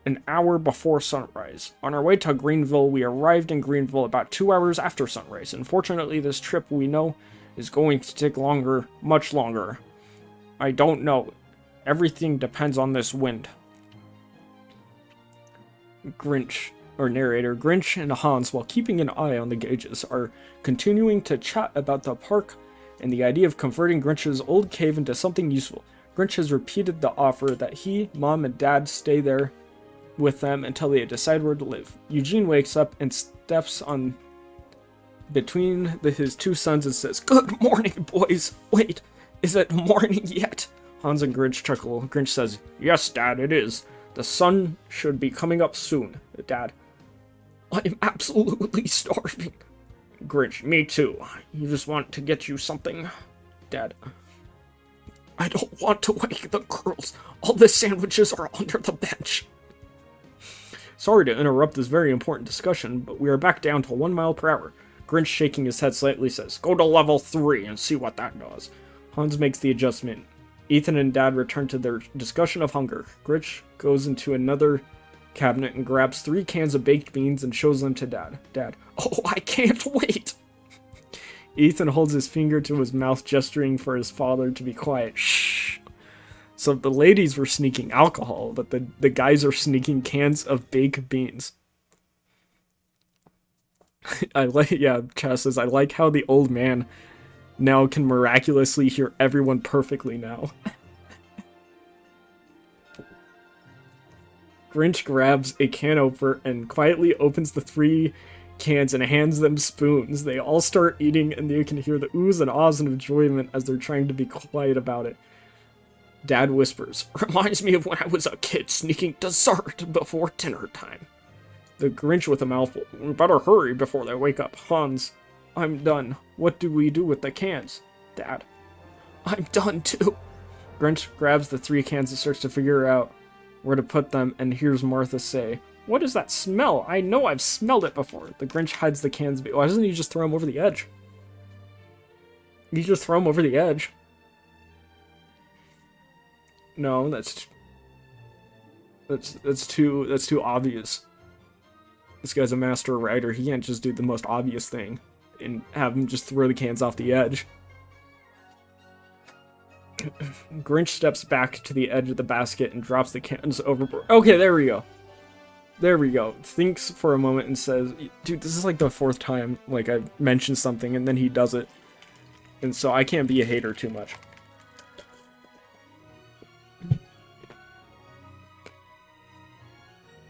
an hour before sunrise. On our way to Greenville, we arrived in Greenville about 2 hours after sunrise. Unfortunately, this trip we know is going to take longer, much longer. I don't know. Everything depends on this wind. Grinch, or narrator, Grinch and Hans, while keeping an eye on the gauges, are continuing to chat about the park and the idea of converting Grinch's old cave into something useful. Grinch has repeated the offer that he, Mom, and Dad stay there with them until they decide where to live. Eugene wakes up and steps on between his 2 sons and says, Good morning, boys. Wait, is it morning yet? Hans and Grinch chuckle. Grinch says, Yes, Dad, it is. The sun should be coming up soon. Dad, I'm absolutely starving. Grinch, me too. You just want to get you something. Dad, I don't want to wake the girls. All the sandwiches are under the bench. Sorry to interrupt this very important discussion, but we are back down to 1 mile per hour. Grinch, shaking his head slightly, says, Go to level 3 and see what that does. Hans makes the adjustment. Ethan and Dad return to their discussion of hunger. Grinch goes into another cabinet and grabs 3 cans of baked beans and shows them to Dad. Dad, oh, I can't wait! Ethan holds his finger to his mouth, gesturing for his father to be quiet. Shh! So the ladies were sneaking alcohol, but the guys are sneaking cans of baked beans. yeah, Chess says, I like how the old man now can miraculously hear everyone perfectly now. Grinch grabs a can opener and quietly opens the 3 cans and hands them spoons. They all start eating, and you can hear the oohs and ahs and enjoyment as they're trying to be quiet about it. Dad whispers, reminds me of when I was a kid sneaking dessert before dinner time. The Grinch with a mouthful, we better hurry before they wake up. Hans, I'm done. What do we do with the cans? Dad, I'm done too. Grinch grabs the 3 cans and starts to figure out where to put them, and hears Martha say, what is that smell? I know I've smelled it before. The Grinch hides the cans. Why doesn't he just throw them over the edge? You just throw them over the edge. No, that's too obvious. This guy's a master writer. He can't just do the most obvious thing and have him just throw the cans off the edge. Grinch steps back to the edge of the basket and drops the cans overboard. Okay, there we go. There we go. Thinks for a moment and says, dude, this is like the 4th time like I mentioned something and then he does it. And so I can't be a hater too much.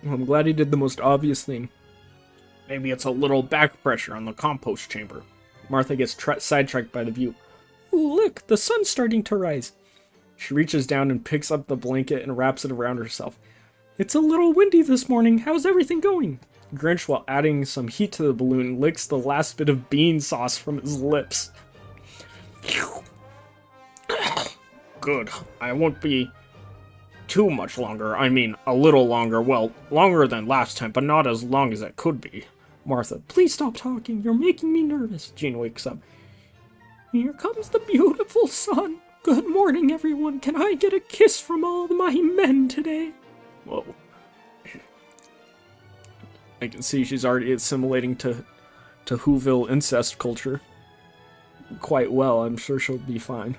I'm glad he did the most obvious thing. Maybe it's a little back pressure on the compost chamber. Martha gets sidetracked by the view. Ooh, look, the sun's starting to rise. She reaches down and picks up the blanket and wraps it around herself. It's a little windy this morning. How's everything going? Grinch, while adding some heat to the balloon, licks the last bit of bean sauce from his lips. Good. I won't be too much longer. I mean, a little longer. Well, longer than last time, but not as long as it could be. Martha, please stop talking. You're making me nervous. Jean wakes up. Here comes the beautiful sun. Good morning, everyone. Can I get a kiss from all my men today? Whoa. I can see she's already assimilating to Whoville incest culture quite well. I'm sure she'll be fine.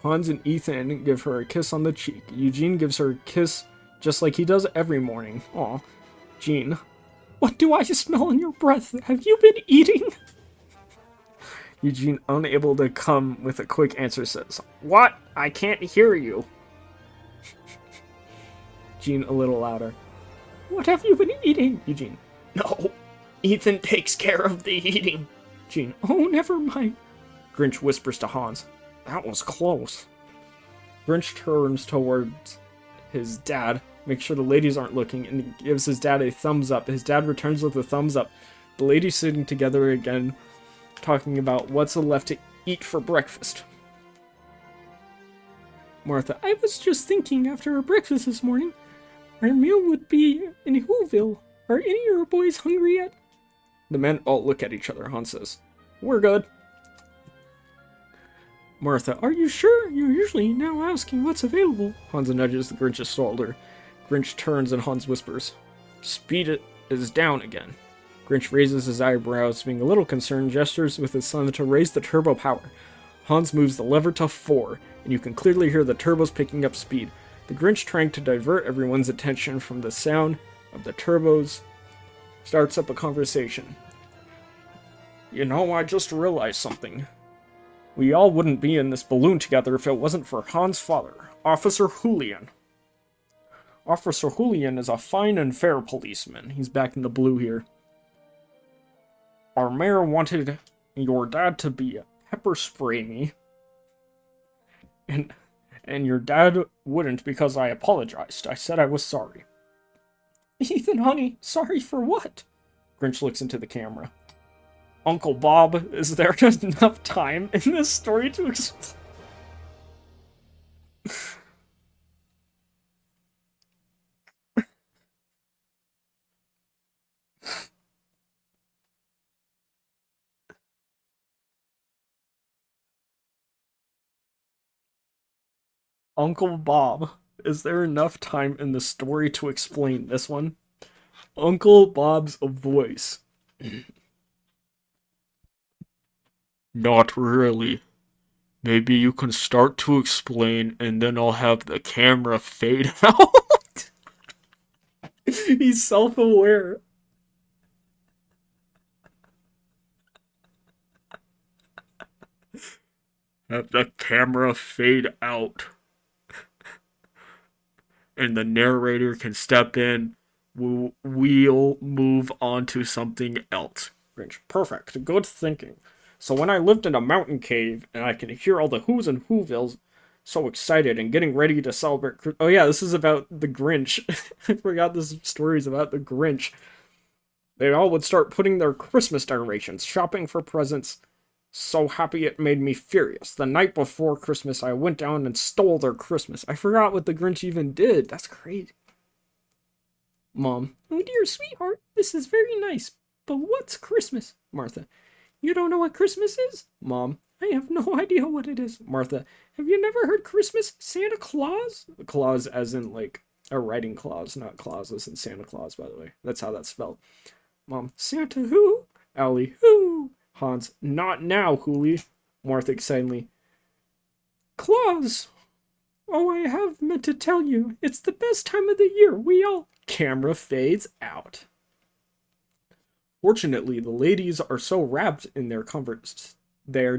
Hans and Ethan give her a kiss on the cheek. Eugene gives her a kiss just like he does every morning. Aw. Jean. What do I smell in your breath? Have you been eating? Eugene, unable to come with a quick answer, says, what? I can't hear you. Jean, a little louder. What have you been eating? Eugene. No. Ethan takes care of the eating. Jean. Oh, never mind. Grinch whispers to Hans. That was close. Grinch turns towards his dad, makes sure the ladies aren't looking, and gives his dad a thumbs up. His dad returns with a thumbs up. The ladies sitting together again, talking about what's left to eat for breakfast. Martha, I was just thinking after our breakfast this morning, our meal would be in Whoville. Are any of your boys hungry yet? The men all look at each other. Hans says, we're good. Martha, are you sure? You're usually now asking what's available. Hans nudges the Grinch's shoulder. Grinch turns and Hans whispers, speed is down again. Grinch raises his eyebrows, being a little concerned, gestures with his thumb to raise the turbo power. Hans moves the lever to 4, and you can clearly hear the turbos picking up speed. The Grinch, trying to divert everyone's attention from the sound of the turbos, starts up a conversation. You know, I just realized something. We all wouldn't be in this balloon together if it wasn't for Hans' father, Officer Julian. Officer Julian is a fine and fair policeman. He's back in the blue here. Our mayor wanted your dad to be pepper spray me. And your dad wouldn't because I apologized. I said I was sorry. Ethan, honey, sorry for what? Grinch looks into the camera. Uncle Bob, is there enough time in this story to explain? Uncle Bob, is there enough time in the story to explain this one? Uncle Bob's voice. Not really. Maybe you can start to explain and then I'll have the camera fade out. He's self-aware. Have the camera fade out. And the narrator can step in. We'll move on to something else. Grinch, perfect. Good thinking. So when I lived in a mountain cave and I could hear all the who's and whovilles so excited and getting ready to celebrate. Oh yeah, this is about the Grinch. I forgot this story is about the Grinch. They all would start putting their Christmas decorations, shopping for presents. So happy it made me furious. The night before Christmas, I went down and stole their Christmas. I forgot what the Grinch even did. That's crazy. Mom, oh dear sweetheart, this is very nice. But what's Christmas? Martha, you don't know what Christmas is? Mom, I have no idea what it is. Martha, have you never heard Christmas? Santa Claus? Claus as in like a writing clause, not Claus as in Santa Claus, by the way. That's how that's spelled. Mom, Santa who? Allie, who? Hans, not now, Hooli. Martha excitedly. Claus! Oh, I have meant to tell you, it's the best time of the year. We all... Camera fades out. Fortunately, the ladies are so wrapped in their THERE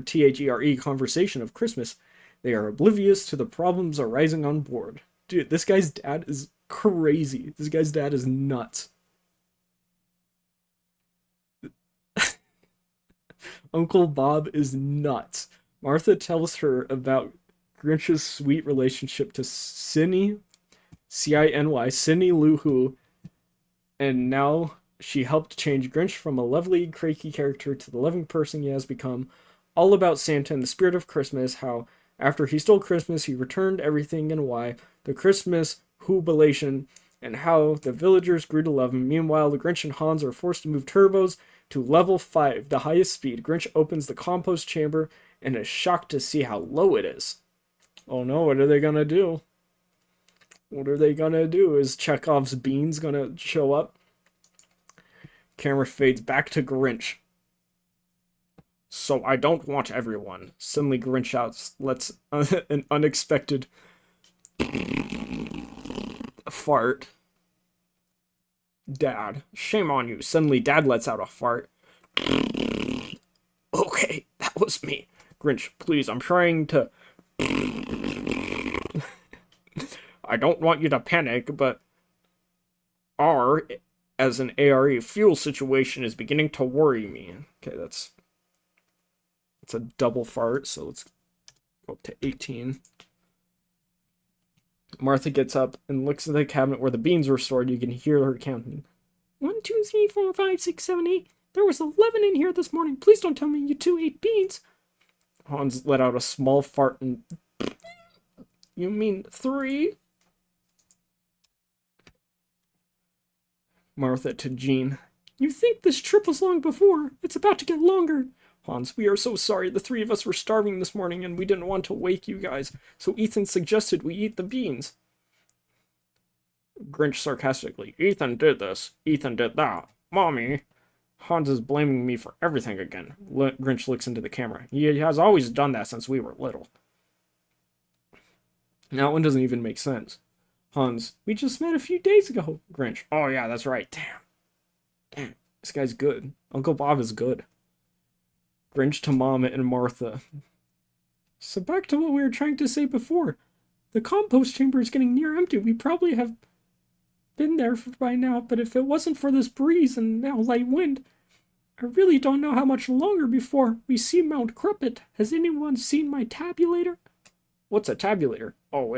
conversation of Christmas, they are oblivious to the problems arising on board. Dude, this guy's dad is crazy. This guy's dad is nuts. Uncle Bob is nuts. Martha tells her about Grinch's sweet relationship to Cindy, C-I-N-Y, Cindy Lou Who, and now she helped change Grinch from a lovely, cranky character to the loving person he has become, all about Santa and the spirit of Christmas, how after he stole Christmas, he returned everything and why, the Christmas jubilation, and how the villagers grew to love him. Meanwhile, the Grinch and Hans are forced to move turbos to level 5, the highest speed. Grinch opens the compost chamber and is shocked to see how low it is. Oh no, what are they gonna do? What are they gonna do? Is Chekhov's beans gonna show up? Camera fades back to Grinch. So I don't want everyone. Suddenly Grinch shouts, lets an unexpected fart. Dad, shame on you. Suddenly Dad lets out a fart. Okay, that was me. Grinch, please, I'm trying to... I don't want you to panic, but R, as an ARE fuel situation, is beginning to worry me. Okay, that's a double fart, so let's go up to 18. Martha gets up and looks at the cabinet where the beans were stored. You can hear her counting. 1, 2, 3, 4, 5, 6, 7, 8. There was 11 in here this morning. Please don't tell me you two ate beans. Hans let out a small fart and... You mean 3? Martha to Jean. You think this trip was long before? It's about to get longer. Hans, we are so sorry. The 3 of us were starving this morning and we didn't want to wake you guys, so Ethan suggested we eat the beans. Grinch sarcastically. Ethan did this. Ethan did that. Mommy. Hans is blaming me for everything again. Grinch looks into the camera. He has always done that since we were little. That one doesn't even make sense. Hans, we just met a few days ago. Grinch, oh yeah, that's right. Damn, this guy's good. Uncle Bob is good. Grinch to Mom and Martha. So back to what we were trying to say before. The compost chamber is getting near empty. We probably have been there by now, but if it wasn't for this breeze and now light wind, I really don't know how much longer before we see Mount Crumpet. Has anyone seen my tabulator? What's a tabulator? Oh,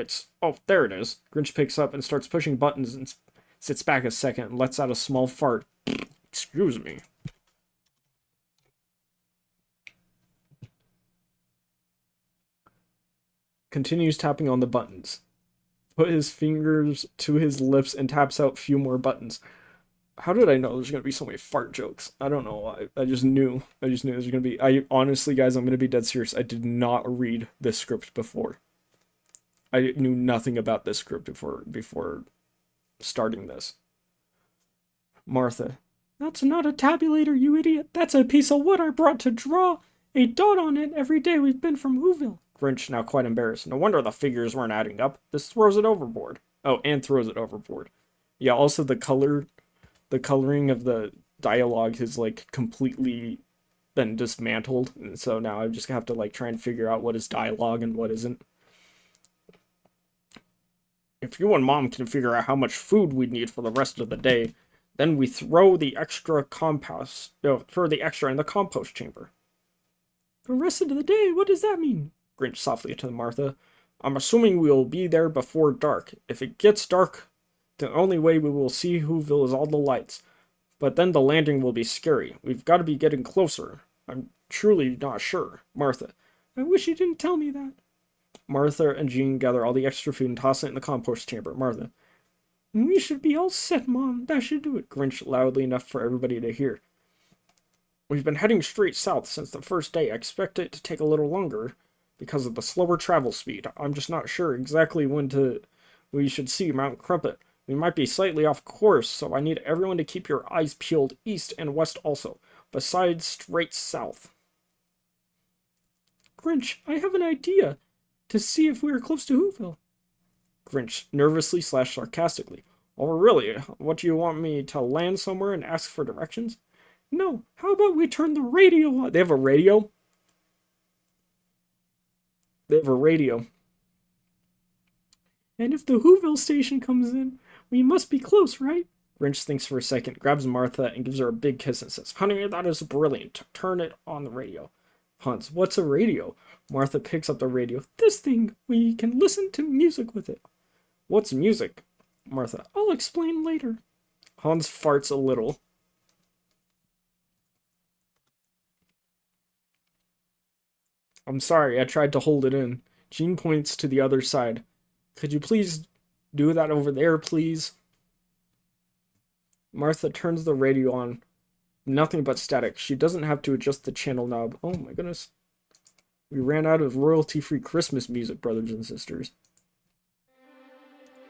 there it is. Grinch picks up and starts pushing buttons and sits back a second and lets out a small fart. Excuse me. Continues tapping on the buttons. Put his fingers to his lips and taps out a few more buttons. How did I know there's going to be so many fart jokes? I don't know. I just knew. I just knew there's going to be... honestly, guys, I'm going to be dead serious. I did not read this script before. I knew nothing about this script before starting this. Martha. That's not a tabulator, you idiot. That's a piece of wood I brought to draw a dot on it every day we've been from Whoville. Grinch, now quite embarrassed. No wonder the figures weren't adding up. This throws it overboard. Oh, and throws it overboard. Yeah, also the coloring of the dialogue is, like, completely been dismantled, and so now I just have to like try and figure out what is dialogue and what isn't. If you and Mom can figure out how much food we need for the rest of the day, then we throw the extra in the compost chamber. The rest of the day? What does that mean? Grinch softly to Martha. I'm assuming we'll be there before dark. If it gets dark, the only way we will see Whoville is all the lights. But then the landing will be scary. We've got to be getting closer. I'm truly not sure. Martha. I wish you didn't tell me that. Martha and Jean gather all the extra food and toss it in the compost chamber. Martha. We should be all set, Mom. That should do it. Grinch loudly enough for everybody to hear. We've been heading straight south since the first day. I expect it to take a little longer because of the slower travel speed. I'm just not sure exactly when we should see Mount Crumpet. We might be slightly off course, so I need everyone to keep your eyes peeled east and west also, besides straight south. Grinch, I have an idea to see if we are close to Whoville. Grinch, nervously / sarcastically. Oh, really? What, do you want me to land somewhere and ask for directions? No, how about we turn the radio on? They have a radio? They have a radio. And if the Whoville station comes in, we must be close, right? Grinch thinks for a second, grabs Martha, and gives her a big kiss and says, Honey, that is brilliant. Turn it on the radio. Hans, what's a radio? Martha picks up the radio. This thing. We can listen to music with it. What's music? Martha, I'll explain later. Hans farts a little. I'm sorry, I tried to hold it in. Jean points to the other side. Could you please do that over there, please? Martha turns the radio on. Nothing but static. She doesn't have to adjust the channel knob. Oh my goodness. We ran out of royalty-free Christmas music, brothers and sisters.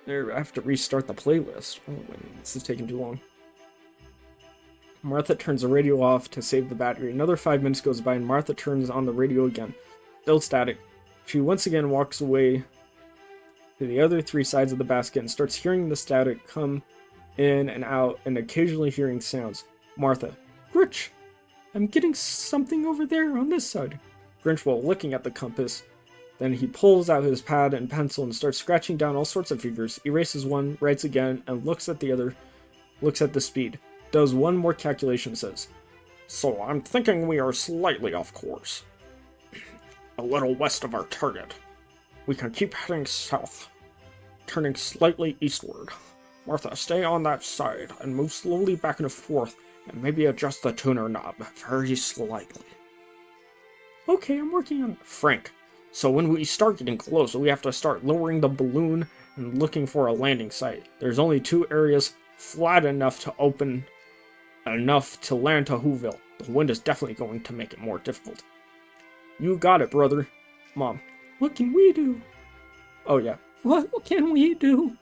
There, I have to restart the playlist. Oh man, this is taking too long. Martha turns the radio off to save the battery. Another 5 minutes goes by and Martha turns on the radio again. Still static. She once again walks away to the other 3 sides of the basket and starts hearing the static come in and out and occasionally hearing sounds. Martha. Grinch! I'm getting something over there on this side. Grinch while looking at the compass. Then he pulls out his pad and pencil and starts scratching down all sorts of figures, erases one, writes again, and looks at the other, looks at the speed. Does one more calculation, says, So I'm thinking we are slightly off course. A little west of our target. We can keep heading south, turning slightly eastward. Martha, stay on that side and move slowly back and forth and maybe adjust the tuner knob very slightly. Okay, I'm working on it. Frank, so when we start getting close, we have to start lowering the balloon and looking for a landing site. There's only 2 areas flat enough to open enough to land to Whoville. The wind is definitely going to make it more difficult. You got it, brother. Mom, what can we do? Oh yeah. What can we do?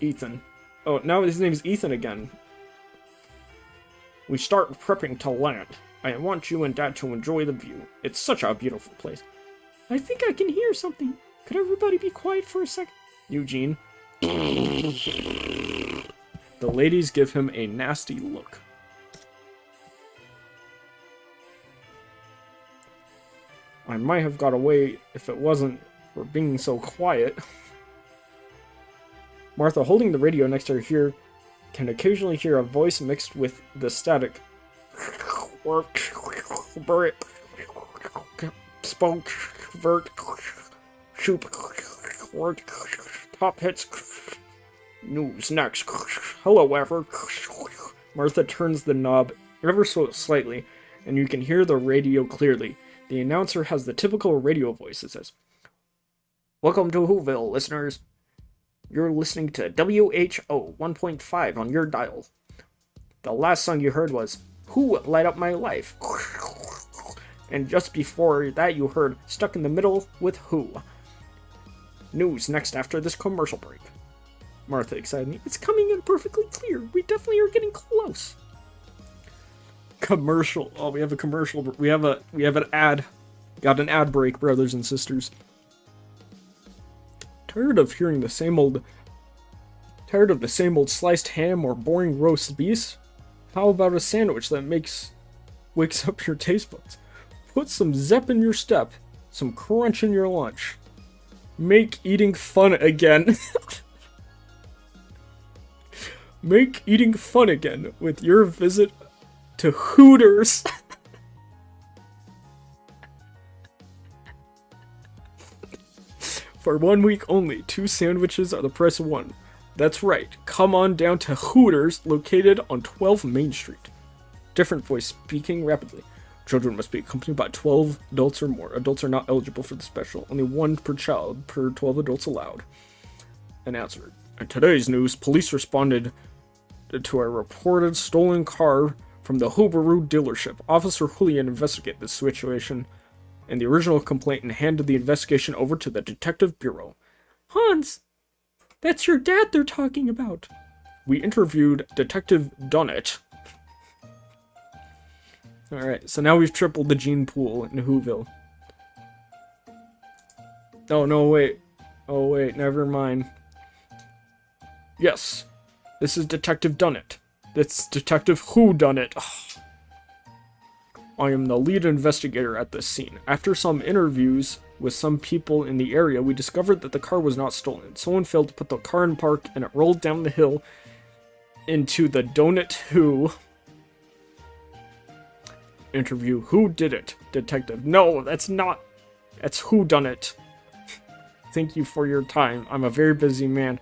Ethan. Oh, now his name's Ethan again. We start prepping to land. I want you and Dad to enjoy the view. It's such a beautiful place. I think I can hear something. Could everybody be quiet for a second? Eugene. The ladies give him a nasty look. I might have got away if it wasn't for being so quiet. Martha, holding the radio next to her ear, can occasionally hear a voice mixed with the static. Spoke, vert, shoop, word, top hits, news next. Hello, ever. Martha turns the knob ever so slightly, and you can hear the radio clearly. The announcer has the typical radio voice that says, Welcome to Whoville, listeners. You're listening to WHO 1.5 on your dial. The last song you heard was Who Light Up My Life? And just before that you heard Stuck in the Middle with Who. News next after this commercial break. Martha excited me. It's coming in perfectly clear. We definitely are getting close. Commercial. Oh, we have a commercial. We have an ad. Got an ad break, brothers and sisters. Tired of the same old sliced ham or boring roast beef? How about a sandwich that wakes up your taste buds? Put some zep in your step, some crunch in your lunch. Make eating fun again. Make eating fun again with your visit to Hooters. For 1 week only, 2 sandwiches are the price of 1. That's right, come on down to Hooters, located on 12 Main Street. Different voice speaking rapidly. Children must be accompanied by 12 adults or more. Adults are not eligible for the special. Only 1 per child per 12 adults allowed. Announcer. In today's news, police responded to a reported stolen car from the Subaru dealership. Officer Julian investigated the situation and the original complaint and handed the investigation over to the Detective Bureau. Hans, that's your dad they're talking about. We interviewed Detective Dunnett. Alright, so now we've tripled the gene pool in Whoville. Oh, no, wait. Oh, wait, never mind. Yes, this is Detective Dunnett. That's Detective Whodunit. I am the lead investigator at this scene. After some interviews with some people in the area, we discovered that the car was not stolen. Someone failed to put the car in park, and it rolled down the hill into the Donut Who. Interview. Who did it? Detective. No, that's not. That's Whodunit. Thank you for your time. I'm a very busy man.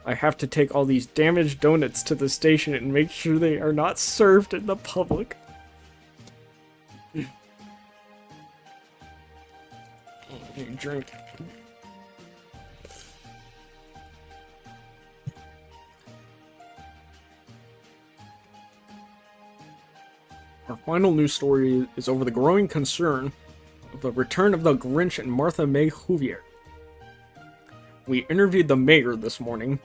I have to take all these damaged donuts to the station and make sure they are not served in the public. Drink. Our final news story is over the growing concern of the return of the Grinch and Martha May Whovier. We interviewed the mayor this morning,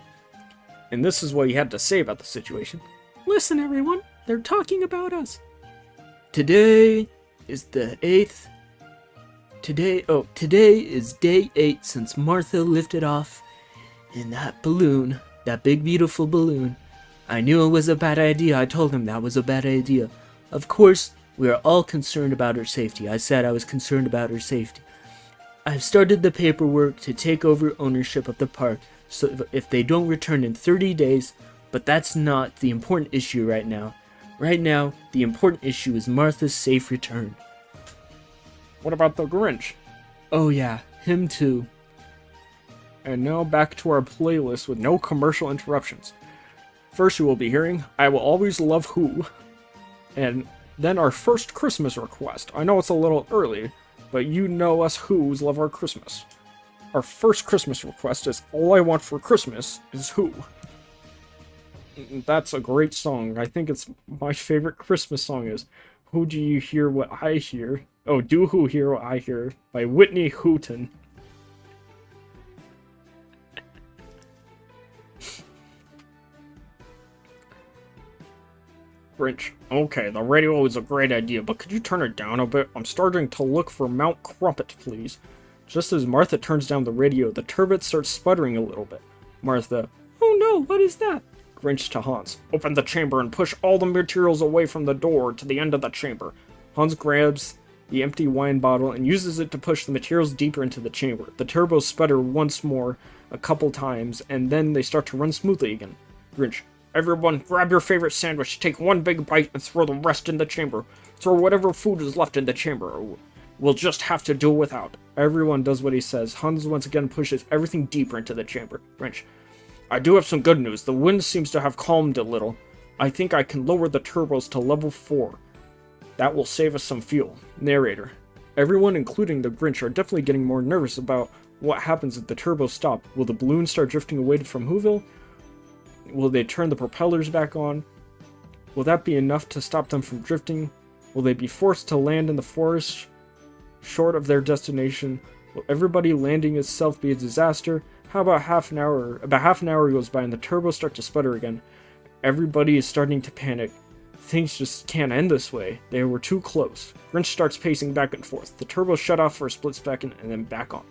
and this is what he had to say about the situation. Listen, everyone, they're talking about us. Today is the 8th. Today is day 8 since Martha lifted off in that balloon, that big beautiful balloon. I knew it was a bad idea. I told him that was a bad idea. Of course, we are all concerned about her safety. I said I was concerned about her safety. I've started the paperwork to take over ownership of the park, so if they don't return in 30 days, but that's not the important issue right now. Right now, the important issue is Martha's safe return. What about the Grinch? Oh yeah, him too. And now back to our playlist with no commercial interruptions. First you will be hearing I Will Always Love Who. And then our first Christmas request. I know it's a little early, but you know us Who's love our Christmas. Our first Christmas request is All I Want for Christmas is Who. That's a great song. I think it's my favorite Christmas song is Who Do You Hear What I Hear? Oh, Do Who Hear What I Hear by Whitney Hooten. Grinch. Okay, the radio is a great idea, but could you turn it down a bit? I'm starting to look for Mount Crumpet, please. Just as Martha turns down the radio, the turbot starts sputtering a little bit. Martha. Oh no, what is that? Grinch to Hans. Open the chamber and push all the materials away from the door to the end of the chamber. Hans grabs the empty wine bottle and uses it to push the materials deeper into the chamber. The turbos sputter once more a couple times, and then they start to run smoothly again. Grinch. Everyone, grab your favorite sandwich, take one big bite, and throw the rest in the chamber. Throw whatever food is left in the chamber. We'll just have to do without. Everyone does what he says. Hans once again pushes everything deeper into the chamber. Grinch. I do have some good news. The wind seems to have calmed a little. I think I can lower the turbos to level 4. That will save us some fuel. Narrator. Everyone, including the Grinch, are definitely getting more nervous about what happens if the turbos stop. Will the balloon start drifting away from Whoville? Will they turn the propellers back on? Will that be enough to stop them from drifting? Will they be forced to land in the forest short of their destination? Will everybody landing itself be a disaster? How about half an hour? About half an hour goes by and the turbos start to sputter again. Everybody is starting to panic. Things just can't end this way. They were too close. Grinch starts pacing back and forth. The turbos shut off for a split second and then back on.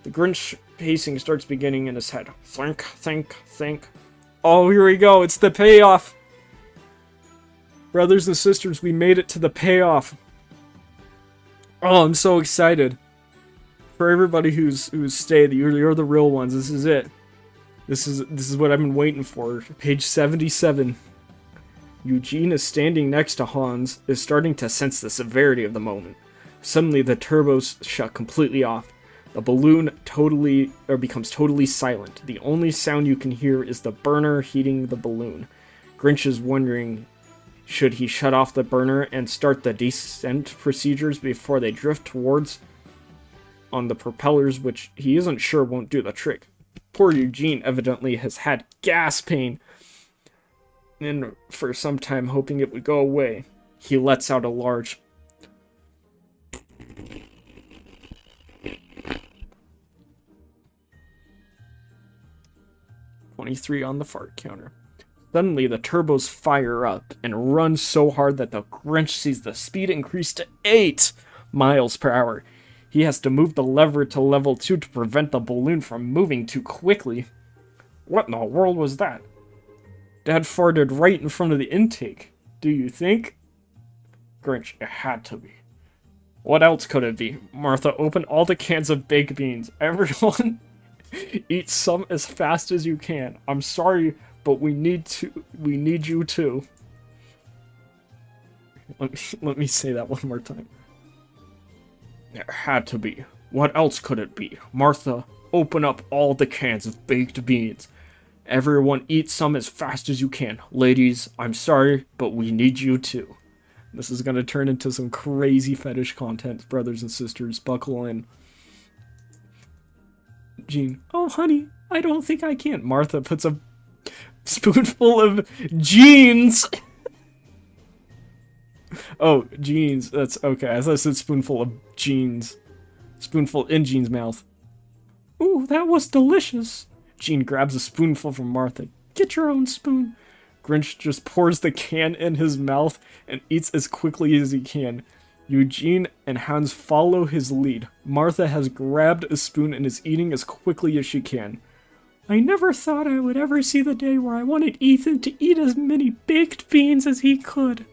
The Grinch pacing starts beginning in his head. Think, think, think. Oh, here we go. It's the payoff. Brothers and sisters, we made it to the payoff. Oh, I'm so excited. For everybody who's stayed, you're the real ones. This is it. This is what I've been waiting for. Page 77. Eugene is standing next to Hans, is starting to sense the severity of the moment. Suddenly, the turbos shut completely off. The balloon becomes totally silent. The only sound you can hear is the burner heating the balloon. Grinch is wondering, should he shut off the burner and start the descent procedures before they drift towards on the propellers, which he isn't sure won't do the trick. Poor Eugene evidently has had gas pain, and for some time hoping it would go away, he lets out a large 23 on the fart counter. Suddenly, the turbos fire up and run so hard that the Grinch sees the speed increase to 8 miles per hour. He has to move the lever to level 2 to prevent the balloon from moving too quickly. What in the world was that? Dad farted right in front of the intake. Do you think? Grinch, it had to be. What else could it be? Martha, open all the cans of baked beans. Everyone, eat some as fast as you can. I'm sorry, but we need you to. Let me say that one more time. It had to be. What else could it be? Martha, open up all the cans of baked beans. Everyone eat some as fast as you can. Ladies, I'm sorry, but we need you too. This is gonna turn into some crazy fetish content, brothers and sisters. Buckle in. Jean, oh honey, I don't think I can. Martha puts a spoonful of jeans. Oh, jeans. That's okay. I thought it said spoonful of jeans. Spoonful in Jean's mouth. Ooh, that was delicious. Jean grabs a spoonful from Martha. Get your own spoon. Grinch just pours the can in his mouth and eats as quickly as he can. Eugene and Hans follow his lead. Martha has grabbed a spoon and is eating as quickly as she can. I never thought I would ever see the day where I wanted Ethan to eat as many baked beans as he could.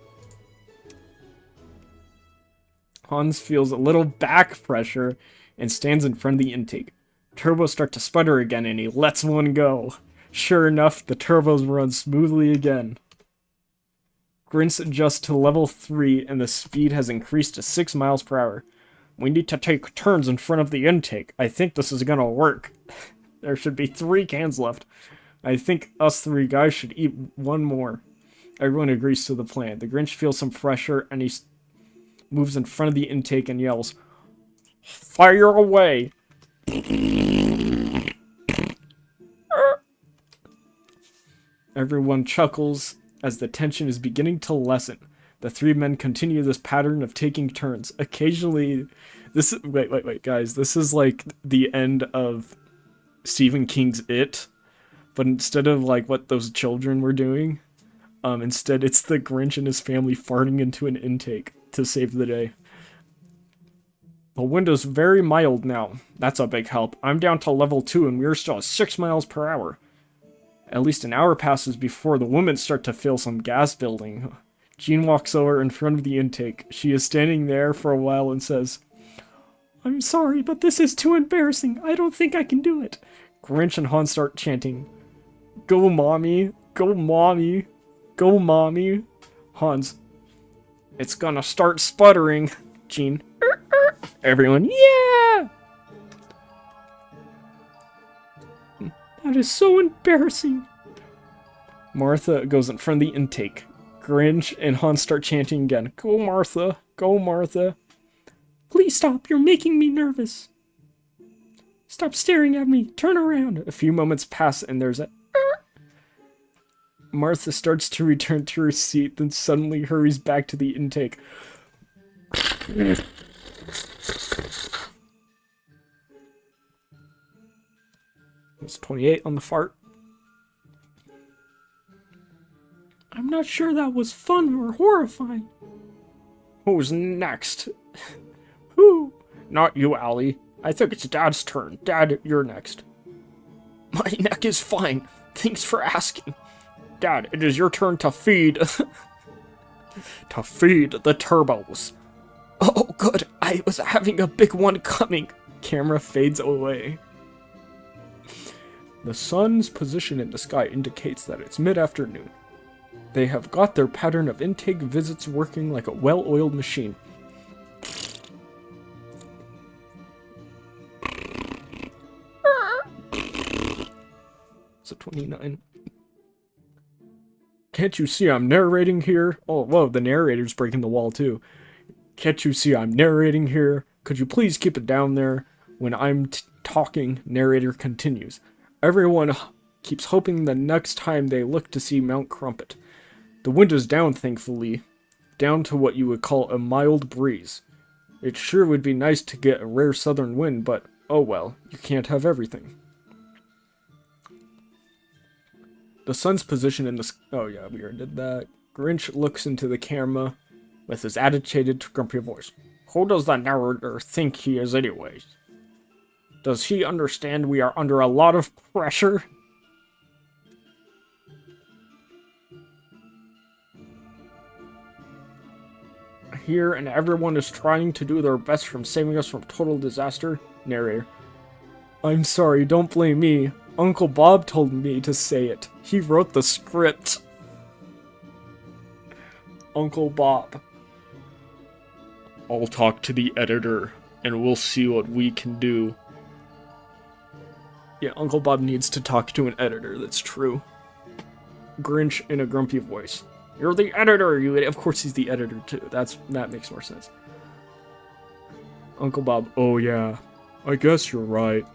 Hans feels a little back pressure and stands in front of the intake. Turbos start to sputter again and he lets one go. Sure enough, the turbos run smoothly again. Grinch adjusts to level 3 and the speed has increased to 6 miles per hour. We need to take turns in front of the intake. I think this is gonna work. There should be 3 cans left. I think us 3 guys should eat one more. Everyone agrees to the plan. The Grinch feels some pressure and he moves in front of the intake and yells, "Fire away!" Everyone chuckles as the tension is beginning to lessen. The 3 men continue this pattern of taking turns. Occasionally, wait, guys. This is like the end of Stephen King's It, but instead of like what those children were doing, instead it's the Grinch and his family farting into an intake to save the day. The wind is very mild now. That's a big help. I'm down to level 2 and we're still at 6 miles per hour. At least an hour passes before the women start to feel some gas building. Jean walks over in front of the intake. She is standing there for a while and says, I'm sorry, but this is too embarrassing. I don't think I can do it. Grinch and Hans start chanting, Go mommy, go mommy, go mommy. Hans, it's gonna start sputtering. Jean, Everyone, yeah! That is so embarrassing. Martha goes in front of the intake. Grinch and Hans start chanting again. Go Martha, go Martha. Please stop, you're making me nervous. Stop staring at me, turn around. A few moments pass and there's a Martha starts to return to her seat, then suddenly hurries back to the intake. It's 28 on the fart. I'm not sure that was fun or horrifying. Who's next? Who? Not you, Allie. I think it's Dad's turn. Dad, you're next. My neck is fine. Thanks for asking. Dad, it is your turn to feed. to feed the turbos. Oh, good. I was having a big one coming. Camera fades away. The sun's position in the sky indicates that it's mid-afternoon. They have got their pattern of intake visits working like a well-oiled machine. It's a 29. Can't you see I'm narrating here? Oh, whoa, the narrator's breaking the wall too. Can't you see I'm narrating here? Could you please keep it down there? When I'm talking, narrator continues. Everyone keeps hoping the next time they look to see Mount Crumpet. The wind is down, thankfully. Down to what you would call a mild breeze. It sure would be nice to get a rare southern wind, but oh well, you can't have everything. The sun's position in the oh yeah, we already did that. Grinch looks into the camera with his agitated, grumpy voice. Who does the narrator think he is anyways? Does he understand we are under a lot of pressure? Here, and everyone is trying to do their best from saving us from total disaster? Narrator. I'm sorry, don't blame me. Uncle Bob told me to say it. He wrote the script. Uncle Bob. I'll talk to the editor, and we'll see what we can do. Yeah, Uncle Bob needs to talk to an editor, that's true. Grinch in a grumpy voice. You're the editor, you idiot. Of course he's the editor, too. That makes more sense. Uncle Bob, oh yeah, I guess you're right.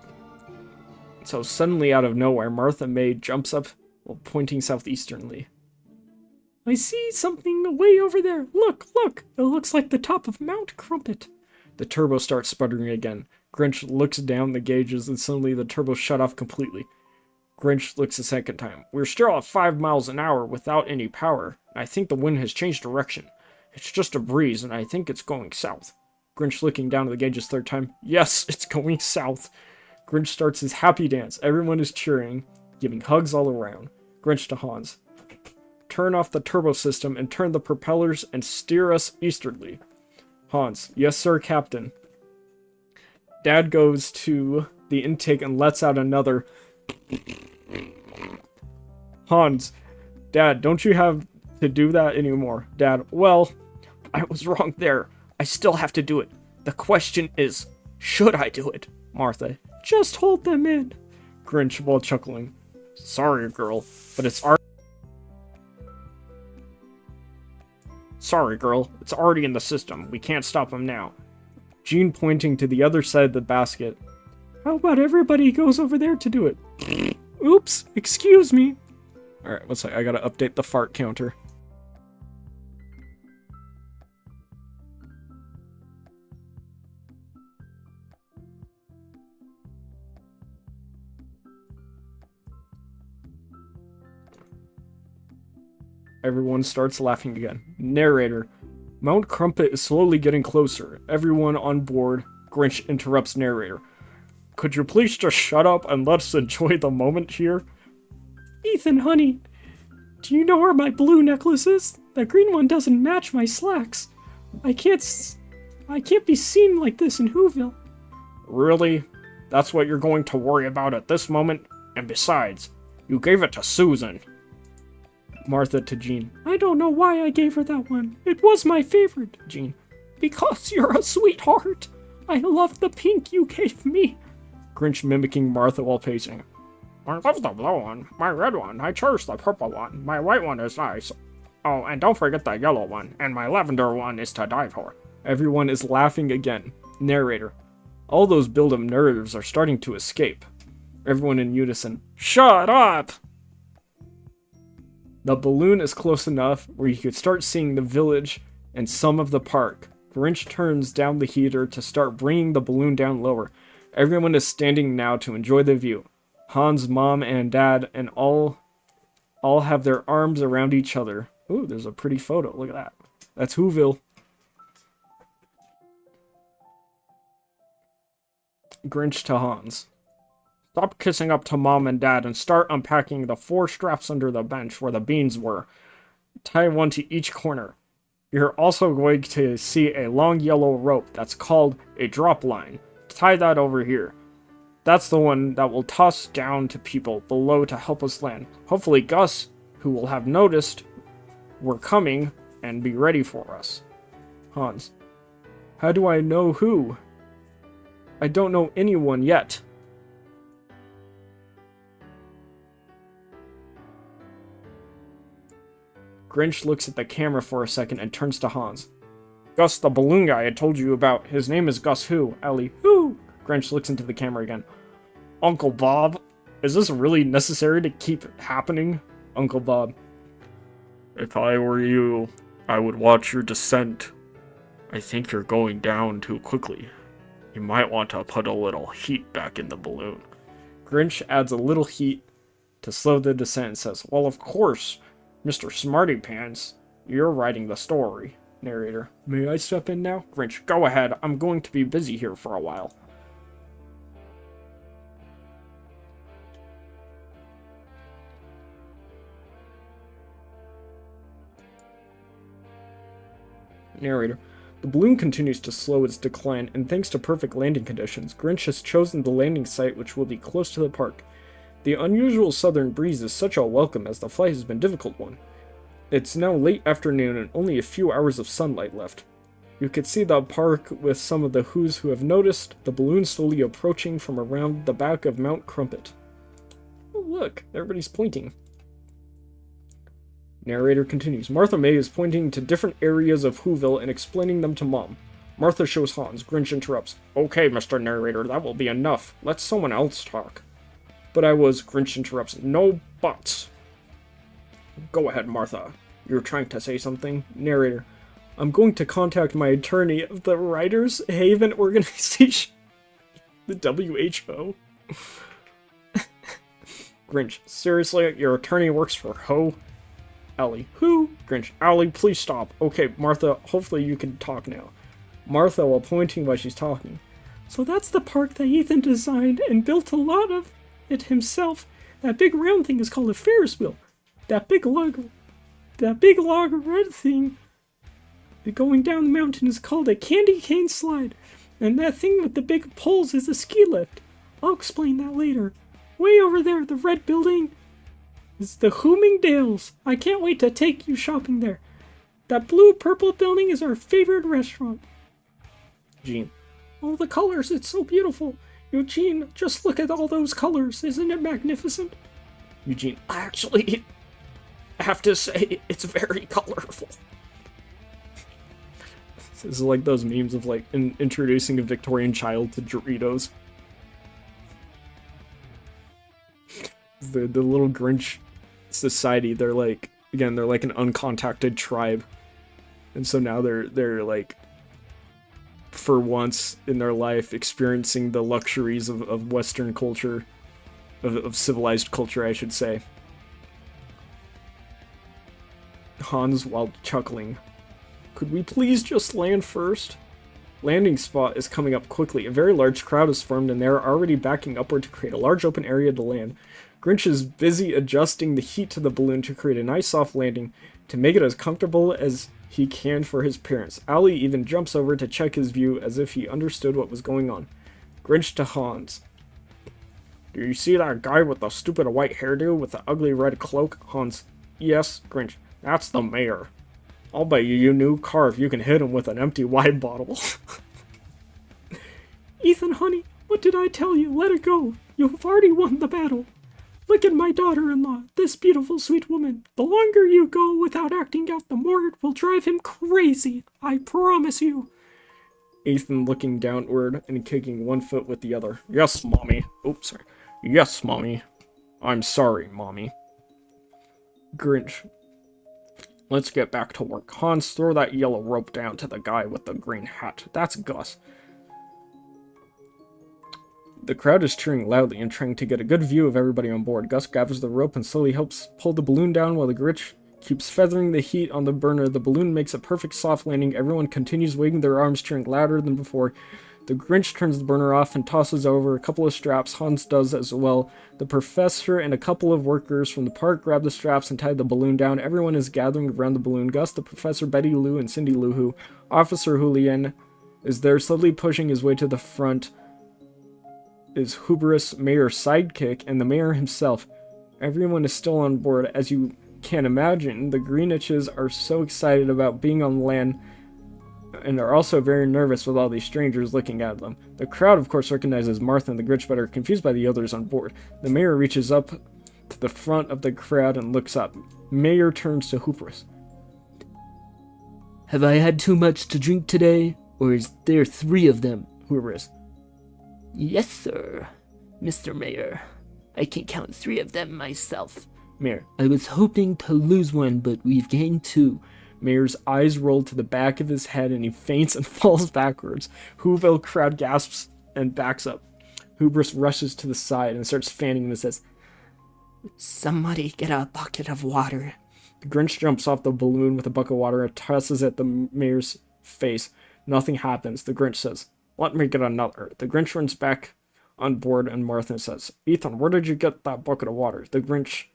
So suddenly out of nowhere, Martha May jumps up while pointing southeasternly. I see something way over there. Look, look. It looks like the top of Mount Crumpet. The turbo starts sputtering again. Grinch looks down the gauges and suddenly the turbo shut off completely. Grinch looks a second time. We're still at 5 miles an hour without any power. I think the wind has changed direction. It's just a breeze and I think it's going south. Grinch looking down at the gauges third time. Yes, it's going south. Grinch starts his happy dance. Everyone is cheering, giving hugs all around. Grinch to Hans. Turn off the turbo system and turn the propellers and steer us easterly. Hans. Yes, sir, Captain. Dad goes to the intake and lets out another. Hans. Dad, don't you have to do that anymore? Dad. Well, I was wrong there. I still have to do it. The question is, should I do it? Martha. Just hold them in. Grinch while chuckling. Sorry, girl, but it's Sorry, girl, it's already in the system. We can't stop him now. Jean pointing to the other side of the basket. How about everybody goes over there to do it? Oops, excuse me. Alright, one sec, I gotta update the fart counter. Everyone starts laughing again. Narrator. Mount Crumpet is slowly getting closer. Everyone on board. Grinch interrupts narrator. Could you please just shut up and let's enjoy the moment here? Ethan, honey, do you know where my blue necklace is? The green one doesn't match my slacks. I can't be seen like this in Whoville. Really? That's what you're going to worry about at this moment? And besides, you gave it to Susan. Martha to Jean. I don't know why I gave her that one. It was my favorite. Jean. Because you're a sweetheart. I love the pink you gave me. Grinch mimicking Martha while pacing. I love the blue one. My red one. I chose the purple one. My white one is nice. Oh, and don't forget the yellow one. And my lavender one is to die for. Everyone is laughing again. Narrator. All those build-up nerves are starting to escape. Everyone in unison. Shut up! The balloon is close enough where you could start seeing the village and some of the park. Grinch turns down the heater to start bringing the balloon down lower. Everyone is standing now to enjoy the view. Hans, Mom, and Dad and all have their arms around each other. Ooh, there's a pretty photo. Look at that. That's Whoville. Grinch to Hans. Stop kissing up to Mom and Dad and start unpacking the 4 straps under the bench where the beans were. Tie one to each corner. You're also going to see a long yellow rope that's called a drop line. Tie that over here. That's the one that will toss down to people below to help us land. Hopefully Gus, who will have noticed we're coming, and be ready for us. Hans. How do I know who? I don't know anyone yet. Grinch looks at the camera for a second and turns to Hans. Gus, the balloon guy I told you about. His name is Gus who? Ellie. Who? Grinch looks into the camera again. Uncle Bob? Is this really necessary to keep happening? Uncle Bob. If I were you, I would watch your descent. I think you're going down too quickly. You might want to put a little heat back in the balloon. Grinch adds a little heat to slow the descent and says, well, of course, Mr. Smarty Pants, you're writing the story. Narrator. May I step in now? Grinch. Go ahead. I'm going to be busy here for a while. Narrator. The balloon continues to slow its decline, and thanks to perfect landing conditions, Grinch has chosen the landing site which will be close to the park. The unusual southern breeze is such a welcome as the flight has been a difficult one. It's now late afternoon and only a few hours of sunlight left. You could see the park with some of the Who's who have noticed the balloon slowly approaching from around the back of Mount Crumpet. Oh, look, everybody's pointing. Narrator continues. Martha May is pointing to different areas of Whoville and explaining them to Mom. Martha shows Hans. Grinch interrupts. Okay, Mr. Narrator, that will be enough. Let someone else talk. But Grinch interrupts. No buts. Go ahead, Martha. You're trying to say something? Narrator. I'm going to contact my attorney of the Writers Haven organization. The WHO. Grinch. Seriously? Your attorney works for Ho? Ellie. Who? Grinch. Ellie, please stop. Okay, Martha, hopefully you can talk now. Martha, while pointing while she's talking. So that's the park that Ethan designed and built a lot of it himself. That big round thing is called a Ferris wheel. That big log red thing going down the mountain is called a candy cane slide. And that thing with the big poles is a ski lift. I'll explain that later. Way over there, the red building is the Hooming Dales. I can't wait to take you shopping there. That blue-purple building is our favorite restaurant. Gene. All the colors, it's so beautiful. Eugene, just look at all those colors. Isn't it magnificent? Eugene. Actually, I have to say, it's very colorful. This is like those memes of like introducing a Victorian child to Doritos. The little Grinch society, they're like, again, they're like an uncontacted tribe. And so now they're like, for once in their life, experiencing the luxuries of Western culture, of civilized culture, I should say. Hans, while chuckling. Could we please just land first? Landing spot is coming up quickly. A very large crowd is formed and they are already backing upward to create a large open area to land. Grinch is busy adjusting the heat to the balloon to create a nice soft landing to make it as comfortable as he can for his parents. Ollie even jumps over to check his view as if he understood what was going on. Grinch to Hans. Do you see that guy with the stupid white hairdo with the ugly red cloak? Hans. Yes. Grinch. That's the mayor. I'll bet you your new car if you can hit him with an empty wine bottle. Ethan, honey, what did I tell you? Let it go. You've already won the battle. Look at my daughter-in-law, this beautiful, sweet woman. The longer you go without acting out, the more it will drive him crazy. I promise you. Ethan looking downward and kicking one foot with the other. Yes, Mommy. Oops, sorry. Yes, Mommy. I'm sorry, Mommy. Grinch. Let's get back to work. Hans, throw that yellow rope down to the guy with the green hat. That's Gus. The crowd is cheering loudly and trying to get a good view of everybody on board. Gus gathers the rope and slowly helps pull the balloon down while the Grinch keeps feathering the heat on the burner. The balloon makes a perfect soft landing. Everyone continues waving their arms, cheering louder than before. The Grinch turns the burner off and tosses over a couple of straps. Hans does as well. The professor and a couple of workers from the park grab the straps and tie the balloon down. Everyone is gathering around the balloon. Gus, the professor, Betty Lou, and Cindy Lou Who. Officer Julian is there, slowly pushing his way to the front. Is Hubris, Mayor's sidekick, and the mayor himself. Everyone is still on board. As you can imagine, the Greenwiches are so excited about being on land and are also very nervous with all these strangers looking at them. The crowd, of course, recognizes Martha and the Grinch, but are confused by the others on board. The mayor reaches up to the front of the crowd and looks up. Mayor turns to Hubris. Have I had too much to drink today, or is there 3 of them? Hubris. Yes, sir, Mr. Mayor. I can count 3 of them myself. Mayor. I was hoping to lose one, but we've gained 2. Mayor's eyes roll to the back of his head and he faints and falls backwards. Whoville crowd gasps and backs up. Hubris rushes to the side and starts fanning him and says, Somebody get a bucket of water. The Grinch jumps off the balloon with a bucket of water and tosses at the mayor's face. Nothing happens. The Grinch says, let me get another. The Grinch runs back on board and Martha says, Ethan, where did you get that bucket of water? The Grinch,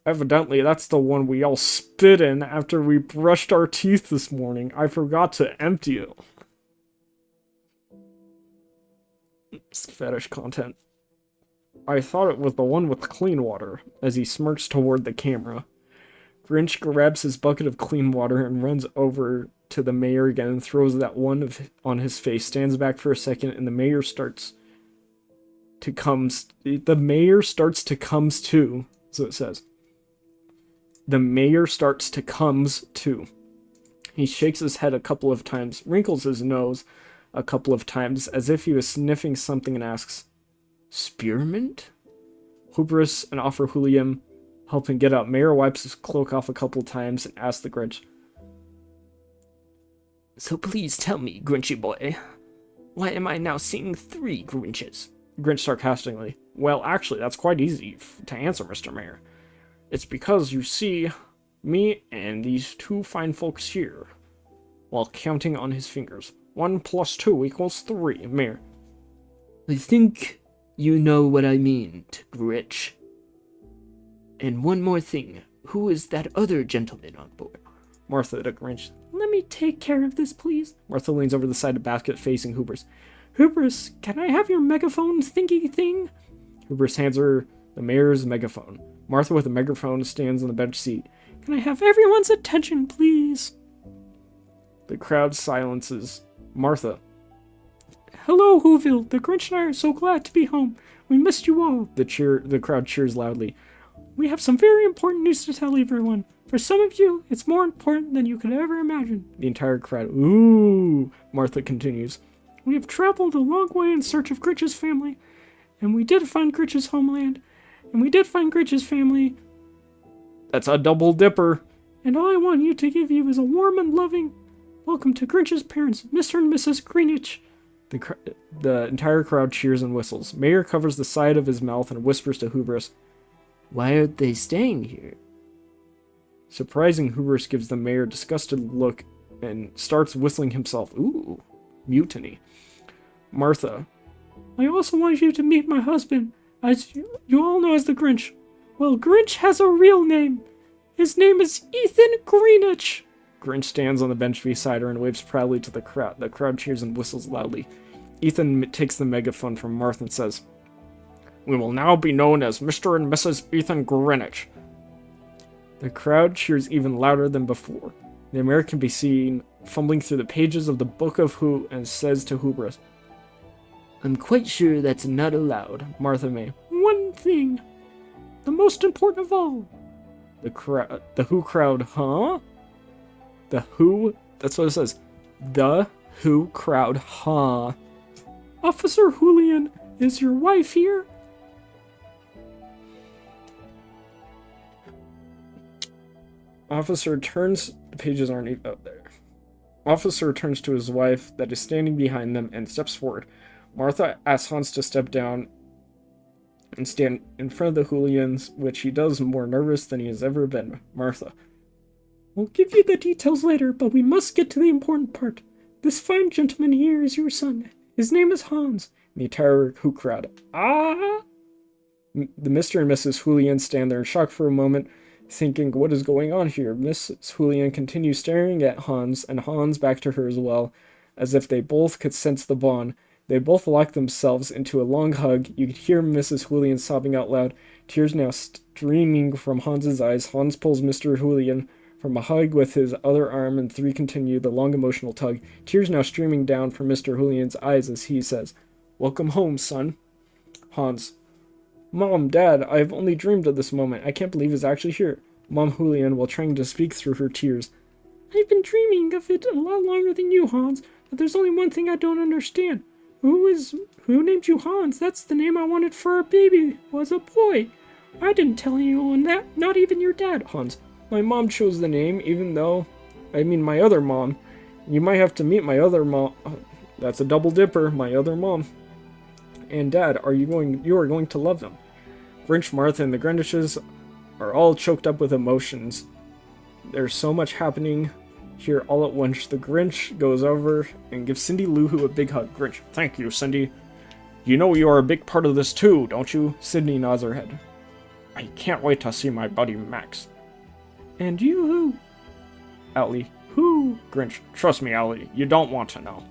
evidently that's the one we all spit in after we brushed our teeth this morning. I forgot to empty it. It's fetish content. I thought it was the one with clean water, as he smirks toward the camera. Grinch grabs his bucket of clean water and runs over to the mayor again and throws that one on his face, stands back for a second, and the mayor starts to comes too, so it says. The mayor starts to comes too. He shakes his head a couple of times, wrinkles his nose a couple of times, as if he was sniffing something, and asks, Spearmint? Hubris and Offer Julian help him get up. Mayor wipes his cloak off a couple of times and asks the Grinch, So please tell me, Grinchy boy, why am I now seeing 3 Grinches? Grinch sarcastically, well, actually, that's quite easy to answer, Mr. Mayor. It's because you see me and these 2 fine folks here, while counting on his fingers. 1 + 2 = 3, Mayor. I think you know what I mean, Grinch. And one more thing, who is that other gentleman on board? Martha to Grinch, let me take care of this, please. Martha leans over the side of the basket facing Hubris. Hubris, can I have your megaphone thingy thing? Hubris hands her the mayor's megaphone. Martha with a megaphone stands on the bench seat. Can I have everyone's attention, please? The crowd silences. Martha. Hello, Whoville. The Grinch and I are so glad to be home. We missed you all. The crowd cheers loudly. We have some very important news to tell everyone. For some of you, it's more important than you could ever imagine. The entire crowd. Ooh, Martha continues. We have traveled a long way in search of Grinch's family, and we did find Grinch's homeland, and we did find Grinch's family. That's a double dipper. And all I want you to give you is a warm and loving welcome to Grinch's parents, Mr. and Mrs. Greenwich. The entire crowd cheers and whistles. Mayor covers the side of his mouth and whispers to Hubris, Why aren't they staying here? Surprising, Hubris gives the mayor a disgusted look and starts whistling himself. Ooh, mutiny. Martha. I also want you to meet my husband, as you all know as the Grinch. Well, Grinch has a real name. His name is Ethan Greenwich. Grinch stands on the bench beside her and waves proudly to the crowd. The crowd cheers and whistles loudly. Ethan takes the megaphone from Martha and says, We will now be known as Mr. and Mrs. Ethan Greenwich. The crowd cheers even louder than before. The mayor can be seen fumbling through the pages of the Book of Who and says to Hubris, I'm quite sure that's not allowed. Martha May. One thing. The most important of all. The Who crowd, huh? The Who, that's what it says. The Who crowd, huh? Officer Julian, is your wife here? Officer turns, the pages aren't up there. Officer turns to his wife that is standing behind them and steps forward. Martha asks Hans to step down and stand in front of the Julians, which he does more nervous than he has ever been. Martha. We'll give you the details later, but we must get to the important part. This fine gentleman here is your son, His name is Hans. And the entire Who crowd. Ah! The Mr. and Mrs. Julian stand there in shock for a moment, thinking, what is going on here? Mrs. Julian continues staring at Hans, and Hans back to her as well, as if they both could sense the bond. They both lock themselves into a long hug. You could hear Mrs. Julian sobbing out loud, tears now streaming from Hans's eyes. Hans pulls Mr. Julian from a hug with his other arm, and three continue the long emotional tug. Tears now streaming down from Mr. Julian's eyes as he says, welcome home, son. Hans, Mom, Dad, I've only dreamed of this moment. I can't believe it's actually here. Mom Julian, while trying to speak through her tears. I've been dreaming of it a lot longer than you, Hans, but there's only one thing I don't understand. Who named you Hans? That's the name I wanted for our baby, was a boy. I didn't tell anyone that, not even your dad. Hans, my mom chose the name, my other mom. You might have to meet my other mom. That's a double dipper, my other mom. And Dad, you are going to love them. Grinch, Martha, and the Grinches are all choked up with emotions. There's so much happening here all at once. The Grinch goes over and gives Cindy Lou Who a big hug. Grinch, thank you, Cindy. You know you are a big part of this too, don't you? Cindy nods her head. I can't wait to see my buddy Max. And you who? Allie, who? Grinch, trust me, Allie, you don't want to know.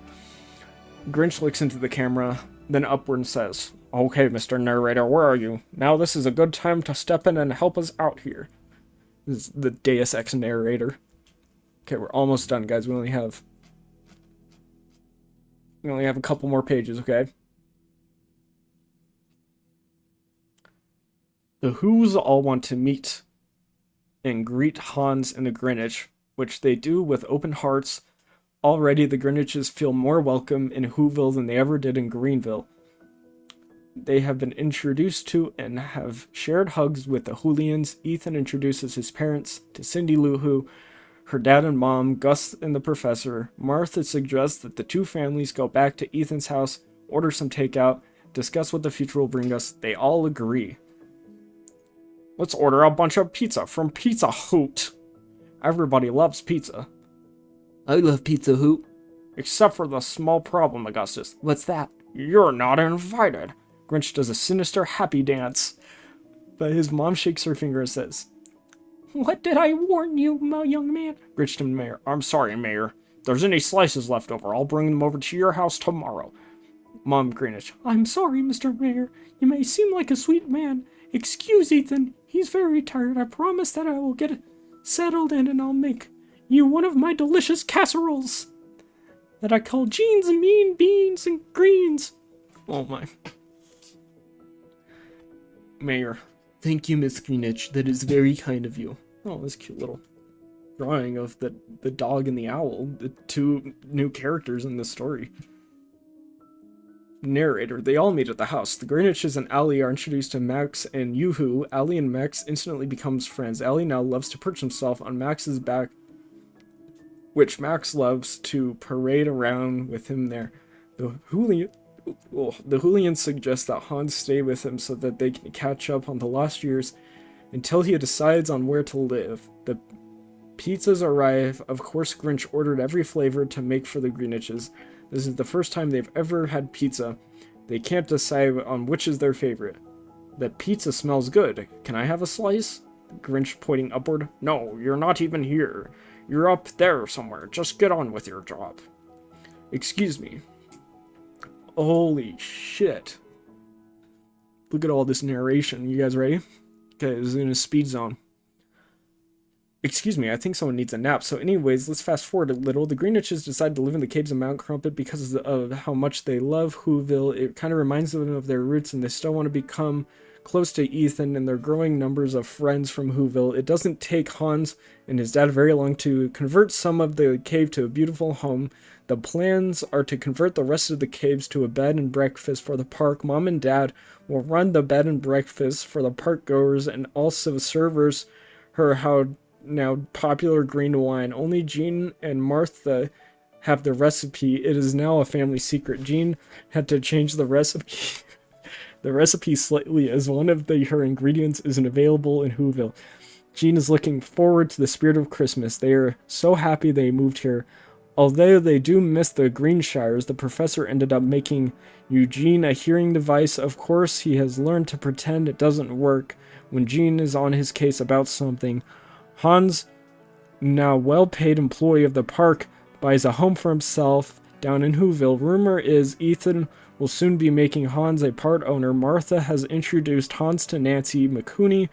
Grinch looks into the camera, then upward and says, okay, Mr. Narrator, where are you? Now this is a good time to step in and help us out here. This is the Deus Ex narrator. Okay, we're almost done, guys. We only have a couple more pages, okay? The Who's all want to meet and greet Hans and the Grinch, which they do with open hearts. Already, the Grinches feel more welcome in Whoville than they ever did in Greenville. They have been introduced to and have shared hugs with the Julians. Ethan introduces his parents to Cindy Lou Who, her dad and mom, Gus and the professor. Martha suggests that the two families go back to Ethan's house, order some takeout, discuss what the future will bring us. They all agree. Let's order a bunch of pizza from Pizza Hut. Everybody loves pizza. I love Pizza Hut. Except for the small problem, Augustus. What's that? You're not invited. Grinch does a sinister happy dance. But his mom shakes her finger and says, what did I warn you, my young man? Grinch to Mayor. I'm sorry, Mayor. If there's any slices left over, I'll bring them over to your house tomorrow. Mom Grinch. I'm sorry, Mr. Mayor. You may seem like a sweet man. Excuse Ethan. He's very tired. I promise that I will get settled in and I'll make you one of my delicious casseroles that I call Jeans and Mean Beans and Greens. Oh my. Mayor. Thank you, Miss Greenwich. That is very kind of you. Oh, this cute little drawing of the dog and the owl, the two new characters in this story. Narrator. They all meet at the house. The Grinches and Allie are introduced to Max and Yoo-Hoo. Allie and Max instantly becomes friends. Allie now loves to perch himself on Max's back, which Max loves to parade around with him there. The Julians suggest that Hans stay with him so that they can catch up on the lost years until he decides on where to live. The pizzas arrive. Of course, Grinch ordered every flavor to make for the Greenwiches. This is the first time they've ever had pizza. They can't decide on which is their favorite. The pizza smells good. Can I have a slice? Grinch pointing upward. No, you're not even here. You're up there somewhere. Just get on with your job. Excuse me. Holy shit. Look at all this narration. You guys ready? Okay, this is in a speed zone. Excuse me, I think someone needs a nap. So anyways, let's fast forward a little. The Greenwiches decide to live in the caves of Mount Crumpet because of how much they love Whoville. It kind of reminds them of their roots, and they still want to become close to Ethan and their growing numbers of friends from Whoville. It doesn't take Hans and his dad very long to convert some of the cave to a beautiful home. The plans are to convert the rest of the caves to a bed and breakfast for the park. Mom and Dad will run the bed and breakfast for the park goers and also servers her how now popular green wine. Only Jean and Martha have the recipe. It is now a family secret. Jean had to change the recipe slightly as one of her ingredients isn't available in Whoville. Jean is looking forward to the spirit of Christmas. They are so happy they moved here. Although they do miss the Greenshires, the professor ended up making Eugene a hearing device. Of course, he has learned to pretend it doesn't work when Gene is on his case about something. Hans, now well-paid employee of the park, buys a home for himself down in Whoville. Rumor is Ethan will soon be making Hans a part owner. Martha has introduced Hans to Nancy McCooney,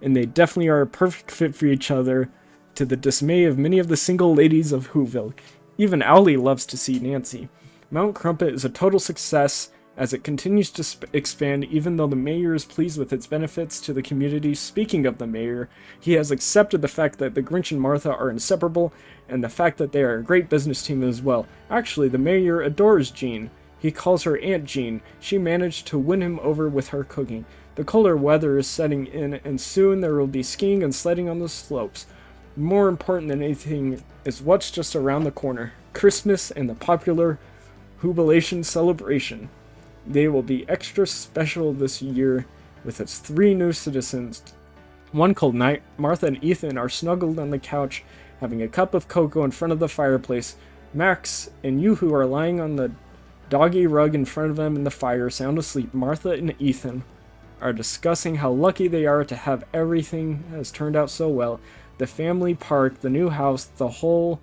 and they definitely are a perfect fit for each other, to the dismay of many of the single ladies of Whoville. Even Owlie loves to see Nancy. Mount Crumpet is a total success as it continues to expand, even though the mayor is pleased with its benefits to the community. Speaking of the mayor, he has accepted the fact that the Grinch and Martha are inseparable, and the fact that they are a great business team as well. Actually, the mayor adores Jean. He calls her Aunt Jean. She managed to win him over with her cooking. The colder weather is setting in, and soon there will be skiing and sledding on the slopes. More important than anything is what's just around the corner: Christmas and the popular Jubilation celebration. They will be extra special this year with its 3 new citizens. One cold night, Martha and Ethan are snuggled on the couch, having a cup of cocoa in front of the fireplace. Max and Yoo-Hoo are lying on the doggy rug in front of them in the fire, sound asleep. Martha and Ethan are discussing how lucky they are to have everything has turned out so well. The family park, the new house, the hole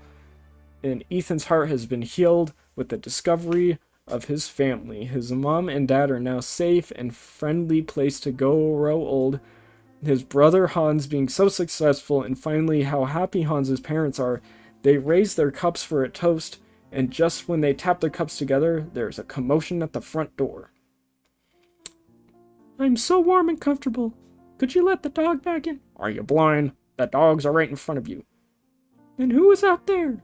in Ethan's heart has been healed with the discovery of his family. His mom and dad are now safe and friendly place to go grow old. His brother Hans being so successful, and finally how happy Hans's parents are. They raise their cups for a toast, and just when they tap their cups together, there's a commotion at the front door. I'm so warm and comfortable. Could you let the dog back in? Are you blind? The dogs are right in front of you. And who is out there?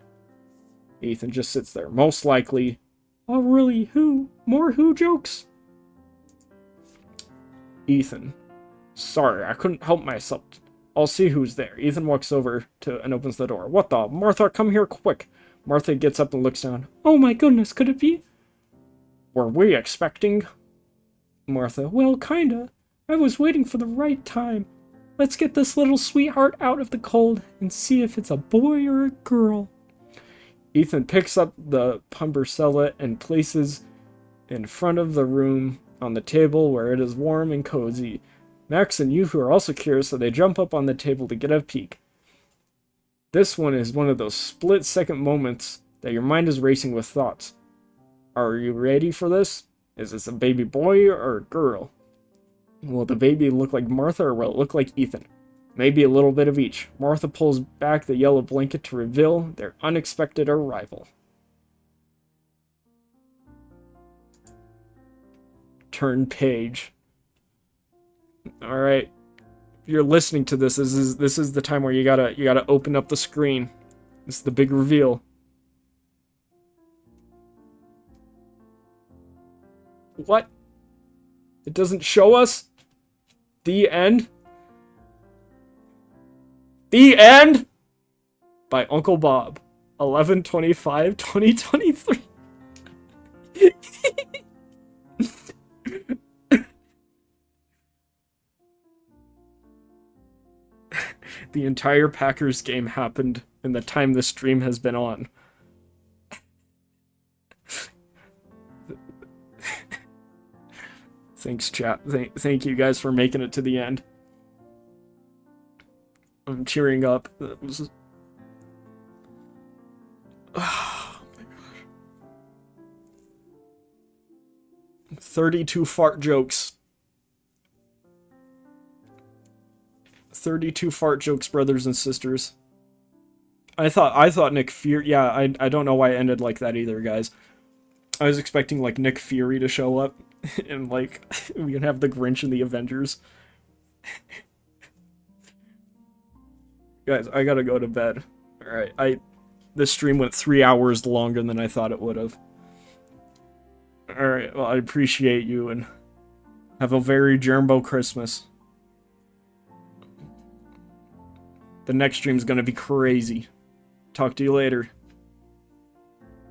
Ethan just sits there. Most likely. Oh, really? Who? More who jokes? Ethan. Sorry, I couldn't help myself. I'll see who's there. Ethan walks over to and opens the door. What the? Martha, come here quick. Martha gets up and looks down. Oh my goodness, could it be? Were we expecting? Martha. Well, kinda. I was waiting for the right time. Let's get this little sweetheart out of the cold and see if it's a boy or a girl. Ethan picks up the pumpercella and places in front of the room on the table where it is warm and cozy. Max and Yoo-Hoo are also curious, so they jump up on the table to get a peek. This one is one of those split-second moments that your mind is racing with thoughts. Are you ready for this? Is this a baby boy or a girl? Will the baby look like Martha or will it look like Ethan? Maybe a little bit of each. Martha pulls back the yellow blanket to reveal their unexpected arrival. Turn page. Alright. If you're listening to this, this is the time where you gotta open up the screen. This is the big reveal. What? It doesn't show us? The end? The End? By Uncle Bob. 11/25/2023. The entire Packers game happened in the time this stream has been on. Thanks, chat. Thank you guys for making it to the end. I'm tearing up. That was... Oh my gosh. 32 fart jokes. 32 fart jokes, brothers and sisters. I thought Nick Fury... Yeah, I don't know why it ended like that either, guys. I was expecting, like, Nick Fury to show up. And, like, we can have the Grinch and the Avengers. Guys, I gotta go to bed. Alright, this stream went 3 hours longer than I thought it would have. Alright, well, I appreciate you, and have a very Jermbo Christmas. The next stream's gonna be crazy. Talk to you later.